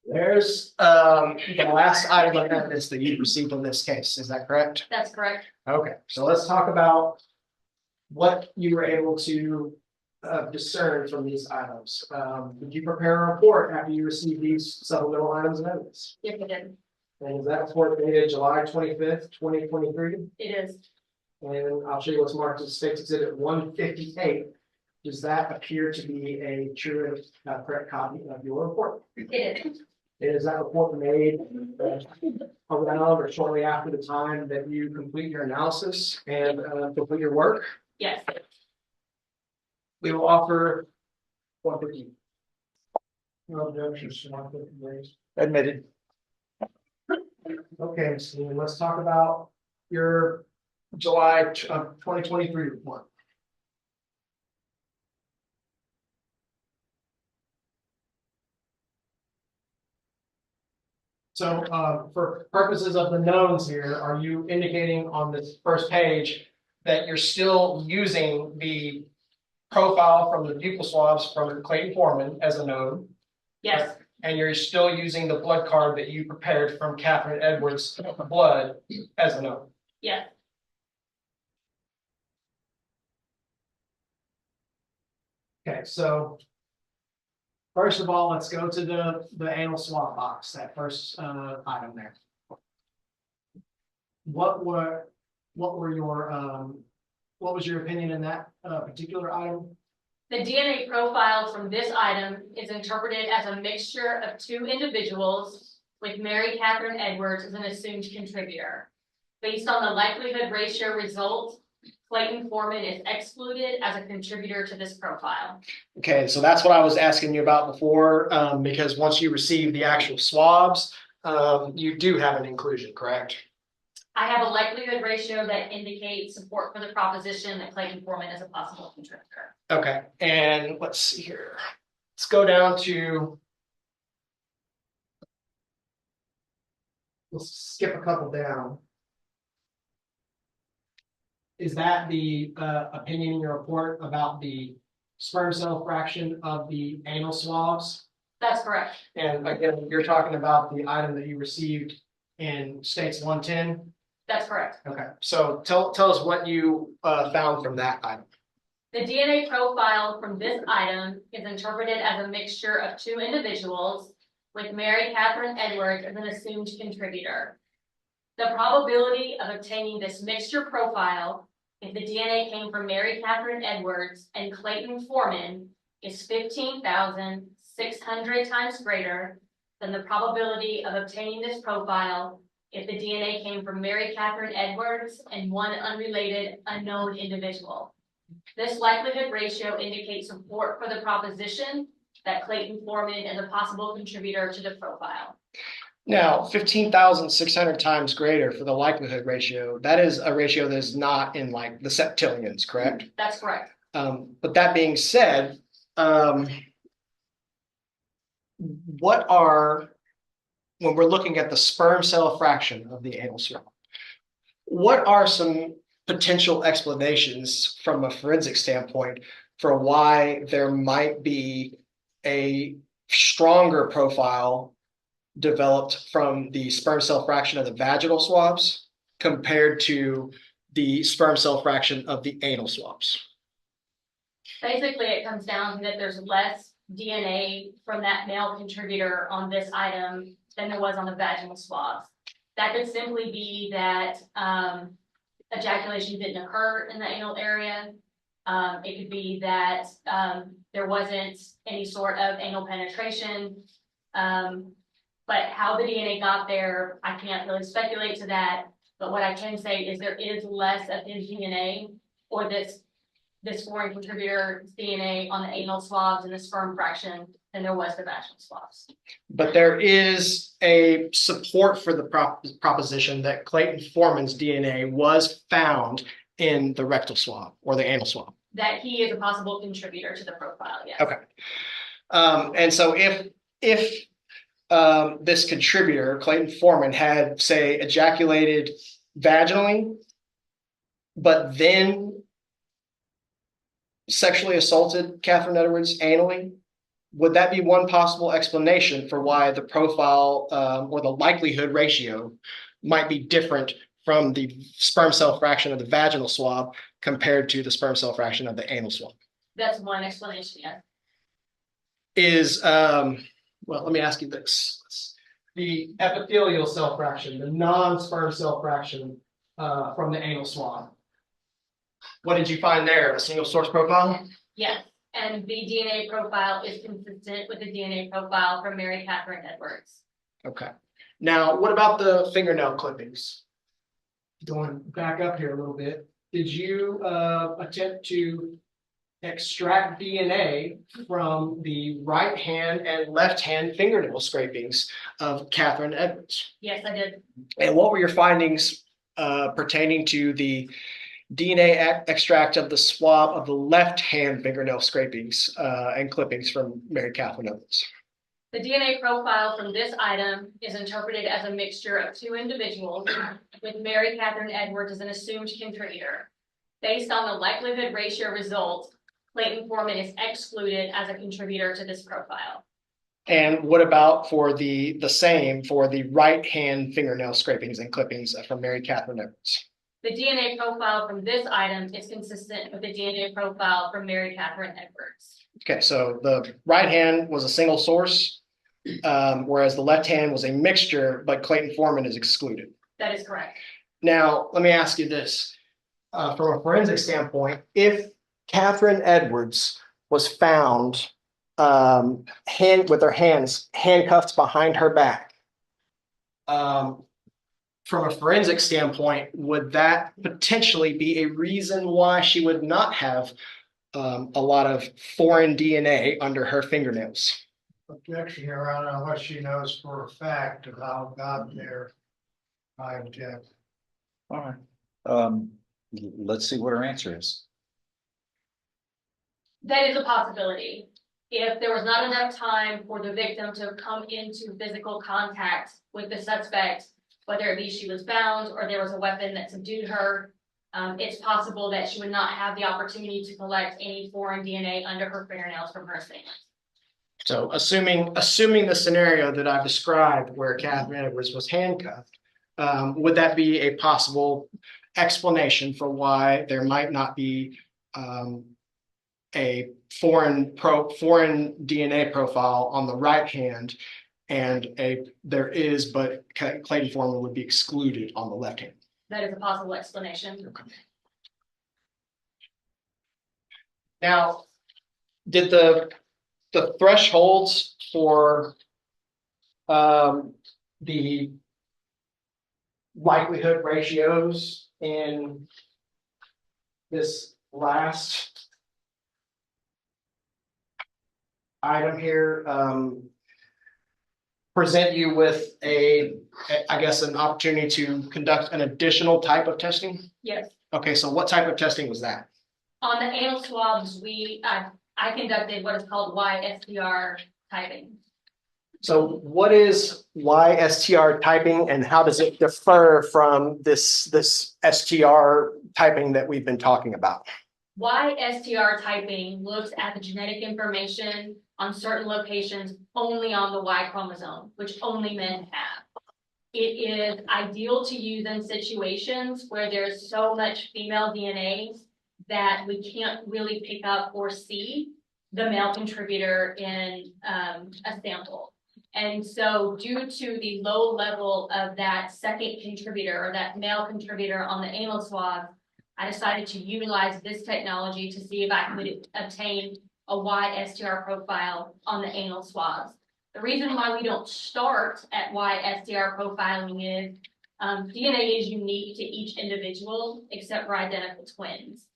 There's the last item of evidence that you received on this case, is that correct? That's correct. Okay, so let's talk about what you were able to discern from these items. Did you prepare a report after you received these supplemental items of evidence? Yes, it did. And is that report dated July 25th, 2023? It is. And I'll show you what's marked as State's Exhibit 158. Does that appear to be a true and correct copy of your report? It is. And is that report made around or shortly after the time that you complete your analysis and complete your work? Yes. We will offer 150. No objections to 150. Admitted. Okay, so let's talk about your July 2023 report. So for purposes of the knowns here, are you indicating on this first page that you're still using the profile from the buccal swabs from Clayton Foreman as a known? Yes. And you're still using the blood card that you prepared from Catherine Edwards' blood as a known? Yes. Okay, so first of all, let's go to the anal swab box, that first item there. What was your opinion in that particular item? The DNA profile from this item is interpreted as a mixture of two individuals with Mary Catherine Edwards as an assumed contributor. Based on the likelihood ratio result, Clayton Foreman is excluded as a contributor to this profile. Okay, so that's what I was asking you about before, because once you receive the actual swabs, you do have an inclusion, correct? I have a likelihood ratio that indicates support for the proposition that Clayton Foreman is a possible contributor. Okay, and let's see here. Let's go down to. Let's skip a couple down. Is that the opinion in your report about the sperm cell fraction of the anal swabs? That's correct. And again, you're talking about the item that you received in States 110? That's correct. Okay, so tell us what you found from that item. The DNA profile from this item is interpreted as a mixture of two individuals with Mary Catherine Edwards as an assumed contributor. The probability of obtaining this mixture profile, if the DNA came from Mary Catherine Edwards and Clayton Foreman, is 15,600 times greater than the probability of obtaining this profile if the DNA came from Mary Catherine Edwards and one unrelated unknown individual. This likelihood ratio indicates support for the proposition that Clayton Foreman is a possible contributor to the profile. Now, 15,600 times greater for the likelihood ratio, that is a ratio that is not in like the septillions, correct? That's correct. But that being said, what are, when we're looking at the sperm cell fraction of the anal swab, what are some potential explanations from a forensic standpoint for why there might be a stronger profile developed from the sperm cell fraction of the vaginal swabs compared to the sperm cell fraction of the anal swabs? Basically, it comes down to that there's less DNA from that male contributor on this item than there was on the vaginal swabs. That could simply be that ejaculation didn't occur in the anal area. It could be that there wasn't any sort of anal penetration. But how the DNA got there, I can't really speculate to that. But what I can say is there is less of his DNA or this foreign contributor's DNA on the anal swabs and the sperm fraction than there was the vaginal swabs. But there is a support for the proposition that Clayton Foreman's DNA was found in the rectal swab or the anal swab. That he is a possible contributor to the profile, yes. Okay. And so if this contributor, Clayton Foreman, had, say, ejaculated vaginally, but then sexually assaulted Catherine Edwards anally, would that be one possible explanation for why the profile or the likelihood ratio might be different from the sperm cell fraction of the vaginal swab compared to the sperm cell fraction of the anal swab? That's one explanation, yes. Is, well, let me ask you this. The epithelial cell fraction, the non-sperm cell fraction from the anal swab. What did you find there? A single source profile? Yes, and the DNA profile is consistent with the DNA profile from Mary Catherine Edwards. Okay. Now, what about the fingernail clippings? Going back up here a little bit, did you attempt to extract DNA from the right hand and left hand fingernail scrapings of Catherine Edwards? Yes, I did. And what were your findings pertaining to the DNA extract of the swab of the left hand fingernail scrapings and clippings from Mary Catherine Edwards? The DNA profile from this item is interpreted as a mixture of two individuals with Mary Catherine Edwards as an assumed contributor. Based on the likelihood ratio result, Clayton Foreman is excluded as a contributor to this profile. And what about for the same for the right hand fingernail scrapings and clippings from Mary Catherine Edwards? The DNA profile from this item is consistent with the DNA profile from Mary Catherine Edwards. Okay, so the right hand was a single source, whereas the left hand was a mixture, but Clayton Foreman is excluded. That is correct. Now, let me ask you this. From a forensic standpoint, if Catherine Edwards was found with her hands handcuffed behind her back, from a forensic standpoint, would that potentially be a reason why she would not have a lot of foreign DNA under her fingernails? Objection, Your Honor, unless she knows for a fact of how it got there. I object. All right. Let's see what her answer is. That is a possibility. If there was not enough time for the victim to come into physical contact with the suspect, whether it be she was bound or there was a weapon that subdued her, it's possible that she would not have the opportunity to collect any foreign DNA under her fingernails from her assailant. So assuming the scenario that I've described where Catherine Edwards was handcuffed, would that be a possible explanation for why there might not be a foreign DNA profile on the right hand, and there is, but Clayton Foreman would be excluded on the left hand? That is a possible explanation. Okay. Now, did the thresholds for the likelihood ratios in this last item here present you with I guess, an opportunity to conduct an additional type of testing? Yes. Okay, so what type of testing was that? On the anal swabs, I conducted what is called YSTR typing. So what is YSTR typing and how does it differ from this STR typing that we've been talking about? YSTR typing looks at the genetic information on certain locations only on the Y chromosome, which only men have. It is ideal to use in situations where there's so much female DNA that we can't really pick up or see the male contributor in a sample. And so due to the low level of that second contributor or that male contributor on the anal swab, I decided to utilize this technology to see if I could obtain a YSTR profile on the anal swabs. The reason why we don't start at YSTR profiling is DNA is unique to each individual except for identical twins,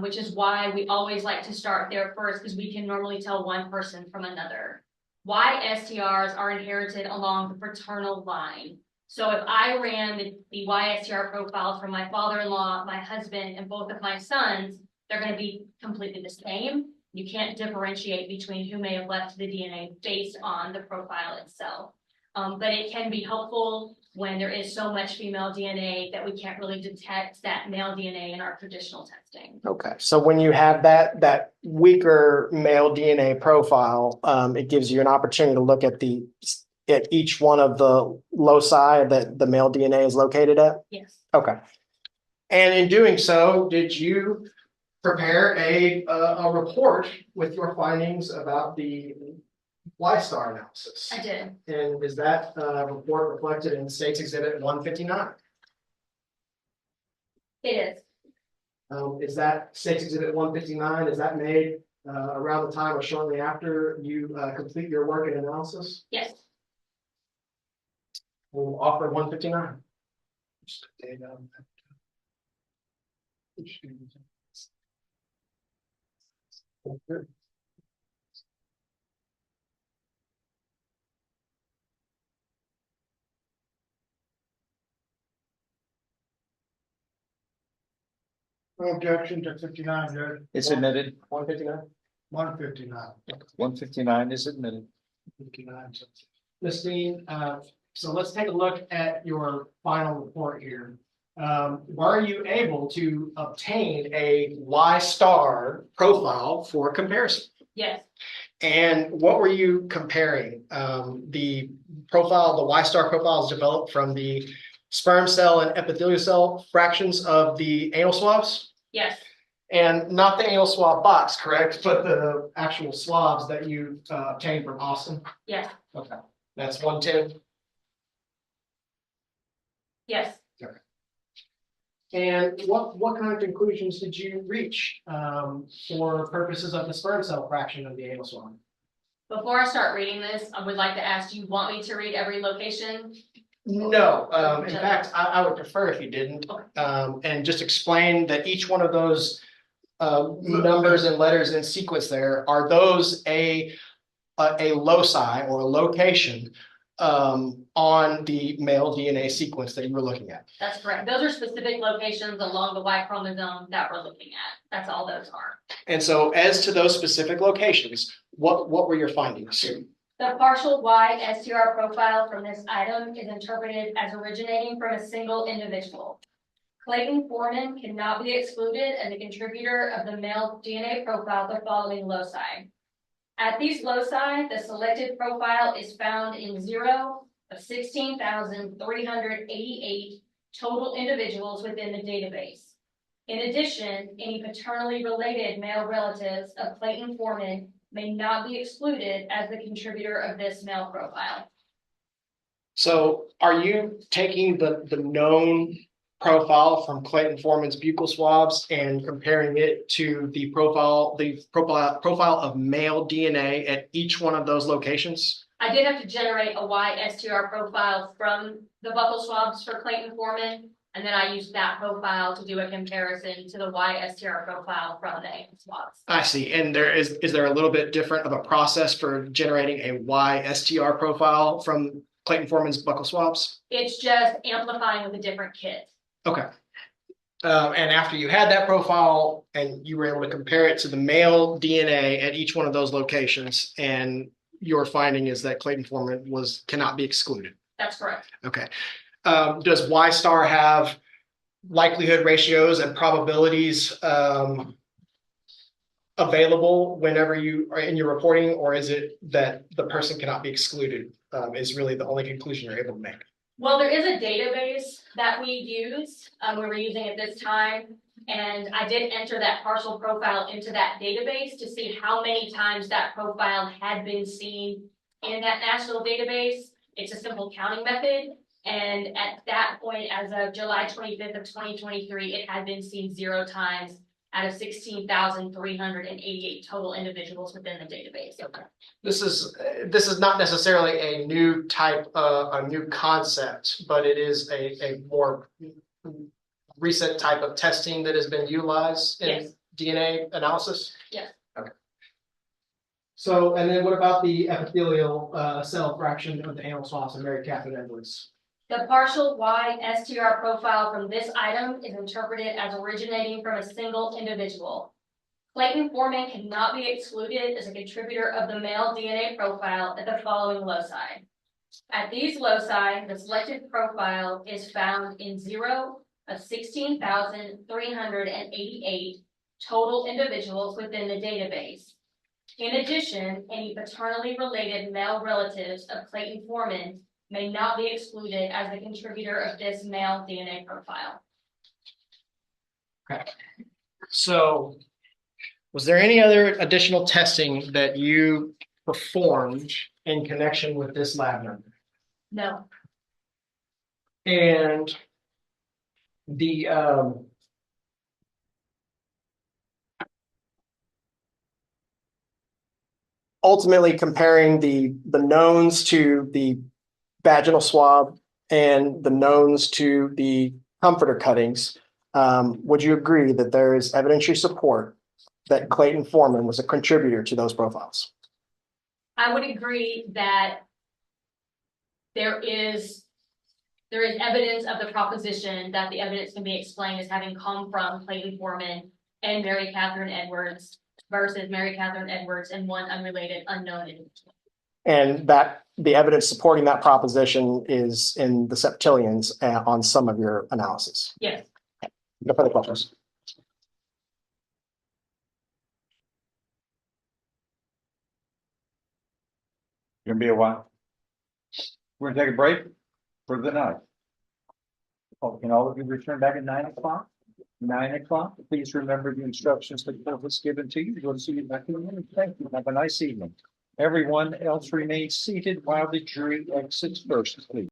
which is why we always like to start there first because we can normally tell one person from another. YSTRs are inherited along the fraternal line. So if I ran the YSTR profiles from my father-in-law, my husband, and both of my sons, they're going to be completely the same. You can't differentiate between who may have left the DNA based on the profile itself. But it can be helpful when there is so much female DNA that we can't really detect that male DNA in our traditional testing. Okay, so when you have that weaker male DNA profile, it gives you an opportunity to look at each one of the loci that the male DNA is located at? Yes. Okay. And in doing so, did you prepare a report with your findings about the Y-star analysis? I did. And is that report reflected in State's Exhibit 159? It is. Is that State's Exhibit 159, is that made around the time or shortly after you complete your work and analysis? Yes. We'll offer 159. No objection to 59, Judge. It's admitted. 159. 159. 159 is admitted. 59. Ms. Dean, so let's take a look at your final report here. Were you able to obtain a Y-star profile for comparison? Yes. And what were you comparing? The profile, the Y-star profile is developed from the sperm cell and epithelial cell fractions of the anal swabs? Yes. And not the anal swab box, correct? But the actual swabs that you obtained from Austin? Yes. Okay, that's 110. Yes. And what kind of conclusions did you reach for purposes of the sperm cell fraction of the anal swab? Before I start reading this, I would like to ask, do you want me to read every location? No, in fact, I would prefer if you didn't, and just explain that each one of those numbers and letters in sequence there, are those a loci or a location on the male DNA sequence that you were looking at? That's correct. Those are specific locations along the Y chromosome that we're looking at. That's all those are. And so as to those specific locations, what were your findings? The partial YSTR profile from this item is interpreted as originating from a single individual. Clayton Foreman cannot be excluded as a contributor of the male DNA profile the following loci. At these loci, the selected profile is found in 0 of 16,388 total individuals within the database. In addition, any paternally related male relatives of Clayton Foreman may not be excluded as the contributor of this male profile. So are you taking the known profile from Clayton Foreman's buccal swabs and comparing it to the profile of male DNA at each one of those locations? I did have to generate a YSTR profile from the buccal swabs for Clayton Foreman, and then I used that profile to do a comparison to the YSTR profile from the anal swabs. I see. And is there a little bit different of a process for generating a YSTR profile from Clayton Foreman's buccal swabs? It's just amplifying with a different kit. Okay. And after you had that profile and you were able to compare it to the male DNA at each one of those locations, and your finding is that Clayton Foreman cannot be excluded. That's correct. Okay. Does Y-star have likelihood ratios and probabilities available whenever you are in your reporting, or is it that the person cannot be excluded is really the only conclusion you're able to make? Well, there is a database that we use, we were using at this time, and I did enter that partial profile into that database to see how many times that profile had been seen in that national database. It's a simple counting method, and at that point, as of July 25th of 2023, it had been seen 0 times out of 16,388 total individuals within the database. Okay. This is not necessarily a new type, a new concept, but it is a more recent type of testing that has been utilized in Yes. DNA analysis? Yes. Okay. So, and then what about the epithelial cell fraction of the anal swabs of Mary Catherine Edwards? The partial Y STR profile from this item is interpreted as originating from a single individual. Clayton Foreman cannot be excluded as a contributor of the male DNA profile at the following loci. At these loci, the selected profile is found in 0 of 16,388 total individuals within the database. In addition, any paternally related male relatives of Clayton Foreman may not be excluded as the contributor of this male DNA profile. Okay. So, was there any other additional testing that you performed in connection with this lab member? No. And the ultimately comparing the knowns to the vaginal swab and the knowns to the comforter cuttings, would you agree that there is evidentiary support that Clayton Foreman was a contributor to those profiles? I would agree that there is evidence of the proposition that the evidence can be explained as having come from Clayton Foreman and Mary Catherine Edwards versus Mary Catherine Edwards and one unrelated unknown individual. And that the evidence supporting that proposition is in the septillions on some of your analysis. Yes. No further questions. Gonna be a while. We're gonna take a break for the night. Oh, can all of you return back at 9 o'clock? 9 o'clock. Please remember the instructions that was given to you. We'll see you back in a minute. Thank you. Have a nice evening. Everyone else remains seated while the jury exits first, please.